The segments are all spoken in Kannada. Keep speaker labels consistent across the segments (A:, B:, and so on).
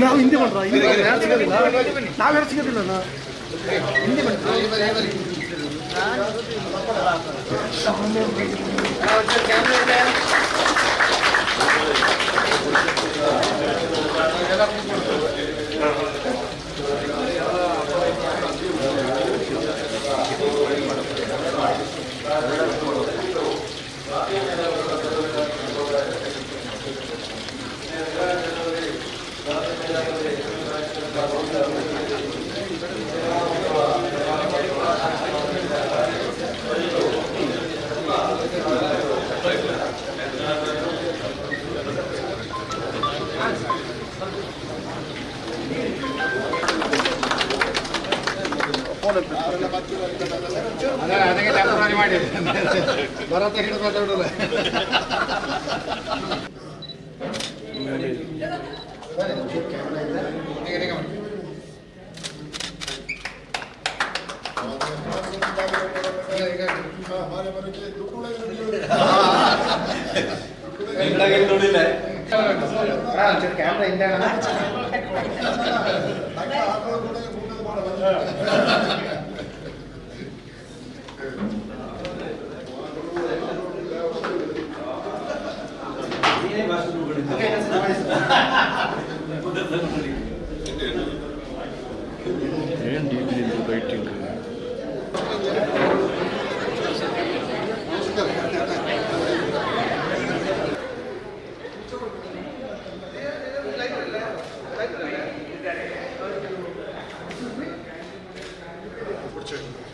A: ನಾವು ಹಿಂದೆ ಮಾಡ್ರ ಯಾರು ಸಿಗೋದಿಲ್ಲ, ನಾವ್ಯಾರು ಸಿಗೋದಿಲ್ಲ. ಹಿಂದೆ ಬರತ್ತ ಹಿಡಿದು ಮಾತಾಡೋಲ್ಲ. ಕ್ಯಾಮ್ರಾ ಹಿಂದೆ ಏನು ಡಿಗ್ರಿ ರೈಟಿಂಗ್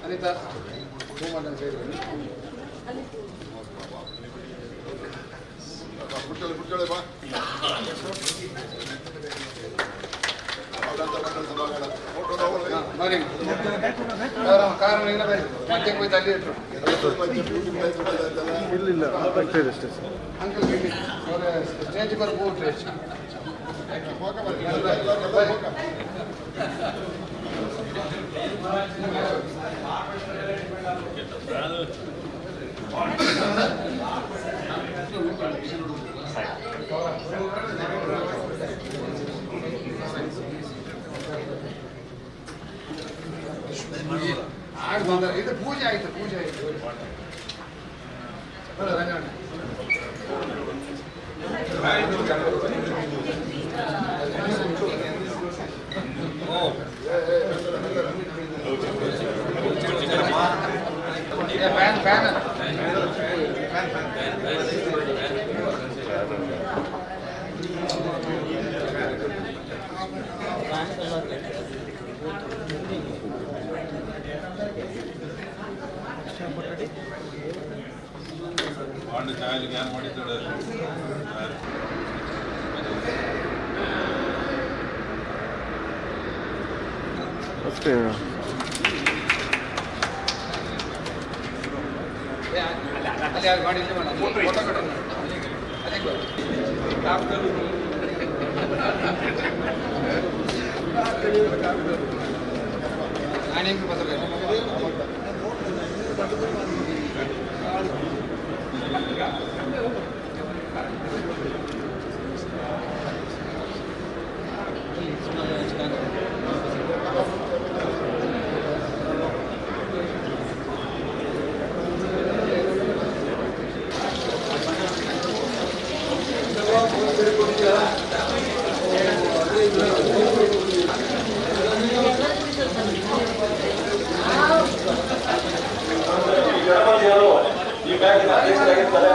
A: ಅನಿತಾ ಕುಟ್ಟಳೆ ಬಾ ಇಲ್ಲ ಅಷ್ಟೇ ಅಂಕಲ್ ಸ್ಟೇಜ್ ಬರ್ಬೋದು. ಇದು ಪೂಜೆ ಆಯ್ತು, ಪೂಜೆ ಆಯ್ತು. ಅಷ್ಟೇ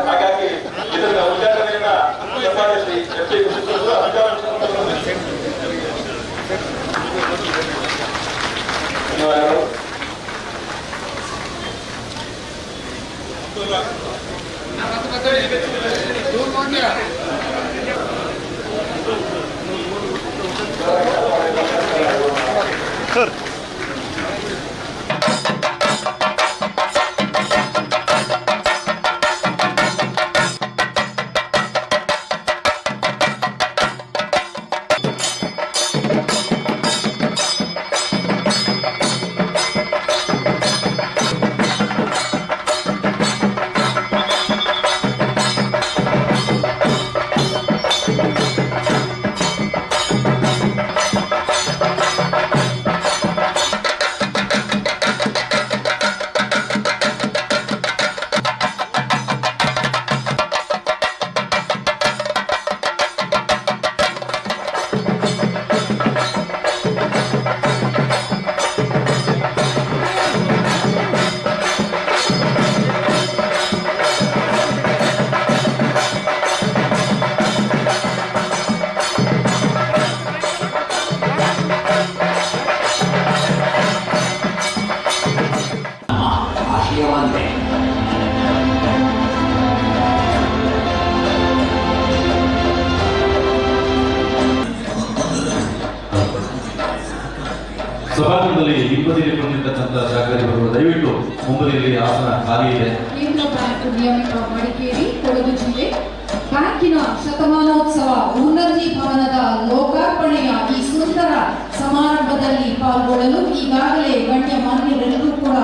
B: ಹಾಗಾಗಿ ಇದರ ಉದ್ಘಾಟನೆಯನ್ನ
A: ಸರ್
B: ಸಭಾಂಗಣದಲ್ಲಿ ಹಿಂಬದಿಯಲ್ಲಿ ಕುಳಿತಿರ್ತಕ್ಕಂಥ ಶಾಖಾಧಿಪತಿಗಳು ದಯವಿಟ್ಟು ಮುಂಬದಿಯಲ್ಲಿ ಆಸನ ಖಾಲಿ ಇದೆ.
C: ಕೇಂದ್ರ ಬ್ಯಾಂಕ್ ನಿಯಮಿತ ಮಡಿಕೇರಿ ಕೊಡಗು ಜಿಲ್ಲೆ ಬ್ಯಾಂಕಿನ ಶತಮಾನೋತ್ಸವ ಉನ್ನತಿ ಭವನದ ಲೋಕಾರ್ಪಣೆಯ ಈ ಸುಂದರ ಸಮಾರಂಭದಲ್ಲಿ ಪಾಲ್ಗೊಳ್ಳಲು ಈಗಾಗಲೇ ಗಣ್ಯಮಾನ್ಯರೆಲ್ಲರೂ ಕೂಡ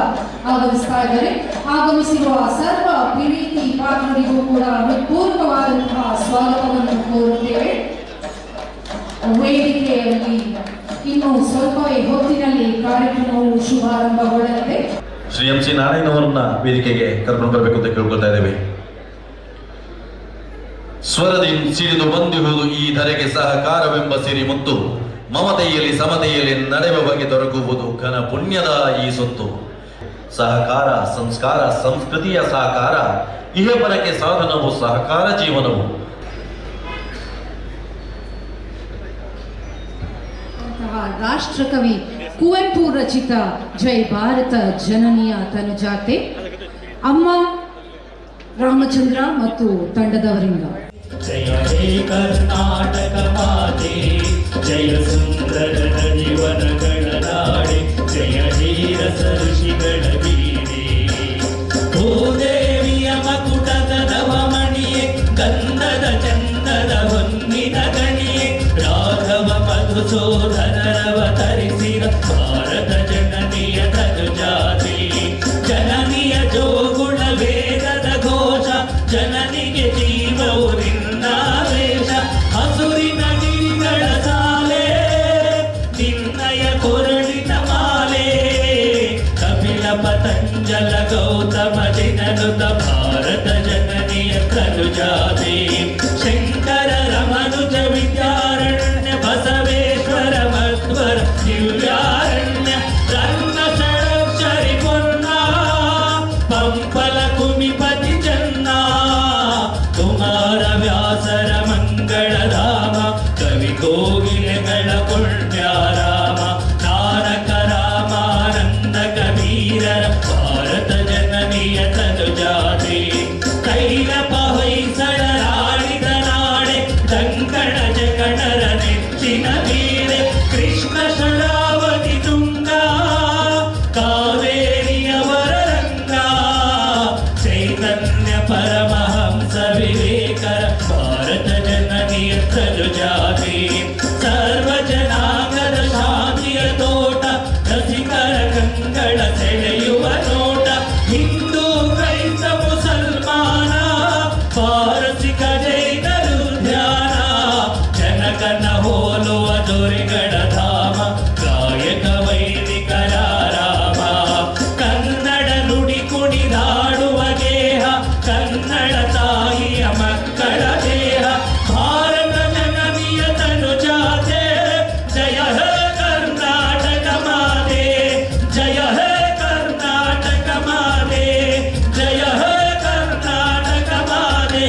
C: ಆಗಮಿಸ್ತಾ ಇದ್ದಾರೆ. ಆಗಮಿಸಿರುವ ಸರ್ವ ಪ್ರೀತಿ ಪಾತ್ರರಿಗೂ ಕೂಡ ಹೃತ್ಪೂರ್ವಕವಾದಂತಹ ಸ್ವಾಗತವನ್ನು ಕೋರುತ್ತೇವೆ. ವೇದಿಕೆಯಲ್ಲಿ ಇನ್ನು ಸ್ವಲ್ಪವೇ ಹೊತ್ತಿನಲ್ಲಿ ಕಾರ್ಯಕ್ರಮವು ಶುಭಾರಂಭಗೊಳ್ಳಲಿದೆ.
B: ಶ್ರೀ ಎಂ ಸಿ ನಾರಾಯಣ ಅವರನ್ನ ವೇದಿಕೆಗೆ ಕರ್ಕೊಂಡು ಬರಬೇಕು ಅಂತ ಕೇಳ್ಕೊಳ್ತಾ ಇದ್ದೇವೆ. ಸ್ವರದಿ ಸಿಡಿದು ಬಂದಿರುವುದು ಈ ಧರೆಗೆ ಸಹಕಾರವೆಂಬ ಸಿರಿ ಮುತ್ತು, ಮಮತೆಯಲ್ಲಿ ಸಮತೆಯಲ್ಲಿ ನಡೆವ ಬಗೆ ದೊರಕುವುದು ಘನ ಪುಣ್ಯದ ಈ ಸೊತ್ತು. ಸಹಕಾರ ಸಂಸ್ಕಾರ ಸಂಸ್ಕೃತಿಯ ಸಹಕಾರ, ಇಹಪರಕ್ಕೆ ಸಾಧನವು ಸಹಕಾರ ಜೀವನವು.
C: ರಾಷ್ಟ್ರಕವಿ ಕುವೆಂಪು ರಚಿತ ಜೈ ಭಾರತ ಜನನಿಯ ತನುಜಾತೆ ಅಮ್ಮ ರಾಮಚಂದ್ರ ಮತ್ತು ತಂಡದವರಿಂದ.
D: ಜಯ ಹೇ ಕರ್ನಾಟಕ ಮಾತೆ, ಜಯ ಸುಂದರ ಜೀವನಗಳ ನಾಡೆ, ಜಯ ಧೀರಸ ಋಷಿಗಳ ಬೀಡೆ. ಭೂದೇವಿಯ ಮಕುಟದ ನವಮಣಿಯೇ, ಗಂಧದ ಚಂದದ ಹೊನ್ನಿನ ಗಣಿಯೇ, ರಾಘವ ಮಧುಸೂದನರವತರಿಸಿದ ಭಾರತ ಜನನಿಯ ತನುಜಾತೆ. ಜನನಿಯ ಜೋಗುಳ ವೇದದ ಘೋಷ, ಜನನಿಗೆ ಜೀವವು ನಿನ್ನಾವೇಶ. ಹಸುರಿನ ಗಿರಿಗಳ ಸಾಲೆ, ನಿನ್ನಯ ಕೊರಳಿನ ಮಾಲೆ. ಕಪಿಲ ಪತಂಜಲ ಗೌತಮ ಜಿನನುತ ಭಾರತ ಜನನಿಯ ತನುಜಾತೆ. ಶಂಕರ ರಮನುಜ ವಿದ್ಯಾರಣ್ಯ, ಬಸವೇಶ್ವರ ಮಧ್ವರ ದಿವ್ಯಾರಣ್ಯ. ರನ್ನ ಷಡಕ್ಷರಿ ಪೊನ್ನ, ಪಂಪಲ ಕುಮಿಪತಿ ಚನ್ನ. ಕುಮಾರ ವ್ಯಾಸರ ಮಂಗಳಧಾಮ, ಕವಿ ಕೋಗಿಲೆಗಳ ಪುಣ್ಯಾರಾಮ. ತಾರಕ ರಾಮಾನಂದ ಕಬೀರರ ಭಾರತ ಜನನಿಯ ತನುಜಾತೆ. ಕೈಲಪ ಹೊಯ್ಸಳರಾಡಿದ ನಾಡೆ, ಕಂಕಣ ಜಗಣರ ನೆಚ್ಚಿನ ವೀರೆ. ಕೃಷ್ಣ ಶರಾವತಿ ತುಂಗ, ಕಾವೇರಿಯವರ ರಂಗ. ಚೈತನ್ಯ ಪರಮಹಂಸ ವಿವೇಕರ ಭಾರತ ಜನನಿಯ ತನುಜಾತೆ. ಸರ್ವ ಜನಾಂಗದ ಶಾಂತಿಯ ತೋಟ, ರಸಿಕರ ಕಂಗಳ ಸೆಳೆಯುವ ನೋಟ. ಹಿಂದೂ ಕ್ರೈಸ್ತ ಮುಸಲ್ಮಾನ, ಪಾರಸಿಕ ಜೈನರು ಧ್ಯಾನ. ಜನಕನ ಹೋಲುವ ದೊರೆಗಳ ಧಾಮ, ಗಾಯಕ ವೈದಿಕರ ರಾಮ. ಕನ್ನಡ ನುಡಿ ಕುಣಿದಾಡುವ ಗೇಹ, ಕನ್ನಡ ತಾಯಿಯ ಮಕ್ಕಳ ದೇಹ. ಭಾರತ ಜನನಿಯ ತನುಜಾತೆ, ಜಯ ಹೇ ಕರ್ನಾಟಕ ಮಾತೆ, ಜಯ ಹೇ ಕರ್ನಾಟಕ ಮಾತೆ, ಜಯ ಹೇ ಕರ್ನಾಟಕ ಮಾತೆ.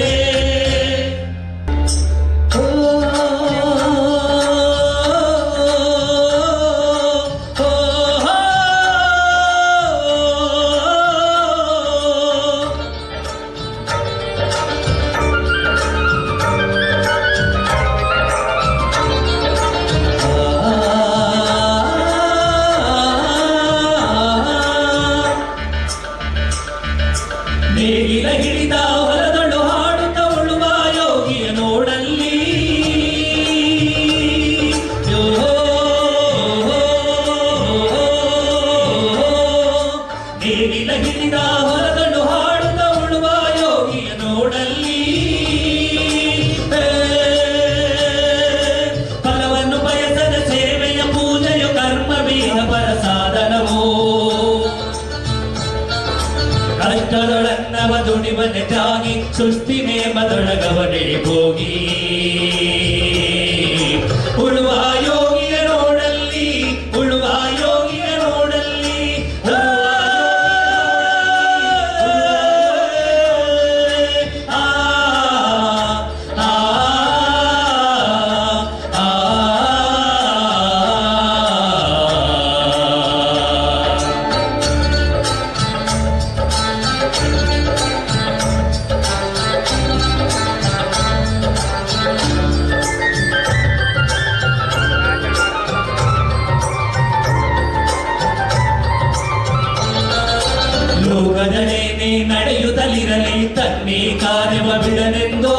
D: ನೇಗಿಲ ಹಿಡಿದ ಹೊಲದೊಳು ಹಾಡುತ್ತ ಉಳುವ ಯೋಗಿಯ ನೋಡಲ್ಲಿ. ಯೋ ನೇಗಿಲ ಹಿಡಿದ ಹೊಲದೊಳು ಹಾಡುತ್ತ ಉಳುವ ಯೋಗಿಯ ನೋಡಲ್ಲಿ. ಫಲವನ್ನು ಬಯಸದ ಸೇವೆಯ ಪೂಜೆಯು ಕರ್ಮವೀರ ಪರ ಸಾಧನವೋ. ಕಷ್ಟದೊಳನ್ನವ ದುಡಿವನೆ ತ್ಯಾಗಿ, ಸೃಷ್ಟಿ ನೇಮದೊಳಗವನೇ ಹೋಗಿ. ಉಳುವ ಯೋಗಿಯ ನೋಡಲ್ಲಿ, ಉಳುವ ಯೋಗಿಯ ನೋಡಲ್ಲಿ. ಆ ಆ ಆ ನಡೆಯುತ್ತಲಿರಲಿ ತನ್ನಿ ಕಾರ್ಯವ ಬಿಡನೆಂದೋ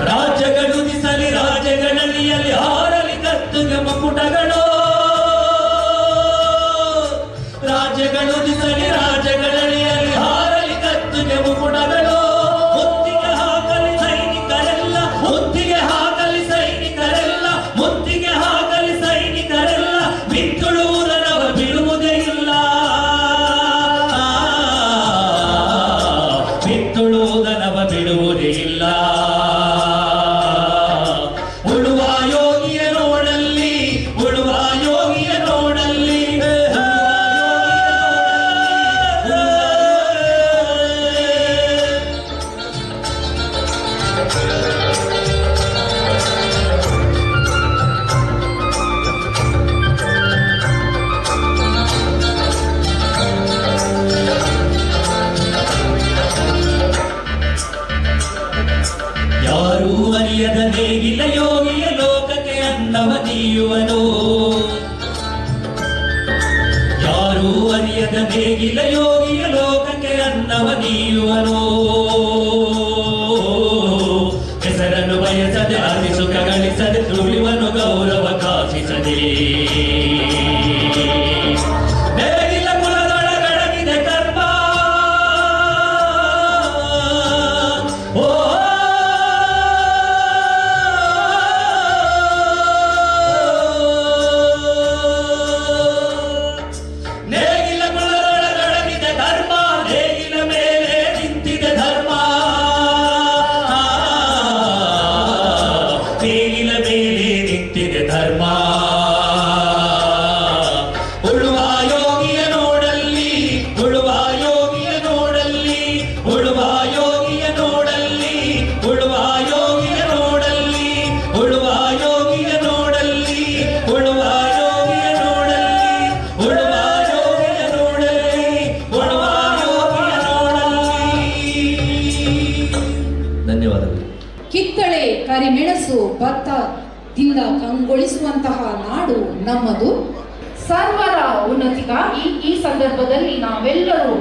D: ರಾಜ್ಯಗಳುದಿಸಲಿ ರಾಜ್ಯಗಳಲ್ಲಿಯಲ್ಲಿ ಹಾರಲಿ ಕತ್ತುಗೆ ಮುಕುಟಗಳು ರಾಜ್ಯಗಳುದಿಸಲಿ ರಾಜ್ಯಗಳಲ್ಲಿಯಲ್ಲಿ ಹಾರಲಿ ಕತ್ತುಗೆ ಮುಕುಟಗಳು ಮುತ್ತಿಗೆ ಹಾಕಲಿ ಸೈನಿಕರೆಲ್ಲ ಮುತ್ತಿಗೆ ಹಾಕಲಿ ಸೈನಿಕರೆಲ್ಲ ಮುತ್ತಿಗೆ ಹಾಕಲಿ ಸೈನಿಕರೆಲ್ಲ ಬಿತ್ತುಳುವುದರವ ಬಿಡುವುದೇ ಇಲ್ಲ ಬಿತ್ತುಳುವುದರವ ಬಿಡುವುದೇ ಇಲ್ಲ ಉಳುವ ಯೋಗಿಯ ನೋಡಲ್ಲಿ ಉಳುವ ಯೋಗಿಯ ನೋಡಲ್ಲಿ ಯಾರೂ ಅರಿಯದ ನೇಗಿಲ ಯೋಗಿಯ ಲೋಕಕ್ಕೆ ಅನ್ನವ ನೀಯುವನು ಯಾರೂ ಅರಿಯದ ನೇಗಿಲ ಯೋಗಿಯ ಲೋಕಕ್ಕೆ ಅನ್ನವ ನೀಯುವನು ಹೆಸರನ್ನು ಬಯಸದೆ ಅತಿ ಸುಖ ಗಳಿಸದೆ ತುಳಿವನು ಗೌರವ ಕಾಸಿಸದೆ ನೇಗಿಲ ಕುಲದೊಳಗಡಗಿದೆ ಕರ್ಮ ಓ ನೇಗಿಲ ಕುಲದೊಳಗಡಗಿದೆ ಧರ್ಮ ನೇಗಿಲ ಮೇಲೆ ನಿಂತಿದೆ ಧರ್ಮ ನೇಗಿಲ ಮೇಲೆ ನಿಂತಿದೆ ಧರ್ಮ ಉಳುವ ಯೋಗಿಯ ನೋಡಲ್ಲಿ ಉಳುವ ಯೋಗಿಯ ನೋಡಲ್ಲಿ ಉಳುವ ಯೋಗಿಯ ನೋಡಲ್ಲಿ ಉಳುವ ಯೋಗಿಯ ನೋಡಲ್ಲಿ ಉಳುವ ಯೋಗಿಯ ನೋಡಲ್ಲಿ ಉಳುವ ಯೋಗಿಯ ನೋಡಲ್ಲಿ ಉಳುವ ಯೋಗಿಯ ನೋಡಲ್ಲಿ ಉಳುವ ಯೋಗಿಯ ನೋಡಲ್ಲಿ. ಧನ್ಯವಾದಗಳು.
C: ಕಿತ್ತಳೆ ಕರಿಮೆಣಸು ಭತ್ತದಿಂದ ಕಂಗೊಳಿಸುವಂತಹ ನಾಡು ನಮ್ಮದು. ಸರ್ವರ ಉನ್ನತಿಗಾಗಿ ಈ ಸಂದರ್ಭದಲ್ಲಿ ನಾವೆಲ್ಲರೂ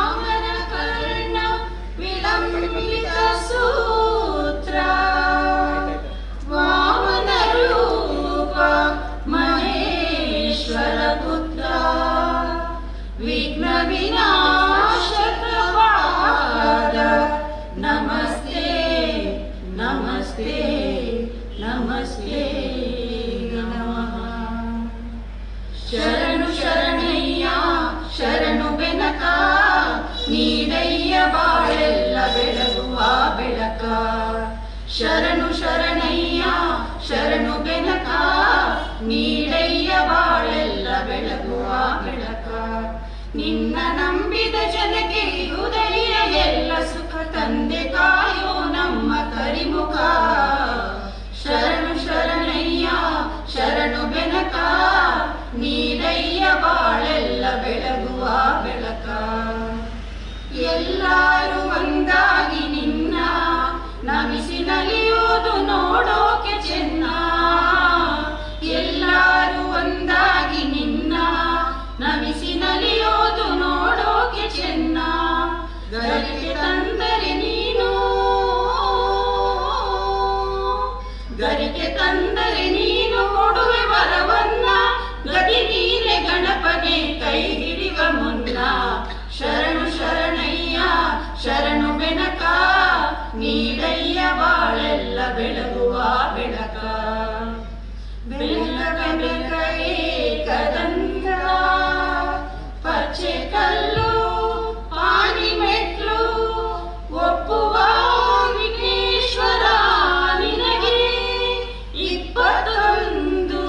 E: ಚಾಮರಕರ್ಣ ವಿಲಂಬಿತ ಸೂತ್ರ ವಾಮನ ರೂಪ ಮಹೇಶ್ವರ ಪುತ್ರ ವಿಘ್ನ ವಿನಾಶಕ ಪಾದ ನಮಸ್ತೆ ನಮಸ್ತೆ ನಮಸ್ತೆ ನಮಃ. ಶರಣು ಶರಣಯ್ಯ ಶರಣು ಬೆನಕ ನೀಡಯ್ಯ ಬಾಳೆಲ್ಲ ಬೆಳಗುವ ಬೆಳಕ. ಶರಣು ಶರಣಯ್ಯ ಶರಣು ಬೆನಕ ನೀಡಯ್ಯ ಬಾಳೆಲ್ಲ ಬೆಳಗುವ ಬೆಳಕ. ನಿನ್ನ ನಂಬಿದ ಜನಕ್ಕೆ ಉದಯ ಎಲ್ಲ ಸುಖ ತಂದೆ ಕಾಯೋ ನಮ್ಮ ಕರಿಮುಖ. ಶರಣು ಶರಣಯ್ಯ ಶರಣು ಬೆನಕ ನೀಡಯ್ಯ ಬಾಳೆಲ್ಲ ಬೆಳಗುವ ಬೆಳಕ. ಎಲ್ಲರೂ ಒಂದಾಗಿ ನಿನ್ನ ನಮಿಸಿ ನಲಿಯುವುದು ನೋಡೋಕೆ ಚೆನ್ನ. ಎಲ್ಲರೂ ಒಂದಾಗಿ ನಿನ್ನ ನಮಿಸಿ ನಲಿಯೋದು ನೋಡೋಕೆ ಚೆನ್ನ. ಗರಿಗೆ ತಂದರೆ ನೀನು ಗರಿಗೆ ತಂದರೆ ನೀನು ಕೊಡುವೆ ವರವನ್ನ. ಗತಿ ನೀನೆ ಗಣಪನೆ ಕೈ ಹಿಡಿವ ಮುನ್ನ. ಶರಣು ಶರಣಯ್ಯ ಶರಣು ಬೆನಕ ನೀಡಯ್ಯ ಬಾಳೆಲ್ಲ ಬೆಳಗುವ ಬೆಳಕ. ಬೆಳಕ ಬೆಳಕ ಏಕದಂತ ಪಚ್ಚೆ ಕಲ್ಲು ಪಾನಿ ಮೆಟ್ಲು ಒಪ್ಪುವ ವಿಘ್ನೇಶ್ವರ ನಿನಗೆ 21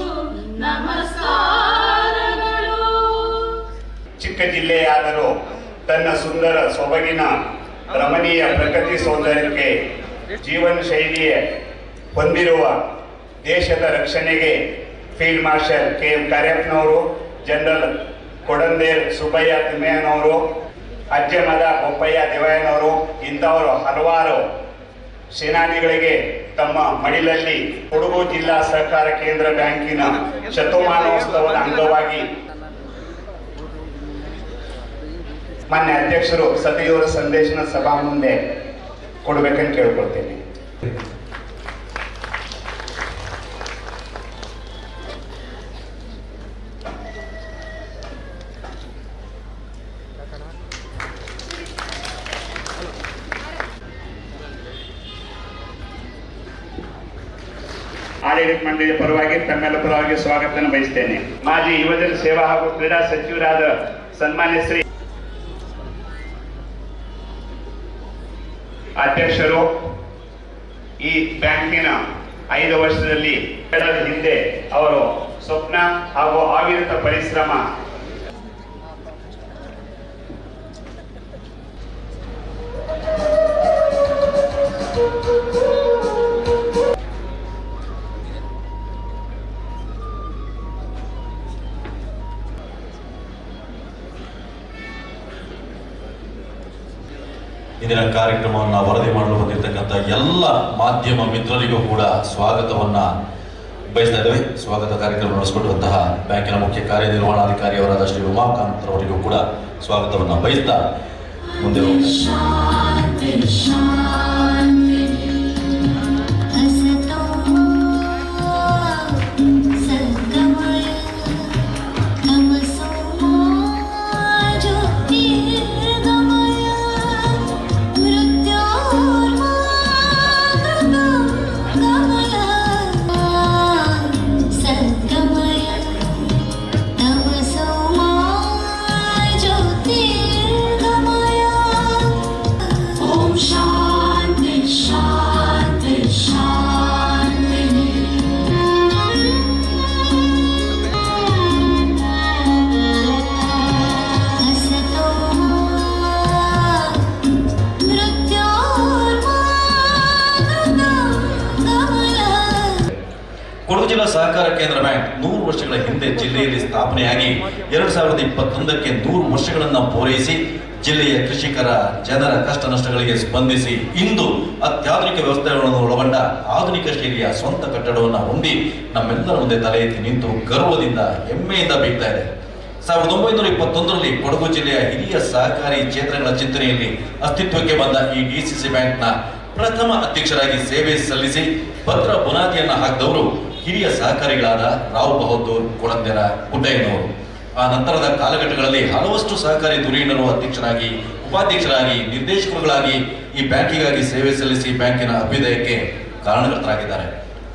E: ನಮಸ್ಕಾರಗಳು.
F: ಚಿಕ್ಕ ಜಿಲ್ಲೆಯಾದರೂ ತನ್ನ ಸುಂದರ ಸೊಬಗಿನ ರಮಣೀಯ ಪ್ರಕೃತಿ ಸೌಂದರ್ಯಕ್ಕೆ ಜೀವನ ಶೈಲಿಯ ಹೊಂದಿರುವ ದೇಶದ ರಕ್ಷಣೆಗೆ ಫೀಲ್ಡ್ ಮಾರ್ಷಲ್ ಕೆ.ಎಂ. ಕಾರ್ಯಪ್ಪನವರು, ಜನರಲ್ ಕೊಡಂದೇರ್ ಸುಬ್ಬಯ್ಯ ತಿಮ್ಮಯ್ಯನವರು ಅಜ್ಜಮದ ಬೊಪ್ಪಯ್ಯ ದೇವಯ್ಯನವರು ಇಂಥವರು ಹಲವಾರು ಸೇನಾನಿಗಳಿಗೆ ತಮ್ಮ ಮಡಿಲಲ್ಲಿ ಕೊಡಗು ಜಿಲ್ಲಾ ಸಹಕಾರ ಕೇಂದ್ರ ಬ್ಯಾಂಕಿನ ಶತಮಾನೋತ್ಸವದ ಅಂಗವಾಗಿ ಮಾನ್ಯ ಅಧ್ಯಕ್ಷರು ಸತಿಯವರ ಸಂದೇಶನ ಸಭಾ ಮುಂದೆ ಕೊಡಬೇಕಂತ ಕೇಳ್ಕೊಳ್ತೇನೆ. ಆಡಳಿತ ಮಂಡಳಿಯ ಪರವಾಗಿ ತಮ್ಮೆಲ್ಲ ಪರವಾಗಿ ಸ್ವಾಗತ ಬಯಸ್ತೇನೆ. ಮಾಜಿ ಯುವಜನ ಸೇವಾ ಹಾಗೂ ಕ್ರೀಡಾ ಸಚಿವರಾದ ಸನ್ಮಾನ್ಯ ಶ್ರೀ ಅಧ್ಯಕ್ಷರು ಈ ಬ್ಯಾಂಕಿನ 5 ವರ್ಷದಲ್ಲಿ ಹಿಂದೆ ಅವರು ಸ್ವಪ್ನ ಹಾಗೂ ಅವಿರತ ಪರಿಶ್ರಮ
B: ಇಂದಿನ ಕಾರ್ಯಕ್ರಮವನ್ನು ವರದಿ ಮಾಡಲು ಬಂದಿರತಕ್ಕಂಥ ಎಲ್ಲ ಮಾಧ್ಯಮ ಮಿತ್ರರಿಗೂ ಕೂಡ ಸ್ವಾಗತವನ್ನ ಬಯಸ್ತಾ ಇದ್ದೇವೆ. ಸ್ವಾಗತ ಕಾರ್ಯಕ್ರಮ ನಡೆಸಿಕೊಡುವಂತಹ ಬ್ಯಾಂಕಿನ ಮುಖ್ಯ ಕಾರ್ಯನಿರ್ವಹಣಾಧಿಕಾರಿಯವರಾದ ಶ್ರೀ ಉಮಾಕಾಂತ್ ಅವರಿಗೂ ಕೂಡ ಸ್ವಾಗತವನ್ನ ಬಯಸ್ತಾ ಮುಂದೆ ಕೊಡಗು ಜಿಲ್ಲಾ ಸಹಕಾರ ಕೇಂದ್ರ ಬ್ಯಾಂಕ್ 100 ವರ್ಷಗಳ ಹಿಂದೆ ಜಿಲ್ಲೆಯಲ್ಲಿ ಸ್ಥಾಪನೆಯಾಗಿ 2021ಕ್ಕೆ 100 ವರ್ಷಗಳನ್ನು ಪೂರೈಸಿ ಜಿಲ್ಲೆಯ ಕೃಷಿಕರ ಜನರ ಕಷ್ಟ ನಷ್ಟಗಳಿಗೆ ಸ್ಪಂದಿಸಿ ಇಂದು ಅತ್ಯಾಧುನಿಕ ವ್ಯವಸ್ಥೆಗಳನ್ನು ಒಳಗೊಂಡ ಆಧುನಿಕ ಶೈಲಿಯ ಸ್ವಂತ ಕಟ್ಟಡವನ್ನು ಹೊಂದಿ ನಮ್ಮೆಲ್ಲರ ಮುಂದೆ ತಲೆ ಎತ್ತಿ ನಿಂತು ಗರ್ವದಿಂದ ಹೆಮ್ಮೆಯಿಂದ ಬೀಗ್ತಾ ಇದೆ. 1921ರಲ್ಲಿ ಕೊಡಗು ಜಿಲ್ಲೆಯ ಹಿರಿಯ ಸಹಕಾರಿ ಕ್ಷೇತ್ರಗಳ ಚಿಂತನೆಯಲ್ಲಿ ಅಸ್ತಿತ್ವಕ್ಕೆ ಬಂದ ಈ ಡಿಸಿಸಿ ಬ್ಯಾಂಕ್ನ ಪ್ರಥಮ ಅಧ್ಯಕ್ಷರಾಗಿ ಸೇವೆ ಸಲ್ಲಿಸಿ ಭದ್ರ ಬುನಾದಿಯನ್ನ ಹಾಕಿದವರು ಹಿರಿಯ ಸಹಕಾರಿಗಳಾದ ರಾವ್ ಬಹದ್ದೂರ್ ಕೊಡಂದೆರ ಗುಡ್ಡಯ್ಯನವರು. ಆ ನಂತರದ ಕಾಲಘಟ್ಟಗಳಲ್ಲಿ ಹಲವಷ್ಟು ಸಹಕಾರಿ ಧುರೀಣರು ಅಧ್ಯಕ್ಷರಾಗಿ, ಉಪಾಧ್ಯಕ್ಷರಾಗಿ, ನಿರ್ದೇಶಕರುಗಳಾಗಿ ಈ ಬ್ಯಾಂಕಿಗಾಗಿ ಸೇವೆ ಸಲ್ಲಿಸಿ ಬ್ಯಾಂಕಿನ ಅಭ್ಯುದಯಕ್ಕೆ ಕಾರಣಕರ್ತರಾಗಿದ್ದಾರೆ.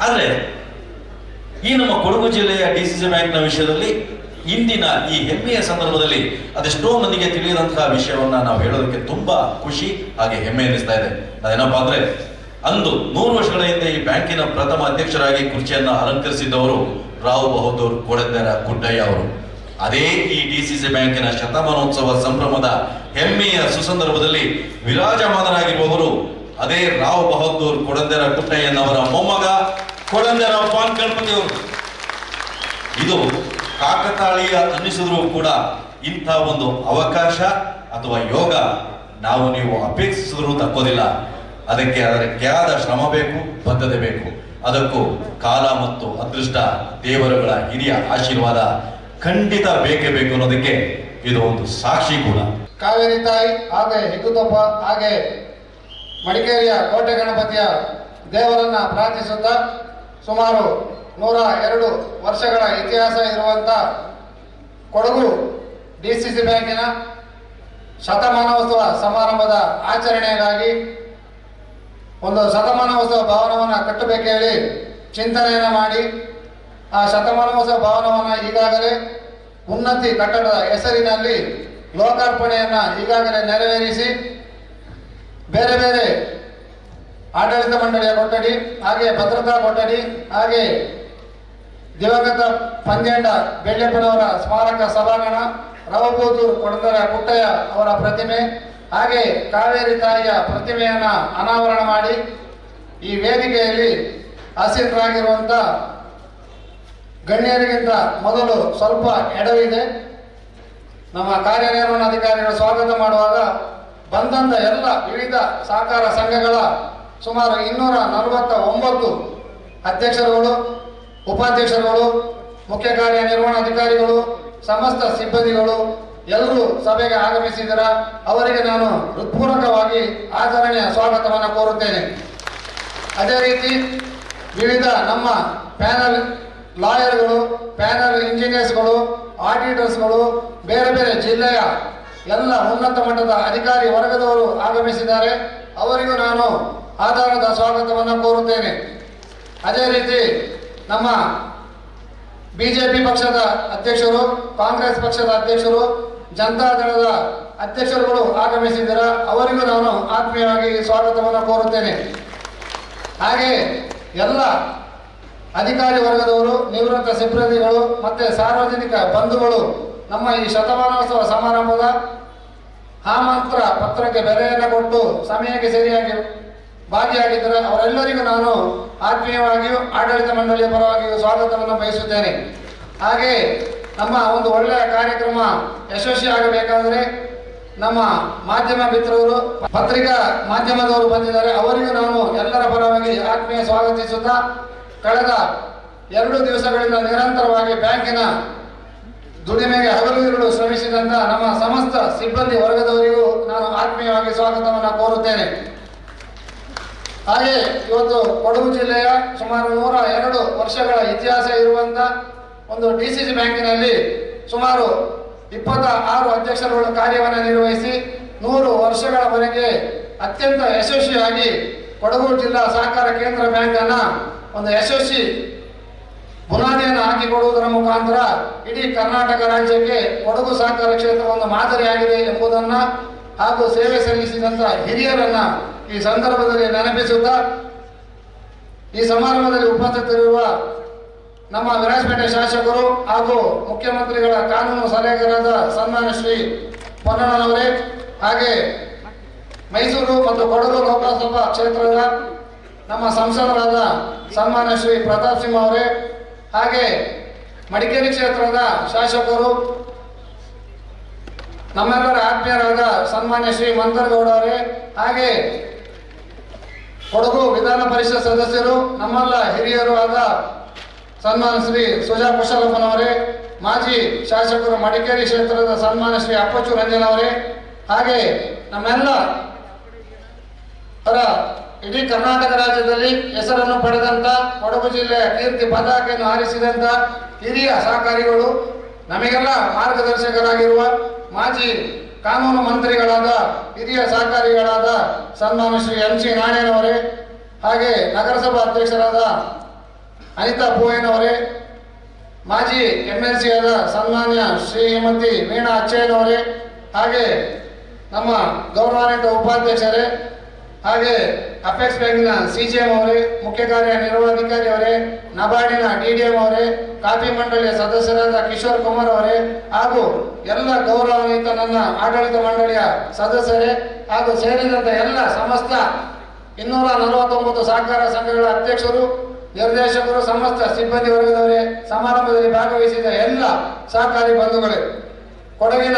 B: ಆದರೆ ಈ ನಮ್ಮ ಕೊಡಗು ಜಿಲ್ಲೆಯ ಡಿಸಿಸಿ ಬ್ಯಾಂಕ್ನ ವಿಷಯದಲ್ಲಿ ಇಂದಿನ ಈ ಹೆಮ್ಮೆಯ ಸಂದರ್ಭದಲ್ಲಿ ಅದೆಷ್ಟೋ ಮಂದಿಗೆ ತಿಳಿಯದಂತಹ ವಿಷಯವನ್ನ ನಾವು ಹೇಳೋದಕ್ಕೆ ತುಂಬಾ ಖುಷಿ ಹಾಗೆ ಹೆಮ್ಮೆ ಎನಿಸ್ತಾ ಇದೆ. ಅದೇನಪ್ಪಾ ಅಂದ್ರೆ ಅಂದು 100 ವರ್ಷಗಳ ಹಿಂದೆ ಈ ಬ್ಯಾಂಕಿನ ಪ್ರಥಮ ಅಧ್ಯಕ್ಷರಾಗಿ ಕುರ್ಚಿಯನ್ನ ಅಲಂಕರಿಸಿದ್ದವರು ರಾವ್ ಬಹದ್ದೂರ್ ಕೊಡಂದೆರ ಗುಡ್ಡಯ್ಯ ಅವರು. ಅದೇ ಈ ಡಿಸಿಸಿ ಬ್ಯಾಂಕಿನ ಶತಮಾನೋತ್ಸವ ಸಂಭ್ರಮದ ಹೆಮ್ಮೆಯ ಸುಸಂದರ್ಭದಲ್ಲಿ ವಿರಾಜಮಾನರಾಗಿರುವವರು ಅದೇ ರಾವ್ ಬಹದ್ದೂರ್ ಕೊಡಂದೆರ ಗುಡ್ಡಯ್ಯನವರ ಮೊಮ್ಮಗ ಕೊಡಂದೆರ ಪಾನ್ ಗಣಪತಿ ಅವರು. ಇದು ಕಾಕತಾಳೀಯ ಅನ್ನಿಸಿದ್ರು ಕೂಡ ಇಂಥ ಒಂದು ಅವಕಾಶ ಅಥವಾ ಯೋಗ ನಾವು ನೀವು ಅಪೇಕ್ಷಿಸಿದ್ರು ತಕ್ಕೋದಿಲ್ಲ. ಅದಕ್ಕೆ ಅದಕ್ಕೆ ಆದ ಶ್ರಮ ಬೇಕು, ಬದ್ಧತೆ ಬೇಕು. ಅದಕ್ಕೂ ಕಾಲ ಮತ್ತು ಅದೃಷ್ಟ, ದೇವರುಗಳ ಹಿರಿಯ ಆಶೀರ್ವಾದ ಖಂಡಿತ ಬೇಕೇ ಬೇಕು ಅನ್ನೋದಕ್ಕೆ ಇದು ಒಂದು ಸಾಕ್ಷಿ ಕೂಡ.
A: ಕಾವೇರಿ ತಾಯಿ ಹಾಗೆ ಹಿಗ್ಗುತಪ್ಪ ಹಾಗೆ ಮಡಿಕೇರಿಯ ಕೋಟೆ ಗಣಪತಿಯ ದೇವರನ್ನ ಪ್ರಾರ್ಥಿಸುತ್ತಾ ಸುಮಾರು 102 ವರ್ಷಗಳ ಇತಿಹಾಸ ಇರುವಂಥ ಕೊಡಗು ಡಿಸಿಸಿ ಬ್ಯಾಂಕಿನ ಶತಮಾನೋತ್ಸವ ಸಮಾರಂಭದ ಆಚರಣೆಗಾಗಿ ಒಂದು ಶತಮಾನೋತ್ಸವ ಭವನವನ್ನು ಕಟ್ಟಬೇಕು ಹೇಳಿ ಚಿಂತನೆಯನ್ನು ಮಾಡಿ ಆ ಶತಮಾನೋತ್ಸವ ಭವನವನ್ನು ಈಗಾಗಲೇ ಉನ್ನತಿ ಕಟ್ಟಡದ ಹೆಸರಿನಲ್ಲಿ ಲೋಕಾರ್ಪಣೆಯನ್ನು ಈಗಾಗಲೇ ನೆರವೇರಿಸಿ ಬೇರೆ ಬೇರೆ ಆಡಳಿತ ಮಂಡಳಿಯ ಕೊಠಡಿ, ಹಾಗೆ ಭದ್ರತಾ ಕೊಠಡಿ, ಹಾಗೆ ದಿವಂಗತ ಪಂಜೇಂಡ ಬೆಳ್ಳೆಪ್ಪನವರ ಸ್ಮಾರಕ ಸಭಾಂಗಣ, ರಾವಬಹದ್ದೂರ್ ಕೊಡಂದೆರ ಗುಡ್ಡಯ್ಯ ಅವರ ಪ್ರತಿಮೆ, ಹಾಗೆ ಕಾವೇರಿ ತಾಯಿಯ ಪ್ರತಿಮೆಯನ್ನು ಅನಾವರಣ ಮಾಡಿ ಈ ವೇದಿಕೆಯಲ್ಲಿ ಆಸೀನರಾಗಿರುವಂಥ ಗಣ್ಯರಿಗಿಂತ ಮೊದಲು ಸ್ವಲ್ಪ ಎಡವಿದೆ.
G: ನಮ್ಮ ಕಾರ್ಯನಿರ್ವಹಣಾಧಿಕಾರಿಗಳು ಸ್ವಾಗತ ಮಾಡುವಾಗ ಬಂದಂಥ ಎಲ್ಲ ವಿವಿಧ ಸಹಕಾರ ಸಂಘಗಳ ಸುಮಾರು 249 ಅಧ್ಯಕ್ಷರುಗಳು, ಉಪಾಧ್ಯಕ್ಷರುಗಳು, ಮುಖ್ಯ ಕಾರ್ಯನಿರ್ವಹಣಾಧಿಕಾರಿಗಳು, ಸಮಸ್ತ ಸಿಬ್ಬಂದಿಗಳು ಎಲ್ಲರೂ ಸಭೆಗೆ ಆಗಮಿಸಿದರ ಅವರಿಗೆ ನಾನು ಹೃತ್ಪೂರ್ವಕವಾಗಿ ಆಚರಣೆಯ ಸ್ವಾಗತವನ್ನು ಕೋರುತ್ತೇನೆ. ಅದೇ ರೀತಿ ವಿವಿಧ ನಮ್ಮ ಪ್ಯಾನಲ್ ಲಾಯರ್ಗಳು, ಪ್ಯಾನಲ್ ಇಂಜಿನಿಯರ್ಸ್ಗಳು, ಆಡಿಟರ್ಸ್ಗಳು, ಬೇರೆ ಬೇರೆ ಜಿಲ್ಲೆಯ ಎಲ್ಲ ಉನ್ನತ ಮಟ್ಟದ ಅಧಿಕಾರಿ ವರ್ಗದವರು ಆಗಮಿಸಿದ್ದಾರೆ. ಅವರಿಗೂ ನಾನು ಆಧಾರದ ಸ್ವಾಗತವನ್ನು ಕೋರುತ್ತೇನೆ. ಅದೇ ರೀತಿ ನಮ್ಮ ಬಿಜೆಪಿ ಪಕ್ಷದ ಅಧ್ಯಕ್ಷರು, ಕಾಂಗ್ರೆಸ್ ಪಕ್ಷದ ಅಧ್ಯಕ್ಷರು, ಜನತಾದಳದ ಅಧ್ಯಕ್ಷರುಗಳು ಆಗಮಿಸಿದ್ದಾರೆ. ಅವರಿಗೂ ನಾನು ಆತ್ಮೀಯವಾಗಿ ಸ್ವಾಗತವನ್ನು ಕೋರುತ್ತೇನೆ. ಹಾಗೆ ಎಲ್ಲ ಅಧಿಕಾರಿ ವರ್ಗದವರು, ನಿವೃತ್ತ ಸಿಬ್ಬಂದಿಗಳು ಮತ್ತು ಸಾರ್ವಜನಿಕ ಬಂಧುಗಳು ನಮ್ಮ ಈ ಶತಮಾನೋತ್ಸವ ಸಮಾರಂಭದ ಆಮಂತ್ರ ಪತ್ರಕ್ಕೆ ಬೆಲೆಯನ್ನು ಕೊಟ್ಟು ಸಮಯಕ್ಕೆ ಸರಿಯಾಗಿ ಭಾಗಿಯಾಗಿದ್ದರೆ ಅವರೆಲ್ಲರಿಗೂ ನಾನು ಆತ್ಮೀಯವಾಗಿಯೂ ಆಡಳಿತ ಮಂಡಳಿಯ ಪರವಾಗಿಯೂ ಸ್ವಾಗತವನ್ನು ಬಯಸುತ್ತೇನೆ. ಹಾಗೆ ನಮ್ಮ ಒಂದು ಒಳ್ಳೆಯ ಕಾರ್ಯಕ್ರಮ ಯಶಸ್ವಿಯಾಗಬೇಕಾದರೆ ನಮ್ಮ ಮಾಧ್ಯಮ ಮಿತ್ರರು, ಪತ್ರಿಕಾ ಮಾಧ್ಯಮದವರು ಬಂದಿದ್ದಾರೆ. ಅವರಿಗೂ ನಾನು ಎಲ್ಲರ ಪರವಾಗಿ ಆತ್ಮೀಯ ಸ್ವಾಗತಿಸುತ್ತಾ, ಕಳೆದ 2 ದಿವಸಗಳಿಂದ ನಿರಂತರವಾಗಿ ಬ್ಯಾಂಕಿನ ದುಡಿಮೆಗೆ ಹಗಲು ಇರುಳು ಶ್ರಮಿಸಿದಂಥ ನಮ್ಮ ಸಮಸ್ತ ಸಿಬ್ಬಂದಿ ವರ್ಗದವರಿಗೂ ನಾನು ಆತ್ಮೀಯವಾಗಿ ಸ್ವಾಗತವನ್ನು ಕೋರುತ್ತೇನೆ. ಹಾಗೆ ಇವತ್ತು ಕೊಡಗು ಜಿಲ್ಲೆಯ ಸುಮಾರು 102 ವರ್ಷಗಳ ಇತಿಹಾಸ ಇರುವಂಥ ಒಂದು DCC ಬ್ಯಾಂಕಿನಲ್ಲಿ ಸುಮಾರು 26 ಅಧ್ಯಕ್ಷರುಗಳ ಕಾರ್ಯವನ್ನು ನಿರ್ವಹಿಸಿ 100 ವರ್ಷಗಳವರೆಗೆ ಅತ್ಯಂತ ಯಶಸ್ವಿಯಾಗಿ ಕೊಡಗು ಜಿಲ್ಲಾ ಸಹಕಾರ ಕೇಂದ್ರ ಬ್ಯಾಂಕನ್ನು ಒಂದು ಯಶಸ್ವಿ ಬುನಾದಿಯನ್ನು ಹಾಕಿಕೊಡುವುದರ ಮುಖಾಂತರ ಇಡೀ ಕರ್ನಾಟಕ ರಾಜ್ಯಕ್ಕೆ ಕೊಡಗು ಸಹಕಾರ ಕ್ಷೇತ್ರ ಒಂದು ಮಾದರಿಯಾಗಿದೆ ಎಂಬುದನ್ನು ಹಾಗೂ ಸೇವೆ ಸಲ್ಲಿಸಿದಂಥ ಹಿರಿಯರನ್ನ ಈ ಸಂದರ್ಭದಲ್ಲಿ ನೆನಪಿಸುತ್ತಾ, ಈ ಸಮಾರಂಭದಲ್ಲಿ ಉಪಸ್ಥಿತರಿರುವ ನಮ್ಮ ವಿರಾಜಪೇಟೆ ಶಾಸಕರು ಹಾಗೂ ಮುಖ್ಯಮಂತ್ರಿಗಳ ಕಾನೂನು ಸಲಹೆಗಾರರಾದ ಸನ್ಮಾನ್ಯ ಶ್ರೀ ಪೊನ್ನಣ್ಣನವರೇ, ಹಾಗೆ ಮೈಸೂರು ಮತ್ತು ಕೊಡಗು ಲೋಕಸಭಾ ಕ್ಷೇತ್ರದ ನಮ್ಮ ಸಂಸದರಾದ ಸನ್ಮಾನ್ಯ ಶ್ರೀ ಪ್ರತಾಪ್ ಸಿಂಹ ಅವರೇ, ಹಾಗೆ ಮಡಿಕೇರಿ ಕ್ಷೇತ್ರದ ಶಾಸಕರು ನಮ್ಮೆಲ್ಲರ ಆತ್ಮೀಯರಾದ ಸನ್ಮಾನ್ಯ ಶ್ರೀ ಮಂತರಗೌಡ ಅವರೇ, ಹಾಗೆ ಕೊಡಗು ವಿಧಾನ ಪರಿಷತ್ ಸದಸ್ಯರು ನಮ್ಮೆಲ್ಲ ಹಿರಿಯರು ಆದ ಸನ್ಮಾನ್ಯ ಶ್ರೀ ಸುಜಾ ಕುಶಲಪ್ಪನವರೇ, ಮಾಜಿ ಶಾಸಕರು ಮಡಿಕೇರಿ ಕ್ಷೇತ್ರದ ಸನ್ಮಾನ್ಯ ಶ್ರೀ ಅಪ್ಪಚ್ಚು ರಂಜನ್ ಅವರೇ, ಹಾಗೆ ನಮ್ಮೆಲ್ಲ ಇಡೀ ಕರ್ನಾಟಕ ರಾಜ್ಯದಲ್ಲಿ ಹೆಸರನ್ನು ಪಡೆದಂತ, ಕೊಡಗು ಜಿಲ್ಲೆಯ ಕೀರ್ತಿ ಪತಾಕೆಯನ್ನು ಹಾರಿಸಿದಂತ ಹಿರಿಯ ಸಹಕಾರಿಗಳು, ನಮಗೆಲ್ಲ ಮಾರ್ಗದರ್ಶಕರಾಗಿರುವ ಮಾಜಿ ಕಾನೂನು ಮಂತ್ರಿಗಳಾದ ಹಿರಿಯ ಸಹಕಾರಿಗಳಾದ ಸನ್ಮಾನ್ಯ ಶ್ರೀ MC ನಾಣಯ್ಯನವರೇ, ಹಾಗೆ ನಗರಸಭಾ ಅಧ್ಯಕ್ಷರಾದ ಅನಿತಾ ಪೂಯನವರೇ, ಮಾಜಿ MLC ಆದ ಸನ್ಮಾನ್ಯ ಶ್ರೀಮತಿ ವೀಣಾ ಅಚ್ಚಯ್ಯನವರೇ, ಹಾಗೆ ನಮ್ಮ ಗೌರವಾನ್ವಿತ ಉಪಾಧ್ಯಕ್ಷರೇ, ಹಾಗೆ ಅಪೆಕ್ಸ್ ಬ್ಯಾಂಕಿನ CGM ಅವರೇ, ಮುಖ್ಯ ಕಾರ್ಯನಿರ್ವಹಣಾಧಿಕಾರಿ ಅವರೇ, ನಬಾರ್ಡಿನ DDM ಅವರೇ, ಕಾಫಿ ಮಂಡಳಿಯ ಸದಸ್ಯರಾದ ಕಿಶೋರ್ ಕುಮಾರ್ ಅವರೇ, ಹಾಗೂ ಎಲ್ಲ ಗೌರವಾನ್ವಿತ ನನ್ನ ಆಡಳಿತ ಮಂಡಳಿಯ ಸದಸ್ಯರೇ, ಹಾಗೂ ಸೇರಿದಂಥ ಎಲ್ಲ ಸಮಸ್ತ 249 ಸಹಕಾರ ಸಂಘಗಳ ಅಧ್ಯಕ್ಷರು, ನಿರ್ದೇಶಕರು, ಸಮಸ್ತ ಸಿಬ್ಬಂದಿ ವರ್ಗದವರೇ, ಸಮಾರಂಭದಲ್ಲಿ ಭಾಗವಹಿಸಿದ ಎಲ್ಲ ಸಹಕಾರಿ ಬಂಧುಗಳೇ, ಕೊಡಗಿನ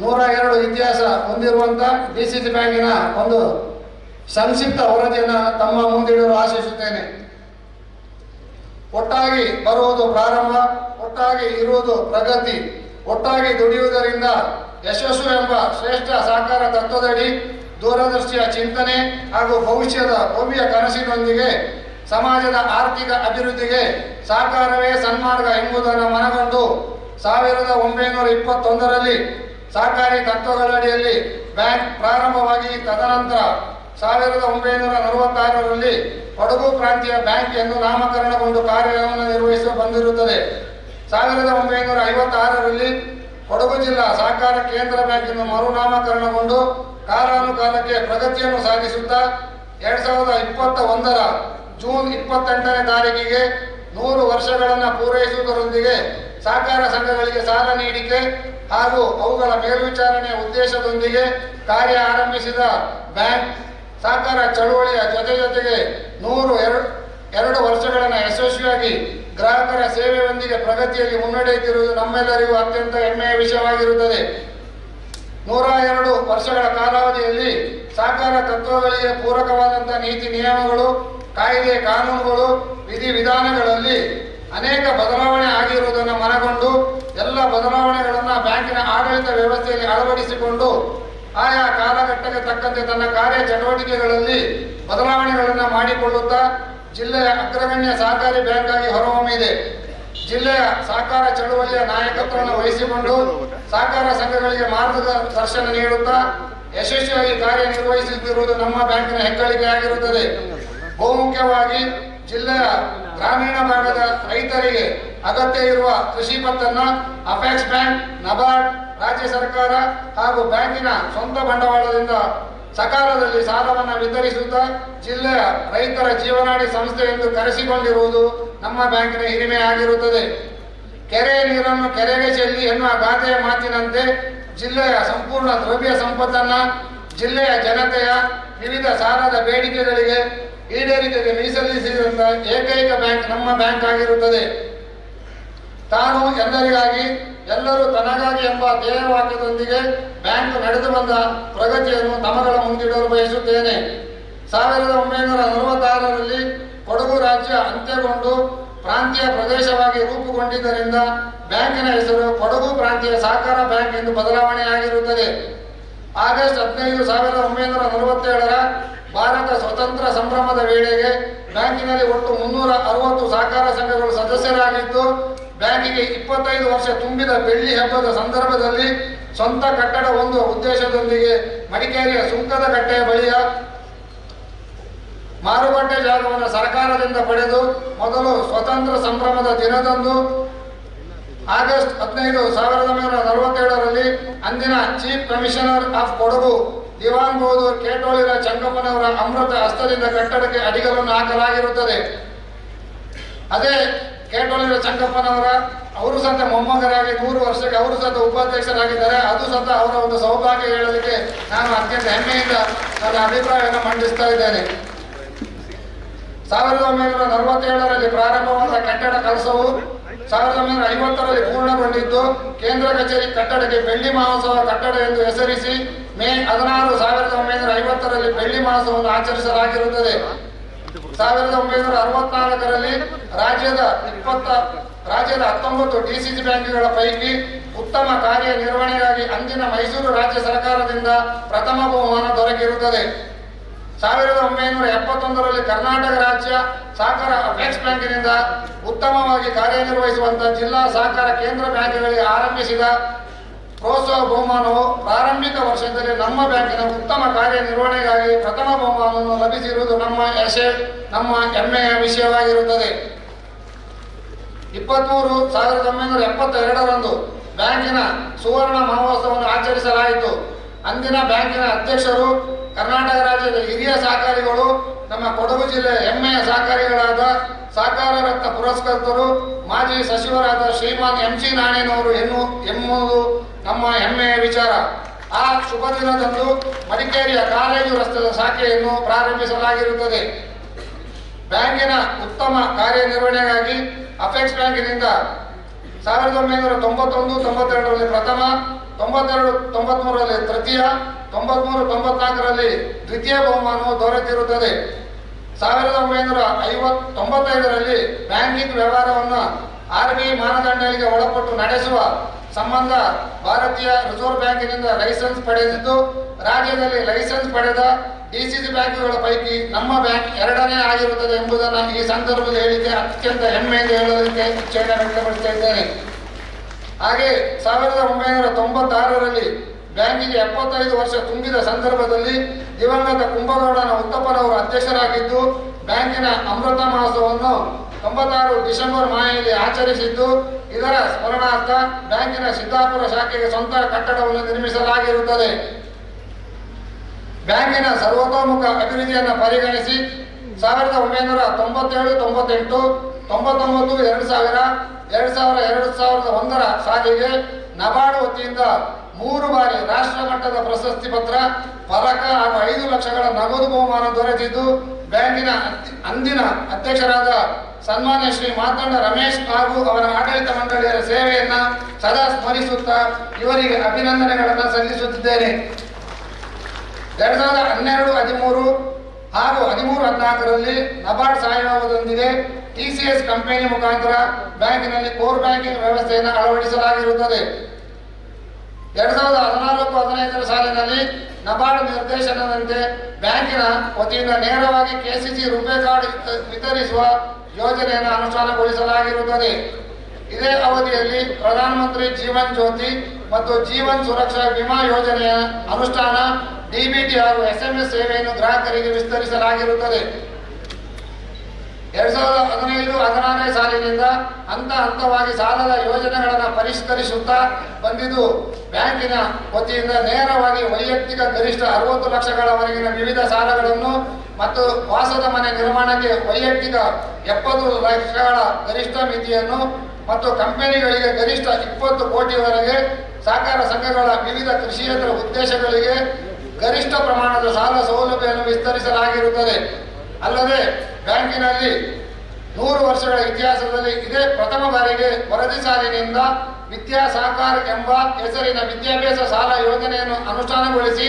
G: 102 ಇತಿಹಾಸ ಹೊಂದಿರುವಂಥ DCC ಬ್ಯಾಂಕಿನ ಒಂದು ಸಂಕ್ಷಿಪ್ತ ವರದಿಯನ್ನು ತಮ್ಮ ಮುಂದಿಡಲು ಆಶಿಸುತ್ತೇನೆ. ಒಟ್ಟಾಗಿ ಬರುವುದು ಪ್ರಾರಂಭ, ಒಟ್ಟಾಗಿ ಇರುವುದು ಪ್ರಗತಿ, ಒಟ್ಟಾಗಿ ದುಡಿಯುವುದರಿಂದ ಯಶಸ್ಸು ಎಂಬ ಶ್ರೇಷ್ಠ ಸಹಕಾರ ತತ್ವದಡಿ ದೂರದೃಷ್ಟಿಯ ಚಿಂತನೆ ಹಾಗೂ ಭವಿಷ್ಯದ ಭವ್ಯ ಕನಸಿನೊಂದಿಗೆ ಸಮಾಜದ ಆರ್ಥಿಕ ಅಭಿವೃದ್ಧಿಗೆ ಸಹಕಾರವೇ ಸನ್ಮಾರ್ಗ ಎಂಬುದನ್ನು ಮನಗಂಡು 1921ರಲ್ಲಿ ಸಹಕಾರಿ ತತ್ವಗಳಡಿಯಲ್ಲಿ ಬ್ಯಾಂಕ್ ಪ್ರಾರಂಭವಾಗಿ ತದನಂತರ 1946ರಲ್ಲಿ ಕೊಡಗು ಪ್ರಾಂತೀಯ ಬ್ಯಾಂಕ್ ಎಂದು ನಾಮಕರಣಗೊಂಡು ಕಾರ್ಯವನ್ನು ನಿರ್ವಹಿಸಿ ಬಂದಿರುತ್ತದೆ. 1956ರಲ್ಲಿ ಕೊಡಗು ಜಿಲ್ಲಾ ಸಹಕಾರ ಕೇಂದ್ರ ಬ್ಯಾಂಕ್ ಎಂದು ಮರುನಾಮಕರಣಗೊಂಡು ಕಾಲಾನುಕಾಲಕ್ಕೆ ಪ್ರಗತಿಯನ್ನು ಸಾಧಿಸುತ್ತಾ 2021ರ ಜೂನ್ 28ನೇ ತಾರೀಕಿಗೆ 100 ವರ್ಷಗಳನ್ನು ಪೂರೈಸುವುದರೊಂದಿಗೆ ಸಹಕಾರ ಸಂಘಗಳಿಗೆ ಸಾಲ ನೀಡಿಕೆ ಹಾಗೂ ಅವುಗಳ ಮೇಲ್ವಿಚಾರಣೆಯ ಉದ್ದೇಶದೊಂದಿಗೆ ಕಾರ್ಯ ಆರಂಭಿಸಿದ ಬ್ಯಾಂಕ್ ಸಹಕಾರ ಚಳುವಳಿಯ ಜೊತೆಗೆ 102 ವರ್ಷಗಳನ್ನು ಯಶಸ್ವಿಯಾಗಿ ಗ್ರಾಹಕರ ಸೇವೆಯೊಂದಿಗೆ ಪ್ರಗತಿಯಲ್ಲಿ ಮುನ್ನಡೆಯುತ್ತಿರುವುದು ನಮ್ಮೆಲ್ಲರಿಗೂ ಅತ್ಯಂತ ಹೆಮ್ಮೆಯ ವಿಷಯವಾಗಿರುತ್ತದೆ. 102 ವರ್ಷಗಳ ಕಾಲಾವಧಿಯಲ್ಲಿ ಸಹಕಾರ ತತ್ವಗಳಿಗೆ ಪೂರಕವಾದಂತಹ ನೀತಿ ನಿಯಮಗಳು, ಕಾಯ್ದೆ ಕಾನೂನುಗಳು, ವಿಧಿವಿಧಾನಗಳಲ್ಲಿ ಅನೇಕ ಬದಲಾವಣೆ ಆಗಿರುವುದನ್ನು ಮನಗೊಂಡು ಎಲ್ಲ ಬದಲಾವಣೆಗಳನ್ನು ಬ್ಯಾಂಕಿನ ಆಡಳಿತ ವ್ಯವಸ್ಥೆಯಲ್ಲಿ ಅಳವಡಿಸಿಕೊಂಡು ಆಯಾ ಕಾಲಘಟ್ಟಕ್ಕೆ ತಕ್ಕಂತೆ ತನ್ನ ಕಾರ್ಯ ಚಟುವಟಿಕೆಗಳಲ್ಲಿ ಬದಲಾವಣೆಗಳನ್ನು ಮಾಡಿಕೊಳ್ಳುತ್ತಾ ಜಿಲ್ಲೆಯ ಅಗ್ರಗಣ್ಯ ಸಹಕಾರಿ ಬ್ಯಾಂಕ್ ಆಗಿ ಹೊರಹೊಮ್ಮಿದೆ. ಜಿಲ್ಲೆಯ ಸಹಕಾರ ಚಳುವಳಿಯ ನಾಯಕತ್ವವನ್ನು ವಹಿಸಿಕೊಂಡು ಸಹಕಾರ ಸಂಘಗಳಿಗೆ ಮಾರ್ಗದರ್ಶನ ನೀಡುತ್ತಾ ಯಶಸ್ವಿಯಾಗಿ ಕಾರ್ಯನಿರ್ವಹಿಸುತ್ತಿರುವುದು ನಮ್ಮ ಬ್ಯಾಂಕಿನ ಹೆಗ್ಗಳಿಕೆಯಾಗಿರುತ್ತದೆ. ಬಹುಮುಖ್ಯವಾಗಿ ಜಿಲ್ಲೆಯ ಗ್ರಾಮೀಣ ಭಾಗದ ರೈತರಿಗೆ ಅಗತ್ಯ ಇರುವ ಕೃಷಿ ಪತ್ತನ್ನು ಅಪೆಕ್ಸ್ ಬ್ಯಾಂಕ್, ನಬಾರ್ಡ್, ರಾಜ್ಯ ಸರ್ಕಾರ ಹಾಗೂ ಬ್ಯಾಂಕಿನ ಸ್ವಂತ ಬಂಡವಾಳದಿಂದ ಸಕಾಲದಲ್ಲಿ ಸಾಲವನ್ನು ವಿತರಿಸುತ್ತಾ ಜಿಲ್ಲೆಯ ರೈತರ ಜೀವನಾಡಿ ಸಂಸ್ಥೆ ಎಂದು ಕರೆಸಿಕೊಂಡಿರುವುದು ನಮ್ಮ ಬ್ಯಾಂಕಿನ ಹಿರಿಮೆಯಾಗಿರುತ್ತದೆ. ಕೆರೆಯ ನೀರನ್ನು ಕೆರೆಗೆ ಚೆಲ್ಲಿ ಎನ್ನುವ ಗಾದೆಯ ಮಾತಿನಂತೆ ಜಿಲ್ಲೆಯ ಸಂಪೂರ್ಣ ದ್ರವ್ಯ ಸಂಪತ್ತನ್ನ ಜಿಲ್ಲೆಯ ಜನತೆಯ ವಿವಿಧ ಸಾಲದ ಬೇಡಿಕೆಗಳಿಗೆ ಈಡೇರಿಕೆಗೆ ಮೀಸಲಿಸಿದಂತ ಏಕೈಕ ಬ್ಯಾಂಕ್ ನಮ್ಮ ಬ್ಯಾಂಕ್ ಆಗಿರುತ್ತದೆ. ತಾನು ಎಲ್ಲರಿಗಾಗಿ, ಎಲ್ಲರೂ ತನಗಾಗಿ ಎಂಬ ಧ್ಯೇಯವಾಕ್ಯದೊಂದಿಗೆ ಬ್ಯಾಂಕ್ ನಡೆದು ಬಂದ ಪ್ರಗತಿಯನ್ನು ತಮಗಳ ಮುಂದಿಡಲು ಬಯಸುತ್ತೇನೆ. 1946ರಲ್ಲಿ ಕೊಡಗು ರಾಜ್ಯ ಅಂತ್ಯಗೊಂಡು ಪ್ರಾಂತೀಯ ಪ್ರದೇಶವಾಗಿ ರೂಪುಗೊಂಡಿದ್ದರಿಂದ ಬ್ಯಾಂಕಿನ ಹೆಸರು ಕೊಡಗು ಪ್ರಾಂತೀಯ ಸಹಕಾರ ಬ್ಯಾಂಕ್ ಎಂದು ಬದಲಾವಣೆಯಾಗಿರುತ್ತದೆ. ಆಗಸ್ಟ್ 15, 1947ರ ಭಾರತ ಸ್ವತಂತ್ರ ಸಂಭ್ರಮದ ವೇಳೆಗೆ ಬ್ಯಾಂಕಿನಲ್ಲಿ ಒಟ್ಟು 360 ಸಹಕಾರ ಸಂಘಗಳು ಸದಸ್ಯರಾಗಿದ್ದು, ಬ್ಯಾಂಕಿಗೆ 25 ವರ್ಷ ತುಂಬಿದ ಬೆಳ್ಳಿ ಹಬ್ಬದ ಸಂದರ್ಭದಲ್ಲಿ ಸ್ವಂತ ಕಟ್ಟಡ ಹೊಂದುವ ಉದ್ದೇಶದೊಂದಿಗೆ ಮಡಿಕೇರಿಯ ಸುಂಕದ ಕಟ್ಟೆಯ ಬಳಿಯ ಮಾರುಕಟ್ಟೆ ಜಾಗವನ್ನು ಸರ್ಕಾರದಿಂದ ಪಡೆದು ಮೊದಲು ಸ್ವತಂತ್ರ ಸಂಭ್ರಮದ ದಿನದಂದು ಆಗಸ್ಟ್ 15, 1947ರಲ್ಲಿ ಅಂದಿನ ಚೀಫ್ ಕಮಿಷನರ್ ಆಫ್ ಕೊಡಗು ದಿವಾನ್ ಬಹದ್ದೂರ್ ಕೇಟೋಳಿರ ಚಂಗಪ್ಪನವರ ಅಮೃತ ಹಸ್ತದಿಂದ ಕಟ್ಟಡಕ್ಕೆ ಅಡಿಗಲನ್ನು ಹಾಕಲಾಗಿರುತ್ತದೆ. ಅದೇ ಕೇಟೋಳಿರ ಚಂಗಪ್ಪನವರ ಅವರು ಸತ ಮೊಮ್ಮಗರಾಗಿ 100 ವರ್ಷಕ್ಕೆ ಅವರು ಸತ ಉಪಾಧ್ಯಕ್ಷರಾಗಿದ್ದಾರೆ. ಅದು ಸತ ಅವರ ಒಂದು ಸೌಭಾಗ್ಯ ಹೇಳಲಿಕ್ಕೆ ನಾನು ಅತ್ಯಂತ ಹೆಮ್ಮೆಯಿಂದ ನನ್ನ ಅಭಿಪ್ರಾಯವನ್ನು ಮಂಡಿಸ್ತಾ ಇದ್ದೇನೆ. 1947ರಲ್ಲಿ ಪ್ರಾರಂಭವಾದ ಕಟ್ಟಡ ಕೆಲಸವು 1950ರಲ್ಲಿ ಪೂರ್ಣಗೊಂಡಿದ್ದು, ಕೇಂದ್ರ ಕಚೇರಿ ಕಟ್ಟಡಕ್ಕೆ ಬೆಳ್ಳಿ ಮಹೋತ್ಸವ ಕಟ್ಟಡ ಎಂದು ಹೆಸರಿಸಿ ಮೇ 16, 1950ರಲ್ಲಿ ಬೆಳ್ಳಿ ಮಹೋತ್ಸವವನ್ನು ಆಚರಿಸಲಾಗಿರುತ್ತದೆ. 1964ರಲ್ಲಿ ರಾಜ್ಯದ 19 ಡಿಸಿಸಿ ಬ್ಯಾಂಕ್ಗಳ ಪೈಕಿ ಉತ್ತಮ ಕಾರ್ಯನಿರ್ವಹಣೆಗಾಗಿ ಅಂದಿನ ಮೈಸೂರು ರಾಜ್ಯ ಸರ್ಕಾರದಿಂದ ಪ್ರಥಮ ಬಹುಮಾನ ದೊರಕಿರುತ್ತದೆ. 1971ರಲ್ಲಿ ಕರ್ನಾಟಕ ರಾಜ್ಯ ಸಹಕಾರ ಅಪೆಕ್ಸ್ ಬ್ಯಾಂಕಿನಿಂದ ಉತ್ತಮವಾಗಿ ಕಾರ್ಯನಿರ್ವಹಿಸುವಂತಹ ಜಿಲ್ಲಾ ಸಹಕಾರ ಕೇಂದ್ರ ಬ್ಯಾಂಕ್ಗಳಿಗೆ ಆರಂಭಿಸಿದ ಪ್ರೋತ್ಸಾಹ ಬಹುಮಾನವು ಪ್ರಾರಂಭಿಕ ವರ್ಷದಲ್ಲಿ ನಮ್ಮ ಬ್ಯಾಂಕಿನ ಉತ್ತಮ ಕಾರ್ಯನಿರ್ವಹಣೆಗಾಗಿ ಪ್ರಥಮ ಬಹುಮಾನವನ್ನು ಲಭಿಸಿರುವುದು ನಮ್ಮ ಹೆಮ್ಮೆಯ ವಿಷಯವಾಗಿರುತ್ತದೆ. 23/1972ರಂದು ಬ್ಯಾಂಕಿನ ಸುವರ್ಣ ಮಹೋತ್ಸವವನ್ನು ಆಚರಿಸಲಾಯಿತು. ಅಂದಿನ ಬ್ಯಾಂಕಿನ ಅಧ್ಯಕ್ಷರು ಕರ್ನಾಟಕ ರಾಜ್ಯದ ಹಿರಿಯ ಸಹಕಾರಿಗಳು, ನಮ್ಮ ಕೊಡಗು ಜಿಲ್ಲೆಯ ಹೆಮ್ಮೆಯ ಸಹಕಾರಿಗಳಾದ ಸಹಕಾರ ರತ್ನ ಪುರಸ್ಕರ್ತರು ಮಾಜಿ ಸಚಿವರಾದ ಶ್ರೀಮಾನ್ MC ನಾಣೇನವರು ಎನ್ನುವುದು ನಮ್ಮ ಹೆಮ್ಮೆಯ ವಿಚಾರ. ಆ ಶುಭ ದಿನದಂದು ಮಡಿಕೇರಿಯ ಕಾಲೇಜು ರಸ್ತೆಯ ಶಾಖೆಯನ್ನು ಪ್ರಾರಂಭಿಸಲಾಗಿರುತ್ತದೆ. ಬ್ಯಾಂಕಿನ ಉತ್ತಮ ಕಾರ್ಯನಿರ್ವಹಣೆಗಾಗಿ ಅಪೆಕ್ಸ್ ಬ್ಯಾಂಕಿನಿಂದ 1991-92ರಲ್ಲಿ ಪ್ರಥಮ, 92-93ರಲ್ಲಿ ತೃತೀಯ, 93-94ರಲ್ಲಿ ದ್ವಿತೀಯ ಬಹುಮಾನವು ದೊರೆತಿರುತ್ತದೆ. 1995ರಲ್ಲಿ ಬ್ಯಾಂಕಿಂಗ್ ವ್ಯವಹಾರವನ್ನು RBI ಮಾನದಂಡಗಳಿಗೆ ಒಳಪಟ್ಟು ನಡೆಸುವ ಸಂಬಂಧ ಭಾರತೀಯ ರಿಸರ್ವ್ ಬ್ಯಾಂಕಿನಿಂದ ಲೈಸೆನ್ಸ್ ಪಡೆದಿದ್ದು, ರಾಜ್ಯದಲ್ಲಿ ಲೈಸೆನ್ಸ್ ಪಡೆದ ಡಿಸಿಸಿ ಬ್ಯಾಂಕುಗಳ ಪೈಕಿ ನಮ್ಮ ಬ್ಯಾಂಕ್ 2ನೇ ಆಗಿರುತ್ತದೆ ಎಂಬುದನ್ನು ಈ ಸಂದರ್ಭದಲ್ಲಿ ಹೇಳಿಕೆ ಅತ್ಯಂತ ಹೆಮ್ಮೆಯಿಂದ ಹೇಳೋದಕ್ಕೆ ಇಚ್ಛೆಯನ್ನು ವ್ಯಕ್ತಪಡಿಸ್ತಾ ಇದ್ದೇನೆ. ಹಾಗೆ 1996ರಲ್ಲಿ ಬ್ಯಾಂಕಿಗೆ 75 ವರ್ಷ ತುಂಬಿದ ಸಂದರ್ಭದಲ್ಲಿ ದಿವಂಗತ ಕುಂಭಗೌಡನ ಉತ್ತಪ್ಪನವರು ಅಧ್ಯಕ್ಷರಾಗಿದ್ದು, ಬ್ಯಾಂಕಿನ ಅಮೃತ ಮಹೋತ್ಸವವನ್ನು 96 ಡಿಸೆಂಬರ್ ಮಾಹೆಯಲ್ಲಿ ಆಚರಿಸಿದ್ದು, ಇದರ ಸ್ಮರಣಾರ್ಥ ಬ್ಯಾಂಕಿನ ಸಿದ್ದಾಪುರ ಶಾಖೆಗೆ ಸ್ವಂತ ಕಟ್ಟಡವನ್ನು ನಿರ್ಮಿಸಲಾಗಿರುತ್ತದೆ. ಬ್ಯಾಂಕಿನ ಸರ್ವತೋಮುಖ ಅಭಿವೃದ್ಧಿಯನ್ನು ಪರಿಗಣಿಸಿ 1997, 98, 99, 2000, 2001ರ ಸಾಲಿಗೆ ನಬಾರ್ಡ್ ವತಿಯಿಂದ 3 ಬಾರಿ ರಾಷ್ಟ್ರ ಮಟ್ಟದ ಪ್ರಶಸ್ತಿ ಪತ್ರ, ಫಲಕ ಹಾಗೂ 5 ಲಕ್ಷಗಳ ನಗದು ಬಹುಮಾನ ದೊರೆತಿದ್ದು, ಬ್ಯಾಂಕಿನ ಅಂದಿನ ಅಧ್ಯಕ್ಷರಾದ ಸನ್ಮಾನ್ಯ ಶ್ರೀ ಮಾತಂಡ ರಮೇಶ್ ಹಾಗೂ ಅವರ ಆಡಳಿತ ಮಂಡಳಿಯ ಸೇವೆಯನ್ನ ಸದಾ ಸ್ಮರಿಸುತ್ತಾ ಇವರಿಗೆ ಅಭಿನಂದನೆಗಳನ್ನು ಸಲ್ಲಿಸುತ್ತಿದ್ದೇನೆ. 2012-13 ಹಾಗೂ 13-14ರಲ್ಲಿ ನಬಾರ್ಡ್ ಸಹಯೋಗದೊಂದಿಗೆ ಟಿಸಿಎಸ್ ಕಂಪನಿ ಮುಖಾಂತರ ಬ್ಯಾಂಕಿನಲ್ಲಿ ಕೋರ್ ಬ್ಯಾಂಕಿಂಗ್ ವ್ಯವಸ್ಥೆಯನ್ನು ಅಳವಡಿಸಲಾಗಿರುತ್ತದೆ. 2014-15 ಸಾಲಿನಲ್ಲಿ ನಬಾರ್ಡ್ ನಿರ್ದೇಶನದಂತೆ ಬ್ಯಾಂಕಿನ ವತಿಯಿಂದ ನೇರವಾಗಿ ಕೆಸಿಸಿ ರುಪೇ ಕಾರ್ಡ್ ವಿತರಿಸುವ ಯೋಜನೆಯನ್ನು ಅನುಷ್ಠಾನಗೊಳಿಸಲಾಗಿರುತ್ತದೆ. ಇದೇ ಅವಧಿಯಲ್ಲಿ ಪ್ರಧಾನಮಂತ್ರಿ ಜೀವನ್ ಜ್ಯೋತಿ ಮತ್ತು ಜೀವನ್ ಸುರಕ್ಷಾ ವಿಮಾ ಯೋಜನೆಯ ಅನುಷ್ಠಾನ, ಡಿಬಿಟಿ ಹಾಗೂ SMS ಸೇವೆಯನ್ನು ಗ್ರಾಹಕರಿಗೆ ವಿಸ್ತರಿಸಲಾಗಿರುತ್ತದೆ. 2015-16 ಸಾಲಿನಿಂದ ಹಂತವಾಗಿ ಸಾಲದ ಯೋಜನೆಗಳನ್ನು ಪರಿಷ್ಕರಿಸುತ್ತಾ ಬಂದಿದ್ದು, ಬ್ಯಾಂಕಿನ ವತಿಯಿಂದ ನೇರವಾಗಿ ವೈಯಕ್ತಿಕ ಗರಿಷ್ಠ 60 ಲಕ್ಷಗಳವರೆಗಿನ ವಿವಿಧ ಸಾಲಗಳನ್ನು ಮತ್ತು ವಾಸದ ಮನೆ ನಿರ್ಮಾಣಕ್ಕೆ ವೈಯಕ್ತಿಕ 70 ಲಕ್ಷಗಳ ಗರಿಷ್ಠ ಮಿತಿಯನ್ನು ಮತ್ತು ಕಂಪನಿಗಳಿಗೆ ಗರಿಷ್ಠ 20 ಕೋಟಿವರೆಗೆ, ಸಹಕಾರ ಸಂಘಗಳ ವಿವಿಧ ಕೃಷಿಯೇತರ ಉದ್ದೇಶಗಳಿಗೆ ಗರಿಷ್ಠ ಪ್ರಮಾಣದ ಸಾಲ ಸೌಲಭ್ಯವನ್ನು ವಿಸ್ತರಿಸಲಾಗಿರುತ್ತದೆ. ಅಲ್ಲದೆ ಬ್ಯಾಂಕಿನಲ್ಲಿ 100 ವರ್ಷಗಳ ಇತಿಹಾಸದಲ್ಲಿ ಇದೇ ಪ್ರಥಮ ಬಾರಿಗೆ ವರದಿ ಸಾಲಿನಿಂದ ವಿದ್ಯಾ ಸಹಕಾರ ಎಂಬ ಹೆಸರಿನ ವಿದ್ಯಾಭ್ಯಾಸ ಸಾಲ ಯೋಜನೆಯನ್ನು ಅನುಷ್ಠಾನಗೊಳಿಸಿ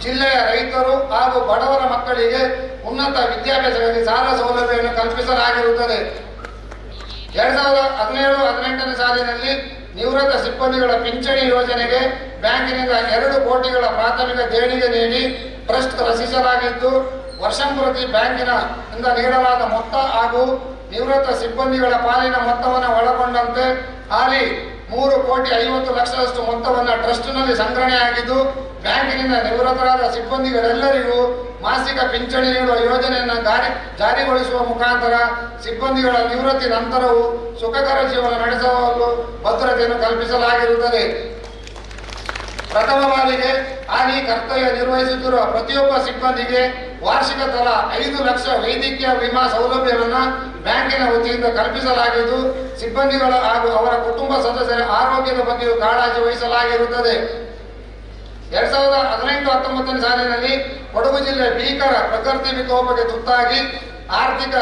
G: ಜಿಲ್ಲೆಯ ರೈತರು ಹಾಗೂ ಬಡವರ ಮಕ್ಕಳಿಗೆ ಉನ್ನತ ವಿದ್ಯಾಭ್ಯಾಸದಲ್ಲಿ ಸಾಲ ಸೌಲಭ್ಯವನ್ನು ಕಲ್ಪಿಸಲಾಗಿರುತ್ತದೆ. 2017-18 ಸಾಲಿನಲ್ಲಿ ನಿವೃತ್ತ ಸಿಬ್ಬಂದಿಗಳ ಪಿಂಚಣಿ ಯೋಜನೆಗೆ ಬ್ಯಾಂಕಿನಿಂದ 2 ಕೋಟಿಗಳ ಪ್ರಾಥಮಿಕ ದೇಣಿಗೆ ನೀಡಿ ಟ್ರಸ್ಟ್ ರಚಿಸಲಾಗಿದ್ದು, ವರ್ಷಂಪ್ರತಿ ಬ್ಯಾಂಕಿನಿಂದ ನೀಡಲಾದ ಮೊತ್ತ ಹಾಗೂ ನಿವೃತ್ತ ಸಿಬ್ಬಂದಿಗಳ ಪಾಲಿನ ಮೊತ್ತವನ್ನು ಒಳಗೊಂಡಂತೆ ಹಾಲಿ 3,50,00,000 ಮೊತ್ತವನ್ನು ಟ್ರಸ್ಟ್ನಲ್ಲಿ ಸಂಗ್ರಹಣೆಯಾಗಿದ್ದು, ಬ್ಯಾಂಕಿನಿಂದ ನಿವೃತ್ತರಾದ ಸಿಬ್ಬಂದಿಗಳೆಲ್ಲರಿಗೂ ಮಾಸಿಕ ಪಿಂಚಣಿ ನೀಡುವ ಯೋಜನೆಯನ್ನು ಜಾರಿಗೊಳಿಸುವ ಮುಖಾಂತರ ಸಿಬ್ಬಂದಿಗಳ ನಿವೃತ್ತಿ ನಂತರವೂ ಸುಖಕರ ಜೀವನ ನಡೆಸಲು ಭದ್ರತೆಯನ್ನು ಕಲ್ಪಿಸಲಾಗಿರುತ್ತದೆ. ಪ್ರಥಮ ಬಾರಿಗೆ ಹಾಲಿ ಕರ್ತವ್ಯ ನಿರ್ವಹಿಸುತ್ತಿರುವ ಪ್ರತಿಯೊಬ್ಬ ಸಿಬ್ಬಂದಿಗೆ ವಾರ್ಷಿಕ ತಲಾ 5 ಲಕ್ಷ ವೈದ್ಯಕೀಯ ವಿಮಾ ಸೌಲಭ್ಯವನ್ನು ಬ್ಯಾಂಕಿನ ವತಿಯಿಂದ ಕಲ್ಪಿಸಲಾಗಿದ್ದು, ಸಿಬ್ಬಂದಿಗಳ ಹಾಗೂ ಅವರ ಕುಟುಂಬ ಸದಸ್ಯರ ಆರೋಗ್ಯದ ಬಗ್ಗೆಯೂ ಕಾಳಜಿ ವಹಿಸಲಾಗಿರುತ್ತದೆ. 2018-19 ಸಾಲಿನಲ್ಲಿ ಕೊಡಗು ಜಿಲ್ಲೆ ಭೀಕರ ಪ್ರಕೃತಿ ವಿಕೋಪಕ್ಕೆ ತುತ್ತಾಗಿ ಆರ್ಥಿಕ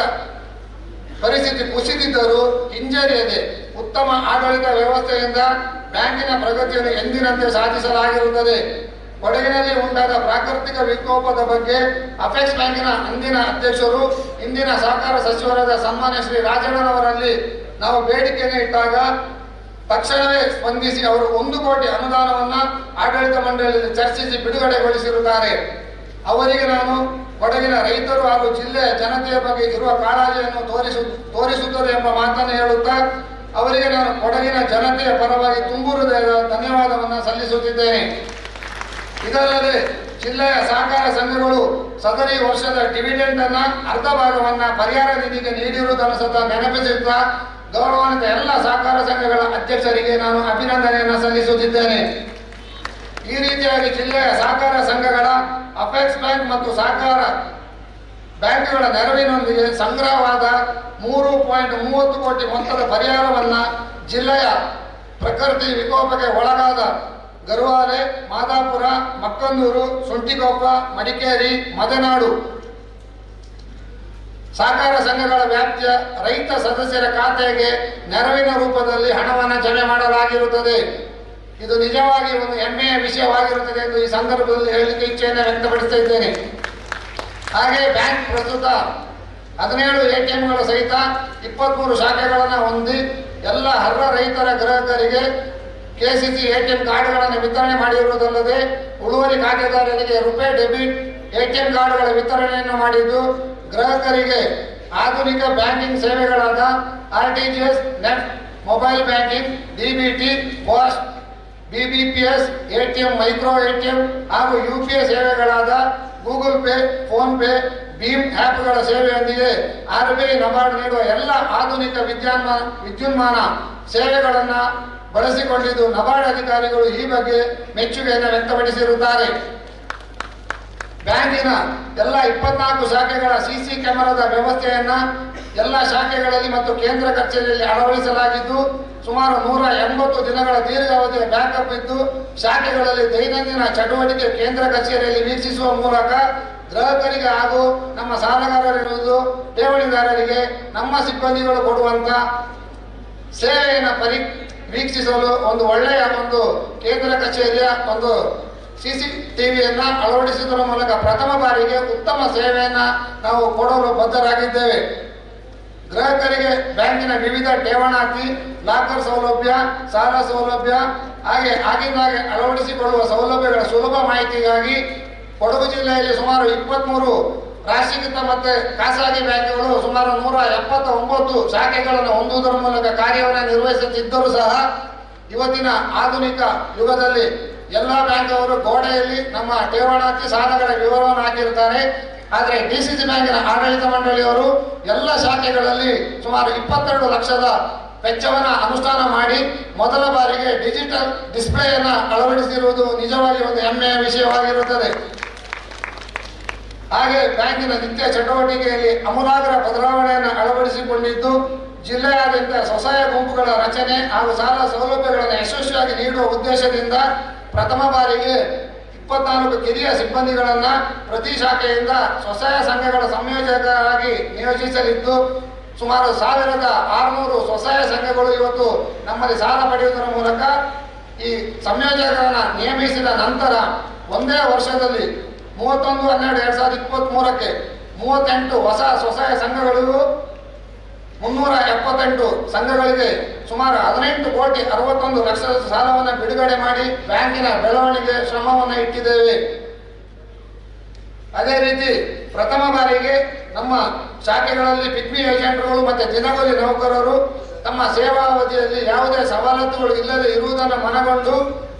G: ಪರಿಸ್ಥಿತಿ ಕುಸಿದಿದ್ದರೂ ಹಿಂಜರಿಯದೆ ಉತ್ತಮ ಆಡಳಿತ ವ್ಯವಸ್ಥೆಯಿಂದ ಬ್ಯಾಂಕಿನ ಪ್ರಗತಿಯನ್ನು ಎಂದಿನಂತೆ ಸಾಧಿಸಲಾಗಿರುತ್ತದೆ. ಕೊಡಗಿನಲ್ಲಿ ಉಂಟಾದ ಪ್ರಾಕೃತಿಕ ವಿಕೋಪದ ಬಗ್ಗೆ ಅಪೆಕ್ಸ್ ಬ್ಯಾಂಕಿನ ಅಂದಿನ ಅಧ್ಯಕ್ಷರು, ಇಂದಿನ ಸಹಕಾರ ಸಚಿವರಾದ ಸನ್ಮಾನ್ಯ ಶ್ರೀ ರಾಜಣ್ಣನವರಲ್ಲಿ ನಾವು ಬೇಡಿಕೆಯನ್ನು ಇಟ್ಟಾಗ ತಕ್ಷಣವೇ ಸ್ಪಂದಿಸಿ ಅವರು 1 ಕೋಟಿ ಅನುದಾನವನ್ನು ಆಡಳಿತ ಮಂಡಳಿಯಲ್ಲಿ ಚರ್ಚಿಸಿ ಬಿಡುಗಡೆಗೊಳಿಸಿರುತ್ತಾರೆ. ಅವರಿಗೆ ನಾನು ಕೊಡಗಿನ ರೈತರು ಹಾಗೂ ಜಿಲ್ಲೆಯ ಜನತೆಯ ಬಗ್ಗೆ ಇರುವ ಕಾಳಜಿಯನ್ನು ತೋರಿಸುತ್ತದೆ ಎಂಬ ಮಾತನ್ನು ಹೇಳುತ್ತಾ ಅವರಿಗೆ ನಾನು ಕೊಡಗಿನ ಜನತೆಯ ಪರವಾಗಿ ತುಂಬು ಹೃದಯದ ಧನ್ಯವಾದವನ್ನು ಸಲ್ಲಿಸುತ್ತಿದ್ದೇನೆ. ಇದಲ್ಲದೆ ಜಿಲ್ಲೆಯ ಸಹಕಾರ ಸಂಘಗಳು ಸದರಿ ವರ್ಷದ ಡಿವಿಡೆಂಡ್ ಅನ್ನ ಅರ್ಧ ಭಾಗವನ್ನ ಪರಿಹಾರ ನಿಧಿಗೆ ನೀಡಿರುವುದನ್ನು ಸಹ ನೆನಪಿಸುತ್ತಾ ಗೌರವಾನ್ವಿತ ಎಲ್ಲ ಸಹಕಾರ ಸಂಘಗಳ ಅಧ್ಯಕ್ಷರಿಗೆ ನಾನು ಅಭಿನಂದನೆಯನ್ನು ಸಲ್ಲಿಸುತ್ತಿದ್ದೇನೆ. ಈ ರೀತಿಯಾಗಿ ಜಿಲ್ಲೆಯ ಸಹಕಾರ ಸಂಘಗಳ ಅಪೆಕ್ಸ್ ಬ್ಯಾಂಕ್ ಮತ್ತು ಸಹಕಾರ ಬ್ಯಾಂಕ್ಗಳ ನೆರವಿನೊಂದಿಗೆ ಸಂಗ್ರಹವಾದ 3.30 ಕೋಟಿ ಮೊತ್ತದ ಪರಿಹಾರವನ್ನು ಜಿಲ್ಲೆಯ ಪ್ರಕೃತಿ ವಿಕೋಪಕ್ಕೆ ಒಳಗಾದ ಗರ್ವಾಲೆ, ಮಾದಾಪುರ, ಮಕ್ಕಂದೂರು, ಸುಂಟಿಕೊಪ್ಪ, ಮಡಿಕೇರಿ, ಮದನಾಡು ಸಹಕಾರ ಸಂಘಗಳ ವ್ಯಾಪ್ತಿಯ ರೈತ ಸದಸ್ಯರ ಖಾತೆಗೆ ನೆರವಿನ ರೂಪದಲ್ಲಿ ಹಣವನ್ನು ಜಮೆ ಮಾಡಲಾಗಿರುತ್ತದೆ. ಇದು ನಿಜವಾಗಿ ಒಂದು ಹೆಮ್ಮೆಯ ವಿಷಯವಾಗಿರುತ್ತದೆ ಎಂದು ಈ ಸಂದರ್ಭದಲ್ಲಿ ಹೇಳಲಿಕ್ಕೆ ಇಚ್ಛೆಯನ್ನು ವ್ಯಕ್ತಪಡಿಸ್ತಾ ಇದ್ದೇನೆ. ಹಾಗೆ ಬ್ಯಾಂಕ್ ಪ್ರಸ್ತುತ 17 ATMಗಳ ಸಹಿತ 23 ಶಾಖೆಗಳನ್ನು ಹೊಂದಿ ಎಲ್ಲ ಅರ್ಹ ರೈತರ ಗ್ರಾಹಕರಿಗೆ KCC ATM ಕಾರ್ಡ್ಗಳನ್ನು ವಿತರಣೆ ಮಾಡಿರುವುದಲ್ಲದೆ ಉಳುವರಿ ಖಾತೆದಾರರಿಗೆ ರುಪೇ ಡೆಬಿಟ್ ATM ಕಾರ್ಡ್ಗಳ ವಿತರಣೆಯನ್ನು ಮಾಡಿದ್ದು, ಗ್ರಾಹಕರಿಗೆ ಆಧುನಿಕ ಬ್ಯಾಂಕಿಂಗ್ ಸೇವೆಗಳಾದ RTGS, NEFT, mobile banking, DBT, POS, BBPS, ATM, micro ATM ಹಾಗೂ UPI ಸೇವೆಗಳಾದ ಗೂಗಲ್ ಪೇ, ಫೋನ್ ಪೇ, ಭೀಮ್ ಆ್ಯಪ್ಗಳ ಸೇವೆಯೊಂದಿಗೆ RBI ನಬಾರ್ಡ್ ನೀಡುವ ಎಲ್ಲ ಆಧುನಿಕ ವಿದ್ಯುನ್ಮಾನ ಸೇವೆಗಳನ್ನು ಬಳಸಿಕೊಂಡಿದ್ದು, ನಬಾರ್ಡ್ ಅಧಿಕಾರಿಗಳು ಈ ಬಗ್ಗೆ ಮೆಚ್ಚುಗೆಯನ್ನು ವ್ಯಕ್ತಪಡಿಸಿರುತ್ತಾರೆ. ಬ್ಯಾಂಕಿನ ಎಲ್ಲ 24 ಶಾಖೆಗಳ CC ಕ್ಯಾಮೆರಾದ ವ್ಯವಸ್ಥೆಯನ್ನು ಎಲ್ಲ ಶಾಖೆಗಳಲ್ಲಿ ಮತ್ತು ಕೇಂದ್ರ ಕಚೇರಿಯಲ್ಲಿ ಅಳವಡಿಸಲಾಗಿದ್ದು, ಸುಮಾರು 180 ದಿನಗಳ ದೀರ್ಘಾವಧಿಯ ಬ್ಯಾಕಪ್ ಇದ್ದು, ಶಾಖೆಗಳಲ್ಲಿ ದೈನಂದಿನ ಚಟುವಟಿಕೆ ಕೇಂದ್ರ ಕಚೇರಿಯಲ್ಲಿ ವೀಕ್ಷಿಸುವ ಮೂಲಕ ಗ್ರಾಹಕರಿಗೆ ಹಾಗೂ ನಮ್ಮ ಸಾಲಗಾರರಿರುವುದು ಠೇವಣಿದಾರರಿಗೆ ನಮ್ಮ ಸಿಬ್ಬಂದಿಗಳು ಕೊಡುವಂತ ಸೇವೆಯನ್ನು ವೀಕ್ಷಿಸಲು ಒಂದು ಒಳ್ಳೆಯ ಒಂದು ಕೇಂದ್ರ ಕಚೇರಿಯ ಒಂದು CCTVಯನ್ನ ಅಳವಡಿಸುವುದರ ಮೂಲಕ ಪ್ರಥಮ ಬಾರಿಗೆ ಉತ್ತಮ ಸೇವೆಯನ್ನು ನಾವು ಕೊಡಲು ಬದ್ಧರಾಗಿದ್ದೇವೆ. ಗ್ರಾಹಕರಿಗೆ ಬ್ಯಾಂಕಿನ ವಿವಿಧ ಠೇವಣಾತಿ, ಲಾಕರ್ ಸೌಲಭ್ಯ, ಸಾಲ ಸೌಲಭ್ಯ ಹಾಗೆ ಆಗಿಂದಾಗೆ ಅಳವಡಿಸಿಕೊಳ್ಳುವ ಸೌಲಭ್ಯಗಳ ಸುಲಭ ಮಾಹಿತಿಗಾಗಿ ಕೊಡಗು ಜಿಲ್ಲೆಯಲ್ಲಿ ಸುಮಾರು 23 ರಾಷ್ಟ್ರೀಕೃತ ಮತ್ತು ಖಾಸಗಿ ಬ್ಯಾಂಕ್ಗಳು ಸುಮಾರು 179 ಶಾಖೆಗಳನ್ನು ಹೊಂದುವುದರ ಮೂಲಕ ಕಾರ್ಯವನ್ನು ನಿರ್ವಹಿಸುತ್ತಿದ್ದರೂ ಸಹ ಇವತ್ತಿನ ಆಧುನಿಕ ಯುಗದಲ್ಲಿ ಎಲ್ಲ ಬ್ಯಾಂಕ್ ಅವರು ಗೋಡೆಯಲ್ಲಿ ನಮ್ಮ ಠೇವಣಾತಿ ಸಾಲಗಳ ವಿವರವನ್ನು ಹಾಕಿರುತ್ತಾರೆ. ಆದರೆ DCC ಬ್ಯಾಂಕಿನ ಆಡಳಿತ ಮಂಡಳಿಯವರು ಎಲ್ಲ ಶಾಖೆಗಳಲ್ಲಿ ಸುಮಾರು 22 ಲಕ್ಷದ ವೆಚ್ಚವನ್ನು ಅನುಷ್ಠಾನ ಮಾಡಿ ಮೊದಲ ಬಾರಿಗೆ ಡಿಜಿಟಲ್ ಡಿಸ್ಪ್ಲೇಯನ್ನು ಅಳವಡಿಸಿರುವುದು ನಿಜವಾಗಿ ಒಂದು ಹೆಮ್ಮೆಯ ವಿಷಯವಾಗಿರುತ್ತದೆ. ಹಾಗೆ ಬ್ಯಾಂಕಿನ ನಿತ್ಯ ಚಟುವಟಿಕೆಯಲ್ಲಿ ಅಮೂಲಾಗ್ರ ಬದಲಾವಣೆಯನ್ನು ಅಳವಡಿಸಿಕೊಂಡಿದ್ದು ಜಿಲ್ಲೆಯಾದ್ಯಂತ ಸ್ವಸಹಾಯ ಗುಂಪುಗಳ ರಚನೆ ಹಾಗೂ ಸಾಲ ಸೌಲಭ್ಯಗಳನ್ನು ಯಶಸ್ವಿಯಾಗಿ ನೀಡುವ ಉದ್ದೇಶದಿಂದ ಪ್ರಥಮ ಬಾರಿಗೆ 24 ಕಿರಿಯ ಸಿಬ್ಬಂದಿಗಳನ್ನು ಪ್ರತಿ ಶಾಖೆಯಿಂದ ಸ್ವಸಹಾಯ ಸಂಘಗಳ ಸಂಯೋಜಕರಾಗಿ ನಿಯೋಜಿಸಲಿದ್ದು ಸುಮಾರು 1600 ಸ್ವಸಹಾಯ ಸಂಘಗಳು ಇವತ್ತು ನಮ್ಮಲ್ಲಿ ಸಾಲ ಪಡೆಯುವುದರ ಮೂಲಕ ಈ ಸಂಯೋಜಕರನ್ನು ನೇಮಿಸಿದ ನಂತರ ಒಂದೇ ವರ್ಷದಲ್ಲಿ 31/12/2023ಕ್ಕೆ 38 ಹೊಸ ಸ್ವಸಹಾಯ ಸಂಘಗಳಿಗೂ 378 ಸಂಘಗಳಿಗೆ ಸುಮಾರು 18,61,00,000 ಸಾಲವನ್ನು ಬಿಡುಗಡೆ ಮಾಡಿ ಬ್ಯಾಂಕಿನ ಬೆಳವಣಿಗೆ ಶ್ರಮವನ್ನು ಇಟ್ಟಿದ್ದೇವೆ. ಅದೇ ರೀತಿ ಪ್ರಥಮ ಬಾರಿಗೆ ನಮ್ಮ ಶಾಖೆಗಳಲ್ಲಿ ಪಿಗ್ಮಿ ಏಜೆಂಟ್ಗಳು ಮತ್ತು ದಿನಗೂಲಿ ನೌಕರರು ತಮ್ಮ ಸೇವಾವಧಿಯಲ್ಲಿ ಯಾವುದೇ ಸವಲತ್ತುಗಳು ಇಲ್ಲದೆ ಇರುವುದನ್ನು ಮನಗೊಂಡು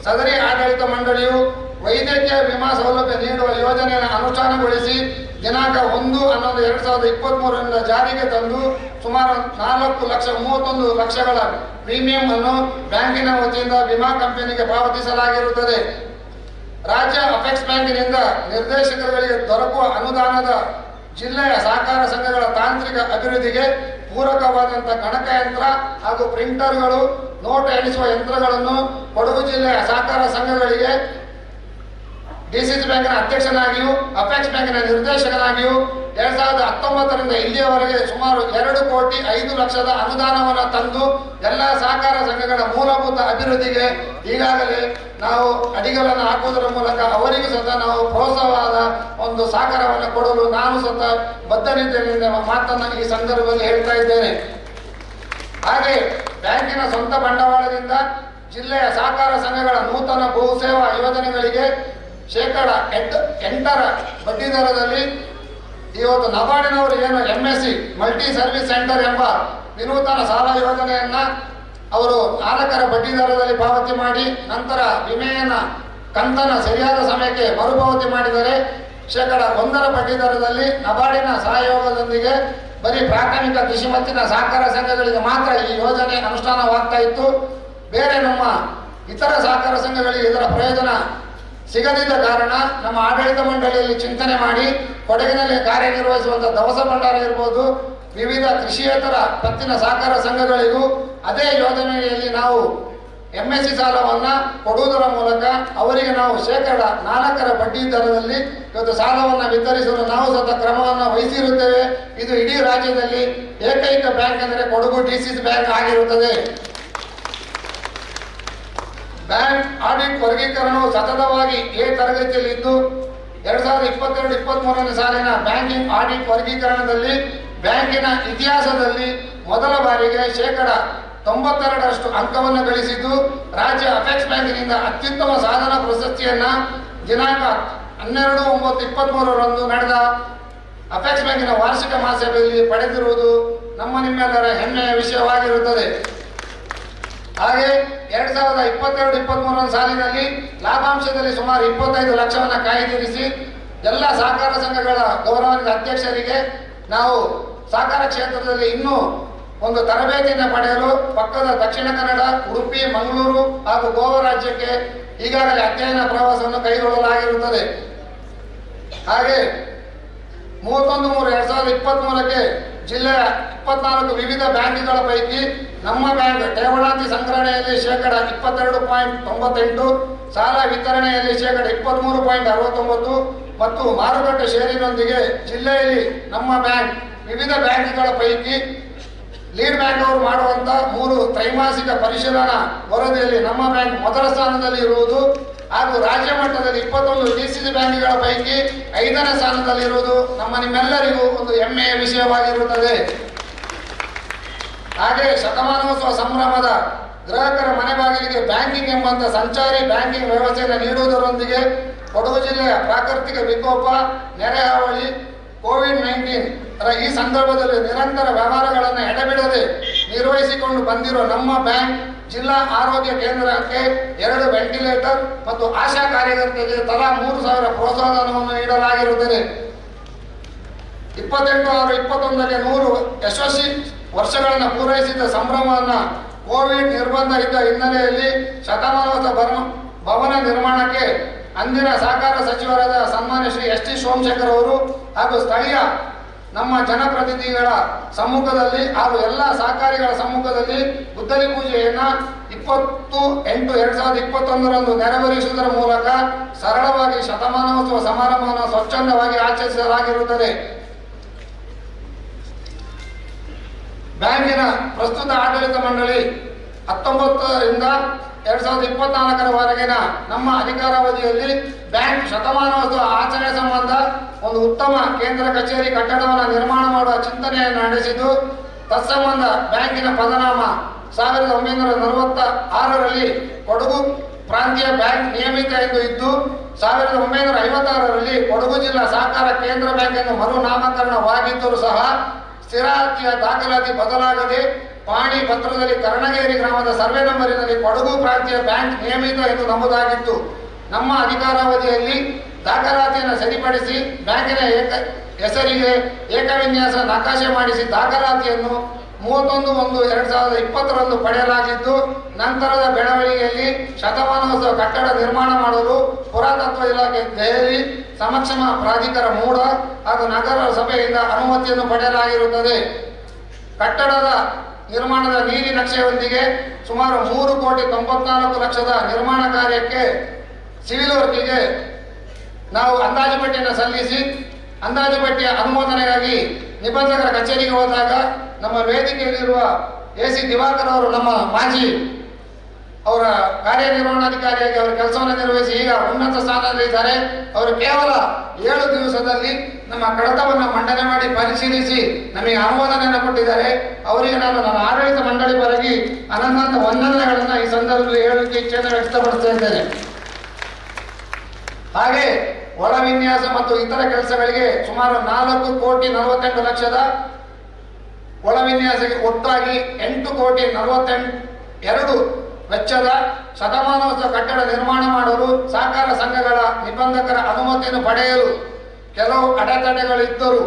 G: ಸದರಿ ಆಡಳಿತ ಮಂಡಳಿಯು ವೈದ್ಯಕೀಯ ವಿಮಾ ಸೌಲಭ್ಯ ನೀಡುವ ಯೋಜನೆಯನ್ನು ಅನುಷ್ಠಾನಗೊಳಿಸಿ ದಿನಾಂಕ 1/11/2023 ಜಾರಿಗೆ ತಂದು ಸುಮಾರು 4,31,00,000 ಪ್ರೀಮಿಯಂ ಅನ್ನು ಬ್ಯಾಂಕಿನ ವತಿಯಿಂದ ವಿಮಾ ಕಂಪನಿಗೆ ಪಾವತಿಸಲಾಗಿರುತ್ತದೆ. ರಾಜ್ಯ ಅಪೆಕ್ಸ್ ಬ್ಯಾಂಕಿನಿಂದ ನಿರ್ದೇಶಕರುಗಳಿಗೆ ದೊರಕುವ ಅನುದಾನದ ಜಿಲ್ಲೆಯ ಸಹಕಾರ ಸಂಘಗಳ ತಾಂತ್ರಿಕ ಅಭಿವೃದ್ಧಿಗೆ ಪೂರಕವಾದಂಥ ಗಣಕಯಂತ್ರ ಹಾಗೂ ಪ್ರಿಂಟರ್ಗಳು, ನೋಟ್ ಎಣಿಸುವ ಯಂತ್ರಗಳನ್ನು ಕೊಡಗು ಜಿಲ್ಲೆಯ ಸಹಕಾರ ಸಂಘಗಳಿಗೆ DCC ಬ್ಯಾಂಕಿನ ಅಧ್ಯಕ್ಷನಾಗಿಯೂ ಅಪೆಕ್ಸ್ ಬ್ಯಾಂಕಿನ ನಿರ್ದೇಶಕನಾಗಿಯೂ 2019ರಿಂದ ಇಲ್ಲಿಯವರೆಗೆ ಸುಮಾರು 2,05,00,000 ಅನುದಾನವನ್ನು ತಂದು ಎಲ್ಲ ಸಹಕಾರ ಸಂಘಗಳ ಮೂಲಭೂತ ಅಭಿವೃದ್ಧಿಗೆ ಈಗಾಗಲೇ ನಾವು ಅಡಿಗಲನ್ನು ಹಾಕುವುದರ ಮೂಲಕ ಅವರಿಗೂ ಸಹ ನಾವು ಪ್ರೋತ್ಸಾಹವಾದ ಒಂದು ಸಹಕಾರವನ್ನು ಕೊಡಲು ನಾನು ಸಹ ಬದ್ಧನಿದ್ದೇನೆ ಮಾತನ್ನು ಈ ಸಂದರ್ಭದಲ್ಲಿ ಹೇಳ್ತಾ ಇದ್ದೇನೆ. ಹಾಗೆ ಬ್ಯಾಂಕಿನ ಸ್ವಂತ ಬಂಡವಾಳದಿಂದ ಜಿಲ್ಲೆಯ ಸಹಕಾರ ಸಂಘಗಳ ನೂತನ ಬಹುಸೇವಾ ಯೋಜನೆಗಳಿಗೆ 8% ಬಡ್ಡಿ ದರದಲ್ಲಿ ಇವತ್ತು ನಬಾರ್ಡಿನವರು ಏನು MSC ಮಲ್ಟಿ ಸರ್ವಿಸ್ ಸೆಂಟರ್ ಎಂಬ ವಿನೂತನ ಸಾಲ ಯೋಜನೆಯನ್ನ ಅವರು 4% ಬಡ್ಡಿ ದರದಲ್ಲಿ ಪಾವತಿ ಮಾಡಿ ನಂತರ ವಿಮೆಯನ್ನ ಕಂತನ ಸರಿಯಾದ ಸಮಯಕ್ಕೆ ಮರುಪಾವತಿ ಮಾಡಿದರೆ 1% ಬಡ್ಡಿ ದರದಲ್ಲಿ ನಬಾರ್ಡಿನ ಸಹಯೋಗದೊಂದಿಗೆ ಬರೀ ಪ್ರಾಥಮಿಕ ಕೃಷಿ ಮತ್ತಿನ ಸಹಕಾರ ಸಂಘಗಳಿಗೆ ಮಾತ್ರ ಈ ಯೋಜನೆ ಅನುಷ್ಠಾನವಾಗ್ತಾ ಇತ್ತು. ಬೇರೆ ನಮ್ಮ ಇತರ ಸಹಕಾರ ಸಂಘಗಳಿಗೆ ಇದರ ಪ್ರಯೋಜನ ಸಿಗದಿದ್ದ ಕಾರಣ ನಮ್ಮ ಆಡಳಿತ ಮಂಡಳಿಯಲ್ಲಿ ಚಿಂತನೆ ಮಾಡಿ ಕೊಡಗಿನಲ್ಲಿ ಕಾರ್ಯನಿರ್ವಹಿಸುವಂಥ ದವಸ ಭಂಡಾರ ಇರ್ಬೋದು, ವಿವಿಧ ಕೃಷಿಯೇತರ ಪತ್ತಿನ ಸಹಕಾರ ಸಂಘಗಳಿಗೂ ಅದೇ ಯೋಜನೆಯಲ್ಲಿ ನಾವು MSC ಸಾಲವನ್ನು ಕೊಡುವುದರ ಮೂಲಕ ಅವರಿಗೆ ನಾವು 4% ಬಡ್ಡಿ ದರದಲ್ಲಿ ಇವತ್ತು ಸಾಲವನ್ನು ವಿತರಿಸಲು ನಾವು ಸಹ ಕ್ರಮವನ್ನು ವಹಿಸಿರುತ್ತೇವೆ. ಇದು ಇಡೀ ರಾಜ್ಯದಲ್ಲಿ ಏಕೈಕ ಬ್ಯಾಂಕ್ ಅಂದರೆ ಕೊಡಗು DCC ಬ್ಯಾಂಕ್ ಆಗಿರುತ್ತದೆ. ಬ್ಯಾಂಕ್ ಆಡಿಟ್ ವರ್ಗೀಕರಣವು ಸತತವಾಗಿ A ತರಗತಿಯಲ್ಲಿದ್ದು 2022-23ನೇ ಸಾಲಿನ ಬ್ಯಾಂಕಿಂಗ್ ಆಡಿಟ್ ವರ್ಗೀಕರಣದಲ್ಲಿ ಬ್ಯಾಂಕಿನ ಇತಿಹಾಸದಲ್ಲಿ ಮೊದಲ ಬಾರಿಗೆ 92% ಅಂಕವನ್ನು ಗಳಿಸಿದ್ದು ರಾಜ್ಯ ಅಪೆಕ್ಸ್ ಬ್ಯಾಂಕಿನಿಂದ ಅತ್ಯುತ್ತಮ ಸಾಧನಾ ಪ್ರಶಸ್ತಿಯನ್ನ ದಿನಾಂಕ 12/9/23ರಂದು ನಡೆದ ಅಪೆಕ್ಸ್ ಬ್ಯಾಂಕಿನ ವಾರ್ಷಿಕ ಮಹಾಸಭೆಯಲ್ಲಿ ಪಡೆದಿರುವುದು ನಮ್ಮ ನಿಮ್ಮೆಲ್ಲರ ಹೆಮ್ಮೆಯ ವಿಷಯವಾಗಿರುತ್ತದೆ. ಹಾಗೆ 2022-23ನೇ ಸಾಲಿನಲ್ಲಿ ಲಾಭಾಂಶದಲ್ಲಿ ಸುಮಾರು 25 ಲಕ್ಷವನ್ನು ಕಾಯ್ದಿರಿಸಿ ಎಲ್ಲ ಸಹಕಾರ ಸಂಘಗಳ ಗೌರವಾನ್ವಿತ ಅಧ್ಯಕ್ಷರಿಗೆ ನಾವು ಸಹಕಾರ ಕ್ಷೇತ್ರದಲ್ಲಿ ಇನ್ನೂ ಒಂದು ತರಬೇತಿಯನ್ನು ಪಡೆಯಲು ಪಕ್ಕದ ದಕ್ಷಿಣ ಕನ್ನಡ, ಉಡುಪಿ, ಮಂಗಳೂರು ಹಾಗೂ ಗೋವಾ ರಾಜ್ಯಕ್ಕೆ ಈಗಾಗಲೇ ಅಧ್ಯಯನ ಪ್ರವಾಸವನ್ನು ಕೈಗೊಳ್ಳಲಾಗಿರುತ್ತದೆ. ಹಾಗೆ 31/3/2023ಕ್ಕೆ ಜಿಲ್ಲೆಯ 24 ವಿವಿಧ ಬ್ಯಾಂಕ್ಗಳ ಪೈಕಿ ನಮ್ಮ ಬ್ಯಾಂಕ್ ಠೇವಣಾತಿ ಸಂಗ್ರಹಣೆಯಲ್ಲಿ 22.98%, ಸಾಲ ವಿತರಣೆಯಲ್ಲಿ 23.69%, ಮತ್ತು ಮಾರುಕಟ್ಟೆ ಷೇರಿನೊಂದಿಗೆ ಜಿಲ್ಲೆಯಲ್ಲಿ ನಮ್ಮ ಬ್ಯಾಂಕ್ ವಿವಿಧ ಬ್ಯಾಂಕ್ಗಳ ಪೈಕಿ ಲೀಡ್ ಬ್ಯಾಂಕ್ ಅವರು ಮಾಡುವಂತ 3 ತ್ರೈಮಾಸಿಕ ಪರಿಶೀಲನಾ ವರದಿಯಲ್ಲಿ ನಮ್ಮ ಬ್ಯಾಂಕ್ ಮೊದಲ ಸ್ಥಾನದಲ್ಲಿ ಇರುವುದು ಹಾಗೂ ರಾಜ್ಯ ಮಟ್ಟದಲ್ಲಿ 21 ಡಿಸಿಸಿ ಬ್ಯಾಂಕ್ಗಳ ಪೈಕಿ 5ನೇ ಸ್ಥಾನದಲ್ಲಿರುವುದು ನಿಮ್ಮೆಲ್ಲರಿಗೂ ಒಂದು ಹೆಮ್ಮೆಯ ವಿಷಯವಾಗಿರುತ್ತದೆ. ಹಾಗೆ ಶತಮಾನೋತ್ಸವ ಸಂಭ್ರಮದ ಗ್ರಾಹಕರ ಮನೆ ಬಾಗಿಲಿಗೆ ಬ್ಯಾಂಕಿಂಗ್ ಎಂಬಂತ ಸಂಚಾರಿ ಬ್ಯಾಂಕಿಂಗ್ ವ್ಯವಸ್ಥೆಯನ್ನು ನೀಡುವುದರೊಂದಿಗೆ ಕೊಡಗು ಜಿಲ್ಲೆಯ ಪ್ರಾಕೃತಿಕ ವಿಕೋಪ, ನೆರೆ ಹಾವಳಿ, ಕೋವಿಡ್-19 ಈ ಸಂದರ್ಭದಲ್ಲಿ ನಿರಂತರ ವ್ಯವಹಾರಗಳನ್ನು ಎಡೆಬಿಡದೆ ನಿರ್ವಹಿಸಿಕೊಂಡು ಬಂದಿರುವ ನಮ್ಮ ಬ್ಯಾಂಕ್ ಜಿಲ್ಲಾ ಆರೋಗ್ಯ ಕೇಂದ್ರಕ್ಕೆ 2 ವೆಂಟಿಲೇಟರ್ ಮತ್ತು ಆಶಾ ಕಾರ್ಯಕರ್ತರಿಗೆ ತಲಾ 3,000 ಪ್ರೋತ್ಸಾಹಧನವನ್ನು ನೀಡಲಾಗಿರುತ್ತದೆ. 28/6/21ಕ್ಕೆ 100 ಯಶಸ್ವಿ ವರ್ಷಗಳನ್ನು ಪೂರೈಸಿದ ಸಂಭ್ರಮವನ್ನು ಕೋವಿಡ್ ನಿರ್ಬಂಧ ಇದ್ದ ಹಿನ್ನೆಲೆಯಲ್ಲಿ ಶತಮಾನೋತ್ಸವ ಭವನ ನಿರ್ಮಾಣಕ್ಕೆ ಅಂದಿನ ಸಹಕಾರ ಸಚಿವರಾದ ಸನ್ಮಾನ್ಯ ಶ್ರೀ ಎಸ್ ಟಿ ಸೋಮಶೇಖರ್ ಅವರು ಹಾಗೂ ಸ್ಥಳೀಯ ನಮ್ಮ ಜನಪ್ರತಿನಿಧಿಗಳ ಸಮ್ಮುಖದಲ್ಲಿ ಹಾಗೂ ಎಲ್ಲ ಸಹಕಾರಿಗಳ ಸಮ್ಮುಖದಲ್ಲಿ ಗುದ್ದಲಿ ಪೂಜೆಯನ್ನು 20/8/2021ರಂದು ನೆರವೇರಿಸುವುದರ ಮೂಲಕ ಸರಳವಾಗಿ ಶತಮಾನೋತ್ಸವ ಸಮಾರಂಭವನ್ನು ಸ್ವಚ್ಛಂದವಾಗಿ ಆಚರಿಸಲಾಗಿರುತ್ತದೆ. ಬ್ಯಾಂಕಿನ ಪ್ರಸ್ತುತ ಆಡಳಿತ ಮಂಡಳಿ 19ರಿಂದ 2024ರವರೆಗಿನ ನಮ್ಮ ಅಧಿಕಾರಾವಧಿಯಲ್ಲಿ ಬ್ಯಾಂಕ್ ಶತಮಾನೋತ್ಸವ ಆಚರಣೆ ಸಂಬಂಧ ಒಂದು ಉತ್ತಮ ಕೇಂದ್ರ ಕಚೇರಿ ಕಟ್ಟಡವನ್ನು ನಿರ್ಮಾಣ ಮಾಡುವ ಚಿಂತನೆಯನ್ನು ನಡೆಸಿದ್ದು, ತತ್ಸಂಬಂಧ ಬ್ಯಾಂಕಿನ ಪದನಾಮ 1946ರಲ್ಲಿ ಕೊಡಗು ಪ್ರಾಂತೀಯ ಬ್ಯಾಂಕ್ ನಿಯಮಿತ ಎಂದು ಇದ್ದು 1956ರಲ್ಲಿ ಕೊಡಗು ಜಿಲ್ಲಾ ಸಹಕಾರ ಕೇಂದ್ರ ಬ್ಯಾಂಕ್ ಎಂದು ಮರುನಾಮಕರಣವಾಗಿದ್ದರೂ ಸಹ ಸ್ಥಿರಾಸ್ತಿಯ ದಾಖಲಾತಿ ಬದಲಾಗದೆ ಪಾಣಿ ಪತ್ರದಲ್ಲಿ ಕರ್ಣಗೇರಿ ಗ್ರಾಮದ ಸರ್ವೆ ನಂಬರಿನಲ್ಲಿ ಕೊಡಗು ಪ್ರಾಂತೀಯ ಬ್ಯಾಂಕ್ ನಿಯಮಿತ ಎಂದು ನಮೂದಾಗಿತ್ತು. ನಮ್ಮ ಅಧಿಕಾರಾವಧಿಯಲ್ಲಿ ದಾಖಲಾತಿಯನ್ನು ಸರಿಪಡಿಸಿ ಬ್ಯಾಂಕಿನ ಹೆಸರಿಗೆ ಏಕವಿನ್ಯಾಸ ನಕಾಶೆ ಮಾಡಿಸಿ ದಾಖಲಾತಿಯನ್ನು 31/1/2020ರಂದು ಪಡೆಯಲಾಗಿದ್ದು, ನಂತರದ ಬೆಳವಣಿಗೆಯಲ್ಲಿ ಶತಮಾನೋತ್ಸವ ಕಟ್ಟಡ ನಿರ್ಮಾಣ ಮಾಡಲು ಪುರಾತತ್ವ ಇಲಾಖೆ ದೆಹಲಿ, ಸಮಕ್ಷಮ ಪ್ರಾಧಿಕಾರ ಮೂಡ ಹಾಗೂ ನಗರ ಸಭೆಯಿಂದ ಅನುಮತಿಯನ್ನು ಪಡೆಯಲಾಗಿರುತ್ತದೆ. ಕಟ್ಟಡದ ನಿರ್ಮಾಣದ ನೀಲಿ ನಕ್ಷೆಯೊಂದಿಗೆ ಸುಮಾರು 3,94,00,000 ನಿರ್ಮಾಣ ಕಾರ್ಯಕ್ಕೆ ಸಿವಿಲ್ ವರ್ಕಿಗೆ ನಾವು ಅಂದಾಜು ಪಟ್ಟಿಯನ್ನು ಸಲ್ಲಿಸಿ ಅಂದಾಜು ಪಟ್ಟಿಯ ಅನುಮೋದನೆಗಾಗಿ ನಿಬಂಧಕರ ಕಚೇರಿಗೆ ಹೋದಾಗ ನಮ್ಮ ವೇದಿಕೆಯಲ್ಲಿರುವ ಎ.ಸಿ. ದಿವಾಕರ್ ಅವರು ನಮ್ಮ ಮಾಜಿ ಅವರ ಕಾರ್ಯನಿರ್ವಹಣಾಧಿಕಾರಿಯಾಗಿ ಅವರ ಕೆಲಸವನ್ನು ನಿರ್ವಹಿಸಿ ಈಗ ಉನ್ನತ ಸ್ಥಾನದಲ್ಲಿದ್ದಾರೆ. ಅವರು ಕೇವಲ 7 ದಿವಸದಲ್ಲಿ ನಮ್ಮ ಕಡತವನ್ನು ಮಂಡನೆ ಮಾಡಿ ಪರಿಶೀಲಿಸಿ ನಮಗೆ ಅನುಮೋದನೆಯನ್ನು ಕೊಟ್ಟಿದ್ದಾರೆ. ಅವರಿಗೆ ನಾನು ನನ್ನ ಆಡಳಿತ ಮಂಡಳಿ ಪರವಾಗಿ ಅನಂತ ವಂದನೆಗಳನ್ನು ಈ ಸಂದರ್ಭದಲ್ಲಿ ಹೇಳಲಿಕ್ಕೆ ಇಚ್ಛೆಯನ್ನು ವ್ಯಕ್ತಪಡಿಸ್ತಾ ಇದ್ದೇನೆ. ಹಾಗೆ ಒಳ ವಿನ್ಯಾಸ ಮತ್ತು ಇತರ ಕೆಲಸಗಳಿಗೆ ಸುಮಾರು 4,48,00,000 ಒಳ ವಿನ್ಯಾಸಕ್ಕೆ ಒಟ್ಟಾಗಿ 8,48,2 ವೆಚ್ಚದ ಶತಮಾನೋತ್ಸವ ಕಟ್ಟಡ ನಿರ್ಮಾಣ ಮಾಡಲು ಸಹಕಾರ ಸಂಘಗಳ ನಿಬಂಧಕರ ಅನುಮತಿಯನ್ನು ಪಡೆಯಲು ಕೆಲವು ಅಡೆತಡೆಗಳಿದ್ದರೂ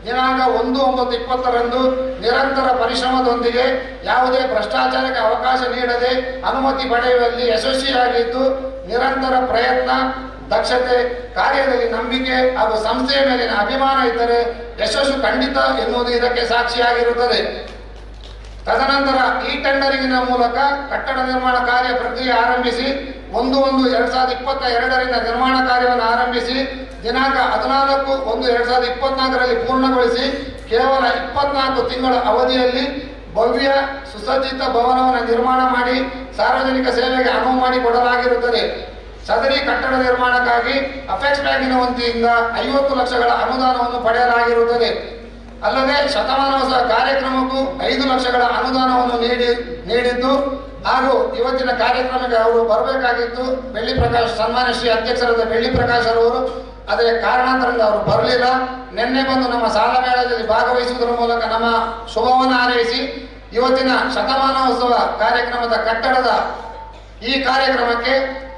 G: ದಿನಾಂಕ 1/9/20ರಂದು ನಿರಂತರ ಪರಿಶ್ರಮದೊಂದಿಗೆ ಯಾವುದೇ ಭ್ರಷ್ಟಾಚಾರಕ್ಕೆ ಅವಕಾಶ ನೀಡದೆ ಅನುಮತಿ ಪಡೆಯುವಲ್ಲಿ ಯಶಸ್ವಿಯಾಗಿದ್ದು, ನಿರಂತರ ಪ್ರಯತ್ನ, ದಕ್ಷತೆ, ಕಾರ್ಯದಲ್ಲಿ ನಂಬಿಕೆ ಹಾಗೂ ಸಂಸ್ಥೆಯ ಮೇಲಿನ ಅಭಿಮಾನ ಇದ್ದರೆ ಯಶಸ್ಸು ಖಂಡಿತ ಎನ್ನುವುದು ಇದಕ್ಕೆ ಸಾಕ್ಷಿಯಾಗಿರುತ್ತದೆ. ತದನಂತರ ಈ ಟೆಂಡರಿಂಗಿನ ಮೂಲಕ ಕಟ್ಟಡ ನಿರ್ಮಾಣ ಕಾರ್ಯ ಪ್ರಕ್ರಿಯೆ ಆರಂಭಿಸಿ 1/1/2022ರಿಂದ ನಿರ್ಮಾಣ ಕಾರ್ಯವನ್ನು ಆರಂಭಿಸಿ ದಿನಾಂಕ 14/1/2024ರಲ್ಲಿ ಪೂರ್ಣಗೊಳಿಸಿ ಕೇವಲ 24 ತಿಂಗಳ ಅವಧಿಯಲ್ಲಿ ಭವ್ಯ ಸುಸಜ್ಜಿತ ಭವನವನ್ನು ನಿರ್ಮಾಣ ಮಾಡಿ ಸಾರ್ವಜನಿಕ ಸೇವೆಗೆ ಅನುವು ಮಾಡಿಕೊಡಲಾಗಿರುತ್ತದೆ. ಸದರಿ ಕಟ್ಟಡ ನಿರ್ಮಾಣಕ್ಕಾಗಿ ಅಪೆಕ್ಸ್ ಬ್ಯಾಂಕಿನ ವತಿಯಿಂದ 50 ಲಕ್ಷಗಳ ಅನುದಾನವನ್ನು ಪಡೆಯಲಾಗಿರುತ್ತದೆ. ಅಲ್ಲದೆ ಶತಮಾನೋತ್ಸವ ಕಾರ್ಯಕ್ರಮಕ್ಕೂ 5 ಲಕ್ಷಗಳ ಅನುದಾನವನ್ನು ನೀಡಿದ್ದು ಹಾಗೂ ಇವತ್ತಿನ ಕಾರ್ಯಕ್ರಮಕ್ಕೆ ಅವರು ಬರಬೇಕಾಗಿತ್ತು ಬೆಳ್ಳಿ ಪ್ರಕಾಶ್ ಸನ್ಮಾನ್ಯ ಶ್ರೀ ಅಧ್ಯಕ್ಷರಾದ ಬೆಳ್ಳಿ ಪ್ರಕಾಶ್ ಅವರು, ಆದರೆ ಕಾರಣಾಂತರದಿಂದ ಅವರು ಬರಲಿಲ್ಲ. ನಿನ್ನೆ ಬಂದು ನಮ್ಮ ಸಾಲ ಮೇಳದಲ್ಲಿ ಭಾಗವಹಿಸುವುದರ ಮೂಲಕ ನಮ್ಮ ಶುಭವನ್ನು ಹಾರೈಸಿ ಇವತ್ತಿನ ಶತಮಾನೋತ್ಸವ ಕಾರ್ಯಕ್ರಮದ ಕಟ್ಟಡದ ಈ ಕಾರ್ಯಕ್ರಮಕ್ಕೆ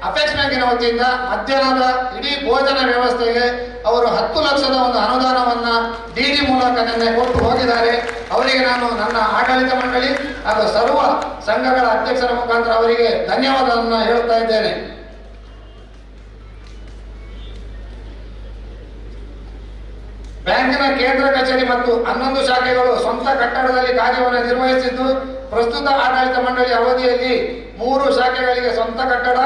G: ಅಪೆಕ್ಸ್ ಬ್ಯಾಂಕಿನ ವತಿಯಿಂದ ಮಧ್ಯಾಹ್ನದ ಇಡೀ ಭೋಜನ ವ್ಯವಸ್ಥೆಗೆ ಅವರು 10 ಲಕ್ಷದ ಒಂದು ಅನುದಾನವನ್ನು ಡಿಡಿ ಮೂಲಕ ನಿನ್ನೆ ಕೊಟ್ಟು ಹೋಗಿದ್ದಾರೆ. ಅವರಿಗೆ ನಾನು ನನ್ನ ಆಡಳಿತ ಮಂಡಳಿ ಹಾಗೂ ಸರ್ವ ಸಂಘಗಳ ಅಧ್ಯಕ್ಷರ ಮುಖಾಂತರ ಅವರಿಗೆ ಧನ್ಯವಾದವನ್ನು ಹೇಳುತ್ತಾ ಇದ್ದೇನೆ. ಬ್ಯಾಂಕಿನ ಕೇಂದ್ರ ಕಚೇರಿ ಮತ್ತು 11 ಶಾಖೆಗಳು ಸ್ವಂತ ಕಟ್ಟಡದಲ್ಲಿ ಕಾರ್ಯವನ್ನು ನಿರ್ವಹಿಸಿದ್ದು, ಪ್ರಸ್ತುತ ಆಡಳಿತ ಮಂಡಳಿ ಅವಧಿಯಲ್ಲಿ 3 ಶಾಖೆಗಳಿಗೆ ಸ್ವಂತ ಕಟ್ಟಡ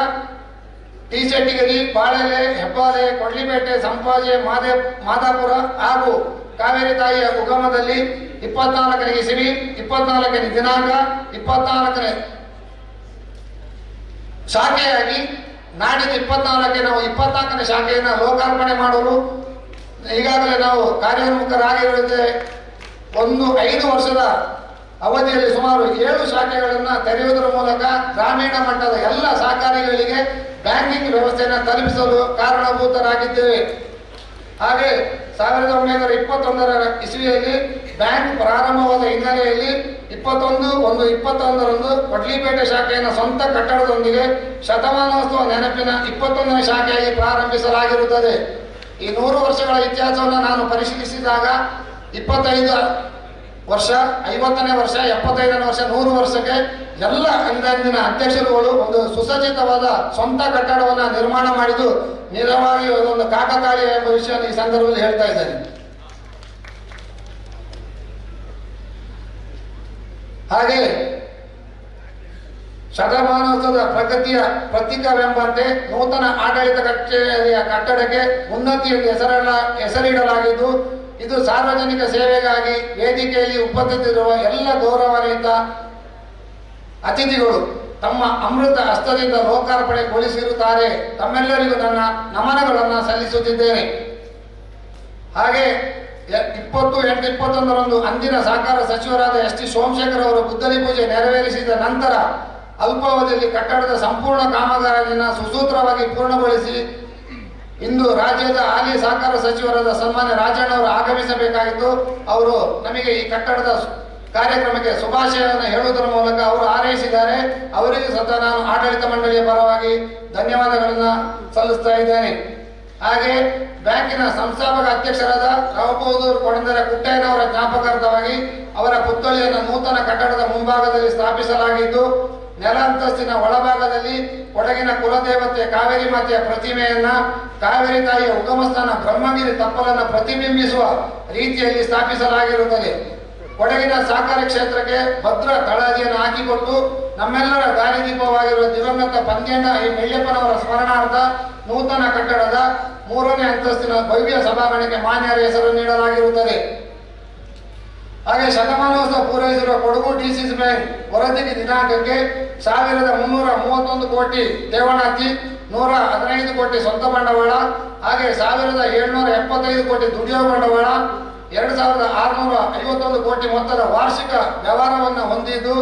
G: ಟಿ ಶೆಟ್ಟಿಗೇರಿ, ಬಾಳೆಲೆ, ಹೆಬ್ಬಾಲೆ, ಕೊಡ್ಲಿಪೇಟೆ, ಸಂಪಾಜೆ, ಮಾದಾಪುರ ಹಾಗೂ ಕಾವೇರಿ ತಾಯಿಯ ಉಗಮದಲ್ಲಿ 24ನೇ ಇಸವಿ 24ನೇ ದಿನಾಂಕ 24ನೇ ಶಾಖೆಯಾಗಿ ನಾಡಿದ್ದು 24ಕ್ಕೆ ನಾವು 24ನೇ ಶಾಖೆಯನ್ನು ಲೋಕಾರ್ಪಣೆ ಮಾಡಲು ಈಗಾಗಲೇ ನಾವು ಕಾರ್ಯೋನ್ಮುಖರಾಗಿರುವುದೇ. 5 ವರ್ಷದ ಅವಧಿಯಲ್ಲಿ ಸುಮಾರು 7 ಶಾಖೆಗಳನ್ನು ತೆರೆಯುವುದರ ಮೂಲಕ ಗ್ರಾಮೀಣ ಮಟ್ಟದ ಎಲ್ಲ ಸಹಕಾರಿಗಳಿಗೆ ಬ್ಯಾಂಕಿಂಗ್ ವ್ಯವಸ್ಥೆಯನ್ನು ತಲುಪಿಸಲು ಕಾರಣಭೂತರಾಗಿದ್ದೇವೆ. ಹಾಗೆ 1921ರ ಇಸವಿಯಲ್ಲಿ ಬ್ಯಾಂಕ್ ಪ್ರಾರಂಭವಾದ ಹಿನ್ನೆಲೆಯಲ್ಲಿ 21/1/21ರಂದು ಕೊಡ್ಲಿಪೇಟೆ ಶಾಖೆಯನ್ನು ಸ್ವಂತ ಕಟ್ಟಡದೊಂದಿಗೆ ಶತಮಾನೋತ್ಸವ ನೆನಪಿನ 21ನೇ ಶಾಖೆಯಾಗಿ ಪ್ರಾರಂಭಿಸಲಾಗಿರುತ್ತದೆ. ಈ 100 ವರ್ಷಗಳ ಇತಿಹಾಸವನ್ನು ನಾನು ಪರಿಶೀಲಿಸಿದಾಗ 25 ವರ್ಷ, 50ನೇ ವರ್ಷ, 75ನೇ ವರ್ಷ, 100 ವರ್ಷಕ್ಕೆ ಎಲ್ಲ ಅಂದಿನ ಅಧ್ಯಕ್ಷರುಗಳು ಒಂದು ಸುಸಜ್ಜಿತವಾದ ಸ್ವಂತ ಕಟ್ಟಡವನ್ನು ನಿರ್ಮಾಣ ಮಾಡಿದ್ದು ನಿಜವಾಗಿ ಒಂದು ಕಾಕತಾಳೀಯ ಎಂಬ ವಿಷಯವನ್ನು ಈ ಸಂದರ್ಭದಲ್ಲಿ ಹೇಳ್ತಾ ಇದ್ದೇನೆ. ಹಾಗೆ ಶತಮಾನೋತ್ಸವದ ಪ್ರಗತಿಯ ಪ್ರತೀಕವೆಂಬಂತೆ ನೂತನ ಆಡಳಿತ ಕಚೇರಿಯ ಕಟ್ಟಡಕ್ಕೆ ಉನ್ನತಿ ಎಂದು ಹೆಸರಿಡಲಾಗಿದ್ದು, ಇದು ಸಾರ್ವಜನಿಕ ಸೇವೆಗಾಗಿ ವೇದಿಕೆಯಲ್ಲಿ ಉಪಸ್ಥಿತರಿರುವ ಎಲ್ಲ ಗೌರವಾನ್ವಿತ ಅತಿಥಿಗಳು ತಮ್ಮ ಅಮೃತ ಹಸ್ತದಿಂದ ಲೋಕಾರ್ಪಣೆಗೊಳಿಸಿರುತ್ತಾರೆ. ತಮ್ಮೆಲ್ಲರಿಗೂ ನನ್ನ ನಮನಗಳನ್ನು ಸಲ್ಲಿಸುತ್ತಿದ್ದೇನೆ. ಹಾಗೆ 20/8/21ರಂದು ಅಂದಿನ ಸಹಕಾರ ಸಚಿವರಾದ ಎಸ್.ಟಿ. ಸೋಮಶೇಖರ್ ಅವರು ಗುದ್ದಲಿ ಪೂಜೆ ನೆರವೇರಿಸಿದ ನಂತರ ಅಲ್ಪಾವಧಿಯಲ್ಲಿ ಕಟ್ಟಡದ ಸಂಪೂರ್ಣ ಕಾಮಗಾರಿಯನ್ನು ಸುಸೂತ್ರವಾಗಿ ಪೂರ್ಣಗೊಳಿಸಿ ಇಂದು ರಾಜ್ಯದ ಹಾಲಿ ಸಹಕಾರ ಸಚಿವರಾದ ಸನ್ಮಾನ್ಯ ರಾಜಣ್ಣ ಅವರು ಆಗಮಿಸಬೇಕಾಗಿತ್ತು. ಅವರು ನಮಗೆ ಈ ಕಟ್ಟಡದ ಕಾರ್ಯಕ್ರಮಕ್ಕೆ ಶುಭಾಶಯವನ್ನು ಹೇಳುವುದರ ಮೂಲಕ ಅವರು ಹಾರೈಸಿದ್ದಾರೆ. ಅವರಿಗೂ ಸಹ ನಾನು ಆಡಳಿತ ಮಂಡಳಿಯ ಪರವಾಗಿ ಧನ್ಯವಾದಗಳನ್ನು ಸಲ್ಲಿಸ್ತಾ ಇದ್ದೇನೆ. ಹಾಗೆ ಬ್ಯಾಂಕಿನ ಸಂಸ್ಥಾಪಕ ಅಧ್ಯಕ್ಷರಾದ ರಾವ್ ಕೊಡಂದರ ಕುಟ್ಟಯ್ಯನವರ ಜ್ಞಾಪಕಾರ್ಥವಾಗಿ ಅವರ ಪುತ್ಥಳಿಯನ್ನು ನೂತನ ಕಟ್ಟಡದ ಮುಂಭಾಗದಲ್ಲಿ ಸ್ಥಾಪಿಸಲಾಗಿದ್ದು, ನೆಲ ಅಂತಸ್ತಿನ ಒಳಭಾಗದಲ್ಲಿ ಕೊಡಗಿನ ಕುಲದೇವತೆ ಕಾವೇರಿ ಮಾತೆಯ ಪ್ರತಿಮೆಯನ್ನ, ಕಾವೇರಿ ತಾಯಿಯ ಉಗಮಸ್ಥಾನ ಬ್ರಹ್ಮಗಿರಿ ತಪ್ಪಲನ್ನು ಪ್ರತಿಬಿಂಬಿಸುವ ರೀತಿಯಲ್ಲಿ ಸ್ಥಾಪಿಸಲಾಗಿರುತ್ತದೆ. ಕೊಡಗಿನ ಸಹಕಾರಿ ಕ್ಷೇತ್ರಕ್ಕೆ ಭದ್ರ ತಳಹದಿಯನ್ನು ಹಾಕಿಕೊಟ್ಟು ನಮ್ಮೆಲ್ಲರ ದಾರಿದೀಪವಾಗಿರುವ ದಿವಂಗತ ಪಂದ್ಯಣ್ಣ ಮೆಳ್ಯಪ್ಪನವರ ಸ್ಮರಣಾರ್ಥ ನೂತನ ಕಟ್ಟಡದ 3ನೇ ಅಂತಸ್ತಿನ ಭವ್ಯ ಸಭಾಂಗಣಕ್ಕೆ ಮಾನ್ಯರ ಹೆಸರು ನೀಡಲಾಗಿರುತ್ತದೆ. ಹಾಗೆ ಶತಮಾನೋತ್ಸವ ಪೂರೈಸಿರುವ ಕೊಡಗು ಡಿಸಿಸಿ ಬ್ಯಾಂಕ್ ವರದಿಗೆ ದಿನಾಂಕಕ್ಕೆ 1331 ಕೋಟಿ ಠೇವಣಾತಿ, 115 ಕೋಟಿ ಸ್ವಂತ ಬಂಡವಾಳ, ಹಾಗೆ 1775 ಕೋಟಿ ದುಡಿಯೋ ಬಂಡವಾಳ, 2651 ಕೋಟಿ ಮೊತ್ತದ ವಾರ್ಷಿಕ ವ್ಯವಹಾರವನ್ನು ಹೊಂದಿದ್ದು,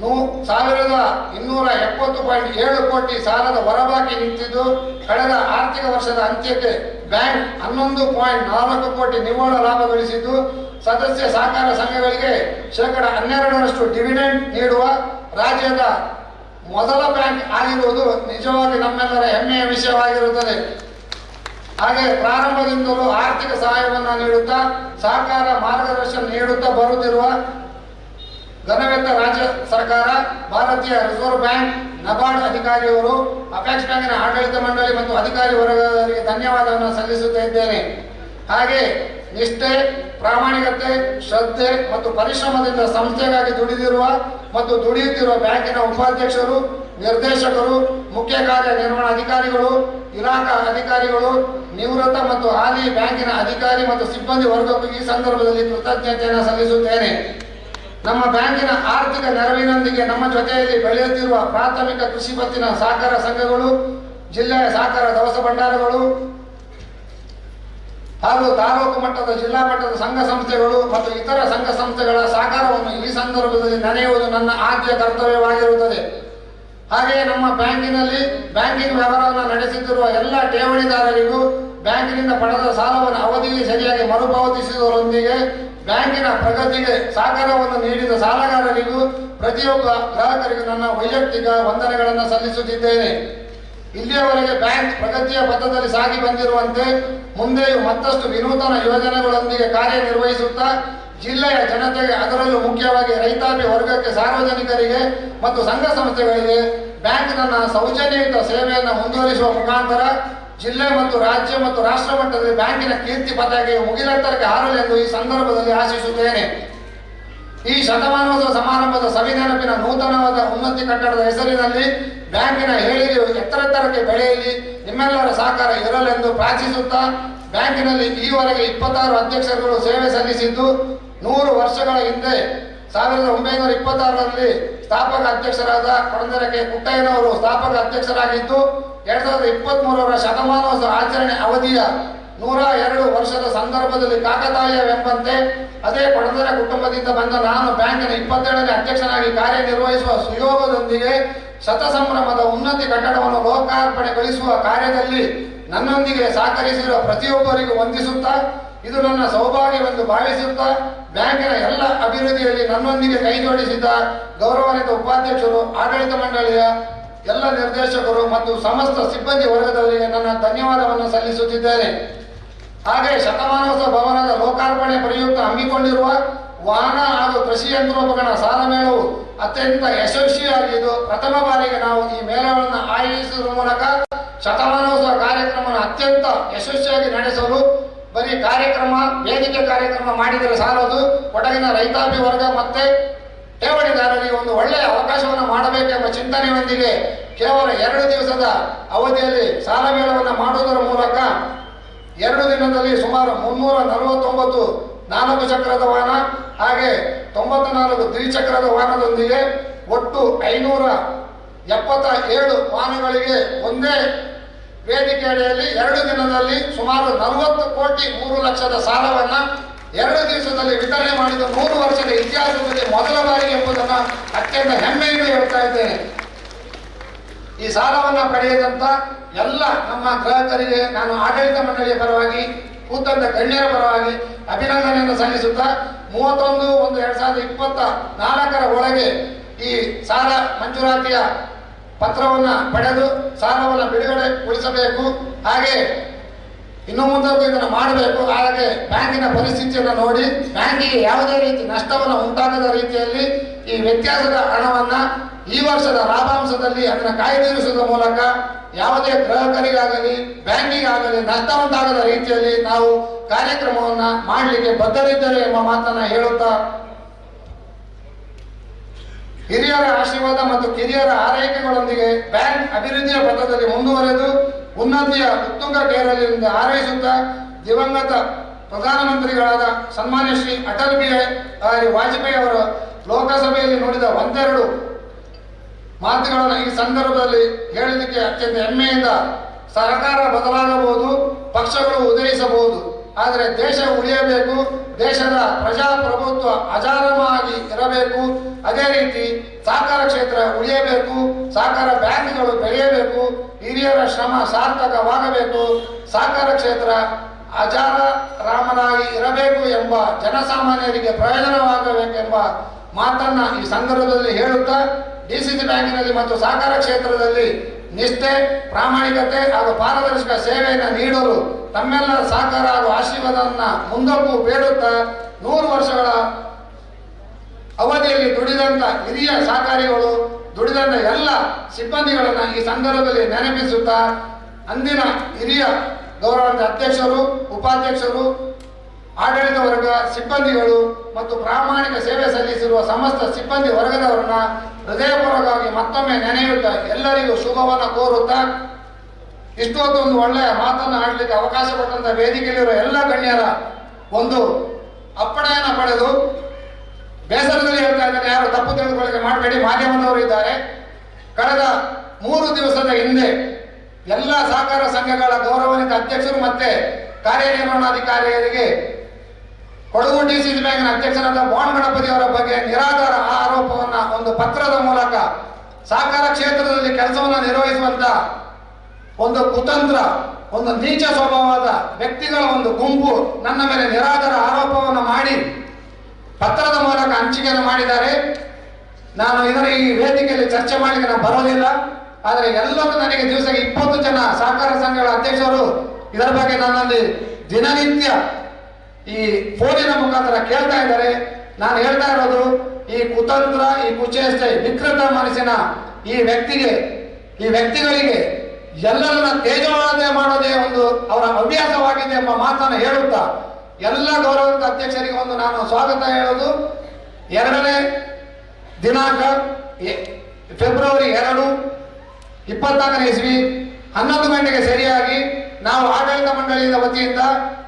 G: 1270.7 ಕೋಟಿ ಸಾಲದ ಹೊರಬಾಕಿ ನಿಂತಿದ್ದು, ಕಳೆದ ಆರ್ಥಿಕ ವರ್ಷದ ಅಂತ್ಯಕ್ಕೆ ಬ್ಯಾಂಕ್ 11.4 ಕೋಟಿ ನಿವ್ವಳ ಲಾಭ ಗಳಿಸಿದ್ದು, ಸದಸ್ಯ ಸಹಕಾರ ಸಂಘಗಳಿಗೆ 12% ಡಿವಿಡೆಂಡ್ ನೀಡುವ ರಾಜ್ಯದ ಮೊದಲ ಬ್ಯಾಂಕ್ ಆಗಿರುವುದು ನಿಜವಾಗಿ ನಮ್ಮೆಲ್ಲರ ಹೆಮ್ಮೆಯ ವಿಷಯವಾಗಿರುತ್ತದೆ. ಹಾಗೆ ಪ್ರಾರಂಭದಿಂದಲೂ ಆರ್ಥಿಕ ಸಹಾಯವನ್ನು ನೀಡುತ್ತಾ ಸಹಕಾರ ಮಾರ್ಗದರ್ಶನ ನೀಡುತ್ತಾ ಬರುತ್ತಿರುವ ಘನವೆತ್ತ ರಾಜ್ಯ ಸರ್ಕಾರ, ಭಾರತೀಯ ರಿಸರ್ವ್ ಬ್ಯಾಂಕ್, ನಬಾರ್ಡ್ ಅಧಿಕಾರಿಯವರು, ಅಪೆಕ್ಸ್ ಬ್ಯಾಂಕಿನ ಆಡಳಿತ ಮಂಡಳಿ ಮತ್ತು ಅಧಿಕಾರಿ ವರ್ಗದವರಿಗೆ ಧನ್ಯವಾದವನ್ನು ಸಲ್ಲಿಸುತ್ತಾ ಇದ್ದೇನೆ. ಹಾಗೆ ನಿಷ್ಠೆ, ಪ್ರಾಮಾಣಿಕತೆ, ಶ್ರದ್ಧೆ ಮತ್ತು ಪರಿಶ್ರಮದಿಂದ ಸಂಸ್ಥೆಗಾಗಿ ದುಡಿದಿರುವ ಮತ್ತು ದುಡಿಯುತ್ತಿರುವ ಬ್ಯಾಂಕಿನ ಉಪಾಧ್ಯಕ್ಷರು, ನಿರ್ದೇಶಕರು, ಮುಖ್ಯ ಕಾರ್ಯನಿರ್ವಹಣಾಧಿಕಾರಿಗಳು, ಇಲಾಖಾ ಅಧಿಕಾರಿಗಳು, ನಿವೃತ್ತ ಮತ್ತು ಹಾಲಿ ಬ್ಯಾಂಕಿನ ಅಧಿಕಾರಿ ಮತ್ತು ಸಿಬ್ಬಂದಿ ವರ್ಗಕ್ಕೂ ಈ ಸಂದರ್ಭದಲ್ಲಿ ಕೃತಜ್ಞತೆಯನ್ನು ಸಲ್ಲಿಸುತ್ತೇನೆ. ನಮ್ಮ ಬ್ಯಾಂಕಿನ ಆರ್ಥಿಕ ನೆರವಿನೊಂದಿಗೆ ನಮ್ಮ ಜೊತೆಯಲ್ಲಿ ಬೆಳೆಯುತ್ತಿರುವ ಪ್ರಾಥಮಿಕ ಕೃಷಿ ಪತ್ತಿನ ಸಹಕಾರ ಸಂಘಗಳು, ಜಿಲ್ಲೆಯ ಸಹಕಾರ ದವಸ ಭಂಡಾರಗಳು ಹಾಗೂ ತಾಲೂಕು ಮಟ್ಟದ ಜಿಲ್ಲಾ ಮಟ್ಟದ ಸಂಘ ಸಂಸ್ಥೆಗಳು ಮತ್ತು ಇತರ ಸಂಘ ಸಂಸ್ಥೆಗಳ ಸಹಕಾರವನ್ನು ಈ ಸಂದರ್ಭದಲ್ಲಿ ನೆನೆಯುವುದು ನನ್ನ ಆದ್ಯ ಕರ್ತವ್ಯವಾಗಿರುತ್ತದೆ. ಹಾಗೆಯೇ ನಮ್ಮ ಬ್ಯಾಂಕಿನಲ್ಲಿ ಬ್ಯಾಂಕಿಂಗ್ ವ್ಯವಹಾರವನ್ನು ನಡೆಸುತ್ತಿರುವ ಎಲ್ಲ ಠೇವಣಿದಾರರಿಗೂ ಬ್ಯಾಂಕಿನಿಂದ ಪಡೆದ ಸಾಲವನ್ನು ಅವಧಿಗೆ ಸರಿಯಾಗಿ ಮರುಪಾವತಿಸುವುದರೊಂದಿಗೆ ಬ್ಯಾಂಕಿನ ಪ್ರಗತಿಗೆ ಸಹಕಾರವನ್ನು ನೀಡಿದ ಸಾಲಗಾರರಿಗೂ ಪ್ರತಿಯೊಬ್ಬ ಗ್ರಾಹಕರಿಗೂ ನನ್ನ ವೈಯಕ್ತಿಕ ವಂದನೆಗಳನ್ನು ಸಲ್ಲಿಸುತ್ತಿದ್ದೇನೆ. ಇಲ್ಲಿಯವರೆಗೆ ಬ್ಯಾಂಕ್ ಪ್ರಗತಿಯ ಪಥದಲ್ಲಿ ಸಾಗಿ ಬಂದಿರುವಂತೆ ಮುಂದೆಯೂ ಮತ್ತಷ್ಟು ವಿನೂತನ ಯೋಜನೆಗಳೊಂದಿಗೆ ಕಾರ್ಯನಿರ್ವಹಿಸುತ್ತಾ ಜಿಲ್ಲೆಯ ಜನತೆಗೆ, ಅದರಲ್ಲೂ ಮುಖ್ಯವಾಗಿ ರೈತಾಪಿ ವರ್ಗಕ್ಕೆ, ಸಾರ್ವಜನಿಕರಿಗೆ ಮತ್ತು ಸಂಘ ಸಂಸ್ಥೆಗಳಿಗೆ ಬ್ಯಾಂಕ್ ನನ್ನ ಸೌಜನ್ಯಯುತ ಸೇವೆಯನ್ನು ಮುಂದುವರಿಸುವ ಮುಖಾಂತರ ಜಿಲ್ಲೆ ಮತ್ತು ರಾಜ್ಯ ಮತ್ತು ರಾಷ್ಟ್ರ ಮಟ್ಟದಲ್ಲಿ ಬ್ಯಾಂಕಿನ ಕೀರ್ತಿ ಪತಾಕೆಯು ಮುಗಿಲೆತ್ತರಕ್ಕೆ ಹಾರಲೆಂದು ಈ ಸಂದರ್ಭದಲ್ಲಿ ಆಶಿಸುತ್ತೇನೆ. ಈ ಶತಮಾನೋತ್ಸವ ಸಮಾರಂಭದ ಸವಿನೆನಪಿನ ನೂತನವಾದ ಉನ್ನತಿ ಕಟ್ಟಡದ ಹೆಸರಿನಲ್ಲಿ ಬ್ಯಾಂಕಿನ ಏಳಿಗೆಯು ಎತ್ತರಕ್ಕೆ ಬೆಳೆಯಲಿ, ನಿಮ್ಮೆಲ್ಲರ ಸಹಕಾರ ಇರಲೆಂದು ಪ್ರಾರ್ಥಿಸುತ್ತಾ, ಬ್ಯಾಂಕಿನಲ್ಲಿ ಈವರೆಗೆ 26 ಅಧ್ಯಕ್ಷರುಗಳು ಸೇವೆ ಸಲ್ಲಿಸಿದ್ದು, 100 ವರ್ಷಗಳ ಹಿಂದೆ 1926ರಲ್ಲಿ ಸ್ಥಾಪಕ ಅಧ್ಯಕ್ಷರಾದ ಕೊಡಂದರ ಕೆ ಪುಟ್ಟಯ್ಯನವರು ಸ್ಥಾಪಕ ಅಧ್ಯಕ್ಷರಾಗಿದ್ದು, 2023ರ ಶತಮಾನೋತ್ಸವ ಆಚರಣೆ ಅವಧಿಯ 102 ವರ್ಷದ ಸಂದರ್ಭದಲ್ಲಿ ಕಾಕತಾಳೀಯವೆಂಬಂತೆ ಅದೇ ಕೊಡಂದರ ಕುಟುಂಬದಿಂದ ಬಂದ ನಾನು ಬ್ಯಾಂಕಿನ 27ನೇ ಅಧ್ಯಕ್ಷನಾಗಿ ಕಾರ್ಯನಿರ್ವಹಿಸುವ ಸುಯೋಗದೊಂದಿಗೆ ಶತಸಂಭ್ರಮದ ಉನ್ನತಿ ಕಟ್ಟಡವನ್ನು ಲೋಕಾರ್ಪಣೆಗೊಳಿಸುವ ಕಾರ್ಯದಲ್ಲಿ ನನ್ನೊಂದಿಗೆ ಸಹಕರಿಸಿರುವ ಪ್ರತಿಯೊಬ್ಬರಿಗೂ ವಂದಿಸುತ್ತಾ, ಇದು ನನ್ನ ಸೌಭಾಗ್ಯವೆಂದು ಭಾವಿಸುತ್ತಾ, ಬ್ಯಾಂಕಿನ ಎಲ್ಲ ಅಭಿವೃದ್ಧಿಯಲ್ಲಿ ನನ್ನೊಂದಿಗೆ ಕೈಜೋಡಿಸಿದ ಗೌರವಾನ್ವಿತ ಉಪಾಧ್ಯಕ್ಷರು, ಆಡಳಿತ ಮಂಡಳಿಯ ಎಲ್ಲ ನಿರ್ದೇಶಕರು ಮತ್ತು ಸಮಸ್ತ ಸಿಬ್ಬಂದಿ ವರ್ಗದವರಿಗೆ ನನ್ನ ಧನ್ಯವಾದವನ್ನು ಸಲ್ಲಿಸುತ್ತಿದ್ದೇನೆ. ಹಾಗೆ ಶತಮಾನೋತ್ಸವ ಭವನದ ಲೋಕಾರ್ಪಣೆ ಪ್ರಯುಕ್ತ ಹಮ್ಮಿಕೊಂಡಿರುವ ವಾಹನ ಹಾಗೂ ಕೃಷಿ ಯಂತ್ರೋಪಕರಣ ಸಾಲ ಮೇಳವು ಅತ್ಯಂತ ಯಶಸ್ವಿಯಾಗಿದ್ದು, ಪ್ರಥಮ ಬಾರಿಗೆ ನಾವು ಈ ಮೇಳವನ್ನು ಆಯೋಜಿಸುವ ಮೂಲಕ ಶತಮಾನೋತ್ಸವ ಕಾರ್ಯಕ್ರಮವನ್ನು ಅತ್ಯಂತ ಯಶಸ್ವಿಯಾಗಿ ನಡೆಸಲು ಬರೀ ಕಾರ್ಯಕ್ರಮ, ವೇದಿಕೆ ಕಾರ್ಯಕ್ರಮ ಮಾಡಿದರೆ ಸಾಲದು, ಕೊಡಗಿನ ರೈತಾಪಿ ವರ್ಗ ಮತ್ತೆ ಠೇವಣಿದಾರರಿಗೆ ಒಂದು ಒಳ್ಳೆಯ ಅವಕಾಶವನ್ನು ಮಾಡಬೇಕೆಂಬ ಚಿಂತನೆಯೊಂದಿಗೆ ಕೇವಲ 2 ದಿವಸದ ಅವಧಿಯಲ್ಲಿ ಸಾಲ ಮೇಳವನ್ನು ಮಾಡುವುದರ ಮೂಲಕ 2 ದಿನದಲ್ಲಿ ಸುಮಾರು 349 4 ಚಕ್ರದ ವಾಹನ ಹಾಗೆ 94 ದ್ವಿಚಕ್ರದ ವಾಹನದೊಂದಿಗೆ ಒಟ್ಟು 577 ವಾಹನಗಳಿಗೆ ಒಂದೇ ವೇದಿಕೆ ಅಡಿಯಲ್ಲಿ 2 ದಿನದಲ್ಲಿ ಸುಮಾರು 40 ಕೋಟಿ 3 ಲಕ್ಷದ ಸಾಲವನ್ನು 2 ದಿವಸದಲ್ಲಿ ವಿತರಣೆ ಮಾಡಿದ 100 ವರ್ಷದ ಇತಿಹಾಸದಲ್ಲಿ ಮೊದಲ ಬಾರಿಗೆ ಎಂಬುದನ್ನು ಅತ್ಯಂತ ಹೆಮ್ಮೆಯಿಂದ ಹೇಳ್ತಾ ಇದ್ದೇನೆ. ಈ ಸಾಲವನ್ನು ಪಡೆಯದಂತ ಎಲ್ಲ ನಮ್ಮ ಗ್ರಾಹಕರಿಗೆ ನಾನು ಆಡಳಿತ ಮಂಡಳಿಯ ಪರವಾಗಿ, ಕೂತಂತ ಗಣ್ಯರ ಪರವಾಗಿ ಅಭಿನಂದನೆಯನ್ನು ಸಲ್ಲಿಸುತ್ತಾ, 31/1/2024ರ ಒಳಗೆ ಈ ಸಾಲ ಮಂಜೂರಾತಿಯ ಪತ್ರವನ್ನು ಪಡೆದು ಸಾಲವನ್ನು ಬಿಡುಗಡೆಗೊಳಿಸಬೇಕು. ಹಾಗೆ ಇನ್ನು ಮುಂದಕ್ಕೂ ಇದನ್ನು ಮಾಡಬೇಕು. ಹಾಗೆ ಬ್ಯಾಂಕಿನ ಪರಿಸ್ಥಿತಿಯನ್ನು ನೋಡಿ ಬ್ಯಾಂಕಿಗೆ ಯಾವುದೇ ರೀತಿ ನಷ್ಟವನ್ನು ಉಂಟಾಗದ ರೀತಿಯಲ್ಲಿ ಈ ವ್ಯತ್ಯಾಸದ ಹಣವನ್ನು ಈ ವರ್ಷದ ಲಾಭಾಂಶದಲ್ಲಿ ಅದನ್ನು ಕಾಯ್ದಿರಿಸುವ ಮೂಲಕ ಯಾವುದೇ ಗ್ರಾಹಕರಿಗಾಗಲಿ ಬ್ಯಾಂಕಿಗಾಗಲಿ ನಷ್ಟ ಉಂಟಾಗದ ರೀತಿಯಲ್ಲಿ ನಾವು ಕಾರ್ಯಕ್ರಮವನ್ನು ಮಾಡಲಿಕ್ಕೆ ಬದ್ಧರಿದ್ದೇವೆ ಎಂಬ ಮಾತನ್ನು ಹೇಳುತ್ತಾ, ಹಿರಿಯರ ಆಶೀರ್ವಾದ ಮತ್ತು ಕಿರಿಯರ ಆರೈಕೆಗಳೊಂದಿಗೆ ಬ್ಯಾಂಕ್ ಅಭಿವೃದ್ಧಿಯ ಪಥದಲ್ಲಿ ಮುಂದುವರೆದು ಉನ್ನತಿಯ ಉತ್ತುಂಗಕ್ಕೇರಲಿ ಎಂದು ಹಾರೈಸುತ್ತಾ, ದಿವಂಗತ ಪ್ರಧಾನಮಂತ್ರಿಗಳಾದ ಸನ್ಮಾನ್ಯ ಶ್ರೀ ಅಟಲ್ ಬಿಹಾರಿ ವಾಜಪೇಯಿ ಅವರು ಲೋಕಸಭೆಯಲ್ಲಿ ನುಡಿದ ಒಂದೆರಡು ಮಾತುಗಳನ್ನು ಈ ಸಂದರ್ಭದಲ್ಲಿ ಹೇಳಲಿಕ್ಕೆ ಅತ್ಯಂತ ಹೆಮ್ಮೆಯಿಂದ, ಸರ್ಕಾರ ಬದಲಾಗಬಹುದು, ಪಕ್ಷಗಳು ಉದಯಿಸಬಹುದು, ಆದರೆ ದೇಶ ಉಳಿಯಬೇಕು, ದೇಶದ ಪ್ರಜಾಪ್ರಭುತ್ವ ಅಜಾರವಾಗಿ ಇರಬೇಕು. ಅದೇ ರೀತಿ ಸಹಕಾರ ಕ್ಷೇತ್ರ ಉಳಿಯಬೇಕು, ಸಹಕಾರ ಬ್ಯಾಂಕ್ಗಳು ಬೆಳೆಯಬೇಕು, ಹಿರಿಯರ ಶ್ರಮ ಸಾರ್ಥಕವಾಗಬೇಕು, ಸಹಕಾರ ಕ್ಷೇತ್ರ ಅಜಾರಾಮನಾಗಿ ಇರಬೇಕು ಎಂಬ ಜನಸಾಮಾನ್ಯರಿಗೆ ಪ್ರಯೋಜನವಾಗಬೇಕೆಂಬ ಮಾತನ್ನ ಈ ಸಂದರ್ಭದಲ್ಲಿ ಹೇಳುತ್ತಾ, ಡಿಸಿಸಿ ಬ್ಯಾಂಕಿನಲ್ಲಿ ಮತ್ತು ಸಹಕಾರ ಕ್ಷೇತ್ರದಲ್ಲಿ ನಿಷ್ಠೆ, ಪ್ರಾಮಾಣಿಕತೆ ಹಾಗೂ ಪಾರದರ್ಶಕ ಸೇವೆಯನ್ನು ನೀಡಲು ತಮ್ಮೆಲ್ಲರ ಸಹಕಾರ ಹಾಗೂ ಆಶೀರ್ವಾದವನ್ನು ಮುಂದಕ್ಕೂ ಬೇಡುತ್ತಾ, 100 ವರ್ಷಗಳ ಅವಧಿಯಲ್ಲಿ ದುಡಿದಂಥ ಹಿರಿಯ ಸಹಕಾರಿಗಳು, ದುಡಿದಂಥ ಎಲ್ಲ ಸಿಬ್ಬಂದಿಗಳನ್ನು ಈ ಸಂದರ್ಭದಲ್ಲಿ ನೆನಪಿಸುತ್ತಾ, ಅಂದಿನ ಹಿರಿಯ ಗೌರವಾನ್ವಿತ ಅಧ್ಯಕ್ಷರು, ಉಪಾಧ್ಯಕ್ಷರು, ಆಡಳಿತ ವರ್ಗ, ಸಿಬ್ಬಂದಿಗಳು ಮತ್ತು ಪ್ರಾಮಾಣಿಕ ಸೇವೆ ಸಲ್ಲಿಸಿರುವ ಸಮಸ್ತ ಸಿಬ್ಬಂದಿ ವರ್ಗದವರನ್ನ ಹೃದಯಪೂರ್ವಕವಾಗಿ ಮತ್ತೊಮ್ಮೆ ನೆನೆಯುತ್ತಾ ಎಲ್ಲರಿಗೂ ಶುಭವನ್ನು ಕೋರುತ್ತಾ, ಇಷ್ಟೊಂದು ಒಂದು ಒಳ್ಳೆಯ ಮಾತನ್ನು ಆಡಲಿಕ್ಕೆ ಅವಕಾಶ ಕೊಟ್ಟಂತ ವೇದಿಕೆಯಲ್ಲಿರುವ ಎಲ್ಲ ಗಣ್ಯರ ಒಂದು ಅಪ್ಪಣೆಯನ್ನು ಪಡೆದು ಬೇಸರದಲ್ಲಿ ಹೇಳ್ತಾ ಇದ್ದಾರೆ, ಯಾರು ತಪ್ಪು ತಿಳಿದುಕೊಳ್ಳಿಕೆ ಮಾಡಬೇಡಿ, ಮಾಧ್ಯಮದವರು ಇದ್ದಾರೆ. ಕಳೆದ 3 ದಿವಸದ ಹಿಂದೆ ಎಲ್ಲ ಸಹಕಾರ ಸಂಘಗಳ ಗೌರವಾನ್ವಿತ ಅಧ್ಯಕ್ಷರು ಮತ್ತೆ ಕಾರ್ಯನಿರ್ವಹಣಾಧಿಕಾರಿಯರಿಗೆ ಕೊಡಗು ಡಿಸಿಸಿ ಬ್ಯಾಂಕಿನ ಅಧ್ಯಕ್ಷರಾದ ಬಾಂಡ್ ಗಣಪತಿ ಅವರ ಬಗ್ಗೆ ನಿರಾಧಾರ ಆರೋಪವನ್ನು ಒಂದು ಪತ್ರದ ಮೂಲಕ ಸಹಕಾರ ಕ್ಷೇತ್ರದಲ್ಲಿ ಕೆಲಸವನ್ನು ನಿರ್ವಹಿಸುವಂತ ಒಂದು ಕುತಂತ್ರ, ಒಂದು ನೀಚ ಸ್ವಭಾವದ ವ್ಯಕ್ತಿಗಳ ಒಂದು ಗುಂಪು ನನ್ನ ಮೇಲೆ ನಿರಾಧಾರ ಆರೋಪವನ್ನು ಮಾಡಿ ಪತ್ರದ ಮೂಲಕ ಹಂಚಿಕೆಯನ್ನು ಮಾಡಿದ್ದಾರೆ. ನಾನು ಇದರ ಈ ವೇದಿಕೆಯಲ್ಲಿ ಚರ್ಚೆ ಮಾಡಲಿಕ್ಕೆ ನಾನು ಬರೋದಿಲ್ಲ. ಆದರೆ ಎಲ್ಲರೂ ನನಗೆ ದಿವಸಕ್ಕೆ 20 ಜನ ಸಹಕಾರ ಸಂಘಗಳ ಅಧ್ಯಕ್ಷರು ಇದರ ಬಗ್ಗೆ ನನ್ನಲ್ಲಿ ದಿನನಿತ್ಯ ಈ ಫೋನಿನ ಮುಖಾಂತರ ಕೇಳ್ತಾ ಇದ್ದಾರೆ. ನಾನು ಹೇಳ್ತಾ ಇರೋದು, ಈ ಕುತಂತ್ರ, ಈ ಕುಚೇಷ್ಟೆ, ವಿಕೃತ ಮನಸ್ಸಿನ ಈ ವ್ಯಕ್ತಿಗಳಿಗೆ ಎಲ್ಲರನ್ನ ತೇಜೋವಧೆ ಮಾಡೋದೇ ಒಂದು ಅವರ ಹವ್ಯಾಸವಾಗಿದೆ ಎಂಬ ಮಾತನ್ನು ಹೇಳುತ್ತಾ, ಎಲ್ಲ ಗೌರವಿತ ಅಧ್ಯಕ್ಷರಿಗೆ ಒಂದು ನಾನು ಸ್ವಾಗತ ಹೇಳೋದು. 2ನೇ ದಿನಾಂಕ ಫೆಬ್ರವರಿ 2 24ನೇ ಇಸ್ವಿ 11 ಗಂಟೆಗೆ ಸರಿಯಾಗಿ ನಾವು ಆಡಳಿತ ಮಂಡಳಿಯ ವತಿಯಿಂದ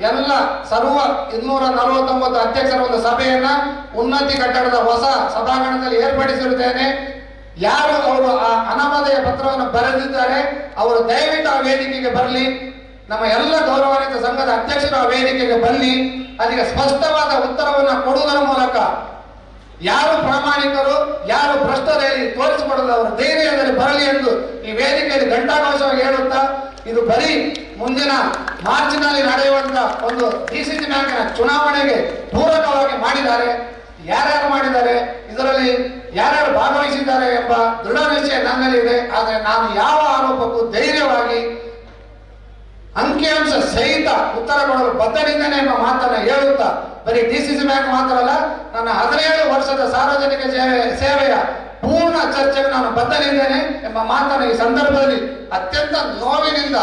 G: ಎಲ್ಲ ಸರ್ವ 249 ಅಧ್ಯಕ್ಷರ ಒಂದು ಸಭೆಯನ್ನ ಉನ್ನತಿ ಕಟ್ಟಡದ ಹೊಸ ಸಭಾಂಗಣದಲ್ಲಿ ಏರ್ಪಡಿಸಿರುತ್ತೇನೆ. ಯಾರು ಅವರು ಆ ಅನಾಮಧೇಯ ಪತ್ರವನ್ನು ಬರೆದಿದ್ದಾರೆ ಅವರು ದಯವಿಟ್ಟು ಆ ವೇದಿಕೆಗೆ ಬರಲಿ. ನಮ್ಮ ಎಲ್ಲ ಗೌರವಾನ್ವಿತ ಸಂಘದ ಅಧ್ಯಕ್ಷರು ಆ ವೇದಿಕೆಗೆ ಬನ್ನಿ. ಅದಕ್ಕೆ ಸ್ಪಷ್ಟವಾದ ಉತ್ತರವನ್ನು ಕೊಡುವುದರ ಮೂಲಕ ಯಾರು ಪ್ರಾಮಾಣಿಕರು ಯಾರು ಭ್ರಷ್ಟರಲ್ಲಿ ತೋರಿಸಿಕೊಡಲು ಅವರ ಧೈರ್ಯದಲ್ಲಿ ಬರಲಿ ಎಂದು ಈ ವೇದಿಕೆಯಲ್ಲಿ ಘಂಟಾಘೋಷವಾಗಿ ಹೇಳುತ್ತಾ, ಇದು ಬರೀ ಮುಂದಿನ ಮಾರ್ಚ್ನಲ್ಲಿ ನಡೆಯುವಂತ ಒಂದು ಡಿಸಿಸಿ ಬ್ಯಾಂಕಿನ ಚುನಾವಣೆಗೆ ಪೂರಕವಾಗಿ ಮಾಡಿದ್ದಾರೆ. ಯಾರ್ಯಾರು ಮಾಡಿದ್ದಾರೆ, ಇದರಲ್ಲಿ ಯಾರ್ಯಾರು ಭಾಗವಹಿಸಿದ್ದಾರೆ ಎಂಬ ದೃಢ ನಿಶ್ಚಯ ನನ್ನಲ್ಲಿ ಇದೆ. ಆದರೆ ನಾನು ಯಾವ ಆರೋಪಕ್ಕೂ ಧೈರ್ಯವಾಗಿ ಅಂಕಿಅಂಶ ಸಹಿತ ಉತ್ತರ ಕೊಡಲು ಬದ್ಧನಿದ್ದೇನೆ ಎಂಬ ಮಾತನ್ನ ಹೇಳುತ್ತಾ, ಬರೀ ಡಿಸಿಸಿ ಬ್ಯಾಂಕ್ ಮಾತ್ರ ಅಲ್ಲ, ನನ್ನ 17 ವರ್ಷದ ಸಾರ್ವಜನಿಕ ಸೇವೆಯ ಪೂರ್ಣ ಚರ್ಚೆಗೆ ನಾನು ಬದ್ಧನಿದ್ದೇನೆ ಎಂಬ ಮಾತನ್ನು ಈ ಸಂದರ್ಭದಲ್ಲಿ ಅತ್ಯಂತ ನೋವಿನಿಂದ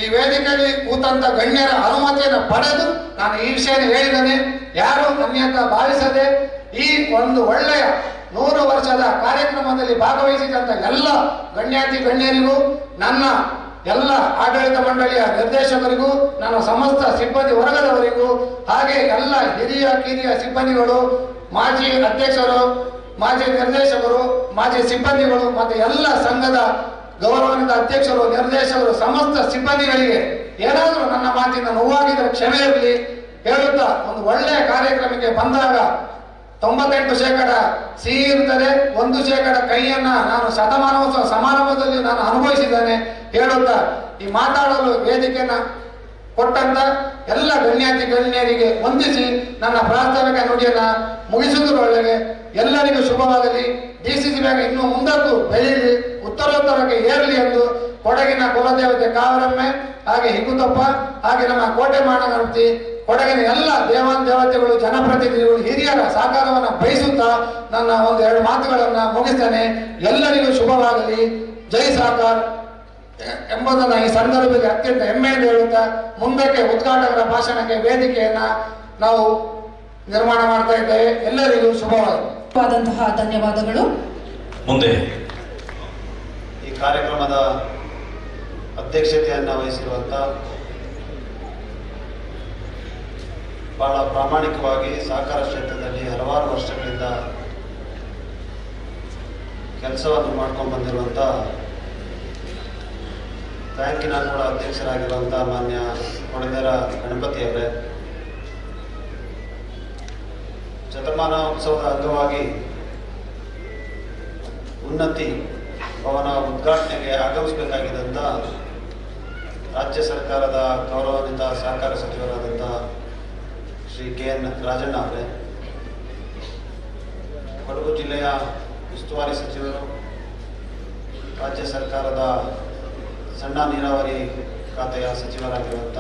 G: ಈ ವೇದಿಕೆಯಲ್ಲಿ ಕೂತಂತ ಗಣ್ಯರ ಅನುಮತಿಯನ್ನು ಪಡೆದು ನಾನು ಈ ವಿಷಯ ಹೇಳಿದ್ದೇನೆ. ಯಾರು ಅನ್ಯತ ಭಾವಿಸದೆ ಈ ಒಂದು ಒಳ್ಳೆಯ 100 ವರ್ಷದ ಕಾರ್ಯಕ್ರಮದಲ್ಲಿ ಭಾಗವಹಿಸಿದಂತ ಎಲ್ಲ ಗಣ್ಯಾತಿ ಗಣ್ಯರಿಗೂ, ನನ್ನ ಎಲ್ಲ ಆಡಳಿತ ಮಂಡಳಿಯ ನಿರ್ದೇಶಕರಿಗೂ, ನನ್ನ ಸಮಸ್ತ ಸಿಬ್ಬಂದಿ ವರ್ಗದವರಿಗೂ, ಹಾಗೆ ಎಲ್ಲ ಹಿರಿಯ ಕಿರಿಯ ಸಿಬ್ಬಂದಿಗಳು, ಮಾಜಿ ಅಧ್ಯಕ್ಷರು, ಮಾಜಿ ನಿರ್ದೇಶಕರು, ಮಾಜಿ ಸಿಬ್ಬಂದಿಗಳು ಮತ್ತು ಎಲ್ಲ ಸಂಘದ ಗೌರವಾನ್ವಿತ ಅಧ್ಯಕ್ಷರು, ನಿರ್ದೇಶಕರು, ಸಮಸ್ತ ಸಿಬ್ಬಂದಿಗಳಿಗೆ ಏನಾದರೂ ನನ್ನ ಮಾತಿನ ನೋವಾಗಿದ್ದರೆ ಕ್ಷಮೆ ಇರಲಿ ಹೇಳುತ್ತಾ, ಒಂದು ಒಳ್ಳೆಯ ಕಾರ್ಯಕ್ರಮಕ್ಕೆ ಬಂದಾಗ 98% ಸಿಹಿ ಇರುತ್ತದೆ, 1% ಕೈಯನ್ನ ನಾನು ಶತಮಾನೋತ್ಸವ ಸಮಾರಂಭದಲ್ಲಿ ನಾನು ಅನುಭವಿಸಿದ್ದೇನೆ ಹೇಳುತ್ತಾ, ಈ ಮಾತಾಡಲು ವೇದಿಕೆಯನ್ನ ಕೊಟ್ಟಂತ ಎಲ್ಲ ಗಣ್ಯಾತಿ ಗಣ್ಯರಿಗೆ ವಂದಿಸಿ ನನ್ನ ಪ್ರಾಸ್ತಾವಿಕ ನುಡಿಯನ್ನ ಮುಗಿಸುವುದರೊಳಗೆ ಎಲ್ಲರಿಗೂ ಶುಭವಾಗಲಿ. ಡಿಸಿಸಿ ಬ್ಯಾಂಕ್ ಇನ್ನೂ ಮುಂದಕ್ಕೂ ಬೆಳೀಲಿ, ಉತ್ತರೋತ್ತರಕ್ಕೆ ಏರಲಿ ಎಂದು ಕೊಡಗಿನ ಕುಲದೇವತೆ ಕಾವರಮ್ಮೆ, ಹಾಗೆ ಹಿಗುತಪ್ಪ, ಹಾಗೆ ನಮ್ಮ ಕೋಟೆ ಮಾನಗಣಪತಿ, ಕೊಡಗಿನ ಎಲ್ಲ ದೇವಾನ್ ದೇವತೆಗಳು, ಜನಪ್ರತಿನಿಧಿಗಳು, ಹಿರಿಯರ ಸಹಕಾರವನ್ನು ಬಯಸುತ್ತಾ ನನ್ನ 1-2 ಮಾತುಗಳನ್ನ ಮುಗಿಸ್ತೇನೆ. ಎಲ್ಲರಿಗೂ ಶುಭವಾಗಲಿ. ಜೈ ಸಾಕಾರ್ ಎಂಬುದನ್ನು ಈ ಸಂದರ್ಭದಲ್ಲಿ ಅತ್ಯಂತ ಹೆಮ್ಮೆಯಿಂದ ಹೇಳುತ್ತಾ, ಮುಂದಕ್ಕೆ ಉದ್ಘಾಟಕರ ಭಾಷಣಕ್ಕೆ ವೇದಿಕೆಯನ್ನ ನಾವು ನಿರ್ಮಾಣ ಮಾಡ್ತಾ ಇದ್ದೇವೆ. ಎಲ್ಲರಿಗೂ ಶುಭವಾದಂತಹ
C: ಧನ್ಯವಾದಗಳು.
B: ಮುಂದೆ
H: ಈ ಕಾರ್ಯಕ್ರಮದ ಅಧ್ಯಕ್ಷತೆಯನ್ನು ವಹಿಸಿರುವಂತ ಬಹಳ ಪ್ರಾಮಾಣಿಕವಾಗಿ ಸಹಕಾರ ಕ್ಷೇತ್ರದಲ್ಲಿ ಹಲವಾರು ವರ್ಷಗಳಿಂದ ಕೆಲಸವನ್ನು ಮಾಡ್ಕೊಂಡು ಬಂದಿರುವಂಥ ಬ್ಯಾಂಕಿನ ಕೂಡ ಅಧ್ಯಕ್ಷರಾಗಿರುವಂಥ ಮಾನ್ಯ ಕೊಡದೆರ ಗಣಪತಿ ಅವರೇ, ಶತಮಾನ ಉತ್ಸವದ ಅಂಗವಾಗಿ ಉನ್ನತಿ ಭವನ ಉದ್ಘಾಟನೆಗೆ ಆಗಮಿಸಬೇಕಾಗಿದ್ದಂಥ ರಾಜ್ಯ ಸರ್ಕಾರದ ಗೌರವಾನ್ವಿತ ಸಹಕಾರ ಸಚಿವರಾದಂಥ ಶ್ರೀ KN ರಾಜಣ್ಣ ಅವರೇ, ಕೊಡಗು ಜಿಲ್ಲೆಯ ಉಸ್ತುವಾರಿ ಸಚಿವರು, ರಾಜ್ಯ ಸರ್ಕಾರದ ಸಣ್ಣ ನೀರಾವರಿ ಖಾತೆಯ ಸಚಿವರಾಗಿರುವಂಥ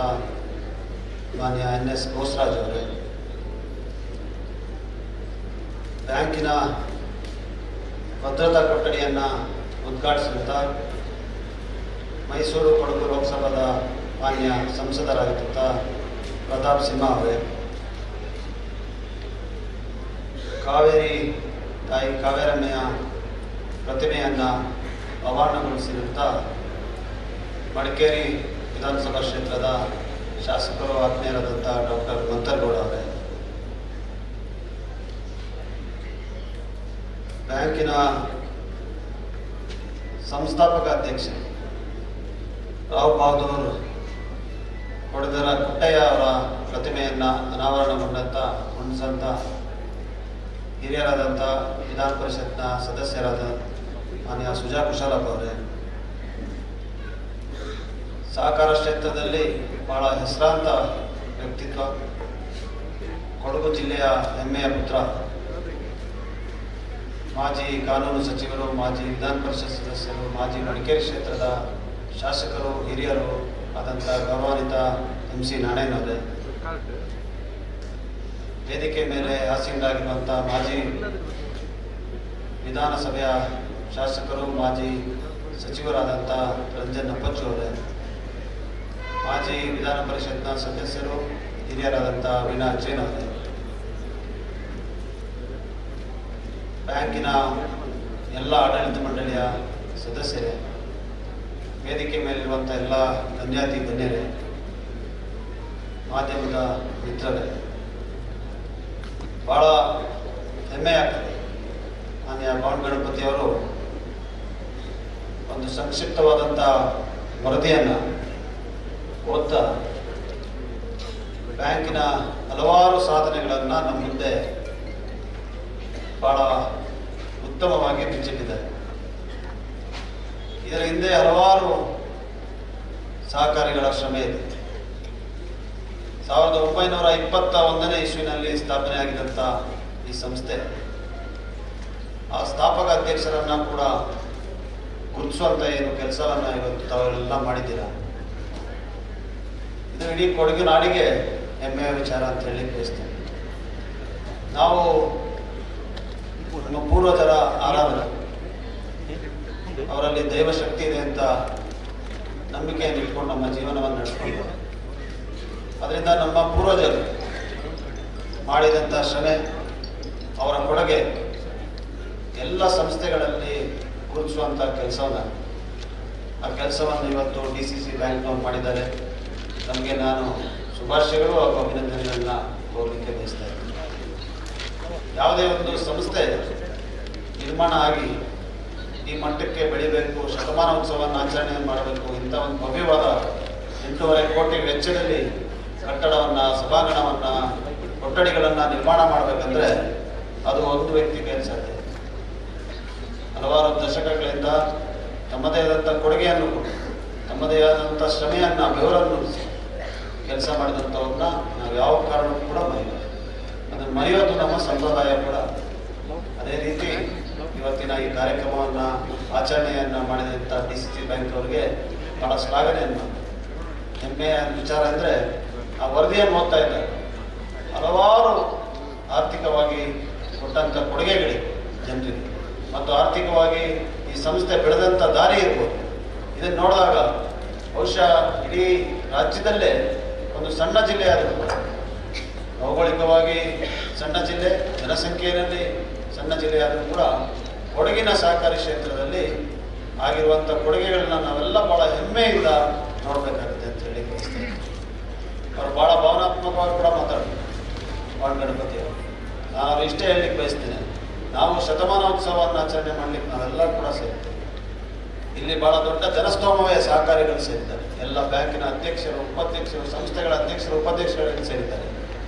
H: ಮಾನ್ಯ NS ಬೋಸರಾಜ್ ಅವರೇ, ಬ್ಯಾಂಕಿನ ಭದ್ರತಾ ಕೊಠಡಿಯನ್ನು ಉದ್ಘಾಟಿಸಿದಂಥ ಮೈಸೂರು ಕೊಡಗು ಲೋಕಸಭಾದ ಮಾನ್ಯ ಸಂಸದರಾಗಿದ್ದಂಥ ಪ್ರತಾಪ್ ಸಿಂಹ ಅವರೇ, ಕಾವೇರಿ ತಾಯಿ ಕಾವೇರಮ್ಮೆಯ ಪ್ರತಿಮೆಯನ್ನು ಅನಾವರಣಗೊಳಿಸಿದಂಥ ಮಡಿಕೇರಿ ವಿಧಾನಸಭಾ ಕ್ಷೇತ್ರದ ಶಾಸಕರು ಆತ್ಮೀಯರಾದಂಥ ಡಾಕ್ಟರ್ ಮಂತರ್ಗೌಡ ಅವರೇ, ಬ್ಯಾಂಕಿನ ಸಂಸ್ಥಾಪಕ ಅಧ್ಯಕ್ಷ ರಾವ್ ಬಹದ್ದೂರ್ ಕೊಡದೆರ ಕುಟ್ಟಯ್ಯ ಅವರ ಪ್ರತಿಮೆಯನ್ನು ಅನಾವರಣಗೊಂಡಂಥ ಹಿರಿಯರಾದಂಥ ವಿಧಾನ ಪರಿಷತ್ನ ಸದಸ್ಯರಾದ ಮಾನ್ಯ ಸುಜಾ ಕುಶಾಲಪ್ಪ ಅವರೇ, ಸಹಕಾರ ಕ್ಷೇತ್ರದಲ್ಲಿ ಬಹಳ ಹೆಸರಾಂತ ವ್ಯಕ್ತಿತ್ವ, ಕೊಡಗು ಜಿಲ್ಲೆಯ ಹೆಮ್ಮೆಯ ಪುತ್ರ, ಮಾಜಿ ಕಾನೂನು ಸಚಿವರು, ಮಾಜಿ ವಿಧಾನ ಪರಿಷತ್ ಸದಸ್ಯರು, ಮಾಜಿ ಮಡಿಕೇರಿ ಕ್ಷೇತ್ರದ ಶಾಸಕರು, ಹಿರಿಯರು ಆದಂಥ ಗೌರವಾನ್ವಿತ MC ನಾಣಯ್ಯನವರೇ, ವೇದಿಕೆ ಮೇಲೆ ಆಸೀನರಾಗಿರುವಂಥ ಮಾಜಿ ವಿಧಾನಸಭೆಯ ಶಾಸಕರು, ಮಾಜಿ ಸಚಿವರಾದಂಥ ರಂಜನ್ ಅಪ್ಪಚ್ಚು ಅವರೇ, ಮಾಜಿ ವಿಧಾನ ಪರಿಷತ್ನ ಸದಸ್ಯರು, ಹಿರಿಯರಾದಂಥ ವೀಣಾ ಅಚ್ಚೇನ್ ಅವರೇ, ಬ್ಯಾಂಕಿನ ಎಲ್ಲ ಆಡಳಿತ ಮಂಡಳಿಯ ಸದಸ್ಯರೇ, ವೇದಿಕೆ ಮೇಲಿರುವಂಥ ಎಲ್ಲ ಗಣ್ಯಾತಿ ಗಣ್ಯರೇ, ಮಾಧ್ಯಮದ ಮಿತ್ರರೇ, ಭಾಳ ಹೆಮ್ಮೆ ಆಗ್ತದೆ. ಮಾನ್ಯ ಬಾಂಡ್ ಗಣಪತಿಯವರು ಒಂದು ಸಂಕ್ಷಿಪ್ತವಾದಂಥ ವರದಿಯನ್ನು ಓದ್ತಾ ಬ್ಯಾಂಕಿನ ಹಲವಾರು ಸಾಧನೆಗಳನ್ನು ನಮ್ಮ ಮುಂದೆ ಭಾಳ ಉತ್ತಮವಾಗಿ ಬಿಚ್ಚಿಟ್ಟಿದ್ದಾರೆ. ಇದರ ಹಿಂದೆ ಹಲವಾರು ಸಹಕಾರಿಗಳ ಶ್ರಮೆ ಇದೆ. 1921ನೇ ಇಸ್ವಿನಲ್ಲಿ ಸ್ಥಾಪನೆಯಾಗಿದ್ದಂಥ ಈ ಸಂಸ್ಥೆ ಆ ಸ್ಥಾಪಕ ಅಧ್ಯಕ್ಷರನ್ನು ಕೂಡ ಗುರುತಿಸುವಂಥ ಏನು ಕೆಲಸವನ್ನು ಇವತ್ತು ತಾವೆಲ್ಲ ಮಾಡಿದ್ದೀರಾ, ಇದು ಇಡೀ ಕೊಡಗು ನಾಡಿಗೆ ಹೆಮ್ಮೆಯ ವಿಚಾರ ಅಂತ ಹೇಳಿ ಬಯಸ್ತೇನೆ. ನಾವು ನಮ್ಮ ಪೂರ್ವಜರ ಆರಾಧನೆ, ಅವರಲ್ಲಿ ದೈವಶಕ್ತಿ ಇದೆ ಅಂತ ನಂಬಿಕೆಯನ್ನು ಇಟ್ಕೊಂಡು ನಮ್ಮ ಜೀವನವನ್ನು ನಡೆಸ್ಕೊಂಡು, ಅದರಿಂದ ನಮ್ಮ ಪೂರ್ವಜರು ಮಾಡಿದಂಥ ಶ್ರಮೆ, ಅವರ ಕೊಡುಗೆ ಎಲ್ಲ ಸಂಸ್ಥೆಗಳಲ್ಲಿ ಗುರುತಿಸುವಂಥ ಕೆಲಸವನ್ನು, ಆ ಕೆಲಸವನ್ನು ಇವತ್ತು DCC ಬ್ಯಾಂಕ್ನವ್ರು ಮಾಡಿದ್ದಾರೆ. ನಮಗೆ ನಾನು ಶುಭಾಶಯಗಳು ಹಾಗೂ ಅಭಿನಂದನೆಗಳನ್ನ ಹೋಗಲಿಕ್ಕೆ ಬಯಸ್ತಾ ಇದ್ದೀನಿ. ಯಾವುದೇ ಒಂದು ಸಂಸ್ಥೆ ನಿರ್ಮಾಣ ಆಗಿ ಈ ಮಟ್ಟಕ್ಕೆ ಬೆಳಿಬೇಕು, ಶತಮಾನ ಉತ್ಸವವನ್ನು ಆಚರಣೆ ಮಾಡಬೇಕು, ಇಂಥ ಒಂದು ಭವ್ಯವಾದ 8.5 ಕೋಟಿ ವೆಚ್ಚದಲ್ಲಿ ಕಟ್ಟಡವನ್ನು, ಸಭಾಂಗಣವನ್ನು, ಕೊಠಡಿಗಳನ್ನು ನಿರ್ಮಾಣ ಮಾಡಬೇಕಂದ್ರೆ ಅದು ಒಂದು ವ್ಯಕ್ತಿ ಕೆಲಸ ಸಾಧ್ಯ. ಹಲವಾರು ದಶಕಗಳಿಂದ ತಮ್ಮದೇ ಆದಂಥ ಕೊಡುಗೆಯನ್ನು ಕೊಟ್ಟು, ತಮ್ಮದೇ ಆದಂಥ ಶ್ರಮೆಯನ್ನು, ಬೆವರನ್ನು ಕೆಲಸ ಮಾಡಿದಂಥವ್ರನ್ನ ನಾವು ಯಾವ ಕಾರಣಕ್ಕೂ ಕೂಡ ಮರೆಯಲ್ಲ. ಅದನ್ನು ಮರೆಯೋದು ನಮ್ಮ ಸಂಪ್ರದಾಯ ಕೂಡ. ಅದೇ ರೀತಿ ಇವತ್ತಿನ ಈ ಕಾರ್ಯಕ್ರಮವನ್ನು, ಆಚರಣೆಯನ್ನು ಮಾಡಿದಂಥ DCC ಬ್ಯಾಂಕ್ ಅವರಿಗೆ ಭಾಳ ಶ್ಲಾಘನೆಯನ್ನು. ಹೆಮ್ಮೆಯ ವಿಚಾರ ಅಂದರೆ ಆ ವರದಿಯನ್ನು ಓದ್ತಾ ಇದ್ದಾರೆ. ಹಲವಾರು ಆರ್ಥಿಕವಾಗಿ ಕೊಟ್ಟಂಥ ಕೊಡುಗೆಗಳಿವೆ ಜನರಿಗೆ, ಮತ್ತು ಆರ್ಥಿಕವಾಗಿ ಈ ಸಂಸ್ಥೆ ಬೆಳೆದಂಥ ದಾರಿ ಇರ್ಬೋದು. ಇದನ್ನು ನೋಡಿದಾಗ ಬಹುಶಃ ಇಡೀ ರಾಜ್ಯದಲ್ಲೇ ಒಂದು ಸಣ್ಣ ಜಿಲ್ಲೆ ಆದರೂ, ಭೌಗೋಳಿಕವಾಗಿ ಸಣ್ಣ ಜಿಲ್ಲೆ, ಜನಸಂಖ್ಯೆಯಲ್ಲಿ ಸಣ್ಣ ಜಿಲ್ಲೆ ಆದರೂ ಕೂಡ ಕೊಡಗಿನ ಸಹಕಾರಿ ಕ್ಷೇತ್ರದಲ್ಲಿ ಆಗಿರುವಂಥ ಕೊಡುಗೆಗಳನ್ನ ನಾವೆಲ್ಲ ಭಾಳ ಹೆಮ್ಮೆಯಿಂದ ನೋಡಬೇಕಾಗುತ್ತೆ ಅಂತ ಹೇಳಿ ಬಯಸ್ತೇನೆ. ಅವರು ಭಾಳ ಭಾವನಾತ್ಮಕವಾಗಿ ಕೂಡ ಮಾತಾಡ್ತಾರೆ ಬಾಂಡ್ ಗಣಪತಿಯವರು. ನಾನು ಅವ್ರು ಇಷ್ಟೇ ಹೇಳಲಿಕ್ಕೆ ಬಯಸ್ತೇನೆ, ನಾವು ಶತಮಾನೋತ್ಸವವನ್ನು ಆಚರಣೆ ಮಾಡಲಿಕ್ಕೆ ನಾವೆಲ್ಲ ಕೂಡ ಸೇರ್ತೇವೆ. ಇಲ್ಲಿ ಭಾಳ ದೊಡ್ಡ ಜನಸ್ತೋಮವೇ ಸಹಕಾರಿಗಳು ಸೇರಿದ್ದಾರೆ. ಎಲ್ಲ ಬ್ಯಾಂಕಿನ ಅಧ್ಯಕ್ಷರು, ಉಪಾಧ್ಯಕ್ಷರು, ಸಂಸ್ಥೆಗಳ ಅಧ್ಯಕ್ಷರು, ಉಪಾಧ್ಯಕ್ಷರುಗಳಿಗೆ ಸೇರಿದ್ದಾರೆ.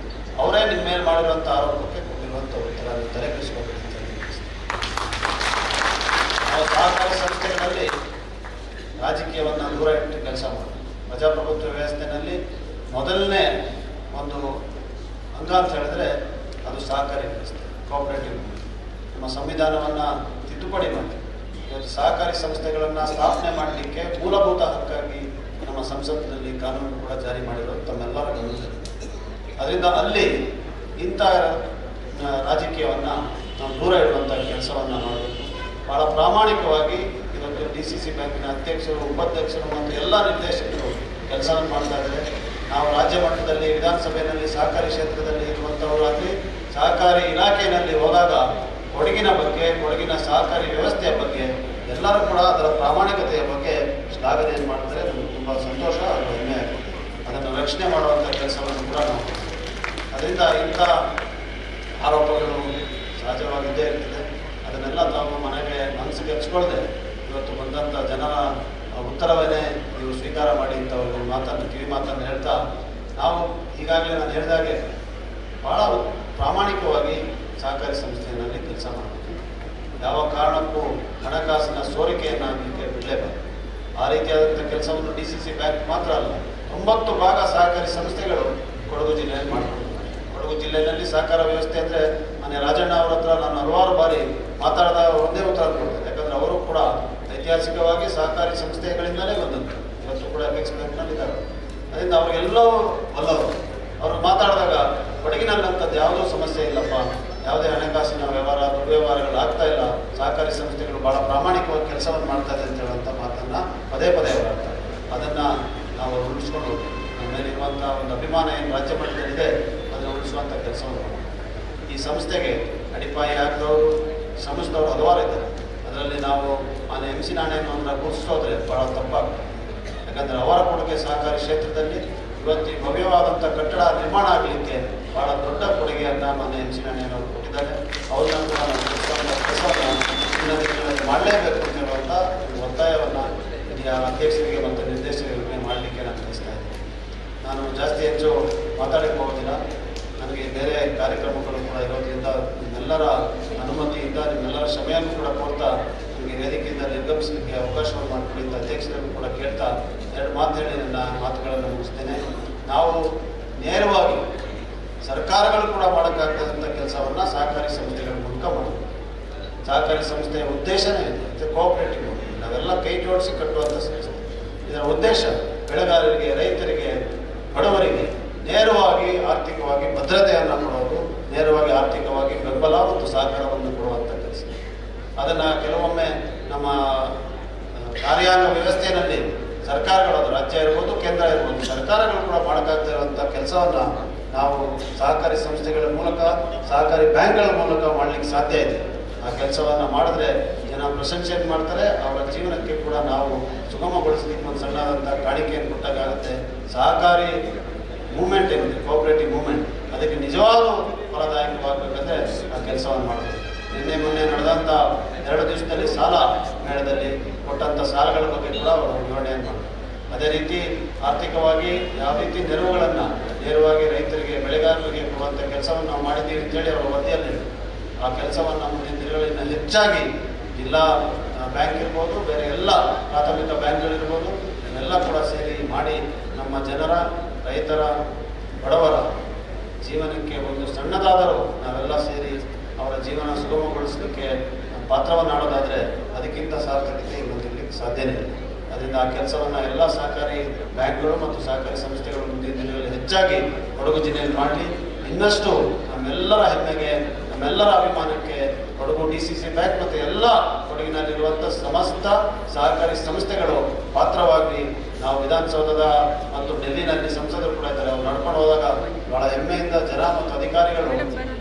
H: ಅವರೇ ನಿಮ್ಮ ಮೇಲೆ ಮಾಡಿರುವಂಥ ಆರೋಪಕ್ಕೆ ಕೊಟ್ಟಿರುವಂಥ ಉತ್ತರ ನೀವು ತಲೆ ಕೆಡಿಸ್ಕೋಬೇಕು ಅಂತ ಹೇಳಿ ನಾವು ಸಹಕಾರಿ ಸಂಸ್ಥೆಗಳಲ್ಲಿ ರಾಜಕೀಯವನ್ನು ದೂರ ಇಟ್ಟು ಕೆಲಸ ಮಾಡೋದು. ಪ್ರಜಾಪ್ರಭುತ್ವ ವ್ಯವಸ್ಥೆಯಲ್ಲಿ ಮೊದಲನೇ ಒಂದು ಅಂಗ ಅಂತ ಹೇಳಿದ್ರೆ ಅದು ಸಹಕಾರಿ ವ್ಯವಸ್ಥೆ, ಕೋಆಪರೇಟಿವ್. ನಮ್ಮ ಸಂವಿಧಾನವನ್ನು ತಿದ್ದುಪಡಿ ಮಾಡಿ ಇವತ್ತು ಸಹಕಾರಿ ಸಂಸ್ಥೆಗಳನ್ನು ಸ್ಥಾಪನೆ ಮಾಡಲಿಕ್ಕೆ ಮೂಲಭೂತ ಹಕ್ಕಾಗಿ ನಮ್ಮ ಸಂಸತ್ತಿನಲ್ಲಿ ಕಾನೂನು ಕೂಡ ಜಾರಿ ಮಾಡಿರೋದು ತಮ್ಮೆಲ್ಲರ ಗಮನದಲ್ಲಿ. ಅದರಿಂದ ಅಲ್ಲಿ ಇಂಥ ರಾಜಕೀಯವನ್ನು ನಾವು ದೂರ ಇಡುವಂಥ ಕೆಲಸವನ್ನು ಮಾಡಬೇಕು. ಭಾಳ ಪ್ರಾಮಾಣಿಕವಾಗಿ ಇವತ್ತು DCC ಬ್ಯಾಂಕಿನ ಅಧ್ಯಕ್ಷರು, ಉಪಾಧ್ಯಕ್ಷರು ಮತ್ತು ಎಲ್ಲ ನಿರ್ದೇಶಕರು ಕೆಲಸವನ್ನು ಮಾಡ್ತಾ ಇದ್ದಾರೆ. ನಾವು ರಾಜ್ಯ ಮಟ್ಟದಲ್ಲಿ, ವಿಧಾನಸಭೆಯಲ್ಲಿ, ಸಹಕಾರಿ ಕ್ಷೇತ್ರದಲ್ಲಿ ಇರುವಂಥವರಾಗಲಿ, ಸಹಕಾರಿ ಇಲಾಖೆಯಲ್ಲಿ ಹೋದಾಗ ಕೊಡಗಿನ ಬಗ್ಗೆ, ಕೊಡಗಿನ ಸಹಕಾರಿ ವ್ಯವಸ್ಥೆಯ ಬಗ್ಗೆ ಎಲ್ಲರೂ ಕೂಡ ಅದರ ಪ್ರಾಮಾಣಿಕತೆಯ ಬಗ್ಗೆ ಶ್ಲಾಘನೆಯನ್ನು ಮಾಡ್ತಾರೆ. ನಮಗೆ ತುಂಬ ಸಂತೋಷ ಹಾಗೂ ಹೆಮ್ಮೆ ಆಗುತ್ತೆ. ಅದನ್ನು ರಕ್ಷಣೆ ಮಾಡುವಂಥ ಕೆಲಸವನ್ನು ಕೂಡ ನಾವು. ಅದರಿಂದ ಇಂಥ ಆರೋಪಗಳು ಸಹಜವಾಗಿದ್ದೇ ಇರ್ತದೆ. ಅದನ್ನೆಲ್ಲ ತಾವು ಮನೆಗೆ ಮನಸ್ಸಿಗೆ ಹಚ್ಕೊಳ್ಳದೆ ಇವತ್ತು ಬಂದಂಥ ಜನರ ಉತ್ತರವನ್ನೇ ನೀವು ಸ್ವೀಕಾರ ಮಾಡಿ ಅಂತ ಮಾತನ್ನು, ಕಿವಿ ಮಾತನ್ನು ಹೇಳ್ತಾ, ನಾವು ಈಗಾಗಲೇ ನಾನು ಹೇಳಿದಾಗೆ ಭಾಳ ಪ್ರಾಮಾಣಿಕವಾಗಿ ಸಹಕಾರಿ ಸಂಸ್ಥೆಯಲ್ಲಿ ಕೆಲಸ ಮಾಡಬೇಕು. ಯಾವ ಕಾರಣಕ್ಕೂ ಹಣಕಾಸಿನ ಸೋರಿಕೆಯನ್ನು ಆಗಲಿಕ್ಕೆ ಬಿಡಲೇಬಾರದು. ಆ ರೀತಿಯಾದಂಥ ಕೆಲಸವನ್ನು DCC ಬ್ಯಾಂಕ್ ಮಾತ್ರ ಅಲ್ಲ, 90 ಭಾಗ ಸಹಕಾರಿ ಸಂಸ್ಥೆಗಳು ಕೊಡಗು ಜಿಲ್ಲೆಯಲ್ಲಿ ಮಾಡಿಕೊಡ್ತಾರೆ. ಕೊಡಗು ಜಿಲ್ಲೆಯಲ್ಲಿ ಸಹಕಾರ ವ್ಯವಸ್ಥೆ ಅಂದರೆ ಮನೆ ರಾಜಣ್ಣ ಅವರ ಹತ್ರ ನಾನು ಹಲವಾರು ಬಾರಿ ಮಾತಾಡಿದಾಗ ಒಂದೇ ಉತ್ತರ ಕೊಡ್ತಾರೆ. ಯಾಕಂದರೆ ಅವರು ಕೂಡ ಐತಿಹಾಸಿಕವಾಗಿ ಸಹಕಾರಿ ಸಂಸ್ಥೆಗಳಿಂದಲೇ ಬಂದಂತೆ ಇವತ್ತು ಕೂಡ FX ಬ್ಯಾಂಕ್ನಲ್ಲಿದ್ದಾರೆ. ಅದರಿಂದ ಅವರಿಗೆಲ್ಲವೂ ಬಲ್ಲವರು. ಅವರು ಮಾತಾಡಿದಾಗ ಕೊಡಗಿನಲ್ಲಂಥದ್ದು ಯಾವುದೂ ಸಮಸ್ಯೆ ಇಲ್ಲಪ್ಪ, ಯಾವುದೇ ಹಣಕಾಸಿನ ವ್ಯವಹಾರ, ದುರ್ವ್ಯವಹಾರಗಳು ಆಗ್ತಾ ಇಲ್ಲ, ಸಹಕಾರಿ ಸಂಸ್ಥೆಗಳು ಭಾಳ ಪ್ರಾಮಾಣಿಕವಾಗಿ ಕೆಲಸವನ್ನು ಮಾಡ್ತಾ ಇದೆ ಅಂತ ಹೇಳುವಂಥ ಮಾತನ್ನು ಪದೇ ಪದೇ ಅವರು ಆಗ್ತಾರೆ. ಅದನ್ನು ನಾವು ಉಳಿಸ್ಕೊಂಡು ಹೋಗ್ತೀವಿ. ನಮ್ಮ ಮೇಲಿರುವಂಥ ಒಂದು ಅಭಿಮಾನ ಏನು ರಾಜ್ಯ ಮಟ್ಟದಲ್ಲಿದೆ ಅದನ್ನು ಉಳಿಸುವಂಥ ಕೆಲಸವನ್ನು ಮಾಡ್ತೀವಿ. ಈ ಸಂಸ್ಥೆಗೆ ಅಡಿಪಾಯ ಹಾಕಿದವರು, ಶ್ರಮಿಸಿದವರು ಹಲವಾರು ಇದ್ದಾರೆ. ಅದರಲ್ಲಿ ನಾವು ಮಾನ್ಯ MC ನಾಣಯ್ಯನವರನ್ನ ಗುರುತಿಸೋದ್ರೆ ಬಹಳ ತಪ್ಪಾಗ್ತದೆ. ಯಾಕಂದರೆ ಅವರ ಕೊಡುಗೆ ಸಹಕಾರಿ ಕ್ಷೇತ್ರದಲ್ಲಿ ಇವತ್ತು ಈ ಭವ್ಯವಾದಂಥ ಕಟ್ಟಡ ನಿರ್ಮಾಣ ಆಗಲಿಕ್ಕೆ ಬಹಳ ದೊಡ್ಡ ಕೊಡುಗೆಯನ್ನು ಮಾನ್ಯ MC ನಾಣಯ್ಯನವರು ಕೊಟ್ಟಿದ್ದಾರೆ. ಅವ್ರನ್ನ ಕೂಡ ನಾವು ಗುರುತಿಸುವಂಥ ಕೆಲಸವನ್ನು ಮುಂದಿನ ದಿನಗಳಲ್ಲಿ ಮಾಡಲೇಬೇಕು ಅಂತ ಹೇಳುವಂಥ ಒತ್ತಾಯವನ್ನು ಅಧ್ಯಕ್ಷರಿಗೆ ಮತ್ತು ನಿರ್ದೇಶಕರಿಗೆ ಮಾಡಲಿಕ್ಕೆ ನಾನು ಬಯಸ್ತಾ ಇದ್ದೀನಿ. ನಾನು ಜಾಸ್ತಿ ಹೆಚ್ಚು ಮಾತಾಡಕ್ಕೆ ಹೋಗೋದಿಲ್ಲ. ನನಗೆ ಬೇರೆ ಕಾರ್ಯಕ್ರಮಗಳು ಕೂಡ ಇರೋದ್ರಿಂದ ನಿಮ್ಮೆಲ್ಲರ ಅನುಮತಿಯಿಂದ ನಿಮ್ಮೆಲ್ಲರ ಕ್ಷಮೆಯನ್ನು ಕೂಡ ಕೋರ್ತಾ ನನಗೆ ವೇದಿಕೆಯಿಂದ ನಿರ್ಗಮಿಸಲಿಕ್ಕೆ ಅವಕಾಶವನ್ನು ಮಾಡಿಕೊಡಿದ್ದ ಅಧ್ಯಕ್ಷರನ್ನು ಕೂಡ ಕೇಳ್ತಾ 2 ಮಾತು ಹೇಳಿ ನನ್ನ ಮಾತುಗಳನ್ನು ಮುಗಿಸ್ತೇನೆ. ನಾವು ನೇರವಾಗಿ ಸರ್ಕಾರಗಳು ಕೂಡ ಮಾಡೋಕ್ಕಾಗದಂಥ ಕೆಲಸವನ್ನು ಸಹಕಾರಿ ಸಂಸ್ಥೆಗಳ ಮೂಲಕ ಮಾಡಬೇಕು. ಸಹಕಾರಿ ಸಂಸ್ಥೆಯ ಉದ್ದೇಶನೇ ಇದೆ ಕೋಆಪರೇಟಿವ್. ನಾವೆಲ್ಲ ಕೈ ಜೋಡಿಸಿ ಕಟ್ಟುವಂಥ ಸಂಸ್ಥೆ. ಇದರ ಉದ್ದೇಶ ಬೆಳೆಗಾರರಿಗೆ, ರೈತರಿಗೆ, ಬಡವರಿಗೆ ನೇರವಾಗಿ ಆರ್ಥಿಕವಾಗಿ ಭದ್ರತೆಯನ್ನು ಕೊಡೋದು, ನೇರವಾಗಿ ಆರ್ಥಿಕವಾಗಿ ಬೆಂಬಲ ಮತ್ತು ಸಹಕಾರವನ್ನು ಕೊಡುವಂಥ ಕೆಲಸ. ಅದನ್ನು ಕೆಲವೊಮ್ಮೆ ನಮ್ಮ ಕಾರ್ಯಾಂಗ ವ್ಯವಸ್ಥೆಯಲ್ಲಿ ಸರ್ಕಾರಗಳು, ಅದು ರಾಜ್ಯ ಇರ್ಬೋದು, ಕೇಂದ್ರ ಇರ್ಬೋದು, ಸರ್ಕಾರಗಳು ಕೂಡ ಮಾಡೋಕ್ಕಾಗದೇ ಇರುವಂಥ ಕೆಲಸವನ್ನು ನಾವು ಸಹಕಾರಿ ಸಂಸ್ಥೆಗಳ ಮೂಲಕ, ಸಹಕಾರಿ ಬ್ಯಾಂಕ್ಗಳ ಮೂಲಕ ಮಾಡಲಿಕ್ಕೆ ಸಾಧ್ಯ ಇದೆ. ಆ ಕೆಲಸವನ್ನು ಮಾಡಿದ್ರೆ ಜನ ಪ್ರಶಂಸೆಯನ್ನು ಮಾಡ್ತಾರೆ. ಅವರ ಜೀವನಕ್ಕೆ ಕೂಡ ನಾವು ಸುಗಮಗೊಳಿಸಲಿಕ್ಕೆ ಒಂದು ಸಣ್ಣದಾದಂಥ ಕಾಣಿಕೆಯನ್ನು ಕೊಟ್ಟಾಗುತ್ತೆ. ಸಹಕಾರಿ ಮೂವ್ಮೆಂಟ್ ಏನಿದೆ, ಕೋಆಪರೇಟಿವ್ ಮೂವ್ಮೆಂಟ್, ಅದಕ್ಕೆ ನಿಜವಾದ ಫಲದಾಯಕವಾಗಬೇಕಂದ್ರೆ ಆ ಕೆಲಸವನ್ನು ಮಾಡಬೇಕು. ನಿನ್ನೆ ಮೊನ್ನೆ ನಡೆದಂಥ 2 ದಿವಸದಲ್ಲಿ ಸಾಲ ಮೇಳದಲ್ಲಿ ಕೊಟ್ಟಂಥ ಸಾಲಗಳ ಬಗ್ಗೆ ಕೂಡ ಅವರು ವಿವರಣೆಯನ್ನು ಮಾಡ್ತಾರೆ. ಅದೇ ರೀತಿ ಆರ್ಥಿಕವಾಗಿ ಯಾವ ರೀತಿ ನೆರವುಗಳನ್ನು ನೇರವಾಗಿ ರೈತರಿಗೆ, ಬೆಳೆಗಾರರಿಗೆ ಕೊಡುವಂಥ ಕೆಲಸವನ್ನು ನಾವು ಮಾಡಿದ್ದೀವಿ ಅಂತೇಳಿ ಅವರ ವರದಿಯಲ್ಲಿ ಆ ಕೆಲಸವನ್ನು ಮುಂದಿನ ದಿನಗಳಿಂದ ಹೆಚ್ಚಾಗಿ ಜಿಲ್ಲಾ ಬ್ಯಾಂಕ್ ಇರ್ಬೋದು, ಬೇರೆ ಎಲ್ಲ ಪ್ರಾಥಮಿಕ ಬ್ಯಾಂಕ್ಗಳಿರ್ಬೋದು, ಇವೆಲ್ಲ ಕೂಡ ಸೇರಿ ಮಾಡಿ ನಮ್ಮ ಜನರ, ರೈತರ, ಬಡವರ ಜೀವನಕ್ಕೆ ಒಂದು ಸಣ್ಣದಾದರೂ ನಾವೆಲ್ಲ ಸೇರಿ ಅವರ ಜೀವನ ಸುಗಮಗೊಳಿಸಲಿಕ್ಕೆ ಪಾತ್ರವನ್ನು ಆಡೋದಾದರೆ ಅದಕ್ಕಿಂತ ಸಾರ್ಥಕತೆ ಇನ್ನೊಂದಿರಲಿಕ್ಕೆ ಸಾಧ್ಯನೇ ಇಲ್ಲ. ಅದರಿಂದ ಆ ಕೆಲಸವನ್ನು ಎಲ್ಲ ಸಹಕಾರಿ ಬ್ಯಾಂಕ್ಗಳು ಮತ್ತು ಸಹಕಾರಿ ಸಂಸ್ಥೆಗಳು ಮುಂದಿನ ದಿನಗಳಲ್ಲಿ ಹೆಚ್ಚಾಗಿ ಕೊಡಗು ಜಿಲ್ಲೆಯಲ್ಲಿ ಮಾಡಲಿ. ಇನ್ನಷ್ಟು ನಮ್ಮೆಲ್ಲರ ಹೆಮ್ಮೆಗೆ, ನಮ್ಮೆಲ್ಲರ ಅಭಿಮಾನಕ್ಕೆ ಕೊಡಗು DCC ಬ್ಯಾಂಕ್ ಮತ್ತು ಎಲ್ಲ ಕೊಡಗಿನಲ್ಲಿರುವಂಥ ಸಮಸ್ತ ಸಹಕಾರಿ ಸಂಸ್ಥೆಗಳು ಪಾತ್ರವಾಗಿ ನಾವು ವಿಧಾನಸೌಧದ ಮತ್ತು ಡೆಲ್ಲಿನಲ್ಲಿ ಸಂಸದರು ಕೂಡ ಇದ್ದಾರೆ. ಅವ್ರು ನಡ್ಕೊಂಡು ಹೋದಾಗ ಬಹಳ ಹೆಮ್ಮೆಯಿಂದ ಜನ ಮತ್ತು ಅಧಿಕಾರಿಗಳು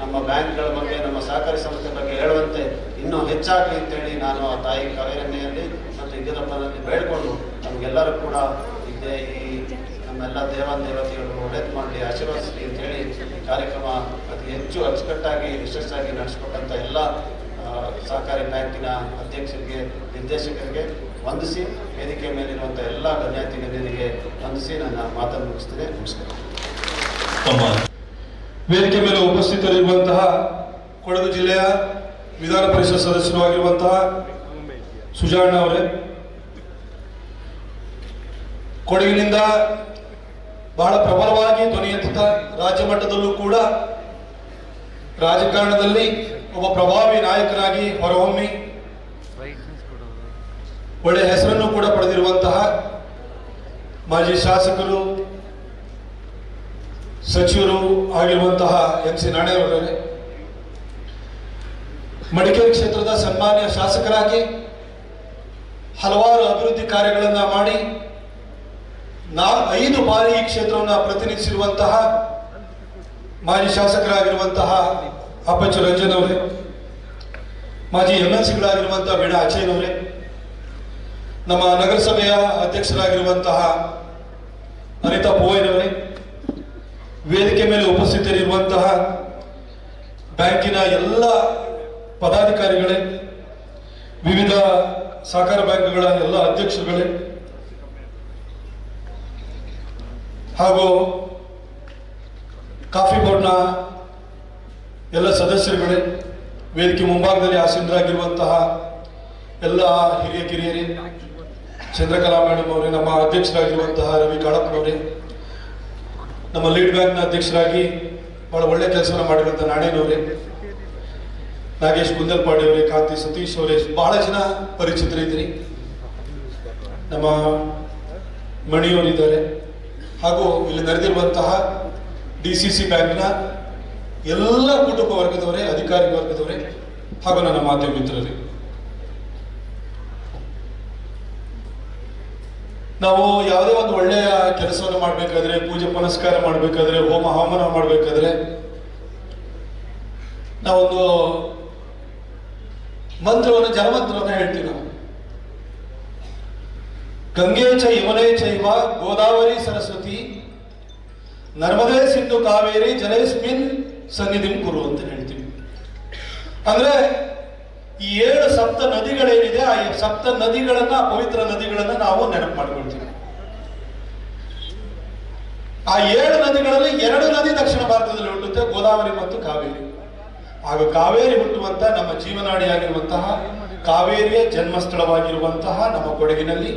H: ನಮ್ಮ ಬ್ಯಾಂಕ್ಗಳ ಬಗ್ಗೆ, ನಮ್ಮ ಸಹಕಾರಿ ಸಂಸ್ಥೆ ಬಗ್ಗೆ ಹೇಳುವಂತೆ ಇನ್ನೂ ಹೆಚ್ಚಾಗಲಿ ಅಂತೇಳಿ ನಾನು ಆ ತಾಯಿ ಕಾವೇರಮ್ಮೆಯಲ್ಲಿ ಮತ್ತು ಯಡಿಯೂರಪ್ಪನಲ್ಲಿ ಬೇಡಿಕೊಂಡು ನಮಗೆಲ್ಲರೂ ಕೂಡ ಇದ್ದೇ ಈ ನಮ್ಮೆಲ್ಲ ದೇವತೆಗಳು ಒಳ್ಳೇದು ಮಾಡಲಿ, ಆಶೀರ್ವದಿಸಲಿ ಅಂತೇಳಿ ಈ ಕಾರ್ಯಕ್ರಮ ಅತಿ ಹೆಚ್ಚು ಅಚ್ಚುಕಟ್ಟಾಗಿ ಯಶಸ್ಸಾಗಿ ನಡೆಸಿಕೊಟ್ಟಂಥ ಎಲ್ಲ ಸಹಕಾರಿ ಬ್ಯಾಂಕಿನ ಅಧ್ಯಕ್ಷರಿಗೆ, ನಿರ್ದೇಶಕರಿಗೆ ವಂದಿಸಿ, ವೇದಿಕೆ ಮೇಲಿರುವಂಥ ಎಲ್ಲ ಗಣ್ಯಾತಿ ಗಣ್ಯರಿಗೆ ವಂದಿಸಿ ನನ್ನ ಮಾತನ್ನು ಮುಗಿಸ್ತೇನೆ. ನಮಸ್ಕಾರ.
A: ವೇದಿಕೆ ಮೇಲೆ ಉಪಸ್ಥಿತರಿರುವಂತಹ ಕೊಡಗು ಜಿಲ್ಲೆಯ ವಿಧಾನ ಪರಿಷತ್ ಸದಸ್ಯರು ಆಗಿರುವಂತಹ ಸುಜಾಣ್ಣ ಅವರೇ, ಕೊಡಗಿನಿಂದ ಬಹಳ ಪ್ರಬಲವಾಗಿ ಧ್ವನಿ ಎತ್ತುತ್ತ ರಾಜ್ಯ ಮಟ್ಟದಲ್ಲೂ ಕೂಡ ರಾಜಕಾರಣದಲ್ಲಿ ಒಬ್ಬ ಪ್ರಭಾವಿ ನಾಯಕನಾಗಿ ಹೊರಹೊಮ್ಮಿ ಒಳ್ಳೆಯ ಹೆಸರನ್ನು ಕೂಡ ಪಡೆದಿರುವಂತಹ ಮಾಜಿ ಶಾಸಕರು, ಸಚಿವರು ಆಗಿರುವಂತಹ MC ನಾಣಯ್ಯನವರೇ, ಮಡಿಕೇರಿ ಕ್ಷೇತ್ರದ ಸನ್ಮಾನ್ಯ ಶಾಸಕರಾಗಿ ಹಲವಾರು ಅಭಿವೃದ್ಧಿ ಕಾರ್ಯಗಳನ್ನು ಮಾಡಿ 5 ಬಾರಿ ಈ ಕ್ಷೇತ್ರವನ್ನು ಪ್ರತಿನಿಧಿಸಿರುವಂತಹ ಮಾಜಿ ಶಾಸಕರಾಗಿರುವಂತಹ ಅಪ್ಪಚ್ಚು ರಂಜನ್ ಅವರೇ, ಮಾಜಿ MLCಗಳಾಗಿರುವಂತಹ ವೀಣಾ ಅಚ್ಚಯ್ಯನವರೇ, ನಮ್ಮ ನಗರಸಭೆಯ ಅಧ್ಯಕ್ಷರಾಗಿರುವಂತಹ ಅನಿತಾ ಪೂವಯ್ಯನವರೇ, ವೇದಿಕೆ ಮೇಲೆ ಉಪಸ್ಥಿತರಿರುವಂತಹ ಬ್ಯಾಂಕಿನ ಎಲ್ಲ ಪದಾಧಿಕಾರಿಗಳೇ, ವಿವಿಧ ಸಹಕಾರ ಬ್ಯಾಂಕ್ಗಳ ಎಲ್ಲ ಅಧ್ಯಕ್ಷರುಗಳೇ ಹಾಗೂ ಕಾಫಿ ಬೋರ್ಡ್ನ ಎಲ್ಲ ಸದಸ್ಯರುಗಳೇ, ವೇದಿಕೆ ಮುಂಭಾಗದಲ್ಲಿ ಆಸೀನರಾಗಿರುವಂತಹ ಎಲ್ಲ ಹಿರಿಯ ಕಿರಿಯರೇ, ಚಂದ್ರಕಲಾ ಮೇಡಮ್ ಅವರೇ, ನಮ್ಮ ಅಧ್ಯಕ್ಷರಾಗಿರುವಂತಹ ರವಿ ಕಾಳಪ್ಪನವರೇ, ನಮ್ಮ ಲೀಡ್ ಬ್ಯಾಂಕ್ನ ಅಧ್ಯಕ್ಷರಾಗಿ ಬಹಳ ಒಳ್ಳೆ ಕೆಲಸವನ್ನು ಮಾಡಿರುವಂಥ ನಾಣಯ್ಯನವರೇ, ನಾಗೇಶ್ ಗುಂದಲ್ಪಾಡಿ ಅವರೇ, ಕಾಂತಿ ಸತೀಶ್ ಅವರೇ, ಬಹಳ ಜನ ಪರಿಚಿತರಿದ್ದೀರಿ. ನಮ್ಮ ಮಣಿಯವರಿದ್ದಾರೆ ಹಾಗೂ ಇಲ್ಲಿ ನಡೆದಿರುವಂತಹ DCC ಬ್ಯಾಂಕ್ನ ಎಲ್ಲ ಕುಟುಂಬ ವರ್ಗದವರೇ, ಅಧಿಕಾರಿ ವರ್ಗದವರೇ ಹಾಗೂ ನನ್ನ ಮಾಧ್ಯಮ ಮಿತ್ರರೇ, ನಾವು ಯಾವುದೇ ಒಂದು ಒಳ್ಳೆಯ ಕೆಲಸವನ್ನು ಮಾಡಬೇಕಾದ್ರೆ, ಪೂಜೆ ಪುನಸ್ಕಾರ ಮಾಡಬೇಕಾದ್ರೆ, ಹೋಮ ಹವನ ಮಾಡಬೇಕಾದ್ರೆ ನಾವೊಂದು ಮಂತ್ರವನ್ನು, ಜನಮಂತ್ರವನ್ನು ಹೇಳ್ತೀವಿ. ನಾವು ಗಂಗೆ ಚ ಯಮುನೆ ಚೈವ ಗೋದಾವರಿ ಸರಸ್ವತಿ ನರ್ಮದೇ ಸಿಂಧು ಕಾವೇರಿ ಜಲೇಸ್ಮಿನ್ ಸನ್ನಿಧಿಂ ಕುರು ಅಂತ ಹೇಳ್ತೀವಿ. ಅಂದ್ರೆ ಈ 7 ಸಪ್ತ ನದಿಗಳೇನಿದೆ ಆ ಸಪ್ತ ನದಿಗಳನ್ನ, ಪವಿತ್ರ ನದಿಗಳನ್ನ ನಾವು ನೆನಪು ಮಾಡ್ಕೊಳ್ತೀವಿ. ಆ 7 ನದಿಗಳಲ್ಲಿ 2 ನದಿ ದಕ್ಷಿಣ ಭಾರತದಲ್ಲಿ ಹುಟ್ಟುತ್ತೆ, ಗೋದಾವರಿ ಮತ್ತು ಕಾವೇರಿ. ಆಗ ಕಾವೇರಿ ಹುಟ್ಟುವಂತ ನಮ್ಮ ಜೀವನಾಡಿಯಾಗಿರುವಂತಹ ಕಾವೇರಿಯ ಜನ್ಮಸ್ಥಳವಾಗಿರುವಂತಹ ನಮ್ಮ ಕೊಡಗಿನಲ್ಲಿ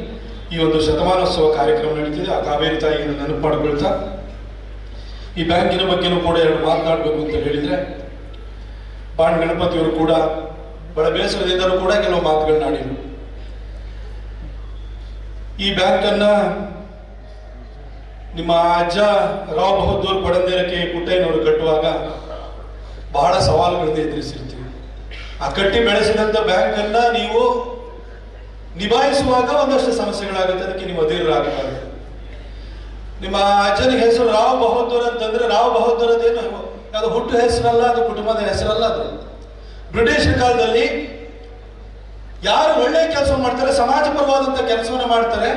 A: ಈ ಒಂದು ಶತಮಾನೋತ್ಸವ ಕಾರ್ಯಕ್ರಮ ನಡೀತಿದೆ. ಆ ಕಾವೇರಿ ತಾಯಿಯನ್ನು ನೆನಪು ಮಾಡಿಕೊಳ್ತಾ ಈ ಬ್ಯಾಂಕಿನ ಬಗ್ಗೆನೂ ಕೂಡ 2 ಮಾತನಾಡಬೇಕು ಅಂತ ಹೇಳಿದ್ರೆ, ಬಾಣ್ ಗಣಪತಿಯವರು ಕೂಡ ಬಹಳ ಬೇಸರದಿಂದಲೂ ಕೂಡ ಕೆಲವು ಮಾತುಗಳನ್ನ ಆಡಿದರು. ಈ ಬ್ಯಾಂಕನ್ನ ನಿಮ್ಮ ಅಜ್ಜ ರಾವ್ ಬಹದ್ದೂರ್ ಪಡಂದೇರಕ್ಕೆ ಪುಟ್ಟಯ್ಯನವರು ಕಟ್ಟುವಾಗ ಬಹಳ ಸವಾಲುಗಳನ್ನು ಎದುರಿಸಿರ್ತೀವಿ. ಆ ಕಟ್ಟಿ ಬೆಳೆಸಿದಂತ ಬ್ಯಾಂಕ್ ಅನ್ನ ನೀವು ನಿಭಾಯಿಸುವಾಗ ಒಂದಷ್ಟು ಸಮಸ್ಯೆಗಳಾಗುತ್ತೆ, ಅದಕ್ಕೆ ನೀವು ಅಧೀರರಾಗಬಾರದು. ನಿಮ್ಮ ಅಜ್ಜನ ಹೆಸರು ರಾವ್ ಬಹದ್ದೂರ್ ಅಂತಂದ್ರೆ ರಾವ್ ಬಹದ್ದೂರ್ ಅದೇನು ಅದು ಹುಟ್ಟು ಹೆಸರಲ್ಲ, ಅದು ಕುಟುಂಬದ ಹೆಸರಲ್ಲ. ಅದು ಬ್ರಿಟಿಷ್ ಕಾಲದಲ್ಲಿ ಯಾರು ಒಳ್ಳೆ ಕೆಲಸ ಮಾಡ್ತಾರೆ, ಸಮಾಜ ಪರವಾದಂತ ಕೆಲಸವನ್ನ ಮಾಡ್ತಾರೆ,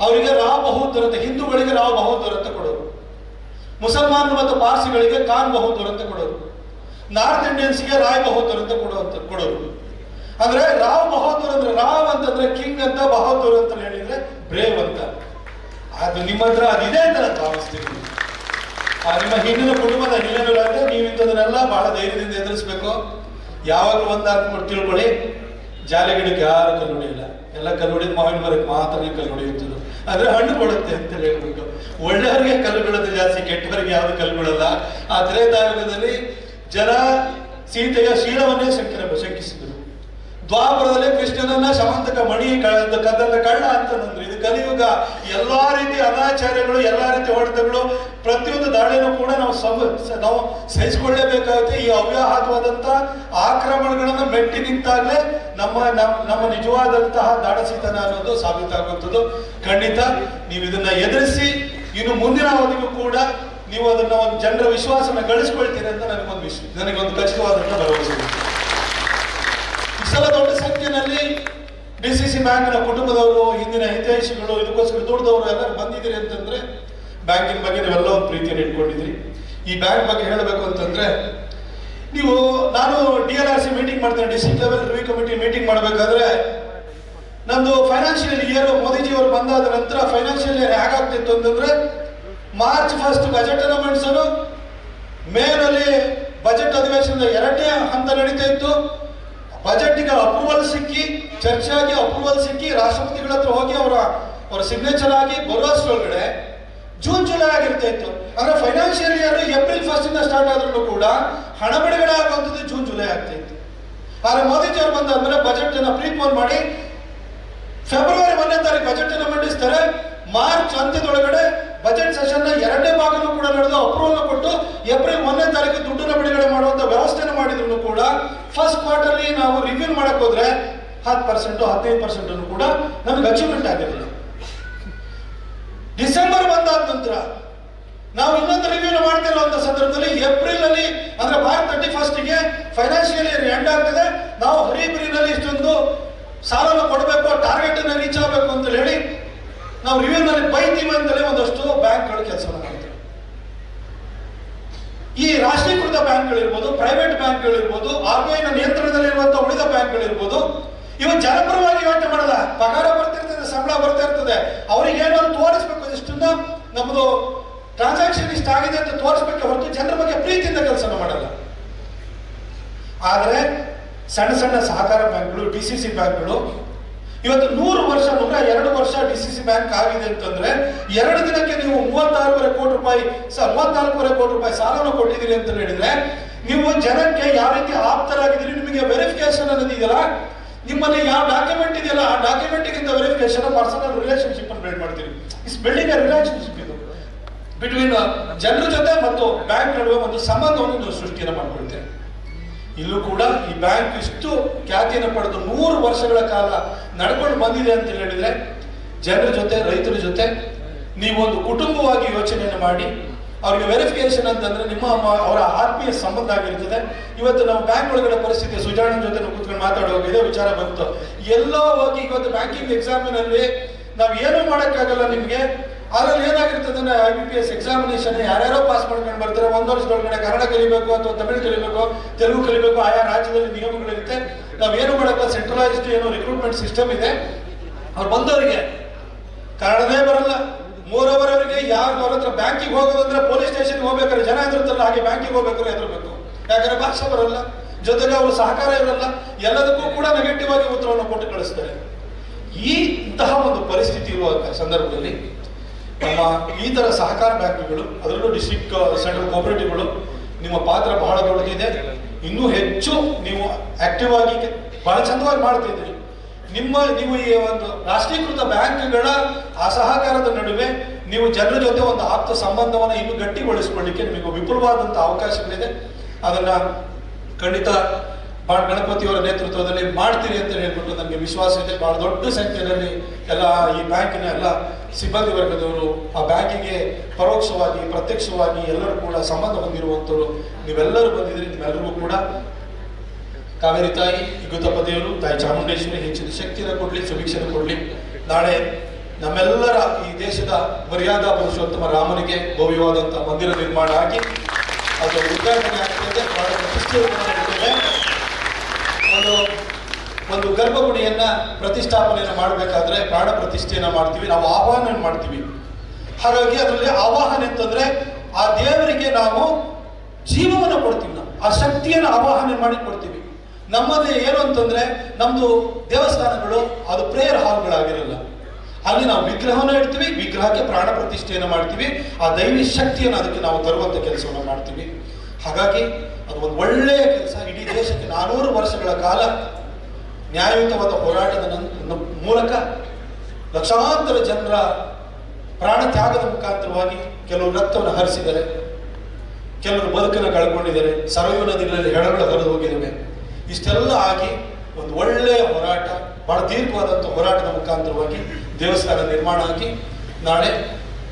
A: ಅವರಿಗೆ ರಾವ್ ಬಹದ್ದೂರ್ ಅಂತ, ಹಿಂದೂಗಳಿಗೆ ರಾವ್ ಬಹದ್ದೂರ್ ಅಂತ ಕೊಡೋರು, ಮುಸಲ್ಮಾನರು ಮತ್ತು ಪಾರ್ಸಿಗಳಿಗೆ ಖಾನ್ ಬಹದ್ದೂರ್ ಅಂತ ಕೊಡೋರು, ನಾರ್ತ್ ಇಂಡಿಯನ್ಸ್ಗೆ ರಾಯ್ ಬಹದ್ದೂರ್ ಅಂತ ಕೊಡೋರು. ಅಂದ್ರೆ ರಾವ್ ಬಹದ್ದೂರ್ ಅಂದ್ರೆ ರಾವ್ ಅಂತಂದ್ರೆ ಕಿಂಗ್ ಅಂತ, ಬಹದ್ದೂರ್ ಅಂತ ಹೇಳಿದ್ರೆ ಬ್ರೇವ್ ಅಂತ. ಅದು ನಿಮ್ಮ ಹತ್ರ ಅದಿದೆ ಅಂತ ನಾನು ಭಾವಿಸ್ತೀನಿ. ನಿಮ್ಮ ಹಿಂದಿನ ಕುಟುಂಬದ ಹಿನ್ನೆಲೆಗಳಾದ್ರೆ ನೀವು ಇಂಥದನ್ನೆಲ್ಲ ಬಹಳ ಧೈರ್ಯದಿಂದ ಎದುರಿಸ್ಬೇಕು. ಯಾವಾಗಲೂ ಒಂದಾದ್ಮೇಲೆ ತಿಳ್ಕೊಳ್ಳಿ, ಜಾಲಿಗಿಡಕ್ಕೆ ಯಾರು ಕಲ್ಲು ಹೊಡೆಯಿಲ್ಲ, ಎಲ್ಲ ಕಲ್ಲು ಹೊಡೆದು ಮಾವಿನ ಮರಕ್ಕೆ ಮಾತ್ರ ಕಲ್ಲು ಹೊಡೆಯುತ್ತದೆ. ಅಂದ್ರೆ ಹಣ್ಣು ಕೊಡುತ್ತೆ ಅಂತ ಹೇಳ್ಬಿಟ್ಟು ಒಳ್ಳೆಯವರಿಗೆ ಕಲ್ಲು ಬೀಳೋದು ಜಾಸ್ತಿ, ಕೆಟ್ಟವರಿಗೆ ಯಾವುದು ಕಲ್ಲು ಬೀಳಲ್ಲ. ಆ ತ್ರೇತಾಯುಗದಲ್ಲಿ ಜನ ಸೀತೆಯ ಶೀಲವನ್ನೇ ಶಂಕಿಸಿದರು. ದ್ವಾಪರದಲ್ಲಿ ಕೃಷ್ಣನನ್ನ ಶಮಂತಕ ಮಣಿ ಕದ್ದನ್ನ ಕಳ್ಳ ಅಂತಂದ್ರು. ಇದು ಕಲಿಯುಗ. ಎಲ್ಲಾ ರೀತಿಯ ಅನಾಚಾರ್ಯಗಳು, ಎಲ್ಲಾ ರೀತಿಯ ಹೊಡೆತಗಳು, ಪ್ರತಿಯೊಂದು ದಾಳಿನೂ ಕೂಡ ನಾವು ಸಹಿಸಿಕೊಳ್ಳೇಬೇಕಾಗುತ್ತೆ. ಈ ಅವ್ಯಾಹತವಾದಂತ ಆಕ್ರಮಣಗಳನ್ನ ಮೆಟ್ಟಿ ನಿಂತಾಗಲೇ ನಮ್ಮ ನಿಜವಾದಂತಹ ದಾಡಸಿತನ ಅನ್ನೋದು ಸಾಬೀತಾಗುವಂಥದ್ದು. ಖಂಡಿತ ನೀವು ಇದನ್ನ ಎದುರಿಸಿ ಇನ್ನು ಮುಂದಿನ ಅವಧಿಗೂ ಕೂಡ ನೀವು ಅದನ್ನ ಒಂದು ಜನರ ವಿಶ್ವಾಸನ ಗಳಿಸ್ಕೊಳ್ತೀರಿ ಅಂತ ನನಗೊಂದು ಖಚಿತವಾದಂತ ಭರವಸೆ ಇದೆ. ಈ ಸಲ ದೊಡ್ಡ ಸಂಖ್ಯೆಯಲ್ಲಿ DCC ಬ್ಯಾಂಕ್ನ ಕುಟುಂಬದವರು, ಹಿಂದಿನ ಹಿತೈಷಿಗಳು, ಇದಕ್ಕೋಸ್ಕರ ದುಡ್ದವರು ಎಲ್ಲರೂ ಬಂದಿದ್ದೀರಿ ಅಂತಂದ್ರೆ ಬ್ಯಾಂಕಿನ ಬಗ್ಗೆ ನೀವೆಲ್ಲ ಒಂದು ಪ್ರೀತಿಯನ್ನು ಇಟ್ಕೊಂಡಿದ್ರಿ. ಈ ಬ್ಯಾಂಕ್ ಬಗ್ಗೆ ಹೇಳಬೇಕು ಅಂತಂದ್ರೆ, ನಾನು DLRC ಮೀಟಿಂಗ್ ಮಾಡ್ತೇನೆ, district level review committee meeting ಮಾಡಬೇಕಾದ್ರೆ ನಮ್ದು ಫೈನಾನ್ಷಿಯಲ್ ಇಯರ್ ಮೋದಿಜಿ ಅವರು ಬಂದಾದ ನಂತರ ಫೈನಾನ್ಷಿಯಲ್ ಇಯರ್ ಹೇಗಾಗ್ತಿತ್ತು ಅಂತಂದ್ರೆ, ಮಾರ್ಚ್ 1 ಬಜೆಟ್ ಅನ್ನು ಮಂಡಿಸಲು, ಮೇನಲ್ಲಿ ಬಜೆಟ್ ಅಧಿವೇಶನದ 2ನೇ ಹಂತ ನಡೀತಾ ಇತ್ತು. ಬಜೆಟ್ಗೆ ಅಪ್ರೂವಲ್ ಸಿಕ್ಕಿ, ಚರ್ಚೆ ಆಗಿ ಅಪ್ರೂವಲ್ ಸಿಕ್ಕಿ, ರಾಷ್ಟ್ರಪತಿಗಳ ಹತ್ರ ಹೋಗಿ ಅವರ ಸಿಗ್ನೇಚರ್ ಆಗಿ ಬರುವಷ್ಟರೊಳಗಡೆ ಜೂನ್-ಜುಲೈ ಆಗಿರ್ತಾ ಇತ್ತು. ಅಂದ್ರೆ ಫೈನಾನ್ಷಿಯಲ್ ಇಯರ್ ಏಪ್ರಿಲ್ 1 ಸ್ಟಾರ್ಟ್ ಆದ್ರೂ ಕೂಡ ಹಣ ಬಿಡುಗಡೆ ಆಗುವಂಥದ್ದು ಜೂನ್-ಜುಲೈ ಆಗ್ತಾ ಇತ್ತು. ಆದ್ರೆ ಮೋದಿಜಿ ಅವರು ಬಂದಾದ್ಮೇಲೆ ಬಜೆಟ್ ಅನ್ನ ಪ್ರೀಪೋನ್ ಮಾಡಿ ಫೆಬ್ರವರಿ 1ನೇ ತಾರೀಕು ಬಜೆಟ್ ಅನ್ನು ಮಂಡಿಸ್ತಾರೆ. ಮಾರ್ಚ್ ಅಂತ್ಯದೊಳಗಡೆ ಬಜೆಟ್ ಸೆಷನ್ 2ನೇ ಭಾಗನೂ ಕೂಡ ನಡೆದು ಅಪ್ರೂವಲ್ ಕೊಟ್ಟು ಏಪ್ರಿಲ್ 1ನೇ ತಾರೀಕು ದುಡ್ಡನ್ನು ಬಿಡುಗಡೆ ಮಾಡುವಂತ ವ್ಯವಸ್ಥೆಯನ್ನು ಮಾಡಿದ್ರು ಕೂಡ ಫಸ್ಟ್ ಕ್ವಾರ್ಟರ್ಲಿ ನಾವು ರಿವ್ಯೂ ಮಾಡಕ್ ಹೋದ್ರೆ 10%, 15% ಕೂಡ ನಮ್ಗೆ ಅಚೀವ್ಮೆಂಟ್ ಆಗಿರಲಿಲ್ಲ. ಡಿಸೆಂಬರ್ ಬಂದಾದ ನಂತರ ನಾವು ಇನ್ನೊಂದು ರಿವ್ಯೂ ಮಾಡ್ತಿರುವಂತ ಸಂದರ್ಭದಲ್ಲಿ ಏಪ್ರಿಲ್ ಅಲ್ಲಿ, ಅಂದ್ರೆ ಮಾರ್ಚ್ 31ಗೆ ಫೈನಾನ್ಷಿಯಲ್ ಇಯರ್ ಎಂಡ್ ಆಗ್ತದೆ, ನಾವು ಹರಿಬರಿನಲ್ಲಿ ಇಷ್ಟೊಂದು ಸಾಲವನ್ನು ಕೊಡಬೇಕು, ಟಾರ್ಗೆಟ್ ಅನ್ನು ರೀಚ್ ಆಗಬೇಕು ಅಂತ ಹೇಳಿ ನಾವು ರಿವ್ಯೂನಲ್ಲಿ ಬೈತೀವಿ ಅಂತಲೇ ಒಂದಷ್ಟು ಬ್ಯಾಂಕ್ಗಳು ಕೆಲಸವನ್ನು ಮಾಡ್ತವೆ. ಈ ರಾಷ್ಟ್ರೀಕೃತ ಬ್ಯಾಂಕ್ಗಳಿರ್ಬೋದು, ಪ್ರೈವೇಟ್ ಬ್ಯಾಂಕ್ಗಳಿರ್ಬೋದು, RBI ನಿಯಂತ್ರಣದಲ್ಲಿರುವಂತಹ ಉಳಿದ ಬ್ಯಾಂಕ್ಗಳಿರ್ಬೋದು, ಇವು ಜನಪರವಾಗಿ ಯೋಚನೆ ಮಾಡಲ್ಲ. ಪಗಾರ ಬರ್ತಿರ್ತದೆ, ಸಂಬಳ ಬರ್ತಾ ಇರ್ತದೆ, ಅವ್ರಿಗೆ ಏನೋ ತೋರಿಸ್ಬೇಕು, ಇಷ್ಟನ್ನ ನಮ್ಮದು ಟ್ರಾನ್ಸಾಕ್ಷನ್ ಇಷ್ಟ ಆಗಿದೆ ಅಂತ ತೋರಿಸ್ಬೇಕು ಹೊರತು ಜನರ ಬಗ್ಗೆ ಪ್ರೀತಿಯಿಂದ ಕೆಲಸ ಮಾಡಲ್ಲ. ಆದರೆ ಸಣ್ಣ ಸಣ್ಣ ಸಹಕಾರ ಬ್ಯಾಂಕ್ಗಳು, DCC ಬ್ಯಾಂಕ್ಗಳು ಇವತ್ತು 100 ವರ್ಷ 102 ವರ್ಷ DCC ಬ್ಯಾಂಕ್ ಆಗಿದೆ ಅಂತಂದ್ರೆ 2 ದಿನಕ್ಕೆ ನೀವು 34.5 ಕೋಟಿ ರೂಪಾಯಿ ಸಾಲವನ್ನು ಕೊಟ್ಟಿದ್ದೀರಿ ಅಂತ ಹೇಳಿದ್ರೆ, ನೀವು ಜನಕ್ಕೆ ಯಾವ ರೀತಿ ಆಪ್ತರಾಗಿದ್ದೀರಿ, ನಿಮಗೆ ವೆರಿಫಿಕೇಶನ್ ಅನ್ನೋದು ಇದೆಯಲ್ಲ, ನಿಮ್ಮಲ್ಲಿ ಯಾವ ಡಾಕ್ಯುಮೆಂಟ್ ಇದೆಯಲ್ಲ, ಆ ಡಾಕ್ಯುಮೆಂಟ್ಗಿಂತ ವೆರಿಫಿಕೇಶನ್ ಪರ್ಸನಲ್ ರಿಲೇಶನ್ಶಿಪ್ ಅನ್ನು ಬಿಲ್ಡ್ ಮಾಡ್ತೀರಿ. It's building A relationship. ಇದು ಬಿಟ್ವೀನ್ ಜನರ ಜೊತೆ ಮತ್ತು ಬ್ಯಾಂಕ್ ನಡುವೆ ಒಂದು ಸಂಬಂಧವನ್ನು ನೀವು ಸೃಷ್ಟಿಯನ್ನು ಮಾಡ್ಕೊಳ್ತೇವೆ. ಇಲ್ಲೂ ಕೂಡ ಈ ಬ್ಯಾಂಕ್ ಇಷ್ಟು ಖ್ಯಾತಿಯನ್ನು ಪಡೆದು 100 ವರ್ಷಗಳ ಕಾಲ ನಡ್ಕೊಂಡು ಬಂದಿದೆ ಅಂತ ಹೇಳಿದ್ರೆ, ಜನರ ಜೊತೆ, ರೈತರ ಜೊತೆ ನೀವೊಂದು ಕುಟುಂಬವಾಗಿ ಯೋಚನೆಯನ್ನು ಮಾಡಿ ಅವ್ರಿಗೆ ವೆರಿಫಿಕೇಶನ್ ಅಂತಂದ್ರೆ ಅವರ ಆತ್ಮೀಯ ಸಂಬಂಧ ಆಗಿರ್ತದೆ. ಇವತ್ತು ನಮ್ಮ ಬ್ಯಾಂಕ್ ಒಳಗಡೆ ಪರಿಸ್ಥಿತಿ, ಸುಜಾಣನ ಜೊತೆ ನಾವು ಕೂತ್ಕೊಂಡು ಮಾತಾಡುವಾಗ ಇದೇ ವಿಚಾರ ಬಂತು. ಎಲ್ಲೋ ಹೋಗಿ ಇವತ್ತು ಬ್ಯಾಂಕಿಂಗ್ ಎಕ್ಸಾಮಿನಲ್ಲಿ ನಾವು ಏನೂ ಮಾಡೋಕ್ಕಾಗಲ್ಲ ನಿಮಗೆ. ಅದ್ರಲ್ಲಿ ಏನಾಗಿರ್ತದೆ ಅಂದ್ರೆ IBPS ಎಕ್ಸಾಮಿನೇಷನ್ ಯಾರ್ಯಾರೋ ಪಾಸ್ ಮಾಡ್ಕೊಂಡು ಬರ್ತಾರೆ. 1 ವರ್ಷದೊಳಗಡೆ ಕನ್ನಡ ಕಲಿಬೇಕು ಅಥವಾ ತಮಿಳು ಕಲಿಬೇಕು, ತೆಲುಗು ಕಲಿಬೇಕು, ಆಯಾ ರಾಜ್ಯದಲ್ಲಿ ನಿಯಮಗಳಿರುತ್ತೆ. ನಾವೇನು ಮಾಡಲ್ಲ, ಸೆಂಟ್ರಲೈಸ್ಡ್ ಏನೋ ರಿಕ್ರೂಟ್ಮೆಂಟ್ ಸಿಸ್ಟಮ್ ಇದೆ. ಅವ್ರು ಬಂದವರಿಗೆ ಕನ್ನಡನೇ ಬರಲ್ಲ. ಮೂರವರ್ ಅವರಿಗೆ ಯಾರು ಅವ್ರ ಹತ್ರ ಬ್ಯಾಂಕಿಗೆ ಹೋಗೋದಂದ್ರೆ ಪೊಲೀಸ್ ಸ್ಟೇಷನ್ಗೆ ಹೋಗ್ಬೇಕಾದ್ರೆ ಜನ ಎದುರುತ್ತಲ್ಲ, ಹಾಗೆ ಬ್ಯಾಂಕಿಗೆ ಹೋಗ್ಬೇಕಾದ್ರೆ ಎದುರಬೇಕು. ಯಾಕಂದ್ರೆ ಭಾಷೆ ಬರಲ್ಲ, ಜೊತೆಗೆ ಅವರು ಸಹಕಾರ ಇರಲ್ಲ. ಎಲ್ಲದಕ್ಕೂ ಕೂಡ ನೆಗೆಟಿವ್ ಆಗಿ ಉತ್ತರವನ್ನು ಕೊಟ್ಟು ಕಳಿಸ್ತಾರೆ. ಇಂತಹ ಒಂದು ಪರಿಸ್ಥಿತಿ ಇರುವ ಸಂದರ್ಭದಲ್ಲಿ ನಮ್ಮ ಈ ತರ ಸಹಕಾರ ಬ್ಯಾಂಕ್ಗಳು, ಅದರಲ್ಲೂ ಡಿಸ್ಟ್ರಿಕ್ಟ್ ಸೆಂಟ್ರಲ್ ಕೋಆಪರೇಟಿವ್ಗಳು ನಿಮ್ಮ ಪಾತ್ರ ಬಹಳ ದೊಡ್ಡದಿದೆ. ಇನ್ನೂ ಹೆಚ್ಚು ನೀವು ಆಕ್ಟಿವ್ ಆಗಿ ಬಹಳ ಚಂದವಾಗಿ ಮಾಡ್ತಾ ಇದ್ದೀರಿ. ನೀವು ಈ ಒಂದು ರಾಷ್ಟ್ರೀಕೃತ ಬ್ಯಾಂಕ್ಗಳ ಆ ಸಹಕಾರದ ನಡುವೆ ನೀವು ಜನರ ಜೊತೆ ಒಂದು ಆಪ್ತ ಸಂಬಂಧವನ್ನು ಇನ್ನೂ ಗಟ್ಟಿಗೊಳಿಸಿಕೊಳ್ಳಿಕ್ಕೆ ನಿಮಗೆ ವಿಪುಲವಾದಂತಹ ಅವಕಾಶಗಳಿದೆ. ಅದನ್ನ ಖಂಡಿತ ಗಣಪತಿಯವರ ನೇತೃತ್ವದಲ್ಲಿ ಮಾಡ್ತೀರಿ ಅಂತ ಹೇಳ್ಬಿಟ್ಟು ನನಗೆ ವಿಶ್ವಾಸ ಇದೆ. ಬಹಳ ದೊಡ್ಡ ಸಂಖ್ಯೆಯಲ್ಲಿ ಎಲ್ಲ ಈ ಬ್ಯಾಂಕಿನ ಎಲ್ಲ ಸಿಬ್ಬಂದಿ ವರ್ಗದವರು, ಆ ಬ್ಯಾಂಕಿಗೆ ಪರೋಕ್ಷವಾಗಿ ಪ್ರತ್ಯಕ್ಷವಾಗಿ ಎಲ್ಲರೂ ಕೂಡ ಸಂಬಂಧ ಹೊಂದಿರುವಂಥವ್ರು ನೀವೆಲ್ಲರೂ ಬಂದಿದ್ದೀರಿ. ನಿಮ್ಮೆಲ್ಲರಿಗೂ ಕೂಡ ಕಾವೇರಿ ತಾಯಿ, ಯುಗತಪ್ಪ ದೇವರು, ತಾಯಿ ಚಾಮುಂಡೇಶ್ವರಿ ಹೆಚ್ಚಿನ ಶಕ್ತಿಯನ್ನು ಕೊಡ್ಲಿ, ಸುಭಿಕ್ಷೆನ ಕೊಡ್ಲಿ. ನಾಳೆ ನಮ್ಮೆಲ್ಲರ ಈ ದೇಶದ ಮರ್ಯಾದಾ ಪುರುಷೋತ್ತಮ ರಾಮನಿಗೆ ಭವ್ಯವಾದಂತಹ ಮಂದಿರ ನಿರ್ಮಾಣ ಆಗಿ ಅದು ಉದ್ಘಾಟನೆ ಆಗ್ತದೆ. ಬಹಳ ಪ್ರತಿಷ್ಠೆಯನ್ನು ನಡೀತದೆ. ಒಂದು ಗರ್ಭಗುಡಿಯನ್ನ ಪ್ರತಿಷ್ಠಾಪನೆಯನ್ನು ಮಾಡಬೇಕಾದ್ರೆ ಪ್ರಾಣ ಪ್ರತಿಷ್ಠೆಯನ್ನ ಮಾಡ್ತೀವಿ, ನಾವು ಆಹ್ವಾನ ಮಾಡ್ತೀವಿ. ಹಾಗಾಗಿ ಅದರಲ್ಲಿ ಆವಾಹನೆ ಅಂತಂದ್ರೆ ಆ ದೇವರಿಗೆ ನಾವು ಜೀವವನ್ನು ಕೊಡ್ತೀವಿ, ನಾವು ಆ ಶಕ್ತಿಯನ್ನು ಆವಾಹನೆ ಮಾಡಿ ಕೊಡ್ತೀವಿ. ನಮ್ಮಲ್ಲಿ ಏನು ಅಂತಂದ್ರೆ ನಮ್ದು ದೇವಸ್ಥಾನಗಳು ಅದು ಪ್ರೇಯರ್ ಹಾಲ್ಗಳಾಗಿರಲ್ಲ. ಅಲ್ಲಿ ನಾವು ವಿಗ್ರಹವನ್ನು ಇಡ್ತೀವಿ, ವಿಗ್ರಹಕ್ಕೆ ಪ್ರಾಣ ಪ್ರತಿಷ್ಠೆಯನ್ನು ಮಾಡ್ತೀವಿ, ಆ ದೈವಿ ಶಕ್ತಿಯನ್ನು ಅದಕ್ಕೆ ನಾವು ತರುವಂತ ಕೆಲಸವನ್ನು ಮಾಡ್ತೀವಿ. ಹಾಗಾಗಿ ಅದು ಒಂದು ಒಳ್ಳೆಯ ಕೆಲಸ. ಇಡೀ ದೇಶಕ್ಕೆ 400 ವರ್ಷಗಳ ಕಾಲ ನ್ಯಾಯಯುತವಾದ ಹೋರಾಟದ ಮೂಲಕ ಲಕ್ಷಾಂತರ ಜನರ ಪ್ರಾಣ ತ್ಯಾಗದ ಮುಖಾಂತರವಾಗಿ ಕೆಲವರು ರಕ್ತವನ್ನು ಹರಿಸಿದ್ದಾರೆ, ಕೆಲವರು ಬದುಕನ್ನು ಕಳ್ಕೊಂಡಿದ್ದಾರೆ, ಸರಯೂ ನದಿಗಳಲ್ಲಿ ಹೆಣಗಳು ಹರಿದು ಹೋಗಿದ್ದಾವೆ. ಇಷ್ಟೆಲ್ಲ ಆಗಿ ಒಂದು ಒಳ್ಳೆಯ ಹೋರಾಟ, ಬಹಳ ದೀರ್ಘವಾದಂಥ ಹೋರಾಟದ ಮುಖಾಂತರವಾಗಿ ದೇವಸ್ಥಾನ ನಿರ್ಮಾಣ ಆಗಿ ನಾಳೆ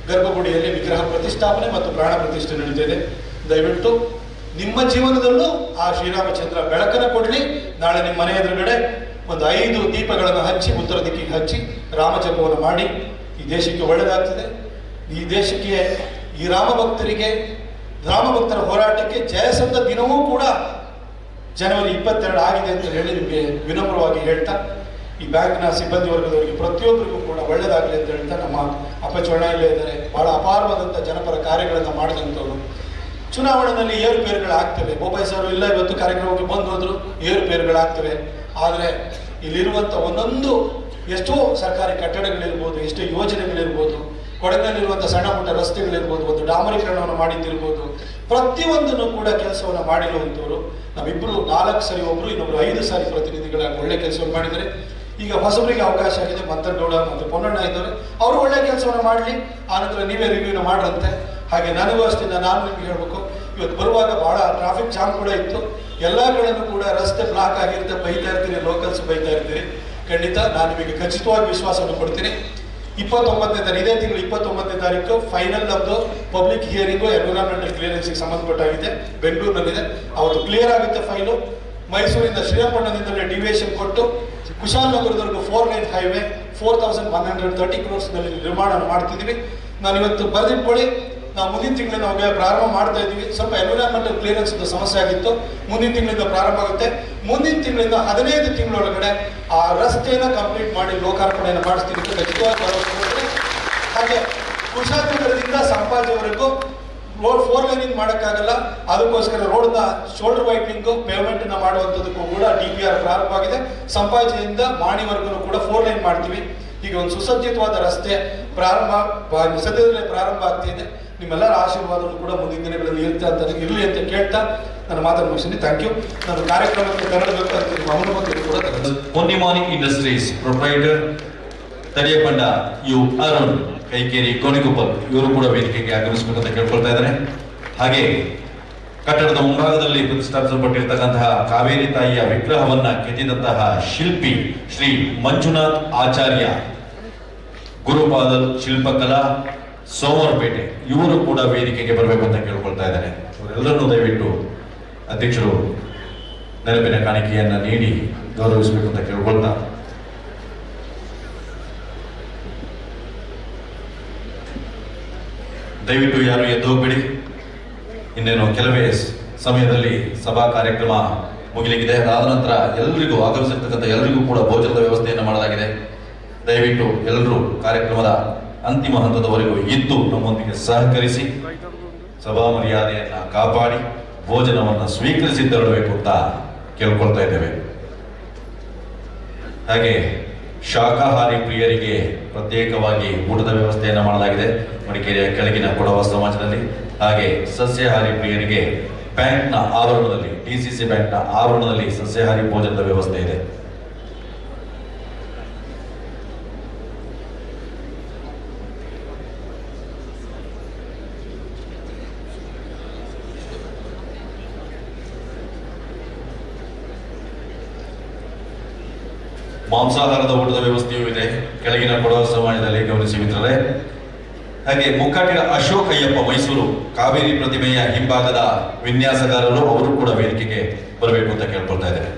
A: ಗರ್ಭಗುಡಿಯಲ್ಲಿ ವಿಗ್ರಹ ಪ್ರತಿಷ್ಠಾಪನೆ ಮತ್ತು ಪ್ರಾಣ ಪ್ರತಿಷ್ಠೆ ನಡೀತಿದೆ. ದಯವಿಟ್ಟು ನಿಮ್ಮ ಜೀವನದಲ್ಲೂ ಆ ಶ್ರೀರಾಮಚಂದ್ರ ಬೆಳಕನ್ನು ಕೊಡಲಿ. ನಾಳೆ ನಿಮ್ಮ ಮನೆ ಎದುರುಗಡೆ ಒಂದು 5 ದೀಪಗಳನ್ನು ಹಚ್ಚಿ, ಉತ್ತರ ದಿಕ್ಕಿಗೆ ಹಚ್ಚಿ ರಾಮಜಪವನ್ನು ಮಾಡಿ. ಈ ದೇಶಕ್ಕೆ ಒಳ್ಳೆಯದಾಗ್ತದೆ. ಈ ದೇಶಕ್ಕೆ, ಈ ರಾಮಭಕ್ತರ ಹೋರಾಟಕ್ಕೆ ಜಯಸಂದ ದಿನವೂ ಕೂಡ ಜನವರಿ 22 ಆಗಿದೆ ಅಂತ ಹೇಳಿ ನಿಮಗೆ ವಿನಮ್ರವಾಗಿ ಹೇಳ್ತಾ, ಈ ಬ್ಯಾಂಕ್ನ ಸಿಬ್ಬಂದಿ ವರ್ಗದವರಿಗೆ ಪ್ರತಿಯೊಬ್ಬರಿಗೂ ಕೂಡ ಒಳ್ಳೆಯದಾಗಲಿ ಅಂತ ಹೇಳ್ತಾ, ನಮ್ಮ ಅಪ್ಪಚೋಣ ಇಲ್ಲೇ ಇದ್ದಾರೆ, ಬಹಳ ಅಪಾರವಾದಂಥ ಜನಪರ ಕಾರ್ಯಗಳನ್ನು ಮಾಡಿದಂಥವ್ರು. ಚುನಾವಣೆಯಲ್ಲಿ ಏರುಪೇರುಗಳಾಗ್ತವೆ. ಬೋಪಾಯಿ ಸರ್ ಇಲ್ಲ, ಇವತ್ತು ಕಾರ್ಯಕ್ರಮಕ್ಕೆ ಬಂದು ಹೋದ್ರು, ಏರುಪೇರುಗಳಾಗ್ತವೆ. ಆದರೆ ಇಲ್ಲಿರುವಂಥ ಒಂದೊಂದು ಎಷ್ಟೋ ಸರ್ಕಾರಿ ಕಟ್ಟಡಗಳಿರ್ಬೋದು, ಎಷ್ಟೋ ಯೋಜನೆಗಳಿರ್ಬೋದು, ಕೊಡಗಿನಲ್ಲಿರುವಂಥ ಸಣ್ಣ ಪುಟ್ಟ ರಸ್ತೆಗಳಿರ್ಬೋದು, ಒಂದು ಡಾಮರೀಕರಣವನ್ನು ಮಾಡಿದ್ದಿರ್ಬೋದು, ಪ್ರತಿಯೊಂದನ್ನು ಕೂಡ ಕೆಲಸವನ್ನು ಮಾಡಿರುವಂಥವ್ರು. ನಾವಿಬ್ಬರು 4 ಸರಿ ಒಬ್ಬರು, ಇನ್ನೊಬ್ರು 5 ಸಾರಿ ಪ್ರತಿನಿಧಿಗಳಾಗಿ ಒಳ್ಳೆ ಕೆಲಸವನ್ನು ಮಾಡಿದ್ದಾರೆ. ಈಗ ಹೊಸಬರಿಗೆ ಅವಕಾಶ ಆಗಿದೆ, ಮಂತರಗೌಡ ಮತ್ತು ಪೊನ್ನಣ್ಣ ಇದ್ದಾರೆ, ಅವರು ಒಳ್ಳೆ ಕೆಲಸವನ್ನು ಮಾಡಲಿ. ಆನಂತರ ನೀವೇ ರಿವ್ಯೂನ ಮಾಡ್ರಂತೆ. ಹಾಗೆ ನನಗೂ ಅಷ್ಟೇ, ನಾನು ನಿಮ್ಗೆ ಹೇಳ್ಬೇಕು, ಇವತ್ತು ಬರುವಾಗ ಬಹಳ ಟ್ರಾಫಿಕ್ ಜಾಮ್ ಕೂಡ ಇತ್ತು. ಎಲ್ಲ ಕಡೆನೂ ಕೂಡ ರಸ್ತೆ ಬ್ಲಾಕ್ ಆಗಿರುತ್ತೆ, ಬೈತಾ ಇರ್ತೀರಿ, ಲೋಕಲ್ಸ್ ಬೈತಾ ಇರ್ತೀರಿ. ಖಂಡಿತ ನಾನು ನಿಮಗೆ ಖಚಿತವಾಗಿ ವಿಶ್ವಾಸವನ್ನು ಕೊಡ್ತೀನಿ. 29ನೇ ತಾರೀಕು, ಇದೇ ತಿಂಗಳು 29ನೇ ತಾರೀಕು ಫೈನಲ್ ನಮ್ಮದು ಪಬ್ಲಿಕ್ ಹಿಯರಿಂಗು ಎನ್ವಿರಾನ್ಮೆಂಟಲ್ ಕ್ಲಿಯರೆನ್ಸ್ಗೆ ಸಂಬಂಧಪಟ್ಟಾಗಿದೆ, ಬೆಂಗಳೂರಿನಲ್ಲಿದೆ. ಅವತ್ತು ಕ್ಲಿಯರ್ ಆಗುತ್ತೆ ಫೈಲು. ಮೈಸೂರಿಂದ ಶ್ರೀರಂಗಪಟ್ಟಣದಿಂದಲೇ ಡಿವಿಯೇಷನ್ ಕೊಟ್ಟು ಕುಶಾಲನಗರದವರೆಗೂ 4 ಲೈನ್ ಹೈವೇ 4130 crores ನಿರ್ಮಾಣ ಮಾಡ್ತಿದ್ದೀವಿ. ನಾನು ಇವತ್ತು ಬರೆದಿಟ್ಕೊಳ್ಳಿ, ನಾವು ಮುಂದಿನ ತಿಂಗಳಿಂದ ನಾವು ಪ್ರಾರಂಭ ಮಾಡ್ತಾ ಇದ್ದೀವಿ. ಸ್ವಲ್ಪ ಎನ್ವಿರಾನ್ಮೆಂಟಲ್ ಕ್ಲಿಯರೆನ್ಸ್ ಸಮಸ್ಯೆ ಆಗಿತ್ತು, ಮುಂದಿನ ತಿಂಗಳಿಂದ ಪ್ರಾರಂಭ ಆಗುತ್ತೆ. ಮುಂದಿನ ತಿಂಗಳಿಂದ 15 ತಿಂಗಳೊಳಗಡೆ ಆ ರಸ್ತೆಯನ್ನು ಕಂಪ್ಲೀಟ್ ಮಾಡಿ ಲೋಕಾರ್ಪಣೆಯನ್ನು ಮಾಡಿಸ್ತೀವಿ ಅಂತ ಖಚಿತವಾಗಿ ಭರವಸೆ ಕೊಡ್ತೀನಿ. ಹಾಗೆ ಕುಶಾಲನಗರದಿಂದ ಸಂಪಾಜಿವರೆಗೂ ರೋಡ್ 4 ಲೈನಿಂಗ್ ಮಾಡೋಕ್ಕಾಗಲ್ಲ, ಅದಕ್ಕೋಸ್ಕರ ರೋಡ್ನ ಶೋಲ್ಡರ್ ವೈಟ್ನಿಂಗು, ಪೇಮೆಂಟನ್ನು ಮಾಡುವಂಥದ್ದಕ್ಕೂ ಕೂಡ DPR ಪ್ರಾರಂಭ ಆಗಿದೆ. ಸಂಪಾಜಿಯಿಂದ ಮಾಣಿವರೆಗೂ ಕೂಡ 4 ಲೈನ್ ಮಾಡ್ತೀವಿ. ಈಗ ಒಂದು ಸುಸಜ್ಜಿತವಾದ ರಸ್ತೆ ಸದ್ಯದಲ್ಲೇ ಪ್ರಾರಂಭ ಆಗ್ತಿದೆ. ನಿಮ್ಮೆಲ್ಲರ ಆಶೀರ್ವಾದವನ್ನು ಕೂಡ ಮುಂದಿನ ದಿನಗಳಲ್ಲಿ ಇರಲಿ ಅಂತ ಕೇಳ್ತಾ ನನ್ನ ಮಾತನ್ನು ಮುಗಿಸ್ತೀನಿ. Thank you. ನಾನು ಕಾರ್ಯಕ್ರಮಕ್ಕೆ ಕನ್ನಡಬೇಕು ಅಂತ ನಿಮ್ಮ ಅನುಮತಿ ಕೂಡ
B: ಪೊನ್ನಿಮಾನಿ ಇಂಡಸ್ಟ್ರೀಸ್ ಪ್ರೊಪ್ರೈಟರ್ ತಡಿಯಕೊಂಡ ಯು ಅರುಣ್ ಕೈಕೇರಿ ಕೋಣಿಕೊಪ್ಪಲ್ ಇವರು ಕೂಡ ವೇದಿಕೆಗೆ ಆಗಮಿಸಬೇಕಂತ ಕೇಳ್ಕೊಳ್ತಾ ಇದ್ದಾರೆ. ಹಾಗೆ ಕಟ್ಟಡದ ಮುಂಭಾಗದಲ್ಲಿ ಪ್ರತಿಷ್ಠಾಪಿಸಲ್ಪಟ್ಟಿರ್ತಕ್ಕಂತಹ ಕಾವೇರಿ ತಾಯಿಯ ವಿಗ್ರಹವನ್ನ ಕೆತ್ತಿದಂತಹ ಶಿಲ್ಪಿ ಶ್ರೀ ಮಂಜುನಾಥ್ ಆಚಾರ್ಯ, ಗುರುಪಾದಲ್ ಶಿಲ್ಪಕಲಾ, ಸೋಮವಾರಪೇಟೆ, ಇವರು ಕೂಡ ವೇದಿಕೆಗೆ ಬರಬೇಕು ಅಂತ ಕೇಳ್ಕೊಳ್ತಾ ಇದ್ದಾರೆ. ಅವರೆಲ್ಲರನ್ನೂ ದಯವಿಟ್ಟು ಅಧ್ಯಕ್ಷರು ನೆನಪಿನ ಕಾಣಿಕೆಯನ್ನ ನೀಡಿ ಗೌರವಿಸಬೇಕು ಅಂತ ಕೇಳ್ಕೊಳ್ತಾ ದಯವಿಟ್ಟು ಯಾರು ಎದ್ದು ಹೋಗ್ಬೇಡಿ. ಇನ್ನೇನು ಕೆಲವೇ ಸಮಯದಲ್ಲಿ ಸಭಾ ಕಾರ್ಯಕ್ರಮ ಮುಗಿಲಿಕ್ಕಿದೆ. ಅದಾದ ನಂತರ ಎಲ್ಲರಿಗೂ ಆಗಮಿಸಿರ್ತಕ್ಕಂಥ ಎಲ್ಲರಿಗೂ ಕೂಡ ಭೋಜನದ ವ್ಯವಸ್ಥೆಯನ್ನು ಮಾಡಲಾಗಿದೆ. ದಯವಿಟ್ಟು ಎಲ್ಲರೂ ಕಾರ್ಯಕ್ರಮದ ಅಂತಿಮ ಹಂತದವರೆಗೂ ಇದ್ದು ನಮ್ಮೊಂದಿಗೆ ಸಹಕರಿಸಿ ಸಭಾ ಮರ್ಯಾದೆಯನ್ನು ಕಾಪಾಡಿ ಭೋಜನವನ್ನು ಸ್ವೀಕರಿಸಿ ತೆರಳಬೇಕು ಅಂತ ಕೇಳ್ಕೊಳ್ತಾ ಇದ್ದೇವೆ. ಹಾಗೆ ಶಾಕಾಹಾರಿ ಪ್ರಿಯರಿಗೆ ಪ್ರತ್ಯೇಕವಾಗಿ ಊಟದ ವ್ಯವಸ್ಥೆಯನ್ನು ಮಾಡಲಾಗಿದೆ ಮಡಿಕೇರಿಯ ಕೆಳಗಿನ ಕೊಡವ ಸಮಾಜದಲ್ಲಿ. ಹಾಗೆ ಸಸ್ಯಾಹಾರಿ ಪ್ರಿಯರಿಗೆ ಬ್ಯಾಂಕ್ನ ಆವರಣದಲ್ಲಿ, ಡಿಸಿಸಿ ಬ್ಯಾಂಕ್ನ ಆವರಣದಲ್ಲಿ ಸಸ್ಯಾಹಾರಿ ಭೋಜನದ ವ್ಯವಸ್ಥೆ ಇದೆ. ಮಾಂಸಾಹಾರದ ಊಟದ ವ್ಯವಸ್ಥೆಯೂ ಇದೆ ಕೆಳಗಿನ ಕೊಡವ ಸಮಾಜದಲ್ಲಿ, ಗಮನಿಸಿ ಮಿತ್ರರೇ. ಹಾಗೆ ಮುಕ್ಕಾಟಿನ ಅಶೋಕ್ ಅಯ್ಯಪ್ಪ ಮೈಸೂರು ಕಾವೇರಿ ಪ್ರತಿಮೆಯ ಹಿಂಭಾಗದ ವಿನ್ಯಾಸಗಾರರು, ಅವರು ಕೂಡ ವೇದಿಕೆಗೆ ಬರಬೇಕು ಅಂತ ಕೇಳ್ಕೊಳ್ತಾ ಇದ್ದಾರೆ.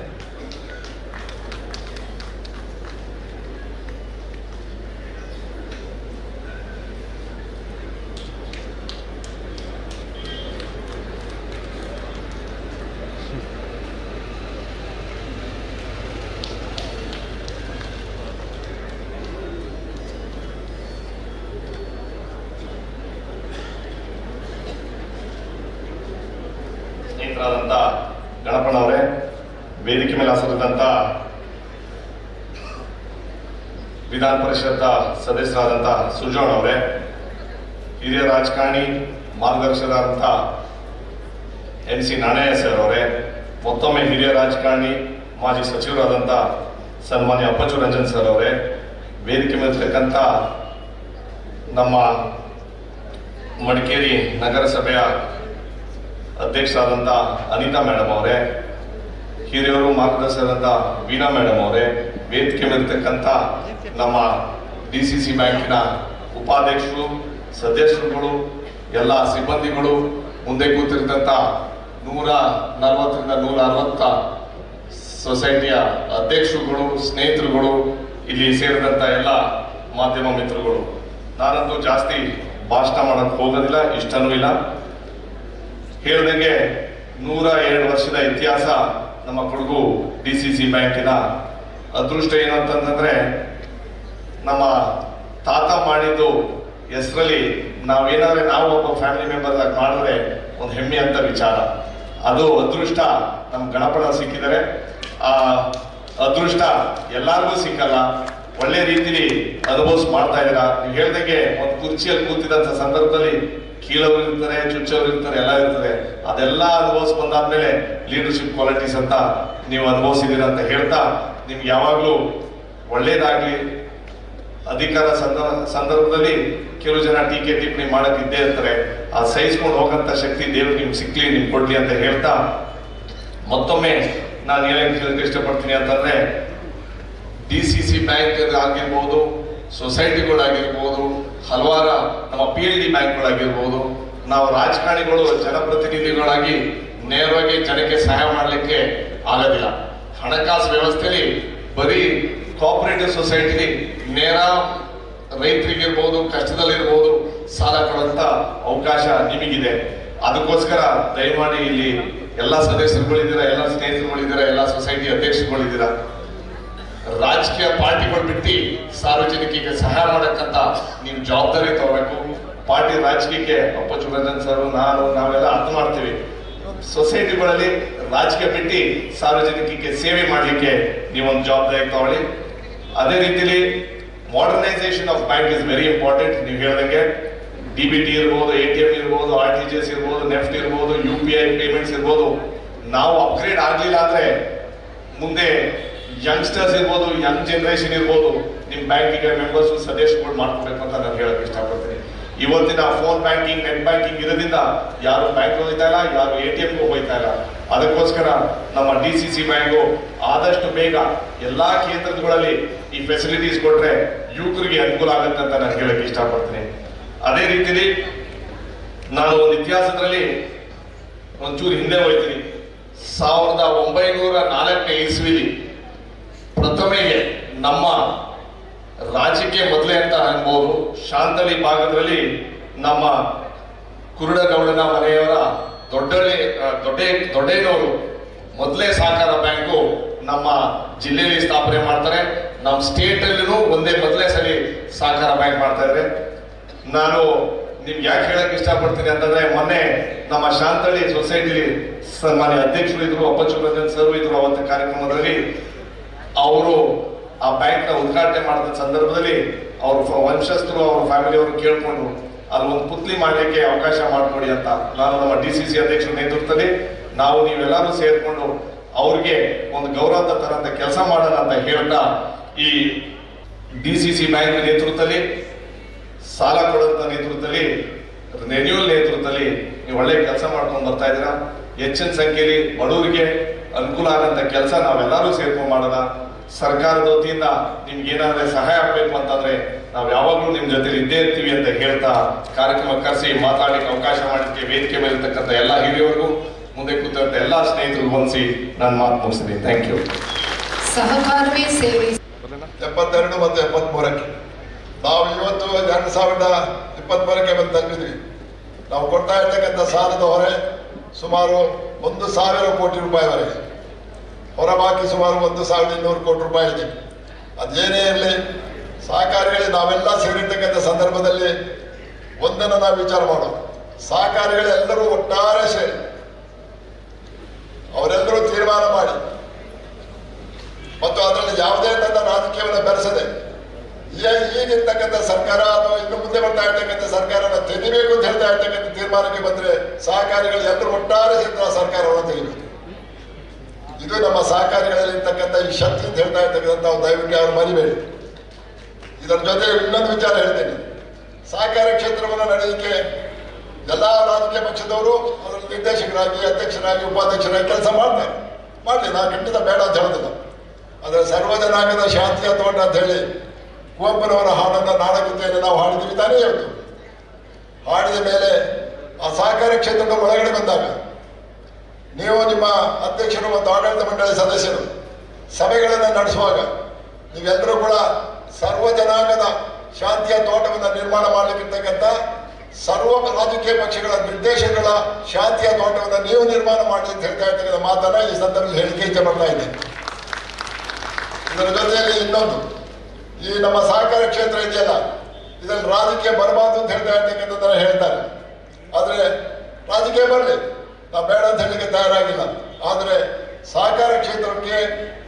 I: ಸ್ನೇಹಿತರಾದಂಥ ಗಣಪಣ್ಣವರೇ, ವೇದಿಕೆ ಮೇಲೆ ಹಾಸರಿದಂಥ ವಿಧಾನ ಪರಿಷತ್ ಸದಸ್ಯರಾದಂಥ ಸುಜೋಣ್ ಅವರೇ, ಹಿರಿಯ ರಾಜಕಾರಣಿ ಮಾರ್ಗದರ್ಶಕರಾದಂಥ NC ನಾಣಯ್ಯ ಸರ್ ಅವರೇ, ಮತ್ತೊಮ್ಮೆ ಹಿರಿಯ ರಾಜಕಾರಣಿ ಮಾಜಿ ಸಚಿವರಾದಂಥ ಸನ್ಮಾನ್ಯ ಅಪ್ಪಚ್ಚು ರಂಜನ್ ಸರ್ ಅವರೇ, ವೇದಿಕೆ ಮೇಲಿರ್ತಕ್ಕಂಥ ನಮ್ಮ ಮಡಿಕೇರಿ ನಗರಸಭೆಯ ಅಧ್ಯಕ್ಷರಾದಂಥ ಅನಿತಾ ಮೇಡಮ್ ಅವರೇ, ಹಿರಿಯರು ಮಾರ್ಗದರ್ಶಕರಾದಂಥ ವೀಣಾ ಮೇಡಮ್ ಅವರೇ, ವೇದಿಕೆ ಮೇಲಿರ್ತಕ್ಕಂಥ ನಮ್ಮ DCC ಬ್ಯಾಂಕಿನ ಉಪಾಧ್ಯಕ್ಷರು, ಸದಸ್ಯರುಗಳು, ಎಲ್ಲ ಸಿಬ್ಬಂದಿಗಳು, ಮುಂದೆ ಕೂತಿರ್ತಕ್ಕಂಥ 140ರಿಂದ 160 ಸೊಸೈಟಿಯ ಅಧ್ಯಕ್ಷರುಗಳು, ಸ್ನೇಹಿತರುಗಳು, ಇಲ್ಲಿ ಸೇರಿದಂಥ ಎಲ್ಲ ಮಾಧ್ಯಮ ಮಿತ್ರಗಳು. ನಾನಂತೂ ಜಾಸ್ತಿ ಭಾಷಣ ಮಾಡಕ್ಕೆ ಹೋಗೋದಿಲ್ಲ, ಇಷ್ಟನೂ ಇಲ್ಲ. ಹೇಳಿದಂಗೆ 102 ವರ್ಷದ ಇತಿಹಾಸ ನಮ್ಮ ಕೊಡಗು DCC ಬ್ಯಾಂಕಿನ. ಅದೃಷ್ಟ ಏನು ಅಂತಂದ್ರೆ, ನಮ್ಮ ತಾತ ಮಾಡಿದ್ದು ಹೆಸರಲ್ಲಿ ನಾವೇನಾದ್ರೆ ನಾವು ಒಬ್ಬ ಫ್ಯಾಮಿಲಿ ಮೆಂಬರ್ ಮಾಡಿದ್ರೆ ಒಂದು ಹೆಮ್ಮೆ ಅಂತ ವಿಚಾರ. ಅದು ಅದೃಷ್ಟ ನಮ್ಮ ಗಣಪನ ಸಿಕ್ಕಿದರೆ. ಆ ಅದೃಷ್ಟ ಎಲ್ಲರಿಗೂ ಸಿಕ್ಕಲ್ಲ. ಒಳ್ಳೆ ರೀತಿಲಿ ಅನುಭವಿಸ್ ಮಾಡ್ತಾ ಇದ್ದೀರಾ. ನೀವು ಹೇಳ್ದಂಗೆ ಒಂದು ಕುರ್ಚಿಯಲ್ಲಿ ಕೂತಿದಂತ ಸಂದರ್ಭದಲ್ಲಿ ಕೀಳವ್ರು ಇರ್ತಾರೆ, ಚುಚ್ಚವ್ರು ಇರ್ತಾರೆ, ಎಲ್ಲ ಇರ್ತದೆ. ಅದೆಲ್ಲ ಅನುಭವಿಸ್ ಬಂದಾದ್ಮೇಲೆ ಲೀಡರ್ಶಿಪ್ ಕ್ವಾಲಿಟೀಸ್ ಅಂತ ನೀವು ಅನುಭವಿಸಿದ್ದೀರ ಅಂತ ಹೇಳ್ತಾ, ನಿಮ್ಗೆ ಯಾವಾಗ್ಲೂ ಒಳ್ಳೇದಾಗ್ಲಿ. ಅಧಿಕಾರ ಸಂದರ್ಭದಲ್ಲಿ ಕೆಲವು ಜನ ಟೀಕೆ ಟಿಪ್ಪಣಿ ಮಾಡಕ್ ಇದ್ದೇ ಇರ್ತಾರೆ. ಆ ಸಹಿಸ್ಕೊಂಡು ಹೋಗಂತ ಶಕ್ತಿ ದೇವ್ರು ನಿಮ್ಗೆ ಸಿಕ್ಲಿ, ನಿಮ್ಗೆ ಕೊಡ್ಲಿ ಅಂತ ಹೇಳ್ತಾ, ಮತ್ತೊಮ್ಮೆ ನಾನು ಏನೇನು ಹೇಳಕ್ಕೆ ಇಷ್ಟಪಡ್ತೀನಿ ಅಂತಂದ್ರೆ, DCC ಬ್ಯಾಂಕ್ ಆಗಿರ್ಬೋದು, ಸೊಸೈಟಿಗಳಾಗಿರ್ಬೋದು, ಹಲವಾರು ನಮ್ಮ PLD ಬ್ಯಾಂಕ್ಗಳಾಗಿರ್ಬೋದು, ನಾವು ರಾಜಕಾರಣಿಗಳು ಜನಪ್ರತಿನಿಧಿಗಳಾಗಿ ನೇರವಾಗಿ ಜನಕ್ಕೆ ಸಹಾಯ ಮಾಡಲಿಕ್ಕೆ ಆಗೋದಿಲ್ಲ. ಹಣಕಾಸು ವ್ಯವಸ್ಥೆಯಲ್ಲಿ ಬರೀ ಕೋಆಪರೇಟಿವ್ ಸೊಸೈಟಿಲಿ ನೇರ ರೈತರಿಗಿರ್ಬೋದು, ಕಷ್ಟದಲ್ಲಿರ್ಬೋದು, ಸಾಲ ಕೊಡುವಂತ ಅವಕಾಶ ನಿಮಗಿದೆ. ಅದಕ್ಕೋಸ್ಕರ ದಯಮಾಡಿ ಇಲ್ಲಿ ಎಲ್ಲ ಸದಸ್ಯರುಗಳಿದ್ದೀರಾ, ಎಲ್ಲ ಸ್ನೇಹಿತರುಗಳಿದ್ದೀರಾ, ಎಲ್ಲ ಸೊಸೈಟಿ ಅಧ್ಯಕ್ಷರುಗಳಿದ್ದೀರಾ. ರಾಜಕೀಯ ಪಾರ್ಟಿಗಳು ಬಿಟ್ಟು ಸಾರ್ವಜನಿಕರಿಗೆ ಸಹಾಯ ಮಾಡಕ್ಕಂತ ನೀವು ಜವಾಬ್ದಾರಿ ತಗೋಬೇಕು. ಪಾರ್ಟಿ ರಾಜಕೀಯಕ್ಕೆ ಅಪ್ಪಚ್ಚು ರಂಜನ್ ಸರ್, ನಾವೆಲ್ಲ ಅರ್ಥ ಮಾಡ್ತೀವಿ. ಸೊಸೈಟಿಗಳಲ್ಲಿ ರಾಜಕೀಯ ಬಿಟ್ಟು ಸಾರ್ವಜನಿಕರಿಗೆ ಸೇವೆ ಮಾಡಲಿಕ್ಕೆ ನೀವೊಂದು ಜವಾಬ್ದಾರಿ ತಗೊಳ್ಳಿ. ಅದೇ ರೀತಿಲಿ modernisation of bank is very important. ನೀವು ಹೇಳ್ದಂಗೆ DBT ಇರ್ಬೋದು, ATM ಇರ್ಬೋದು, RTGS ಇರ್ಬೋದು, ನೆಫ್ಟ್ ಇರ್ಬೋದು, UPI ಪೇಮೆಂಟ್ಸ್ ಇರ್ಬೋದು. ನಾವು ಅಪ್ಗ್ರೇಡ್ ಆಗಲಿಲ್ಲ ಅಂದ್ರೆ ಮುಂದೆ ಯಂಗ್ಸ್ಟರ್ಸ್ ಇರ್ಬೋದು, ಯಂಗ್ ಜನರೇಷನ್ ಇರ್ಬೋದು, ನಿಮ್ಮ ಬ್ಯಾಂಕಿಗೆ ಮೆಂಬರ್ಸ್ ಸದಸ್ಯರುಗಳು ಮಾಡ್ಕೋಬೇಕು ಅಂತ ನಾನು ಹೇಳಕ್ ಇಷ್ಟಪಡ್ತೀನಿ. ಇವತ್ತಿನ ಫೋನ್ ಬ್ಯಾಂಕಿಂಗ್, ನೆಟ್ ಬ್ಯಾಂಕಿಂಗ್ ಇರೋದ್ರಿಂದ ಯಾರು ಬ್ಯಾಂಕ್ ಹೋಗ್ತಾ ಇಲ್ಲ, ಯಾರು ATMಗೂ ಹೋಗ್ತಾ ಇಲ್ಲ. ಅದಕ್ಕೋಸ್ಕರ ನಮ್ಮ DCC ಬ್ಯಾಂಕು ಆದಷ್ಟು ಬೇಗ ಎಲ್ಲಾ ಕೇಂದ್ರಗಳಲ್ಲಿ ಈ ಫೆಸಿಲಿಟೀಸ್ ಕೊಟ್ರೆ ಯುವಕರಿಗೆ ಅನುಕೂಲ ಆಗುತ್ತೆ ಅಂತ ನಾನು ಹೇಳಕ್ ಇಷ್ಟಪಡ್ತೀನಿ. ಅದೇ ರೀತಿಲಿ ನಾನು ಒಂದು ಇತಿಹಾಸದಲ್ಲಿ ಒಂಚೂರು ಹಿಂದೆ ಹೋಗ್ತೀನಿ. 1904ನೇ ಇಸ್ವಿಲಿ ಪ್ರಥಮೆಗೆ ನಮ್ಮ ರಾಜ್ಯಕ್ಕೆ ಮೊದಲೇ ಅಂತ ಅನ್ಬೋದು, ಶಾಂತಲಿ ಭಾಗದಲ್ಲಿ ನಮ್ಮ ಕುರುಡಗೌಡನ ಮನೆಯವರ ದೊಡ್ಡೇನವರು ಮೊದಲೇ ಸಹಕಾರ ಬ್ಯಾಂಕು ನಮ್ಮ ಜಿಲ್ಲೆಯಲ್ಲಿ ಸ್ಥಾಪನೆ ಮಾಡ್ತಾರೆ. ನಮ್ಮ ಸ್ಟೇಟ್ ಅಲ್ಲಿನೂ ಮೊದಲೇ ಸರಿ ಸಹಕಾರ ಬ್ಯಾಂಕ್ ಮಾಡ್ತಾ ಇದ್ದಾರೆ. ನಾನು ನಿಮ್ಗೆ ಯಾಕೆ ಹೇಳಕ್ ಇಷ್ಟಪಡ್ತೀನಿ ಅಂತಂದ್ರೆ, ಮೊನ್ನೆ ನಮ್ಮ ಶಾಂತಳ್ಳಿ ಸೊಸೈಟಿಲಿ ಸನ್ಮಾನ್ಯ ಅಧ್ಯಕ್ಷರು ಇದ್ರು, ಅಪ್ಪಚ್ಚುರಂಜನ್ ಸರ್ ಇದ್ರು. ಅವತ್ತು ಕಾರ್ಯಕ್ರಮದಲ್ಲಿ ಅವರು ಆ ಬ್ಯಾಂಕ್ ನ ಉದ್ಘಾಟನೆ ಮಾಡಿದ ಸಂದರ್ಭದಲ್ಲಿ ಅವ್ರ ವಂಶಸ್ಥರು ಅವ್ರ ಫ್ಯಾಮಿಲಿಯವರು ಕೇಳ್ಕೊಂಡ್ರು, ಅಲ್ಲಿ ಒಂದು ಪುತ್ಲಿ ಮಾಡಲಿಕ್ಕೆ ಅವಕಾಶ ಮಾಡಿಕೊಡಿ ಅಂತ. ನಾನು ನಮ್ಮ DCC ಅಧ್ಯಕ್ಷರ ನೇತೃತ್ವದಲ್ಲಿ ನಾವು ನೀವೆಲ್ಲರೂ ಸೇರ್ಕೊಂಡು ಅವ್ರಿಗೆ ಒಂದು ಗೌರವದ ತರಂತ ಕೆಲಸ ಮಾಡೋಣ ಅಂತ ಹೇಳ್ತಾ, ಈ DCC ಬ್ಯಾಂಕ್ ನೇತೃತ್ವದಲ್ಲಿ, ಸಾಲ ಕೊಡುವಂತ ನೇತೃತ್ವದಲ್ಲಿ, ರೆನ್ಯೂವಲ್ ನೇತೃತ್ವದಲ್ಲಿ ನೀವು ಒಳ್ಳೆ ಕೆಲಸ ಮಾಡ್ಕೊಂಡು ಬರ್ತಾ ಇದ್ದೀರಾ. ಹೆಚ್ಚಿನ ಸಂಖ್ಯೆಯಲ್ಲಿ ಬಡವರಿಗೆ ಅನುಕೂಲ ಆಗಂತ ಕೆಲಸ ನಾವೆಲ್ಲರೂ ಸೇರ್ಕೊಂಡು ಮಾಡೋಣ. ಸರ್ಕಾರದ ವತಿಯಿಂದ ನಿಮ್ಗೆ ಏನಾದ್ರೆ ಸಹಾಯ ಆಗ್ಬೇಕು ಅಂತಂದ್ರೆ ನಾವು ಯಾವಾಗಲೂ ನಿಮ್ ಜೊತೆ ಇದ್ದೇ ಇರ್ತೀವಿ ಅಂತ ಹೇಳ್ತಾ, ಕಾರ್ಯಕ್ರಮ ಕರೆಸಿ ಮಾತಾಡಲಿಕ್ಕೆ ಅವಕಾಶ ಮಾಡಿದ್ದಕ್ಕೆ ವೇದಿಕೆ ಮೇಲೆ ಇರ್ತಕ್ಕಂಥ ಎಲ್ಲ ಹಿರಿಯರಿಗೂ, ಮುಂದೆ ಕೂತಂತ ಎಲ್ಲ ಸ್ನೇಹಿತರಿಗೂ ಹೊಂದಿಸಿ ನಾನು ಮಾತು ಮುಗಿಸ್ತೀನಿ. Thank you.
C: ಸಹಕಾರವೇ ಸೇವೆ.
J: 72 ಮತ್ತು 73ಕ್ಕೆ ನಾವು ಇವತ್ತು 2023ಕ್ಕೆ ಬಂದು ತಲುಪಿದ್ವಿ. ನಾವು ಕೊಡ್ತಾ ಇರ್ತಕ್ಕಂಥ ಸಾಲದ ಹೊರೆ ಸುಮಾರು 1,000 ಕೋಟಿ ರೂಪಾಯಿವರೆಗೆ, ಹೊರಬಾಕಿ ಸುಮಾರು 1,200 ಕೋಟಿ ರೂಪಾಯಿ ಇದೆ. ಅದೇನೇ ಇರಲಿ, ಸಹಕಾರಿಗಳಿಗೆ ನಾವೆಲ್ಲ ಸೇರಿರ್ತಕ್ಕಂಥ ಸಂದರ್ಭದಲ್ಲಿ ಒಂದನ್ನು ನಾವು ವಿಚಾರ ಮಾಡೋಣ. ಸಹಕಾರಿಗಳೆಲ್ಲರೂ ಒಟ್ಟಾರೆ ಸೇರಿ ಅವರೆಲ್ಲರೂ ತೀರ್ಮಾನ ಮಾಡಿ ಮತ್ತು ಅದರಲ್ಲಿ ಯಾವುದೇ ತನ್ನ ರಾಜಕೀಯವನ್ನು ಬೆರೆಸದೆ ಈಗಿರ್ತಕ್ಕಂಥ ಸರ್ಕಾರ ಅಥವಾ ಇನ್ನು ಮುಂದೆ ಬರ್ತಾ ಇರ್ತಕ್ಕಂಥ ಸರ್ಕಾರನ ತೆಗಿಬೇಕು ಅಂತ ಹೇಳ್ತಾ ಇರ್ತಕ್ಕಂಥ ತೀರ್ಮಾನಕ್ಕೆ ಬಂದ್ರೆ ಸಹಕಾರಿಗಳು ಎಲ್ಲರೂ ಒಟ್ಟಾರೆ ಸೇರಿ ಸರ್ಕಾರವನ್ನು ತೆಗಿಬೇಕು. ಇದು ನಮ್ಮ ಸಹಕಾರಿಗಳಲ್ಲಿ ಇರ್ತಕ್ಕಂಥ ಈ ಶಕ್ತಿ ಅಂತ ಹೇಳ್ತಾ ಇರ್ತಕ್ಕಂಥ ದಯವಿಟ್ಟು ಯಾರು ಮರಿಬೇಡಿ. ಇದರ ಜೊತೆ ಇನ್ನೊಂದು ವಿಚಾರ ಹೇಳ್ತೇನೆ. ಸಹಕಾರ ಕ್ಷೇತ್ರವನ್ನು ನಡೆಯಲಿಕ್ಕೆ ಎಲ್ಲ ರಾಜಕೀಯ ಪಕ್ಷದವರು ಅದರಲ್ಲಿ ನಿರ್ದೇಶಕರಾಗಿ, ಅಧ್ಯಕ್ಷರಾಗಿ, ಉಪಾಧ್ಯಕ್ಷರಾಗಿ ಕೆಲಸ ಮಾಡ್ತಾರೆ. ಮಾಡಲಿ, ನಾನು ಖಂಡಿತ ಬೇಡ ಅಂತ ಹೇಳೋದಿಲ್ಲ. ಆದರೆ ಸರ್ವಜನಾಂಗದ ಶಾಂತಿಯ ತೋಟ ಅಂತ ಹೇಳಿ ಕುವೆಂಪುರವರ ಹಾಡನ್ನು, ನಾಡಗೀತೆಯನ್ನು ನಾವು ಹಾಡಿದ್ವಿ ತಾನೇ ಹೇಳ್ತು. ಹಾಡಿದ ಮೇಲೆ ಆ ಸಹಕಾರ ಕ್ಷೇತ್ರದ ಒಳಗಡೆ ಬಂದಾಗ ನೀವು ನಿಮ್ಮ ಅಧ್ಯಕ್ಷರು ಮತ್ತು ಆಡಳಿತ ಮಂಡಳಿ ಸದಸ್ಯರು ಸಭೆಗಳನ್ನು ನಡೆಸುವಾಗ ನೀವೆಲ್ಲರೂ ಕೂಡ ಸರ್ವ ಜನಾಂಗದ ಶಾಂತಿಯ ತೋಟವನ್ನು ನಿರ್ಮಾಣ ಮಾಡಲಿಕ್ಕಿರ್ತಕ್ಕಂಥ ಸರ್ವ ರಾಜಕೀಯ ಪಕ್ಷಗಳ ನಿರ್ದೇಶಕಗಳ ಶಾಂತಿಯ ತೋಟವನ್ನು ನೀವು ನಿರ್ಮಾಣ ಮಾಡಿ ಅಂತ ಹೇಳ್ತಾ ಇರ್ತಕ್ಕಂಥ ಮಾತನ್ನ ಈ ಸಂದರ್ಭದಲ್ಲಿ ಹೇಳಿಕೆ ಇಚ್ಛೆ ಪಡ್ತಾ ಇದೆ. ಇದರ ಜೊತೆಯಲ್ಲಿ ಇನ್ನೊಂದು, ಈ ನಮ್ಮ ಸಹಕಾರ ಕ್ಷೇತ್ರ ಇದೆಯಲ್ಲ, ಇದರಲ್ಲಿ ರಾಜಕೀಯ ಬರಬಾರ್ದು ಅಂತ ಹೇಳ್ತಾ ಇರ್ತಕ್ಕಂಥದ್ದನ್ನ ಹೇಳ್ತಾರೆ. ಆದರೆ ರಾಜಕೀಯ ಬರಲಿ, ನಾವು ಬೇಡ ಅಂತ ಹೇಳಲಿಕ್ಕೆ ತಯಾರಾಗಿಲ್ಲ. ಆದರೆ ಸಹಕಾರ ಕ್ಷೇತ್ರಕ್ಕೆ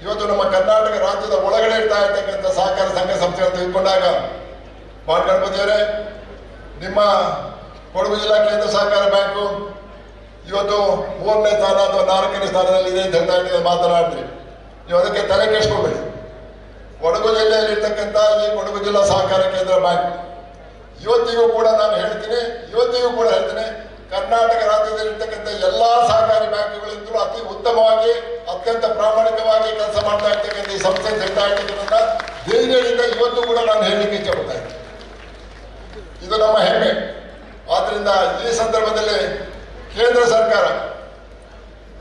J: ಇವತ್ತು ನಮ್ಮ ಕರ್ನಾಟಕ ರಾಜ್ಯದ ಒಳಗಡೆ ಇರ್ತಾ ಇರ್ತಕ್ಕಂಥ ಸಹಕಾರ ಸಂಘ ಸಂಸ್ಥೆಗಳನ್ನು ತೆಗೆದುಕೊಂಡಾಗ, ಗಣಪತಿಯವರೇ, ನಿಮ್ಮ ಕೊಡಗು ಜಿಲ್ಲಾ ಕೇಂದ್ರ ಸಹಕಾರ ಬ್ಯಾಂಕು ಇವತ್ತು 3ನೇ ಸ್ಥಾನ ಅಥವಾ 4ನೇ ಸ್ಥಾನದಲ್ಲಿ ಇದೆ ಅಂತ ಹೇಳ್ತಾ ಇದ್ದೀವಿ, ಮಾತನಾಡ್ತೀರಿ. ನೀವು ಅದಕ್ಕೆ ತಲೆ ಕೆಡಿಸ್ಕೊಳ್ಬೇಡಿ. ಕೊಡಗು ಜಿಲ್ಲೆಯಲ್ಲಿ ಇರ್ತಕ್ಕಂಥ ಈ ಕೊಡಗು ಜಿಲ್ಲಾ ಸಹಕಾರ ಕೇಂದ್ರ ಬ್ಯಾಂಕ್ ಇವತ್ತಿಗೂ ಕೂಡ ನಾನು ಹೇಳ್ತೀನಿ, ಕರ್ನಾಟಕ ರಾಜ್ಯದಲ್ಲಿ ಇರ್ತಕ್ಕಂಥ ಎಲ್ಲಾ ಸಹಕಾರಿ ಬ್ಯಾಂಕುಗಳಿಂದಲೂ ಅತಿ ಉತ್ತಮವಾಗಿ, ಅತ್ಯಂತ ಪ್ರಾಮಾಣಿಕವಾಗಿ ಕೆಲಸ ಮಾಡ್ತಾ ಇರ್ತಕ್ಕಂಥ ಈ ಸಂಸ್ಥೆ ಹೇಳ್ತಾ ಇರ್ತಕ್ಕಂಥ ಧೈರ್ಯದಿಂದ ಇವತ್ತು ಕೂಡ ನಾನು ಹೇಳಲಿಕ್ಕೆ ಇಷ್ಟಪಡ್ತಾ ಇದ್ದೀನಿ. ಇದು ನಮ್ಮ ಹೆಮ್ಮೆ. ಆದ್ರಿಂದ ಈ ಸಂದರ್ಭದಲ್ಲಿ ಕೇಂದ್ರ ಸರ್ಕಾರ,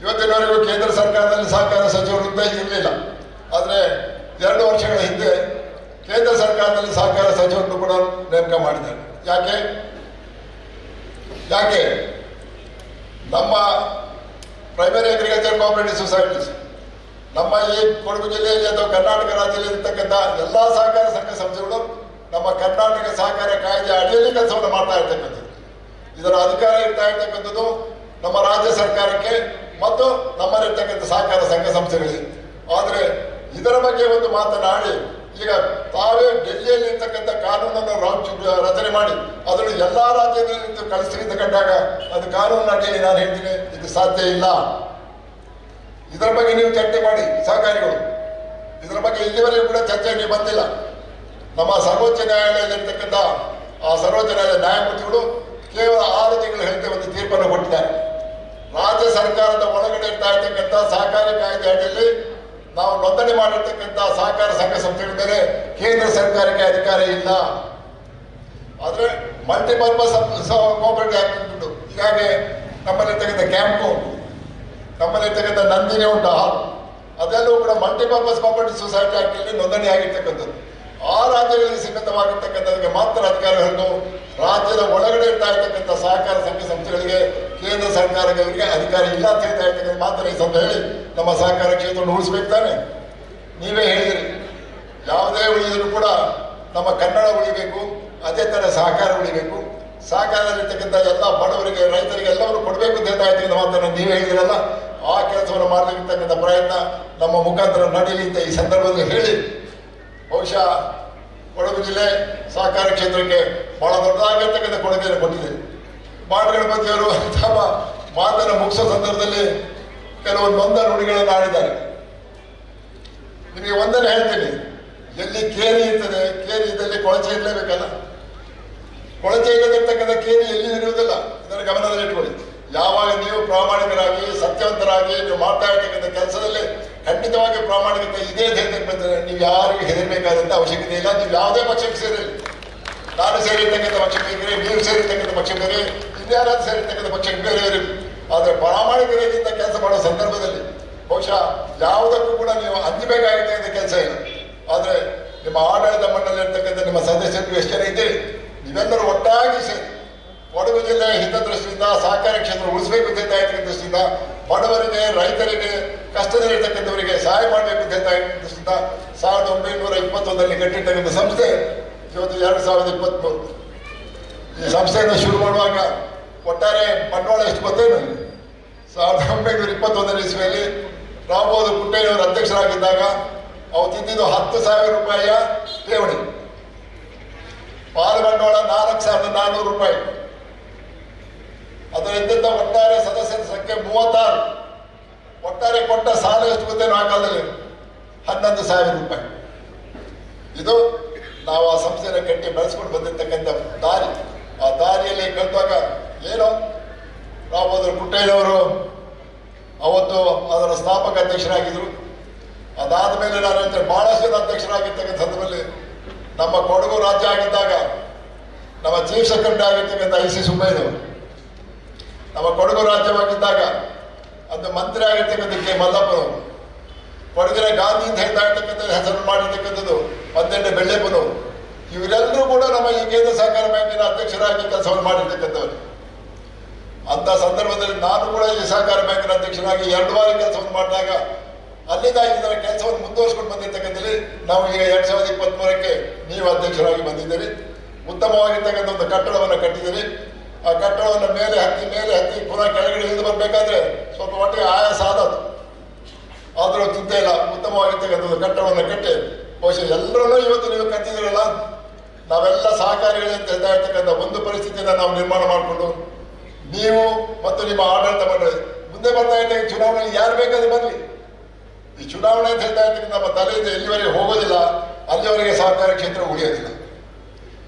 J: ಇವತ್ತಿನವರೆಗೂ ಕೇಂದ್ರ ಸರ್ಕಾರದಲ್ಲಿ ಸಹಕಾರ ಸಚಿವರು ಇರಲಿಲ್ಲ. ಆದರೆ 2 ವರ್ಷಗಳ ಹಿಂದೆ ಕೇಂದ್ರ ಸರ್ಕಾರದಲ್ಲಿ ಸಹಕಾರ ಸಚಿವರನ್ನು ಕೂಡ ನೇಮಕ ಮಾಡಿದ್ದಾರೆ. ಯಾಕೆ ನಮ್ಮ ಪ್ರೈಮರಿ ಅಗ್ರಿಕಲ್ಚರ್ ಕೋಆಪರೇಟಿವ್ ಸೊಸೈಟೀಸ್, ನಮ್ಮ ಈ ಕೊಡಗು ಜಿಲ್ಲೆಯಲ್ಲಿ ಅಥವಾ ಕರ್ನಾಟಕ ರಾಜ್ಯದಲ್ಲಿ ಇರ್ತಕ್ಕಂಥ ಎಲ್ಲ ಸಹಕಾರ ಸಂಘ ಸಂಸ್ಥೆಗಳು ನಮ್ಮ ಕರ್ನಾಟಕ ಸಹಕಾರ ಕಾಯ್ದೆ ಅಡಿಯಲ್ಲಿ ಕೆಲಸವನ್ನು ಮಾಡ್ತಾ ಇರ್ತಕ್ಕಂಥದ್ದು. ಇದರ ಅಧಿಕಾರ ಇರ್ತಾ ಇರ್ತಕ್ಕಂಥದ್ದು ನಮ್ಮ ರಾಜ್ಯ ಸರ್ಕಾರಕ್ಕೆ ಮತ್ತು ನಮ್ಮಲ್ಲಿರ್ತಕ್ಕಂಥ ಸಹಕಾರ ಸಂಘ ಸಂಸ್ಥೆಗಳಿಗೆ. ಆದರೆ ಇದರ ಬಗ್ಗೆ ಒಂದು ಮಾತನಾಡಿ ಈಗ ತಾವೇ ಡೆಲ್ಲಿಯಲ್ಲಿ ಇರ್ತಕ್ಕಂಥ ಕಾನೂನನ್ನು ರಚನೆ ಮಾಡಿ ಅದನ್ನು ಎಲ್ಲಾ ರಾಜ್ಯದಲ್ಲಿ ಕಳಿಸ್ತಿದ್ದ ಕಂಡಾಗ ಅದು ಕಾನೂನು ಅಡಿಯಲ್ಲಿ ನಾನು ಹೇಳ್ತೀನಿ, ಇದು ಸಾಧ್ಯ ಇಲ್ಲ. ಇದರ ಬಗ್ಗೆ ನೀವು ಚರ್ಚೆ ಮಾಡಿ ಸಹಕಾರಿಗಳು. ಇದರ ಬಗ್ಗೆ ಇಲ್ಲಿವರೆಗೂ ಕೂಡ ಚರ್ಚೆ ಬಂದಿಲ್ಲ. ನಮ್ಮ ಸರ್ವೋಚ್ಚ ನ್ಯಾಯಾಲಯದಲ್ಲಿರ್ತಕ್ಕಂಥ ಆ ಸರ್ವೋಚ್ಚ ನ್ಯಾಯಾಲಯ ನ್ಯಾಯಮೂರ್ತಿಗಳು ಕೇವಲ 6 ತಿಂಗಳು ಹೇಳಿದ ಒಂದು ತೀರ್ಪನ್ನು ಕೊಟ್ಟಿದ್ದಾರೆ. ರಾಜ್ಯ ಸರ್ಕಾರದ ಒಳಗಡೆ ಇರ್ತಾ ಇರ್ತಕ್ಕಂಥ ಸಹಕಾರಿ ಕಾಯ್ದೆ ಅಡಿಯಲ್ಲಿ ನಾವು ನೋಂದಣಿ ಮಾಡಿರ್ತಕ್ಕಂಥ ಸಹಕಾರ ಸಂಘ ಸಂಸ್ಥೆಗಳ ಮೇಲೆ ಕೇಂದ್ರ ಸರ್ಕಾರಕ್ಕೆ ಅಧಿಕಾರ ಇಲ್ಲ. ಆದರೆ ಮಲ್ಟಿಪರ್ಪಸ್ ಕೋಆಪರೇಟಿವ್ ಆಕ್ಟ್ ಉಂಟು. ಹೀಗಾಗಿ ನಮ್ಮಲ್ಲಿರ್ತಕ್ಕಂಥ ಕ್ಯಾಂಪು, ನಮ್ಮಲ್ಲಿರ್ತಕ್ಕಂಥ ನಂದಿನಿ ಉಂಟು, ಅದೆಲ್ಲವೂ ಕೂಡ ಮಲ್ಟಿಪರ್ಪಸ್ ಕೋಆಪರೇಟಿವ್ ಸೊಸೈಟಿ ಆಕ್ಟಲ್ಲಿ ನೋಂದಣಿ ಆಗಿರ್ತಕ್ಕಂಥದ್ದು. ಆ ರಾಜ್ಯಗಳಲ್ಲಿ ಸೀಮಿತವಾಗಿರ್ತಕ್ಕಂಥದಕ್ಕೆ ಮಾತ್ರ ಅಧಿಕಾರ ಹೊರತು ರಾಜ್ಯದ ಒಳಗಡೆ ಇರ್ತಾ ಇರ್ತಕ್ಕಂಥ ಸಹಕಾರ ಸಂಘ ಸಂಸ್ಥೆ ಸರ್ಕಾರದವರಿಗೆ ಅಧಿಕಾರ ಇಲ್ಲ ಅಂತ ಹೇಳ್ತಾ ಇರ್ತಕ್ಕಂಥ ಮಾತನ್ನ ಈ ಸಂದರ್ಭ ಹೇಳಿ ನಮ್ಮ ಸಹಕಾರ ಕ್ಷೇತ್ರವನ್ನು ಉಳಿಸ್ಬೇಕು ತಾನೆ. ನೀವೇ ಹೇಳಿದಿರಿ, ಯಾವುದೇ ಉಳಿದರೂ ಕೂಡ ನಮ್ಮ ಕನ್ನಡ ಉಳಿಬೇಕು, ಅದೇ ಥರ ಸಹಕಾರ ಉಳಿಬೇಕು, ಸಹಕಾರದಲ್ಲಿರ್ತಕ್ಕಂಥ ಎಲ್ಲ ಬಡವರಿಗೆ ರೈತರಿಗೆ ಎಲ್ಲರೂ ಕೊಡಬೇಕು ಅಂತ ಹೇಳ್ತಾ ಇರ್ತಕ್ಕಂಥ ಮಾತನ್ನು ನೀವೇ ಹೇಳಿದಿರಲ್ಲ. ಆ ಕೆಲಸವನ್ನು ಮಾಡಲಿರ್ತಕ್ಕಂಥ ಪ್ರಯತ್ನ ನಮ್ಮ ಮುಖಾಂತರ ನಡೀಲಿ ಅಂತ ಈ ಸಂದರ್ಭದಲ್ಲಿ ಹೇಳಿ, ಬಹುಶಃ ಕೊಡಗು ಜಿಲ್ಲೆ ಸಹಕಾರ ಕ್ಷೇತ್ರಕ್ಕೆ ಬಹಳ ದೊಡ್ಡದಾಗಿರ್ತಕ್ಕಂಥ ಕೊಡುಗೆಯನ್ನು ಕೊಟ್ಟಿದೆ. ಗಣಪತಿಯವರು ತಮ್ಮ ಮಾತನ್ನು ಮುಗಿಸೋ ಸಂದರ್ಭದಲ್ಲಿ ಕೆಲವು ನೊಂದ ನುಡಿಗಳನ್ನು ಆಡಿದ್ದಾರೆ. ನಿಮಗೆ ಒಂದನ್ನು ಹೇಳ್ತೀನಿ, ಎಲ್ಲಿ ಕೇರಿ ಇರ್ತದೆ, ಕೇರಿ ಇದ್ದಲ್ಲಿ ಕೊಳಚೆ ಇರಲೇಬೇಕಲ್ಲ. ಕೊಳಚೆ ಇಲ್ಲದಿರ್ತಕ್ಕಂಥ ಕೇರಿ ಎಲ್ಲಿಯೂ ಇರುವುದಿಲ್ಲ. ಇದನ್ನು ಗಮನದಲ್ಲಿಟ್ಕೊಳ್ಳಿ. ಯಾವಾಗ ನೀವು ಪ್ರಾಮಾಣಿಕರಾಗಿ ಸತ್ಯವಂತರಾಗಿ ನೀವು ಮಾಡ್ತಾ ಇರ್ತಕ್ಕಂಥ ಕೆಲಸದಲ್ಲಿ ಖಂಡಿತವಾಗಿ ಪ್ರಾಮಾಣಿಕತೆ ಇದೆ ಅಂತ ಹೇಳ್ತಕ್ಕಂಥ ನೀವು ಯಾರಿಗೂ ಹೆದರಬೇಕಾದಂಥ ಅವಶ್ಯಕತೆ ಇಲ್ಲ. ನೀವು ಯಾವುದೇ ಪಕ್ಷಕ್ಕೆ ಸೇರಿರಿ, ನಾನು ಸೇರಿರ್ತಕ್ಕಂಥ ಪಕ್ಷಕ್ಕೆ ಬೇರೆ, ನೀವು ಸೇರಿರ್ತಕ್ಕಂಥ ಪಕ್ಷಕ್ಕೆ ಬೇರೆ, ಇನ್ಯಾರಾದ್ರೂ ಸೇರಿರ್ತಕ್ಕಂಥ ಪಕ್ಷಕ್ಕೆ ಬೇರೆ ಇರಲಿ. ಆದರೆ ಪ್ರಾಮಾಣಿಕತೆಯಿಂದ ಕೆಲಸ ಮಾಡೋ ಸಂದರ್ಭದಲ್ಲಿ ಬಹುಶಃ ಯಾವುದಕ್ಕೂ ಕೂಡ ನೀವು ಅಂಜಬೇಕಾಗಿರ್ತಕ್ಕಂಥ ಕೆಲಸ ಇಲ್ಲ. ಆದರೆ ನಿಮ್ಮ ಆಡಳಿತ ಮಂಡಳಿರ್ತಕ್ಕಂಥ ನಿಮ್ಮ ಸದಸ್ಯರು ಎಷ್ಟು ಜನ ಇದ್ದೀರಿ, ನೀವೆಲ್ಲರೂ ಒಟ್ಟಾಗಿ ಸೇರಿ ಕೊಡಗು ಜಿಲ್ಲೆಯ ಹಿತದೃಷ್ಟಿಯಿಂದ ಸಹಕಾರ ಕ್ಷೇತ್ರ ಉಳಿಸಬೇಕು ಅಂತ ಹೇಳ್ತಾ ಇರ್ತಕ್ಕಂಥ ದೃಷ್ಟಿಯಿಂದ ಬಡವರಿಗೆ, ರೈತರಿಗೆ, ಕಷ್ಟದಲ್ಲಿರ್ತಕ್ಕಂಥವರಿಗೆ ಸಹಾಯ ಮಾಡಬೇಕು ಅಂತ ಹೇಳ್ತಾ ಇರ್ತಕ್ಕಂಥ ದೃಷ್ಟಿಯಿಂದ 1921 ಕಟ್ಟಿರ್ತಕ್ಕಂಥ ಸಂಸ್ಥೆ ಇವತ್ತು 2023 ಈ ಸಂಸ್ಥೆಯನ್ನು ಶುರು ಮಾಡುವಾಗ ಒಟ್ಟಾರೆ ಬಂಡವಾಳ ಎಷ್ಟು ಗೊತ್ತೇನು? 1921 ಇಸ್ವಿಯಲ್ಲಿ ರಾಮಬೋಧ ಪುಟ್ಟಯ್ಯನವರು ಅಧ್ಯಕ್ಷರಾಗಿದ್ದಾಗ ಅವತ್ತಿದ್ದು 10,000 ರೂಪಾಯಿಯ ಠೇವಣಿ, ಪಾಲು ಬಂಡವಾಳ 4,400 ರೂಪಾಯಿ. ಅದರಿಂದ ಒಟ್ಟಾರೆ ಸದಸ್ಯರ ಸಂಖ್ಯೆ 36. ಒಟ್ಟಾರೆ ಕೊಟ್ಟ ಸಾಲ ಎಷ್ಟು ಗೊತ್ತೇನು ಆ ಕಾಲದಲ್ಲಿ? 11,000 ರೂಪಾಯಿ. ಇದು ನಾವು ಆ ಸಂಸ್ಥೆಯನ್ನು ಕಟ್ಟಿ ಬೆಳೆಸ್ಕೊಂಡು ಬಂದಿರ್ತಕ್ಕಂಥ ದಾರಿ. ಆ ದಾರಿಯಲ್ಲಿ ಕಲಿತಾಗ ಏನು ರಾಮಬೋಧ ಪುಟ್ಟಯ್ಯನವರು ಅವತ್ತು ಅದರ ಸ್ಥಾಪಕ ಅಧ್ಯಕ್ಷರಾಗಿದ್ದರು. ಅದಾದ ಮೇಲೆ ನಾನು ಬಹಳಷ್ಟು ಜನ ಅಧ್ಯಕ್ಷರಾಗಿರ್ತಕ್ಕಂಥ ಸಂದರ್ಭದಲ್ಲಿ ನಮ್ಮ ಕೊಡಗು ರಾಜ್ಯ ಆಗಿದ್ದಾಗ ನಮ್ಮ ಚೀಫ್ ಸೆಕ್ರೆಟರಿ ಆಗಿರ್ತಕ್ಕಂಥ IC ಸುಬ್ಬಯ್ಯನವರು, ನಮ್ಮ ಕೊಡಗು ರಾಜ್ಯವಾಗಿದ್ದಾಗ ಅದು ಮಂತ್ರಿ ಆಗಿರ್ತಕ್ಕಂಥ ಕೆ ಮಲ್ಲಪ್ಪನವರು, ಕೊಡಗಿನ ಗಾಂಧಿ ಅಂತ ಹೇಳ್ತಾ ಇರ್ತಕ್ಕಂಥ ಹೆಸರು ಮಾಡಿರ್ತಕ್ಕಂಥದ್ದು ಮದ್ದೆಡ್ಡೆ ಬೆಳ್ಳೆಪ್ಪನವರು, ಇವರೆಲ್ಲರೂ ಕೂಡ ನಮ್ಮ ಈ ಕೇಂದ್ರ ಸಹಕಾರ ಬ್ಯಾಂಕಿನ ಅಧ್ಯಕ್ಷರಾಗಿ ಕೆಲಸವನ್ನು ಮಾಡಿರ್ತಕ್ಕಂಥವ್ರು. ಅಂತ ಸಂದರ್ಭದಲ್ಲಿ ನಾನು ಕೂಡ ಈ ಸಹಕಾರ ಬ್ಯಾಂಕಿನ ಅಧ್ಯಕ್ಷರಾಗಿ 2 ಬಾರಿ ಕೆಲಸವನ್ನು ಮಾಡಿದಾಗ ಅಲ್ಲಿಂದ ಇದರ ಕೆಲಸವನ್ನು ಮುಂದುವರಿಸಿಕೊಂಡು ಬಂದಿರ್ತಕ್ಕಂಥಲ್ಲಿ ನಾವು ಈಗ 2023ಕ್ಕೆ ನೀವು ಅಧ್ಯಕ್ಷರಾಗಿ ಬಂದಿದ್ದೀರಿ. ಉತ್ತಮವಾಗಿರ್ತಕ್ಕಂಥ ಒಂದು ಕಟ್ಟಡವನ್ನು ಕಟ್ಟಿದ್ದೀರಿ. ಆ ಕಟ್ಟಡವನ್ನು ಮೇಲೆ ಹತ್ತಿ ಪುನಃ ಕೆಳಗಡೆ ಇಳಿದು ಬರಬೇಕಾದ್ರೆ ಸ್ವಲ್ಪ ಮಟ್ಟಿಗೆ ಆಯಾಸ ಆದದ್ದು, ಆದರೂ ಚಿಂತೆ ಇಲ್ಲ. ಉತ್ತಮವಾಗಿರ್ತಕ್ಕಂಥ ಒಂದು ಕಟ್ಟಡವನ್ನು ಕಟ್ಟಿ ಬಹುಶಃ ಎಲ್ಲರನ್ನೂ ಇವತ್ತು ನೀವು ಕಟ್ಟಿದ್ದೀರಲ್ಲ, ನಾವೆಲ್ಲ ಸಹಕಾರಿಗಳು ಅಂತ ಹೇಳ್ತಾ ಇರ್ತಕ್ಕಂಥ ಒಂದು ಪರಿಸ್ಥಿತಿಯನ್ನು ನಾವು ನಿರ್ಮಾಣ ಮಾಡಿಕೊಂಡು ನೀವು ಮತ್ತು ನಿಮ್ಮ ಆಡಳಿತ ಮಂಡಳಿ ಮುಂದೆ ಬರ್ತಾ ಇರ್ತಕ್ಕಂಥ ಚುನಾವಣೆಯಲ್ಲಿ ಯಾರು ಬೇಕಾದ್ರೆ ಬರಲಿ, ಈ ಚುನಾವಣೆ ಅಂತ ಹೇಳ್ತಾ ಇರ್ತಕ್ಕಂಥ ನಮ್ಮ ತಲೆಯಿಂದ ಎಲ್ಲಿವರೆಗೆ ಹೋಗೋದಿಲ್ಲ ಅಲ್ಲಿವರೆಗೆ ಸಹಕಾರ ಕ್ಷೇತ್ರ ಉಳಿಯೋದಿಲ್ಲ.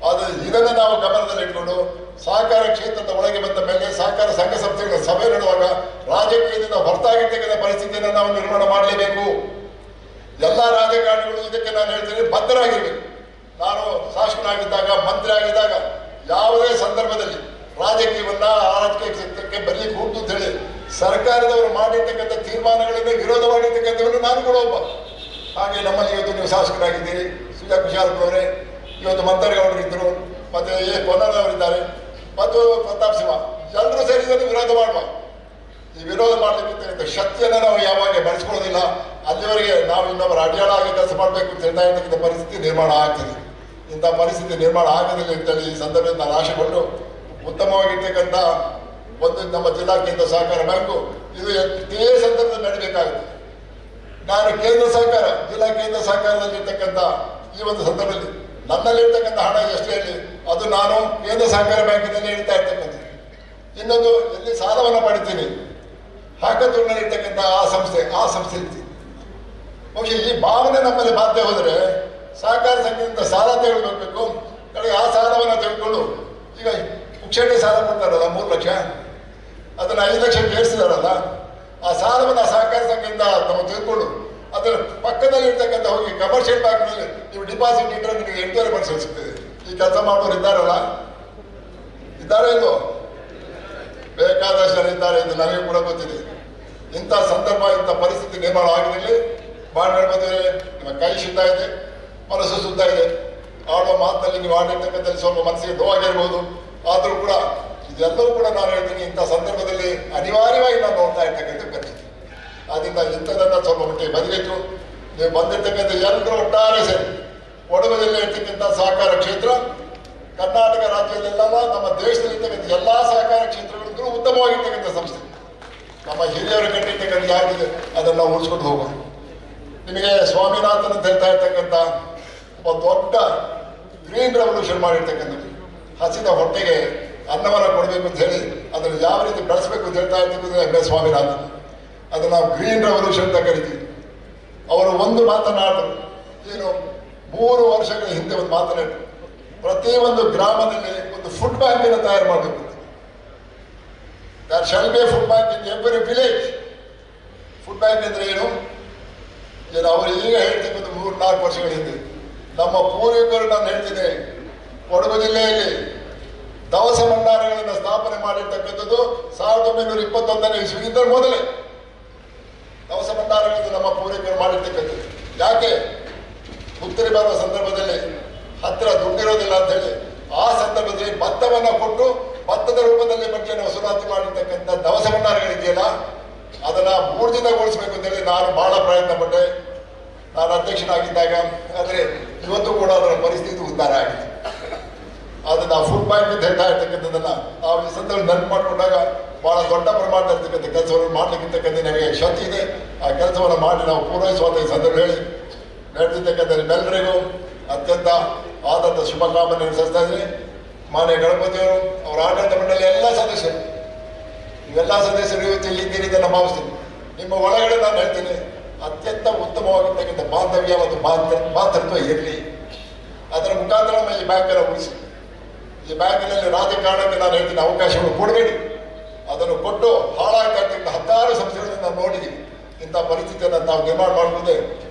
J: ಆದರೆ ಇದನ್ನು ನಾವು ಗಮನದಲ್ಲಿಟ್ಕೊಂಡು ಸಹಕಾರ ಕ್ಷೇತ್ರದ ಒಳಗೆ ಬಂದ ಮೇಲೆ ಸಹಕಾರ ಸಂಘ ಸಂಸ್ಥೆಗಳ ಸಭೆ ನಡೆಯುವಾಗ ರಾಜಕೀಯದಿಂದ ಹೊರತಾಗಿರ್ತಕ್ಕಂಥ ಪರಿಸ್ಥಿತಿಯನ್ನು ನಾವು ನಿರ್ಮಾಣ ಮಾಡಲೇಬೇಕು. ಎಲ್ಲ ರಾಜಕಾರಣಿಗಳು ಇದಕ್ಕೆ ನಾನು ಹೇಳ್ತೀನಿ, ಬದ್ಧರಾಗಿರ್ಬೇಕು. ನಾನು ಶಾಸಕನಾಗಿದ್ದಾಗ, ಮಂತ್ರಿ ಆಗಿದ್ದಾಗ ಯಾವುದೇ ಸಂದರ್ಭದಲ್ಲಿ ರಾಜಕೀಯವನ್ನ ಆ ರಾಜಕೀಯ ಕ್ಷೇತ್ರಕ್ಕೆ ಬರ್ಲಿಕ್ಕೆ ಹೋಗ್ತು ಅಂತ ಹೇಳಿ ಸರ್ಕಾರದವರು ಮಾಡಿರ್ತಕ್ಕಂಥ ತೀರ್ಮಾನಗಳಿಂದ ವಿರೋಧ ಮಾಡಿರ್ತಕ್ಕಂಥವರು ನಾನು ಕೂಡ ಒಬ್ಬ. ಹಾಗೆ ನಮ್ಮಲ್ಲಿ ಇವತ್ತು ನೀವು ಶಾಸಕರಾಗಿದ್ದೀರಿ, ಸುಜಾ ಕುಶಾಲಪ್ಪನವರೇ, ಇವತ್ತು ಮಂತರಗೌಡರಿದ್ದರು, ಮತ್ತೆ ಎ ಕೊನ್ನಣ್ಣವರಿದ್ದಾರೆ, ಮತ್ತು ಪ್ರತಾಪ್ ಸಿಂಹ, ಎಲ್ಲರೂ ಸೇರಿ ಇದನ್ನು ವಿರೋಧ ಮಾಡುವ. ಈ ವಿರೋಧ ಮಾಡಲಿಕ್ಕೆ ಶಕ್ತಿಯನ್ನು ನಾವು ಯಾವಾಗ ಬೆಳೆಸ್ಕೊಳ್ಳೋದಿಲ್ಲ ಅಲ್ಲಿವರೆಗೆ ನಾವು ಇನ್ನೊಬ್ಬರ ಅಡ್ಯಾಳ ಆಗಿ ಕೆಲಸ ಮಾಡಬೇಕು ಅಂತ ಹೇಳ್ತಾ ಇರ್ತಕ್ಕಂಥ ಪರಿಸ್ಥಿತಿ ನಿರ್ಮಾಣ ಆಗ್ತದೆ. ಇಂಥ ಪರಿಸ್ಥಿತಿ ನಿರ್ಮಾಣ ಆಗೋದಿಲ್ಲ ಅಂತೇಳಿ ಈ ಸಂದರ್ಭದಲ್ಲಿ ನಾನು ಆಶೆಪಟ್ಟು ಉತ್ತಮವಾಗಿರ್ತಕ್ಕಂಥ ಒಂದು ನಮ್ಮ ಜಿಲ್ಲಾ ಕೇಂದ್ರ ಸಹಕಾರ ಬ್ಯಾಂಕು ಇದು ಇದೇ ಸಂದರ್ಭದಲ್ಲಿ ನಡೀಬೇಕಾಗುತ್ತೆ. ನಾನು ಕೇಂದ್ರ ಸಹಕಾರ, ಜಿಲ್ಲಾ ಕೇಂದ್ರ ಸಹಕಾರದಲ್ಲಿರ್ತಕ್ಕಂಥ ಈ ಒಂದು ಸಂದರ್ಭದಲ್ಲಿ ನನ್ನಲ್ಲಿರ್ತಕ್ಕಂಥ ಹಣ ಎಷ್ಟೇ ಇರಲಿ ಅದು ನಾನು ಕೇಂದ್ರ ಸಹಕಾರ ಬ್ಯಾಂಕಿನಲ್ಲಿ ಇಡ್ತಾ ಇರ್ತಕ್ಕಂಥ. ಇನ್ನೊಂದು ಎಲ್ಲಿ ಸಾಲವನ್ನು ಪಡಿತೀನಿ ಹಾಕತೂರಿನಲ್ಲಿರ್ತಕ್ಕಂಥ ಆ ಸಂಸ್ಥೆ ಇರ್ತೀನಿ. ಬಹುಶಃ ಈ ಭಾವನೆ ನಮ್ಮಲ್ಲಿ ಬಾಧ್ಯ ಹೋದರೆ ಸಹಕಾರ ಸಂಘದಿಂದ ಸಾಲ ತೆಗೆದುಕೊಳ್ಬೇಕು, ಕಡೆಗೆ ಆ ಸಾಲವನ್ನು ತೆಗೆದುಕೊಂಡು ಈಗ ಪುಕ್ಷಟೆ ಸಾಲ ಕೊಡ್ತಾರಲ್ಲ 3 ಲಕ್ಷ, ಅದನ್ನು 5 ಲಕ್ಷಕ್ಕೆ ಏರಿಸಿದಾರಲ್ಲ, ಆ ಸಾಲವನ್ನು ಸಹಕಾರ ಸಂಘದಿಂದ ನಾವು ತೆಗೆದುಕೊಂಡು ಅದರ ಪಕ್ಕದಲ್ಲಿ ಇರ್ತಕ್ಕಂಥ ಹೋಗಿ ಕಮರ್ಷಿಯಲ್ ಬ್ಯಾಂಕ್ನಲ್ಲಿ ನೀವು ಡಿಪಾಸಿಟ್ ಇಟ್ಟರೆ ನಿಮಗೆ 8.5% ಸಿಗ್ತದೆ. ಈ ಕೆಲಸ ಮಾಡೋರು ಇದ್ದಾರಲ್ಲ, ಇದ್ದಾರೆ ಇಲ್ಲೋ? ಬೇಕಾದಷ್ಟು ಜನ ಇದ್ದಾರೆ, ಇದು ನನಗೆ ಕೂಡ ಗೊತ್ತಿದೆ. ಇಂಥ ಸಂದರ್ಭ, ಇಂಥ ಪರಿಸ್ಥಿತಿ ನಿರ್ಮಾಣ ಆಗಿರಲಿ. ಬಂದರೆ ನಿಮ್ಮ ಕೈ ಶುದ್ಧ ಇದೆ, ಮನಸ್ಸು ಶುದ್ಧ ಇದೆ. ಆಡೋ ಮಾತಿನಲ್ಲಿ ನೀವು ಆಡಿರ್ತಕ್ಕಂಥದ್ದು ಸ್ವಲ್ಪ ಮನಸ್ಸಿಗೆ ನೋವಾಗಿರ್ಬೋದು, ಆದರೂ ಕೂಡ ಇದೆಲ್ಲವೂ ಕೂಡ ನಾನು ಹೇಳ್ತೀನಿ ಇಂಥ ಸಂದರ್ಭದಲ್ಲಿ ಅನಿವಾರ್ಯವಾಗಿ ನಾನು ನೋಡ್ತಾ ಇರ್ತಕ್ಕಂಥ ಪರಿಸ್ಥಿತಿ. ಆದ್ದರಿಂದ ಇಂಥದನ್ನು ಸ್ವಲ್ಪ ಮಟ್ಟಿಗೆ ಬದಲಿಟ್ಟು ನೀವು ಬಂದಿರ್ತಕ್ಕಂಥ ಎಲ್ಲರೂ ಒಟ್ಟಾರೆ ಸೇರಿ ಕೊಡಗು ಜಿಲ್ಲೆ ಇರ್ತಕ್ಕಂಥ ಸಹಕಾರ ಕ್ಷೇತ್ರ ಕರ್ನಾಟಕ ರಾಜ್ಯದಲ್ಲೆಲ್ಲ ನಮ್ಮ ದೇಶದಲ್ಲಿರ್ತಕ್ಕಂಥ ಎಲ್ಲ ಸಹಕಾರ ಕ್ಷೇತ್ರಗಳಿಗೂ ಉತ್ತಮವಾಗಿರ್ತಕ್ಕಂಥ ಸಂಸ್ಥೆ. ನಮ್ಮ ಹಿರಿಯವರು ಕಟ್ಟಿರ್ತಕ್ಕಂಥ ಯಾವುದಿದೆ ಅದನ್ನು ನಾವು ಉಳಿಸ್ಕೊಂಡು ಹೋಗೋದು. ನಿಮಗೆ ಸ್ವಾಮಿನಾಥನ್ ಅಂತ ಹೇಳ್ತಾ ಇರ್ತಕ್ಕಂಥ ಒಬ್ಬ ದೊಡ್ಡ ಗ್ರೀನ್ ರೆವಲ್ಯೂಷನ್ ಮಾಡಿರ್ತಕ್ಕಂಥದ್ದು, ಹಸಿದ ಹೊಟ್ಟೆಗೆ ಅನ್ನವನ್ನು ಕೊಡಬೇಕು ಅಂತ ಹೇಳಿ ಅದನ್ನು ಯಾವ ರೀತಿ ಬೆಳೆಸಬೇಕು ಅಂತ ಹೇಳ್ತಾ ಇರ್ತಕ್ಕಂಥ MS ಸ್ವಾಮಿನಾಥನ್. ಅದನ್ನು ನಾವು ಗ್ರೀನ್ ರೆವಲ್ಯೂಷನ್ ಅಂತ ಕರಿತೀವಿ. ಅವರು ಒಂದು ಮಾತನಾಡಿದ್ರು, ಏನು 3 ವರ್ಷಗಳ ಹಿಂದೆ ಒಂದು ಮಾತನಾಡಿದ್ರು, ಪ್ರತಿಯೊಂದು ಗ್ರಾಮದಲ್ಲಿ ಒಂದು ಫುಡ್ ಬ್ಯಾಂಕನ್ನು ತಯಾರು ಮಾಡಬೇಕು. There shall be a food bank in every village. Food bank ಅಂದ್ರೆ ಏನು ಅವರು ಈಗ ಹೇಳ್ತಕ್ಕಂಥ 3-4 ವರ್ಷಗಳ ಹಿಂದೆ ನಮ್ಮ ಪೂರ್ವಿಕರು ನಾನು ಹೇಳ್ತೀನಿ, ಕೊಡಗು ಜಿಲ್ಲೆಯಲ್ಲಿ ದವಸ ಭಂಡಾರಗಳನ್ನು ಸ್ಥಾಪನೆ ಮಾಡಿರ್ತಕ್ಕಂಥದ್ದು 1921ನೇ ಇಸ್ವಿಗಿಂತ ಮೊದಲೇ ದವಸ ಭಂಡಾರಗಳನ್ನು ನಮ್ಮ ಪೂರ್ವಿಕರು ಮಾಡಿರ್ತಕ್ಕಂಥದ್ದು. ಯಾಕೆ ಉತ್ತರಿ ಬರುವ ಸಂದರ್ಭದಲ್ಲಿ ಹತ್ತಿರ ದುಡ್ಡಿರೋದಿಲ್ಲ ಅಂತ ಹೇಳಿ ಆ ಸಂದರ್ಭದಲ್ಲಿ ಭತ್ತವನ್ನು ಕೊಟ್ಟು ಭತ್ತದ ರೂಪದಲ್ಲಿ ಬಡ್ಡಿಯನ್ನು ವಸೂಲಾತಿ ಮಾಡಿರ್ತಕ್ಕಂಥ ದವಸ ಭಂಡಾರಗಳಿದೆಯಲ್ಲ ಅದನ್ನ ಊರ್ಜಿತಗೊಳಿಸಬೇಕು ಅಂತೇಳಿ ನಾನು ಬಹಳ ಪ್ರಯತ್ನ ಪಟ್ಟೆ. ನಾನು ಅಧ್ಯಕ್ಷನಾಗಿದ್ದಾಗ, ಆದರೆ ಇವತ್ತು ಕೂಡ ಅದರ ಪರಿಸ್ಥಿತಿ ಉದ್ಧಾರ ಆಗಿದೆ. ಅದನ್ನ ಫುಡ್ ಬ್ಯಾಂಕ್ ಅಂತ ಹೇಳ್ತಾ ಇರ್ತಕ್ಕಂಥದ್ದನ್ನ ನಾವು ಈ ಸಂದರ್ಭ ನೆನಪು ಮಾಡಿಕೊಂಡಾಗ ಬಹಳ ದೊಡ್ಡ ಪ್ರಮಾಣದ ಇರ್ತಕ್ಕಂಥ ಕೆಲಸವನ್ನು ಮಾಡ್ಲಿಕ್ಕಿರ್ತಕ್ಕಂಥ ನಮಗೆ ಶಕ್ತಿ ಇದೆ. ಆ ಕೆಲಸವನ್ನು ಮಾಡಿ ನಾವು ಪೂರೈಸುವಂಥ ಈ ಸಂದರ್ಭ ಹೇಳಿ ನಡೆದಿರ್ತಕ್ಕಂಥ ನಿಮ್ಮೆಲ್ಲರಿಗೂ ಅತ್ಯಂತ ಆದಂಥ ಶುಭಕಾಮನೆ ಸಲ್ಲಿಸ್ತಾ ಇದ್ದೀನಿ. ಮಾನ್ಯ ಗಣಪತಿಯವರು, ಅವರ ಆಡಳಿತ ಮಂಡಳಿಯ ಎಲ್ಲ ಸದಸ್ಯರು, ಇವೆಲ್ಲ ಸದಸ್ಯರು ಇವತ್ತು ಇಲ್ಲಿದ್ದೀರಿ ಅಂತ ನಾನು ಭಾವಿಸ್ತೀನಿ. ನಿಮ್ಮ ಒಳಗಡೆ ನಾನು ಹೇಳ್ತೀನಿ, ಅತ್ಯಂತ ಉತ್ತಮವಾಗಿರ್ತಕ್ಕಂಥ ಬಾಂಧವ್ಯ ಮತ್ತು ಭಾತೃತ್ವ ಇರಲಿ. ಅದರ ಮುಖಾಂತರ ನಮ್ಮ ಈ ಬ್ಯಾಂಕನ್ನು ಉಳಿಸಿ. ಈ ಬ್ಯಾಂಕಿನಲ್ಲಿ ರಾಜಕಾರಣಕ್ಕೆ ನಾನು ಹೇಳ್ತೀನಿ ಅವಕಾಶವನ್ನು ಕೊಡಬೇಡಿ. ಅದನ್ನು ಕೊಟ್ಟು ಹಾಳಾಗ್ತಾ ಇರ್ತಕ್ಕಂಥ 10 ಸಂಸ್ಥೆಗಳನ್ನು ನಾವು ನೋಡಿದ್ದೀವಿ. ಇಂಥ ಪರಿಸ್ಥಿತಿಯನ್ನು ನಾವು ನಿರ್ಮಾಣ ಮಾಡುವುದೇ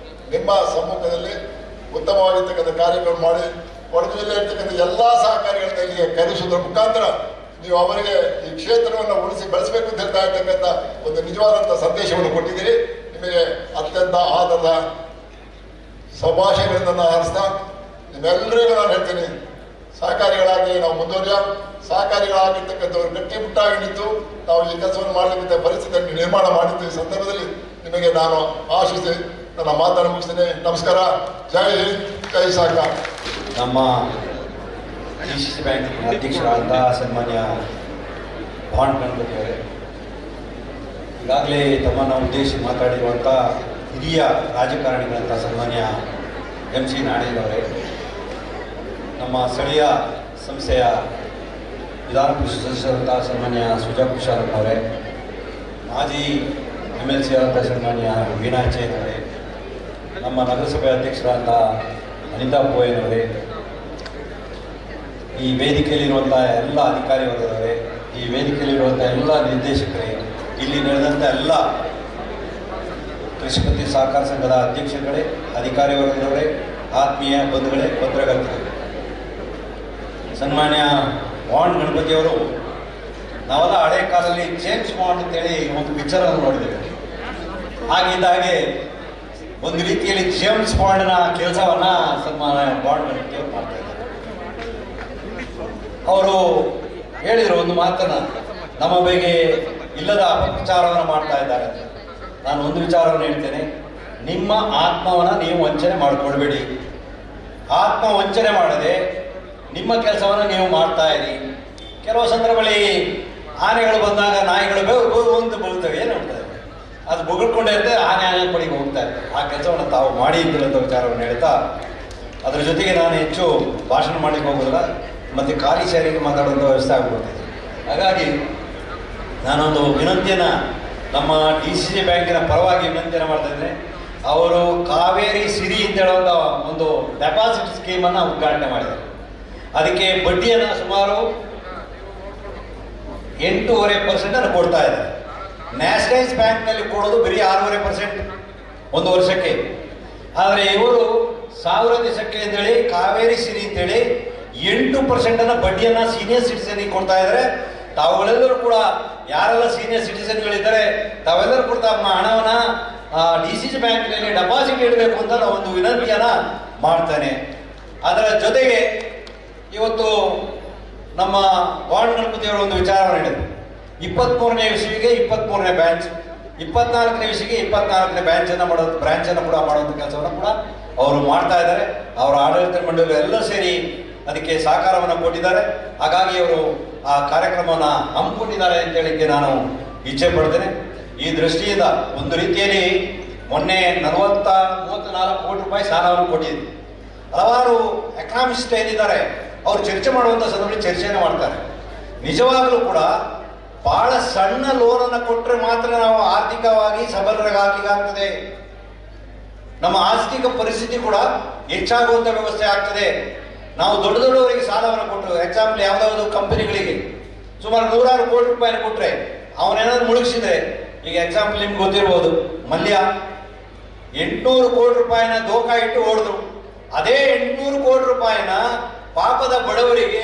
J: ನಿಮ್ಮ ಸಮ್ಮುಖದಲ್ಲಿ ಉತ್ತಮವಾಗಿರ್ತಕ್ಕಂಥ ಕಾರ್ಯಕ್ರಮ ಮಾಡಿ ಕೊಡಗು ಜಿಲ್ಲೆ ಇರ್ತಕ್ಕಂಥ ಎಲ್ಲ ಸಹಕಾರಿಗಳನ್ನ ಇಲ್ಲಿಗೆ ಕರೆಸುವುದರ ಮುಖಾಂತರ ನೀವು ಅವರಿಗೆ ಈ ಕ್ಷೇತ್ರವನ್ನು ಉಳಿಸಿ ಬೆಳೆಸಬೇಕು ಅಂತ ಹೇಳ್ತಾ ಇರ್ತಕ್ಕಂಥ ಒಂದು ನಿಜವಾದಂಥ ಸಂದೇಶವನ್ನು ಕೊಟ್ಟಿದ್ದೀರಿ. ನಿಮಗೆ ಅತ್ಯಂತ ಆದರದ ಶುಭಾಶಯಗಳನ್ನು ಹಾರಿಸ್ತಾ ನಿಮ್ಮೆಲ್ಲರಿಗೂ ನಾನು ಹೇಳ್ತೀನಿ, ಸಹಕಾರಿಗಳಾಗಿ ನಾವು ಮುಂದುವರಿಯ, ಸಹಕಾರಿಗಳಾಗಿರ್ತಕ್ಕಂಥವ್ರು ಗಟ್ಟಿಮುಟ್ಟಾಗಿ ನಿಂತು ನಾವು ಈ ಕೆಲಸವನ್ನು ಮಾಡಲಿಕ್ಕೆ ಪರಿಸ್ಥಿತಿಯನ್ನು ನಿರ್ಮಾಣ ಮಾಡಿದ್ದು ಈ ಸಂದರ್ಭದಲ್ಲಿ ನಿಮಗೆ ನಾನು ಆಶಿಸಿ ನನ್ನ ಮಾತನ್ನು ಮುಗಿಸ್ತೇನೆ. ನಮಸ್ಕಾರ. ಜೈ ಹಿಂದ್, ಜೈ ಸಹಕಾರ.
K: ನಮ್ಮ DCC ಬ್ಯಾಂಕ್ ಅಧ್ಯಕ್ಷರಾದಂಥ ಸನ್ಮಾನ್ಯ ಭಾಂಡ್ ಗಣಪತಿ ಅವರೇ, ಈಗಾಗಲೇ ತಮ್ಮನ್ನು ಉದ್ದೇಶಿಸಿ ಮಾತಾಡಿರುವಂಥ ಹಿರಿಯ ರಾಜಕಾರಣಿಗಳಂಥ ಸನ್ಮಾನ್ಯ MC ನಾಣೇಗೌಡರೇ, ನಮ್ಮ ಸ್ಥಳೀಯ ಸಂಸ್ಥೆಯ ವಿಧಾನ ಪರಿಷತ್ ಸದಸ್ಯರಾದಂಥ ಸನ್ಮಾನ್ಯ ಸುಜಾ ಕುಶಾಲಪ್ಪನವರೇ, ಮಾಜಿ MLC ಆದಂಥ ಸನ್ಮಾನ್ಯ ವೀಣಾ ಜೈನ್ ಅವರೇ, ನಮ್ಮ ನಗರಸಭೆ ಅಧ್ಯಕ್ಷರಾದಂಥ ಅನಿತಾ ಪೋಯನವರೇ, ಈ ವೇದಿಕೆಯಲ್ಲಿರುವಂಥ ಎಲ್ಲ ಅಧಿಕಾರಿ ವರ್ಗದವರೇ, ಈ ವೇದಿಕೆಯಲ್ಲಿರುವಂಥ ಎಲ್ಲ ನಿರ್ದೇಶಕರೇ, ಇಲ್ಲಿ ನಡೆದಂಥ ಎಲ್ಲ ಕೃಷಿಪತಿ ಸಹಕಾರ ಸಂಘದ ಅಧ್ಯಕ್ಷರುಗಳೇ, ಅಧಿಕಾರಿ ವರ್ಗದವರೇ, ಆತ್ಮೀಯ ಬಂಧುಗಳೇ, ಪತ್ರಕರ್ತರು, ಸನ್ಮಾನ್ಯ ಬಾಂಡ್ ಗಣಪತಿಯವರು, ನಾವೆಲ್ಲ ಹಳೆ ಕಾಲದಲ್ಲಿ ಜೇಮ್ಸ್ ಬಾಂಡ್ ಅಂತೇಳಿ ಒಂದು ಪಿಕ್ಚರನ್ನು ನೋಡಿದ್ದೇವೆ. ಹಾಗಿದ್ದ ಹಾಗೆ ಒಂದು ರೀತಿಯಲ್ಲಿ ಜೇಮ್ಸ್ ಬಾಂಡ್ನ ಕೆಲಸವನ್ನ ಸನ್ಮಾನ್ಯ ಬಾಂಡ್ ಗಣಪತಿಯವರು ಮಾಡ್ತಾ ಇದ್ದಾರೆ. ಅವರು ಹೇಳಿದರು ಒಂದು ಮಾತನ್ನ, ನಮ್ಮ ಬಗ್ಗೆ ಇಲ್ಲದ ಅಪಪ್ರಚಾರವನ್ನು ಮಾಡ್ತಾ ಇದ್ದಾರೆ. ನಾನು ಒಂದು ವಿಚಾರವನ್ನು ಹೇಳ್ತೇನೆ, ನಿಮ್ಮ ಆತ್ಮವನ್ನು ನೀವು ವಂಚನೆ ಮಾಡಿಕೊಡ್ಬೇಡಿ. ಆತ್ಮ ವಂಚನೆ ಮಾಡದೆ ನಿಮ್ಮ ಕೆಲಸವನ್ನು ನೀವು ಮಾಡ್ತಾ ಇರಿ. ಕೆಲವು ಸಂದರ್ಭದಲ್ಲಿ ಆನೆಗಳು ಬಂದಾಗ ನಾಯಿಗಳು ಒಂದು ಬೀಳ್ತವೆ, ಏನು ಮಾಡ್ತದೆ, ಅದು ಬೊಗಳ್ಕೊಂಡೇ ಇರುತ್ತೆ, ಆನೆ ಪಡಿಗೆ ಹೋಗ್ತಾ ಇದೆ. ಆ ಕೆಲಸವನ್ನು ತಾವು ಮಾಡಿ ಇದ್ದಿರಂಥ ವಿಚಾರವನ್ನು ಹೇಳ್ತಾ, ಅದರ ಜೊತೆಗೆ ನಾನು ಹೆಚ್ಚು ಭಾಷಣ ಮಾಡಲಿಕ್ಕೆ ಹೋಗೋದಿಲ್ಲ, ಮತ್ತು ಖಾಲಿ ಶಾಲೆಗೆ ಮಾತಾಡುವಂಥ ವ್ಯವಸ್ಥೆ ಆಗಿಬಿಡ್ತದೆ. ಹಾಗಾಗಿ ನಾನೊಂದು ವಿನಂತಿಯನ್ನು ನಮ್ಮ DCC ಬ್ಯಾಂಕಿನ ಪರವಾಗಿ ವಿನಂತಿಯನ್ನು ಮಾಡ್ತಾ ಇದ್ದೇನೆ. ಅವರು ಕಾವೇರಿ ಸಿರಿ ಅಂತ ಹೇಳುವಂಥ ಒಂದು ಡೆಪಾಸಿಟ್ ಸ್ಕೀಮನ್ನು ಉದ್ಘಾಟನೆ ಮಾಡಿದ್ದಾರೆ. ಅದಕ್ಕೆ ಬಡ್ಡಿಯನ್ನು ಸುಮಾರು 8.5% ಕೊಡ್ತಾ ಇದ್ದಾರೆ. ನ್ಯಾಷನಲೈಸ್ ಬ್ಯಾಂಕ್ನಲ್ಲಿ ಕೊಡೋದು ಬರೀ 6.5% ಒಂದು ವರ್ಷಕ್ಕೆ. ಆದರೆ ಇವರು 1000 ದಿವಸಕ್ಕೆ ಅಂತೇಳಿ ಕಾವೇರಿ ಸಿರಿ ಅಂತೇಳಿ 8% ಬಡ್ಡಿಯನ್ನು ಸೀನಿಯರ್ ಸಿಟಿಸನ್ಗೆ ಕೊಡ್ತಾ ಇದ್ದಾರೆ. ತಾವುಗಳೆಲ್ಲರೂ ಕೂಡ ಯಾರೆಲ್ಲ ಸೀನಿಯರ್ ಸಿಟಿಸನ್ಗಳಿದ್ದಾರೆ ತಾವೆಲ್ಲರೂ ಕೂಡ ತಮ್ಮ ಹಣವನ್ನು DCC ಬ್ಯಾಂಕ್ನಲ್ಲಿ ಡೆಪಾಸಿಟ್ ಇಡಬೇಕು ಅಂತ ನಾವು ಒಂದು ವಿನಂತಿಯನ್ನು ಮಾಡ್ತೇನೆ. ಅದರ ಜೊತೆಗೆ ಇವತ್ತು ನಮ್ಮ ವಾರ್ಡ್ ಗಣಪತಿಯವರು ಒಂದು ವಿಚಾರವನ್ನು ಹೇಳಿದರು. 23ನೇ ಇಸ್ವಿಗೆ 23ನೇ ಬ್ಯಾಂಚ್, 24ನೇ ಇಸ್ವಿಗೆ 24ನೇ ಬ್ರಾಂಚನ್ನು ಕೂಡ ಮಾಡುವಂಥ ಕೆಲಸವನ್ನು ಕೂಡ ಅವರು ಮಾಡ್ತಾ ಇದ್ದಾರೆ. ಅವರ ಆಡಳಿತ ಮಂಡಳಿ ಎಲ್ಲ ಸೇರಿ ಅದಕ್ಕೆ ಸಹಕಾರವನ್ನು ಕೊಟ್ಟಿದ್ದಾರೆ. ಹಾಗಾಗಿ ಅವರು ಆ ಕಾರ್ಯಕ್ರಮವನ್ನು ಹಮ್ಮಿಕೊಂಡಿದ್ದಾರೆ ಅಂತ ಹೇಳಿಕ್ಕೆ ನಾನು ಇಚ್ಛೆ ಪಡ್ತೇನೆ. ಈ ದೃಷ್ಟಿಯಿಂದ ಒಂದು ರೀತಿಯಲ್ಲಿ ಮೊನ್ನೆ 34 ಕೋಟಿ ರೂಪಾಯಿ ಸಾಲವನ್ನು ಕೊಟ್ಟಿದೆ. ಹಲವಾರು ಎಕನಾಮಿಸ್ಟ್ ಏನಿದ್ದಾರೆ ಅವರು ಚರ್ಚೆ ಮಾಡುವಂಥ ಸಂದರ್ಭದಲ್ಲಿ ಚರ್ಚೆಯನ್ನು ಮಾಡ್ತಾರೆ. ನಿಜವಾಗಲೂ ಕೂಡ ಬಹಳ ಸಣ್ಣ ಲೋನನ್ನು ಕೊಟ್ಟರೆ ಮಾತ್ರ ನಾವು ಆರ್ಥಿಕವಾಗಿ ಸಬಲರಾಗಲಿಕ್ಕಾಗ್ತದೆ. ನಮ್ಮ ಆರ್ಥಿಕ ಪರಿಸ್ಥಿತಿ ಕೂಡ ಹೆಚ್ಚಾಗುವಂಥ ವ್ಯವಸ್ಥೆ ಆಗ್ತದೆ. ನಾವು ದೊಡ್ಡವರಿಗೆ ಸಾಲವನ್ನು ಕೊಟ್ಟರು, ಎಕ್ಸಾಂಪಲ್ ಯಾವುದಾದ್ರು ಕಂಪನಿಗಳಿಗೆ ಸುಮಾರು 100 ಕೋಟಿ ರೂಪಾಯಿನ ಕೊಟ್ಟರೆ ಅವನೇನಾದ್ರು ಮುಳುಗಿಸಿದ್ರೆ, ಈಗ ಎಕ್ಸಾಂಪಲ್ ನಿಮ್ಗೆ ಗೊತ್ತಿರ್ಬೋದು, ಮಲ್ಯ 800 ಕೋಟಿ ರೂಪಾಯಿನ ದೋಖಾ ಇಟ್ಟು ಓಡಿದ್ರು. ಅದೇ 800 ಕೋಟಿ ರೂಪಾಯಿನ ಪಾಪದ ಬಡವರಿಗೆ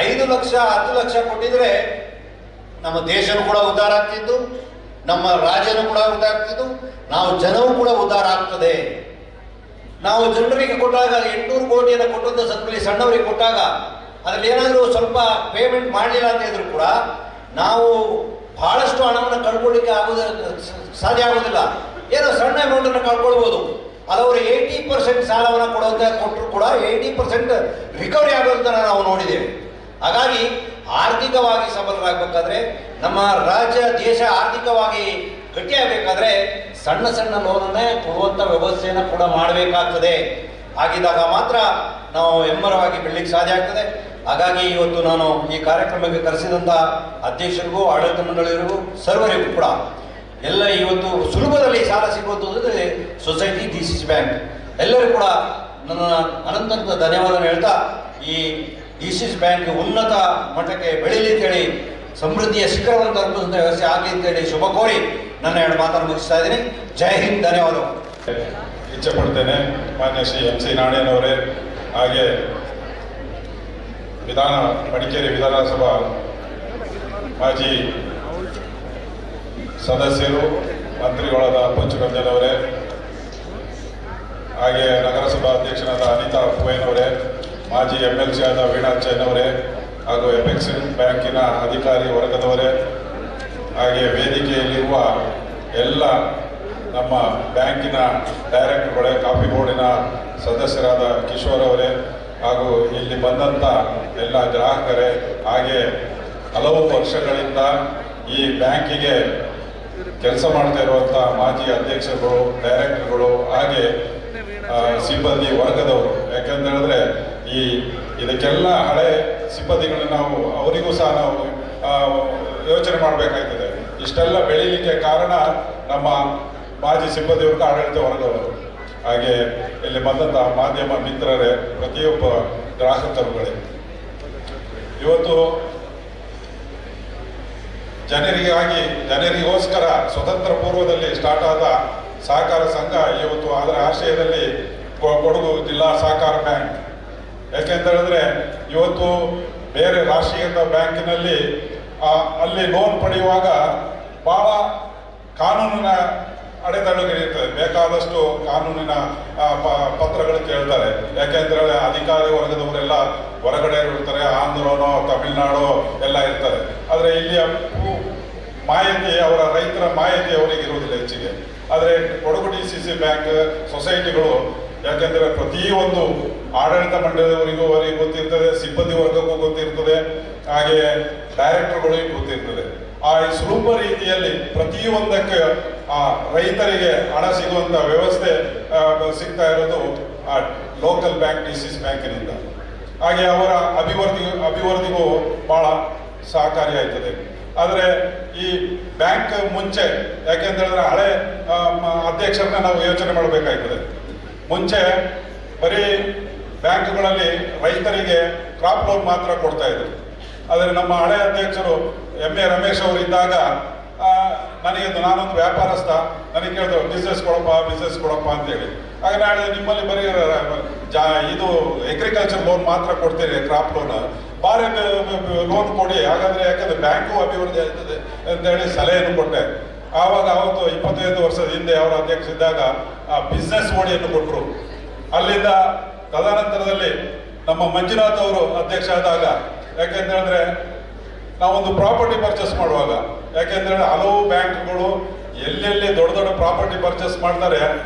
K: 5 ಲಕ್ಷ 10 ಲಕ್ಷ ಕೊಟ್ಟಿದ್ರೆ ನಮ್ಮ ದೇಶನೂ ಕೂಡ ಉದ್ಧಾರ ಆಗ್ತಿತ್ತು, ನಮ್ಮ ರಾಜ್ಯನೂ ಕೂಡ ಉದ್ಧಾರ ಆಗ್ತಿತ್ತು, ನಾವು ಜನವೂ ಕೂಡ ಉದ್ಧಾರ ಆಗ್ತದೆ. ನಾವು ಜನರಿಗೆ ಕೊಟ್ಟಾಗ 800 ಕೋಟಿಯನ್ನು ಕೊಟ್ಟಂತ ಸಂದರ್ಭದಲ್ಲಿ ಸಣ್ಣವರಿಗೆ ಕೊಟ್ಟಾಗ ಅದರಲ್ಲಿ ಏನಾದರೂ ಸ್ವಲ್ಪ ಪೇಮೆಂಟ್ ಮಾಡಲಿಲ್ಲ ಅಂತ ಹೇಳಿದ್ರು ಕೂಡ ನಾವು ಬಹಳಷ್ಟು ಹಣವನ್ನು ಕಳ್ಕೊಳ್ಳಿಕ್ಕೆ ಸಾಧ್ಯ ಆಗೋದಿಲ್ಲ. ಏನೋ ಸಣ್ಣ ಅಮೌಂಟನ್ನು ಕಳ್ಕೊಳ್ಬೋದು. ಅದವರು 80% ಸಾಲವನ್ನು ಕೊಟ್ಟರು ಕೂಡ 80% ರಿಕವರಿ ಆಗೋದನ್ನ ನಾವು ನೋಡಿದ್ದೇವೆ. ಹಾಗಾಗಿ ಆರ್ಥಿಕವಾಗಿ ಸಬಲರಾಗಬೇಕಾದ್ರೆ, ನಮ್ಮ ರಾಜ್ಯ ದೇಶ ಆರ್ಥಿಕವಾಗಿ ಗಟ್ಟಿಯಾಗಬೇಕಾದ್ರೆ ಸಣ್ಣ ಸಣ್ಣ ಲೋನನ್ನೇ ಕೊಡುವಂಥ ವ್ಯವಸ್ಥೆಯನ್ನು ಕೂಡ ಮಾಡಬೇಕಾಗ್ತದೆ. ಆಗಿದ್ದಾಗ ಮಾತ್ರ ನಾವು ಹೆಮ್ಮರವಾಗಿ ಬೆಳಲಿಕ್ಕೆ ಸಾಧ್ಯ ಆಗ್ತದೆ. ಹಾಗಾಗಿ ಇವತ್ತು ನಾನು ಈ ಕಾರ್ಯಕ್ರಮಕ್ಕೆ ಕರೆಸಿದಂಥ ಅಧ್ಯಕ್ಷರಿಗೂ ಆಡಳಿತ ಮಂಡಳಿಯವರಿಗೂ ಸರ್ವರಿಗೂ ಕೂಡ ಎಲ್ಲ ಇವತ್ತು ಸುಲಭದಲ್ಲಿ ಸಾಲ ಸಿಗುವಂಥದ್ದು ಸೊಸೈಟಿ DCC ಬ್ಯಾಂಕ್ ಎಲ್ಲರೂ ಕೂಡ ನನ್ನ ಅನಂತ ಧನ್ಯವಾದ ಹೇಳ್ತಾ ಈ DCC ಬ್ಯಾಂಕ್ ಉನ್ನತ ಮಟ್ಟಕ್ಕೆ ಬೆಳೀಲಿ ಅಂತೇಳಿ, ಸಮೃದ್ಧಿಯ ಶಿಖರವನ್ನು ತಲುಪುವಂಥ ವ್ಯವಸ್ಥೆ ಆಗಲಿ ಅಂತೇಳಿ ಶುಭ ಕೋರಿ ನನ್ನ 2 ಮಾತನ್ನು ಮುಗಿಸ್ತಾ ಇದ್ದೀನಿ. ಜೈ ಹಿಂದ್, ಧನ್ಯವಾದಗಳು.
L: ಇಚ್ಛೆ ಪಡ್ತೇನೆ. ಮಾನ್ಯ ಶ್ರೀ MC ನಾಣಯ್ಯನವರೇ, ಹಾಗೆ ಮಡಿಕೇರಿ ವಿಧಾನಸಭಾ ಮಾಜಿ ಸದಸ್ಯರು, ಮಂತ್ರಿಗಳಾದ ಅಪ್ಪಚ್ಚುರಂಜನ್ ಅವರೇ, ಹಾಗೆ ನಗರಸಭಾ ಅಧ್ಯಕ್ಷರಾದ ಅನಿತಾ ಪುವೇನವರೇ, ಮಾಜಿ MLC ಆದ ವೀಣಾಚಯ್ಯನವರೇ, ಹಾಗೂ ಎಪೆಕ್ಸ್ ಬ್ಯಾಂಕಿನ ಅಧಿಕಾರಿ ವರ್ಗದವರೇ, ಹಾಗೆ ವೇದಿಕೆಯಲ್ಲಿರುವ ಎಲ್ಲ ನಮ್ಮ ಬ್ಯಾಂಕಿನ ಡೈರೆಕ್ಟರ್ಗಳೇ, ಕಾಫಿ ಬೋರ್ಡಿನ ಸದಸ್ಯರಾದ ಕಿಶೋರ್ ಅವರೇ, ಹಾಗೂ ಇಲ್ಲಿ ಬಂದಂಥ ಎಲ್ಲ ಗ್ರಾಹಕರೇ, ಹಾಗೆ ಹಲವು ವರ್ಷಗಳಿಂದ ಈ ಬ್ಯಾಂಕಿಗೆ ಕೆಲಸ ಮಾಡ್ತಾ ಇರುವಂಥ ಮಾಜಿ ಅಧ್ಯಕ್ಷರುಗಳು, ಡೈರೆಕ್ಟರ್ಗಳು, ಹಾಗೆ ಸಿಬ್ಬಂದಿ ವರ್ಗದವರು. ಯಾಕಂತ ಹೇಳಿದ್ರೆ ಇದಕ್ಕೆಲ್ಲ ಹಳೆ ಸಿಬ್ಬಂದಿಗಳನ್ನ ನಾವು ಅವರಿಗೂ ಸಹ ನಾವು ಯೋಚನೆ ಮಾಡಬೇಕಾಗ್ತದೆ. ಇಷ್ಟೆಲ್ಲ ಬೆಳೀಲಿಕ್ಕೆ ಕಾರಣ ನಮ್ಮ ಮಾಜಿ ಸಿಬ್ಬಂದಿ ವರ್ಗ, ಆಡಳಿತ ವರ್ಗದವರು, ಹಾಗೆ ಇಲ್ಲಿ ಬಂದಂಥ ಮಾಧ್ಯಮ ಮಿತ್ರರೇ, ಪ್ರತಿಯೊಬ್ಬ ಗ್ರಾಹಕರುಗಳೇ. ಇವತ್ತು ಜನರಿಗೋಸ್ಕರ ಸ್ವತಂತ್ರ ಪೂರ್ವದಲ್ಲಿ ಸ್ಟಾರ್ಟ್ ಆದ ಸಹಕಾರ ಸಂಘ ಇವತ್ತು ಅದರ ಆಶಯದಲ್ಲಿ ಕೊಡಗು ಜಿಲ್ಲಾ ಸಹಕಾರ ಬ್ಯಾಂಕ್. ಯಾಕೆಂತ ಹೇಳಿದ್ರೆ ಇವತ್ತು ಬೇರೆ ರಾಷ್ಟ್ರೀಕೃತ ಬ್ಯಾಂಕಿನಲ್ಲಿ ಅಲ್ಲಿ ಲೋನ್ ಪಡೆಯುವಾಗ ಬಹಳ ಕಾನೂನಿನ ಅಡೆತಡೆಗಳಿರ್ತದೆ, ಬೇಕಾದಷ್ಟು ಕಾನೂನಿನ ಪತ್ರಗಳು ಕೇಳ್ತಾರೆ. ಯಾಕೆಂದ್ರೆ ಅಧಿಕಾರಿ ವರ್ಗದವರೆಲ್ಲ ಹೊರಗಡೆ ಇರ್ತಾರೆ, ಆಂಧ್ರನೋ ತಮಿಳ್ನಾಡು ಎಲ್ಲ ಇರ್ತಾರೆ. ಆದರೆ ಇಲ್ಲಿಯ ಮಾಹಿತಿ, ಅವರ ರೈತರ ಮಾಹಿತಿ ಅವರಿಗೆ ಇರುವುದಿಲ್ಲ ಹೆಚ್ಚಿಗೆ. ಆದರೆ ಕೊಡಗು DCC ಬ್ಯಾಂಕ್ ಸೊಸೈಟಿಗಳು, ಯಾಕೆಂದರೆ ಪ್ರತಿಯೊಂದು ಆಡಳಿತ ಮಂಡಳಿಯವರಿಗೂ ಅವರಿಗೆ ಗೊತ್ತಿರ್ತದೆ, ಸಿಬ್ಬಂದಿ ವರ್ಗಕ್ಕೂ ಗೊತ್ತಿರ್ತದೆ, ಹಾಗೆ ಡೈರೆಕ್ಟರ್ಗಳಿಗೂ ಗೊತ್ತಿರ್ತದೆ. ಆ ಸುಲಭ ರೀತಿಯಲ್ಲಿ ಪ್ರತಿಯೊಂದಕ್ಕೆ ಆ ರೈತರಿಗೆ ಹಣ ಸಿಗುವಂಥ ವ್ಯವಸ್ಥೆ ಸಿಗ್ತಾ ಇರೋದು ಆ ಲೋಕಲ್ ಬ್ಯಾಂಕ್ DCC ಬ್ಯಾಂಕಿನಿಂದ. ಹಾಗೆ ಅವರ ಅಭಿವೃದ್ಧಿಗೂ ಬಹಳ ಸಹಕಾರಿಯಾಗ್ತದೆ. ಆದರೆ ಈ ಬ್ಯಾಂಕ್ ಮುಂಚೆ, ಯಾಕೆಂತೇಳಿದ್ರೆ ಹಳೆ ಅಧ್ಯಕ್ಷರನ್ನ ನಾವು ಯೋಚನೆ ಮಾಡಬೇಕಾಗ್ತದೆ. ಮುಂಚೆ ಬರೀ ಬ್ಯಾಂಕ್ಗಳಲ್ಲಿ ರೈತರಿಗೆ ಕ್ರಾಪ್ ಲೋನ್ ಮಾತ್ರ ಕೊಡ್ತಾ ಇದ್ರು. ಆದರೆ ನಮ್ಮ ಹಳೆ ಅಧ್ಯಕ್ಷರು MA ರಮೇಶ್ ಅವರು ಇದ್ದಾಗ ನಾನೊಂದು ವ್ಯಾಪಾರಸ್ಥ, ನನಗೆ ಕೇಳಿದ್ರು ಬಿಸ್ನೆಸ್ ಕೊಡಪ್ಪ ಅಂತೇಳಿ. ಆಗ ನಾಳೆ ನಿಮ್ಮಲ್ಲಿ ಬರೀ ಇದು ಅಗ್ರಿಕಲ್ಚರ್ ಲೋನ್ ಮಾತ್ರ ಕೊಡ್ತೀರಿ, ಕ್ರಾಪ್ ಲೋನ್ ಬಾರಿ ಲೋನ್ ಕೊಡಿ, ಹಾಗಾದ್ರೆ ಯಾಕಂದ್ರೆ ಬ್ಯಾಂಕು ಅಭಿವೃದ್ಧಿ ಆಗ್ತದೆ ಅಂತೇಳಿ ಸಲಹೆಯನ್ನು ಕೊಟ್ಟೆ. ಅವತ್ತು 25 ವರ್ಷದ ಹಿಂದೆ ಅವರ ಅಧ್ಯಕ್ಷ ಇದ್ದಾಗ ಆ ಬಿಸ್ನೆಸ್ ಓಡಿಯನ್ನು ಕೊಟ್ಟರು. ಅಲ್ಲಿಂದ ತದನಂತರದಲ್ಲಿ ನಮ್ಮ ಮಂಜುನಾಥ್ ಅವರು ಅಧ್ಯಕ್ಷ ಆದಾಗ ಯಾಕೆಂತ ಹೇಳಿದ್ರೆ ನಾವೊಂದು ಪ್ರಾಪರ್ಟಿ ಪರ್ಚೇಸ್ ಮಾಡುವಾಗ, ಯಾಕೆಂದ್ರೆ ಹಲವು ಬ್ಯಾಂಕ್ಗಳು ಎಲ್ಲೆಲ್ಲಿ ದೊಡ್ಡ ದೊಡ್ಡ ಪ್ರಾಪರ್ಟಿ ಪರ್ಚೇಸ್ ಮಾಡ್ತಾರೆ,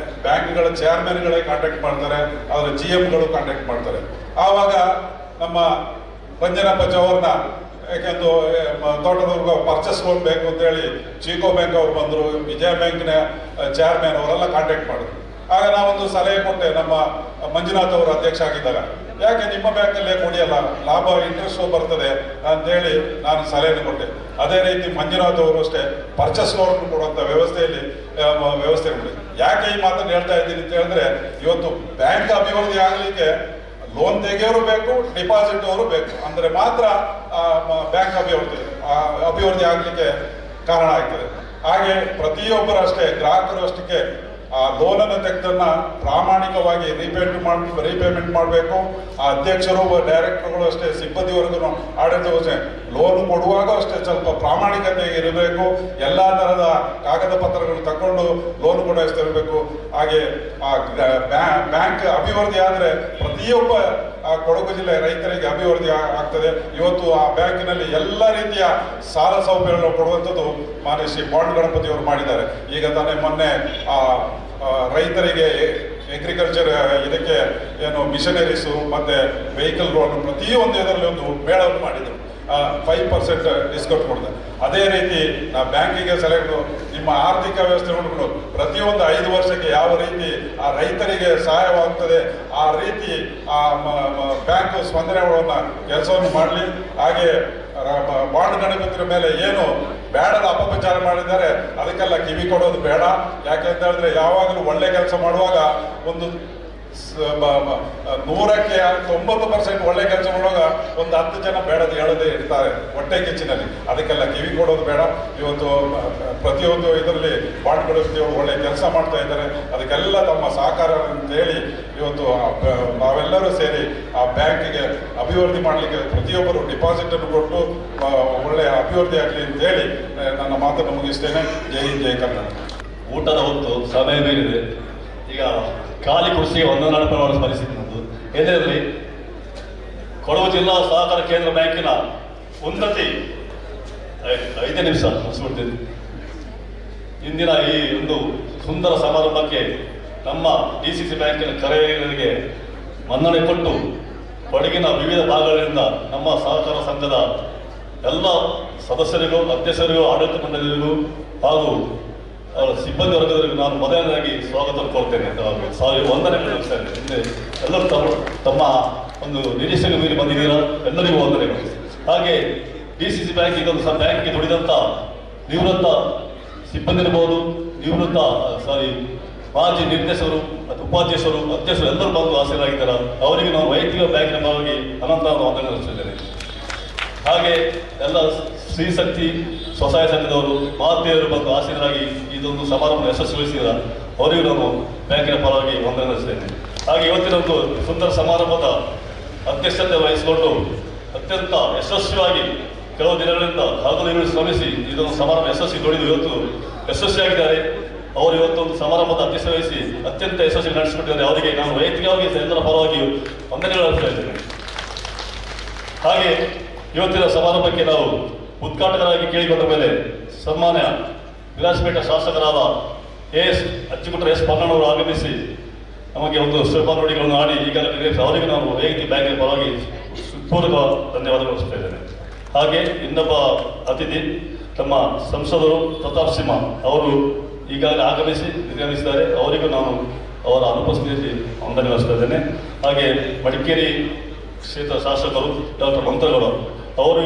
L: ಬ್ಯಾಂಕ್ಗಳ ಚೇರ್ಮನ್ಗಳೇ ಕಾಂಟ್ಯಾಕ್ಟ್ ಮಾಡ್ತಾರೆ, ಅದರ GMಗಳು ಕಾಂಟ್ಯಾಕ್ಟ್ ಮಾಡ್ತಾರೆ. ಆವಾಗ ನಮ್ಮ ರಂಜನಪ್ಪ ಚೌರ್ನ ಯಾಕೆಂದು ತೋಟದುರ್ಗ ಪರ್ಚೇಸ್ ಲೋನ್ ಬೇಕು ಅಂತೇಳಿ ಚಿಕೋ ಬ್ಯಾಂಕ್ ಅವ್ರು ಬಂದರು, ವಿಜಯ ಬ್ಯಾಂಕ್ನ ಚೇರ್ಮನ್ ಅವರೆಲ್ಲ ಕಾಂಟ್ಯಾಕ್ಟ್ ಮಾಡಿದ್ರು. ಆಗ ನಾವೊಂದು ಸಲಹೆ ಕೊಟ್ಟೆ, ನಮ್ಮ ಮಂಜುನಾಥ್ ಅವರು ಅಧ್ಯಕ್ಷ ಆಗಿದ್ದಾಗ, ಯಾಕೆ ನಿಮ್ಮ ಬ್ಯಾಂಕಲ್ಲೇ ಕೊಡಿಯಲ್ಲ, ಲಾಭ ಇಂಟ್ರೆಸ್ಟ್ ಬರ್ತದೆ ಅಂತೇಳಿ ನಾನು ಸಲಹೆಯನ್ನು ಕೊಟ್ಟೆ. ಅದೇ ರೀತಿ ಮಂಜುನಾಥ್ ಅವರು ಅಷ್ಟೇ ಪರ್ಚೇಸ್ ಲೋನ್ ಕೊಡುವಂಥ ವ್ಯವಸ್ಥೆ ಮಾಡಿ. ಯಾಕೆ ಈ ಮಾತನ್ನು ಹೇಳ್ತಾ ಇದ್ದೀನಿ ಅಂತ ಹೇಳಿದ್ರೆ, ಇವತ್ತು ಬ್ಯಾಂಕ್ ಅಭಿವೃದ್ಧಿ ಆಗಲಿಕ್ಕೆ ಲೋನ್ ತೆಗೆಯೋರು ಬೇಕು, ಡಿಪಾಸಿಟ್ ಅವರು ಬೇಕು, ಅಂದರೆ ಮಾತ್ರ ಬ್ಯಾಂಕ್ ಅಭಿವೃದ್ಧಿ ಆಗಲಿಕ್ಕೆ ಕಾರಣ ಆಗ್ತದೆ. ಹಾಗೆ ಪ್ರತಿಯೊಬ್ಬರು ಅಷ್ಟೇ, ಗ್ರಾಹಕರು ಅಷ್ಟಕ್ಕೆ ಆ ಲೋನನ್ನು ತೆಗೆದನ್ನ ಪ್ರಾಮಾಣಿಕವಾಗಿ ರೀಪೇಮೆಂಟ್ ಮಾಡಬೇಕು. ಆ ಅಧ್ಯಕ್ಷರು, ಡೈರೆಕ್ಟರ್ಗಳು ಅಷ್ಟೇ, ಸಿಬ್ಬಂದಿ ವರ್ಗನು, ಆಡಳಿತ ಲೋನ್ ಕೊಡುವಾಗ ಅಷ್ಟೇ ಸ್ವಲ್ಪ ಪ್ರಾಮಾಣಿಕತೆ ಇರಬೇಕು. ಎಲ್ಲ ತರಹದ ಕಾಗದ ಪತ್ರಗಳು ತಗೊಂಡು ಲೋನ್ ಕೊಡಿಸ್ತಿರಬೇಕು. ಹಾಗೆ ಆ ಬ್ಯಾಂಕ್ ಅಭಿವೃದ್ಧಿ ಆದರೆ ಪ್ರತಿಯೊಬ್ಬ ಕೊಡಗು ಜಿಲ್ಲೆ ರೈತರಿಗೆ ಅಭಿವೃದ್ಧಿ ಆಗ್ತದೆ. ಇವತ್ತು ಆ ಬ್ಯಾಂಕಿನಲ್ಲಿ ಎಲ್ಲ ರೀತಿಯ ಸಾಲ ಸೌಲಭ್ಯಗಳನ್ನು ಕೊಡುವಂಥದ್ದು ಮಾನ್ಯ ಶ್ರೀ ಬಾಂಡ್ ಗಣಪತಿ ಅವರು ಮಾಡಿದ್ದಾರೆ. ಈಗ ತಾನೇ ಮೊನ್ನೆ ರೈತರಿಗೆ ಅಗ್ರಿಕಲ್ಚರ್ ಇದಕ್ಕೆ ಏನು ಮಿಷನರೀಸು ಮತ್ತೆ ವೆಹಿಕಲ್ ಲೋನ್ ಪ್ರತಿಯೊಂದು ಇದರಲ್ಲಿ ಒಂದು ಮೇಳವನ್ನು ಮಾಡಿದರು. 5% ಡಿಸ್ಕೌಂಟ್ ಕೊಡ್ತಾರೆ. ಅದೇ ರೀತಿ ನಾವು ಬ್ಯಾಂಕಿಗೆ ಸೆಲೆಕ್ಟ್ ನಿಮ್ಮ ಆರ್ಥಿಕ ವ್ಯವಸ್ಥೆ ನೋಡಿಕೊಂಡು ಪ್ರತಿಯೊಂದು 5 ವರ್ಷಕ್ಕೆ ಯಾವ ರೀತಿ ಆ ರೈತರಿಗೆ ಸಹಾಯವಾಗ್ತದೆ ಆ ರೀತಿ ಆ ಬ್ಯಾಂಕ್ ಸ್ಪಂದನೆಗಳನ್ನು ಕೆಲಸವನ್ನು ಮಾಡಲಿ. ಹಾಗೆ ಬಾಂಡ್ ಗಣಪತಿಯ ಮೇಲೆ ಏನು ಬೇಡದ ಅಪಪ್ರಚಾರ ಮಾಡಿದ್ದಾರೆ ಅದಕ್ಕೆಲ್ಲ ಕಿವಿ ಕೊಡೋದು ಬೇಡ. ಯಾಕೆಂತ ಹೇಳಿದ್ರೆ ಯಾವಾಗಲೂ ಒಳ್ಳೆ ಕೆಲಸ ಮಾಡುವಾಗ ಒಂದು 100ಕ್ಕೆ 90% ಒಳ್ಳೆ ಕೆಲಸ ಮಾಡುವಾಗ ಒಂದು 10 ಜನ ಬೇಡದು ಹೇಳೋದೇ ಇರ್ತಾರೆ ಹೊಟ್ಟೆ ಕಿಚ್ಚಿನಲ್ಲಿ. ಅದಕ್ಕೆಲ್ಲ ಕಿವಿ ಕೊಡೋದು ಬೇಡ. ಇವತ್ತು ಪ್ರತಿಯೊಂದು ಇದರಲ್ಲಿ ಬಾಂಡ್ ಗಣಪತಿಯವರು ಒಳ್ಳೆ ಕೆಲಸ ಮಾಡ್ತಾ ಇದ್ದಾರೆ. ಅದಕ್ಕೆಲ್ಲ ತಮ್ಮ ಸಹಕಾರ ಅಂತ ಹೇಳಿ ಇವತ್ತು ನಾವೆಲ್ಲರೂ ಸೇರಿ ಆ ಬ್ಯಾಂಕಿಗೆ ಅಭಿವೃದ್ಧಿ ಮಾಡಲಿಕ್ಕೆ ಪ್ರತಿಯೊಬ್ಬರು ಡಿಪಾಸಿಟನ್ನು ಕೊಟ್ಟು ಒಳ್ಳೆಯ ಅಭಿವೃದ್ಧಿ ಆಗಲಿ ಅಂತ ಹೇಳಿ ನನ್ನ ಮಾತನ್ನು ಮುಗಿಸ್ತೇನೆ. ಜೈ ಹಿಂದ್, ಜೈ ಕರ್ನಾಟಕ.
M: ಊಟದ ಹೊತ್ತು ಸಮಯ ಮೀರಿದೆ. ಈಗ ಖಾಲಿ ಕುರ್ಚಿಗೆ ವಂದನಾ ಪ್ರಮಾಣ ಸ್ಮರಿಸಿದ್ದು ಇದರಲ್ಲಿ ಕೊಡಗು ಜಿಲ್ಲಾ ಸಹಕಾರ ಕೇಂದ್ರ ಬ್ಯಾಂಕಿನ ಉನ್ನತಿ 5 ನಿಮಿಷ ಮುಗಿಸ್ಬಿಡ್ತೀನಿ. ಇಂದಿನ ಈ ಒಂದು ಸುಂದರ ಸಮಾರಂಭಕ್ಕೆ ನಮ್ಮ DCC ಬ್ಯಾಂಕಿನ ಕರೆಗಳಿಗೆ ಮನ್ನಣೆ ಕೊಟ್ಟು ಕೊಡಗಿನ ವಿವಿಧ ಭಾಗಗಳಿಂದ ನಮ್ಮ ಸಹಕಾರ ಸಂಘದ ಎಲ್ಲ ಸದಸ್ಯರಿಗೂ, ಅಧ್ಯಕ್ಷರಿಗೂ, ಆಡಳಿತ ಮಂಡಳಿಗೂ ಹಾಗೂ ಸಿಬ್ಬಂದಿ ವರ್ಗದವರಿಗೂ ನಾನು ಮೊದಲನೇದಾಗಿ ಸ್ವಾಗತ ಕೋರ್ತೇನೆ, ವಂದನೆಗಳು ನಡೆಸ್ತೇನೆ. ಎಲ್ಲರೂ ತಮ್ಮ ಒಂದು ನಿರೀಕ್ಷೆಗೆ ಮೀರಿ ಬಂದಿದ್ದೀರಾ, ಎಲ್ಲರಿಗೂ ವಂದನೆಗಳು. ಹಾಗೆ DCC ಬ್ಯಾಂಕ್ ಇದೊಂದು ಬ್ಯಾಂಕಿಗೆ ದುಡಿದಂಥ ನಿವೃತ್ತ ಸಿಬ್ಬಂದಿ ಇರ್ಬೋದು, ಮಾಜಿ ನಿರ್ದೇಶಕರು ಮತ್ತು ಉಪಾಧ್ಯಕ್ಷರು, ಅಧ್ಯಕ್ಷರು ಎಲ್ಲರೂ ಬಂದು ಆಸೀನರಾಗಿದ್ದಾರೆ. ಅವರಿಗೆ ನಾವು ವೈಯಕ್ತಿಕ ಬ್ಯಾಂಕಿನ ಪರವಾಗಿ ಅನಂತ ವಂದನೆ ನಡೆಸಿದ್ದೇನೆ. ಹಾಗೆ ಎಲ್ಲ ಶ್ರೀಶಕ್ತಿ ಸ್ವಸಹಾಯ ಸಂಘದವರು, ಮಾತೆಯರು ಬಂದು ಆಸೀನರಾಗಿ ಇದೊಂದು ಸಮಾರಂಭ ಯಶಸ್ವಿಗೊಳಿಸಿದ ಅವರಿಗೂ ನಾನು ಬ್ಯಾಂಕಿನ ಪರವಾಗಿ ವಂದನೆ ನಡೆಸಿದ್ದೇನೆ. ಹಾಗೆ ಇವತ್ತಿನ ಒಂದು ಸುಂದರ ಸಮಾರಂಭದ ಅಧ್ಯಕ್ಷತೆ ವಹಿಸಿಕೊಂಡು ಅತ್ಯಂತ ಯಶಸ್ವಿಯಾಗಿ ಕೆಲವು ದಿನಗಳಿಂದ ಹಗಲು ಶ್ರಮಿಸಿ ಇದೊಂದು ಸಮಾರಂಭ ಯಶಸ್ವಿ ದುಡಿದು ಇವತ್ತು ಯಶಸ್ವಿಯಾಗಿದ್ದಾರೆ. ಅವರು ಇವತ್ತು ಒಂದು ಸಮಾರಂಭದ ಅಧ್ಯಕ್ಷತೆ ವಹಿಸಿ ಅತ್ಯಂತ ಯಶಸ್ವಿ ನಡೆಸಿಕೊಟ್ಟಿದ್ದಾರೆ. ಅವರಿಗೆ ನಾನು ವೈಯಕ್ತಿಕವಾಗಿ ಎಲ್ಲರ ಪರವಾಗಿ ವಂದನೆಗಳು ಅರ್ಪಿಸ್ತಾ ಇದ್ದೇನೆ. ಹಾಗೆ ಇವತ್ತಿನ ಸಮಾರಂಭಕ್ಕೆ ನಾವು ಉದ್ಘಾಟಕರಾಗಿ ಕೇಳಿಕೊಂಡ ಮೇಲೆ ಸನ್ಮಾನ್ಯ ವಿಲಾಸಪೇಟೆ ಶಾಸಕರಾದ AS ಅಚ್ಚಿಗುಟ್ರ S ಪನ್ನಣ್ಣವರು ಆಗಮಿಸಿ ನಮಗೆ ಒಂದು ಶುಭನುಡಿಗಳನ್ನು ಆಡಿ ಈಗಾಗಲೇ ಅವರಿಗೆ ನಾನು ವೈಯಕ್ತಿಕ ಬ್ಯಾಂಕಿನ ಪರವಾಗಿ ಪೂರ್ವಕ ಧನ್ಯವಾದಗಳು ಅರ್ಪಿಸ್ತಾ ಇದ್ದೇನೆ. ಹಾಗೆ ಇನ್ನೊಬ್ಬ ಅತಿಥಿ ನಮ್ಮ ಸಂಸದರು ಪ್ರತಾಪ್ ಸಿಂಹ ಅವರು ಈಗಾಗಲೇ ಆಗಮಿಸಿ ನಿರ್ಗಮಿಸಿದ್ದಾರೆ. ಅವರಿಗೂ ನಾನು ಅವರ ಅನುಪಸ್ಥಿತಿಯಲ್ಲಿ ವಂದನೆ ನಡೆಸ್ತಾ ಇದ್ದೇನೆ. ಹಾಗೆ ಮಡಿಕೇರಿ ಕ್ಷೇತ್ರ ಶಾಸಕರು ಡಾಕ್ಟರ್ ಮಂತ್ರಗೌಡ ಅವರು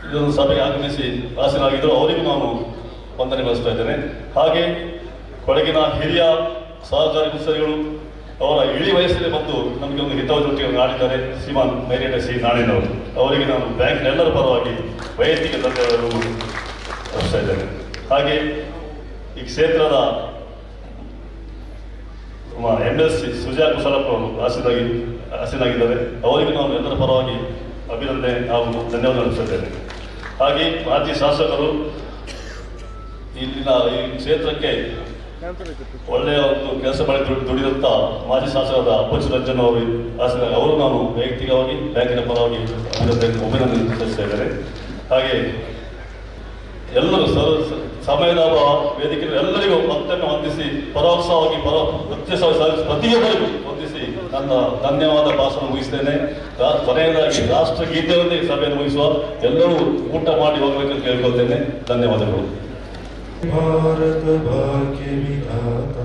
M: ಇದೊಂದು ಸಭೆಗೆ ಆಗಮಿಸಿ ಆಸೀನರಾಗಿದ್ದರು. ಅವರಿಗೂ ನಾನು ವಂದನೆ ನಡೆಸ್ತಾ ಇದ್ದೇನೆ. ಹಾಗೆ ಕೊಡಗಿನ ಹಿರಿಯ ಸಹಕಾರಿ ಕುಸರಿಗಳು ಅವರ ಇಳಿ ವಯಸ್ಸಲ್ಲಿ ಬಂದು ನಮಗೆ ಒಂದು ಹಿತವಚನವನ್ನು ಆಡಿದ್ದಾರೆ ಶ್ರೀಮಾನ್ ಮೈರೇಟ ಸಿ ನಾಡಿನವರು. ಅವರಿಗೆ ನಾನು ಬ್ಯಾಂಕಿನ ಎಲ್ಲರ ಪರವಾಗಿ ವೈಯಕ್ತಿಕ ಧನ್ಯವಾದಗಳು ಅರ್ಪಿಸ್ತಾ ಇದ್ದೇನೆ. ಹಾಗೆ ಈ ಕ್ಷೇತ್ರದ MLC ಸುಜಾ ಕುಶಲಪ್ಪ ಅವರು ಆಸೀನಾಗಿದ್ದಾರೆ. ಅವರಿಗೆ ನಾನು ಎಲ್ಲರ ಪರವಾಗಿ ಅಭಿನಂದನೆ ಹಾಗೂ ಧನ್ಯವಾದ ನಡೆಸುತ್ತೇನೆ. ಹಾಗೆ ಮಾಜಿ ಶಾಸಕರು ಇಲ್ಲಿನ ಈ ಕ್ಷೇತ್ರಕ್ಕೆ ಒಳ್ಳೆಯ ಒಂದು ಕೆಲಸ ಮಾಡಿ ದುಡಿದಂತ ಮಾಜಿ ಶಾಸಕರಾದ ಅಪ್ಪಚ್ಚು ರಂಜನ್ ಅವರು ನಾನು ವೈಯಕ್ತಿಕವಾಗಿ ಬ್ಯಾಂಕಿನ ಪರವಾಗಿ ಅಭಿನಂದನೆ ಸಲ್ಲಿಸ್ತಾ ಇದ್ದಾರೆ. ಹಾಗೆ ಎಲ್ಲರೂ ಸಮಯದ ವೇದಿಕೆಯಲ್ಲಿ ಎಲ್ಲರಿಗೂ ಮತ್ತೊಮ್ಮೆ ವಂದಿಸಿ ಪರೋಕ್ಷವಾಗಿ ಪ್ರತಿಯೊಬ್ಬರಿಗೂ ವಂದಿಸಿ ನನ್ನ ಧನ್ಯವಾದ ಭಾಷಣ ಮುಗಿಸ್ತೇನೆ. ಕೊನೆಯದಾಗಿ ರಾಷ್ಟ್ರಗೀತೆಯೊಂದಿಗೆ ಸಭೆಯನ್ನು ಮುಗಿಸುವ ಎಲ್ಲರೂ ಊಟ ಮಾಡಿ ಹೋಗಬೇಕಂತ ಕೇಳ್ಕೊಳ್ತೇನೆ. ಧನ್ಯವಾದಗಳು.
N: ಭಾರತ ಭಾಗ್ಯ ವಿಧಾತ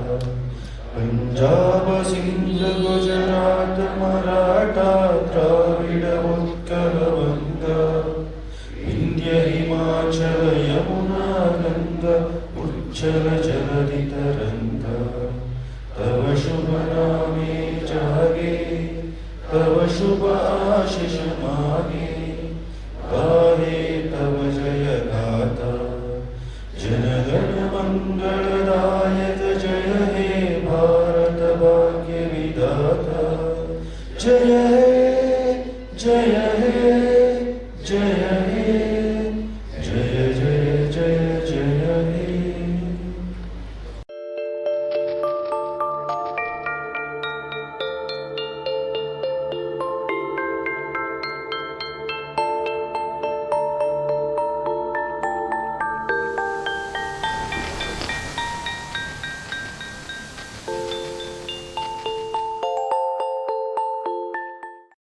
N: ಪಂಜಾಬ ಸಿಂಧ ಗುಜರಾತ ಮರಾಠ ದ್ರಾವಿಡ ಉತ್ಕಲ ವಂಗ ವಿಂಧ್ಯ ಹಿಮಾಚಲ ಯಮುನಾ ಗಂಗ ಉಜ್ಜಲ ಜಲಧಿ ತರಂಗ ತವ ಶುಭ ನಾಮೇ ಜಾಗೆ ತವ ಶುಭ ಆಶಿಷ ಮಾಗೆ गाहे तव जय गाथा जनगण मंगल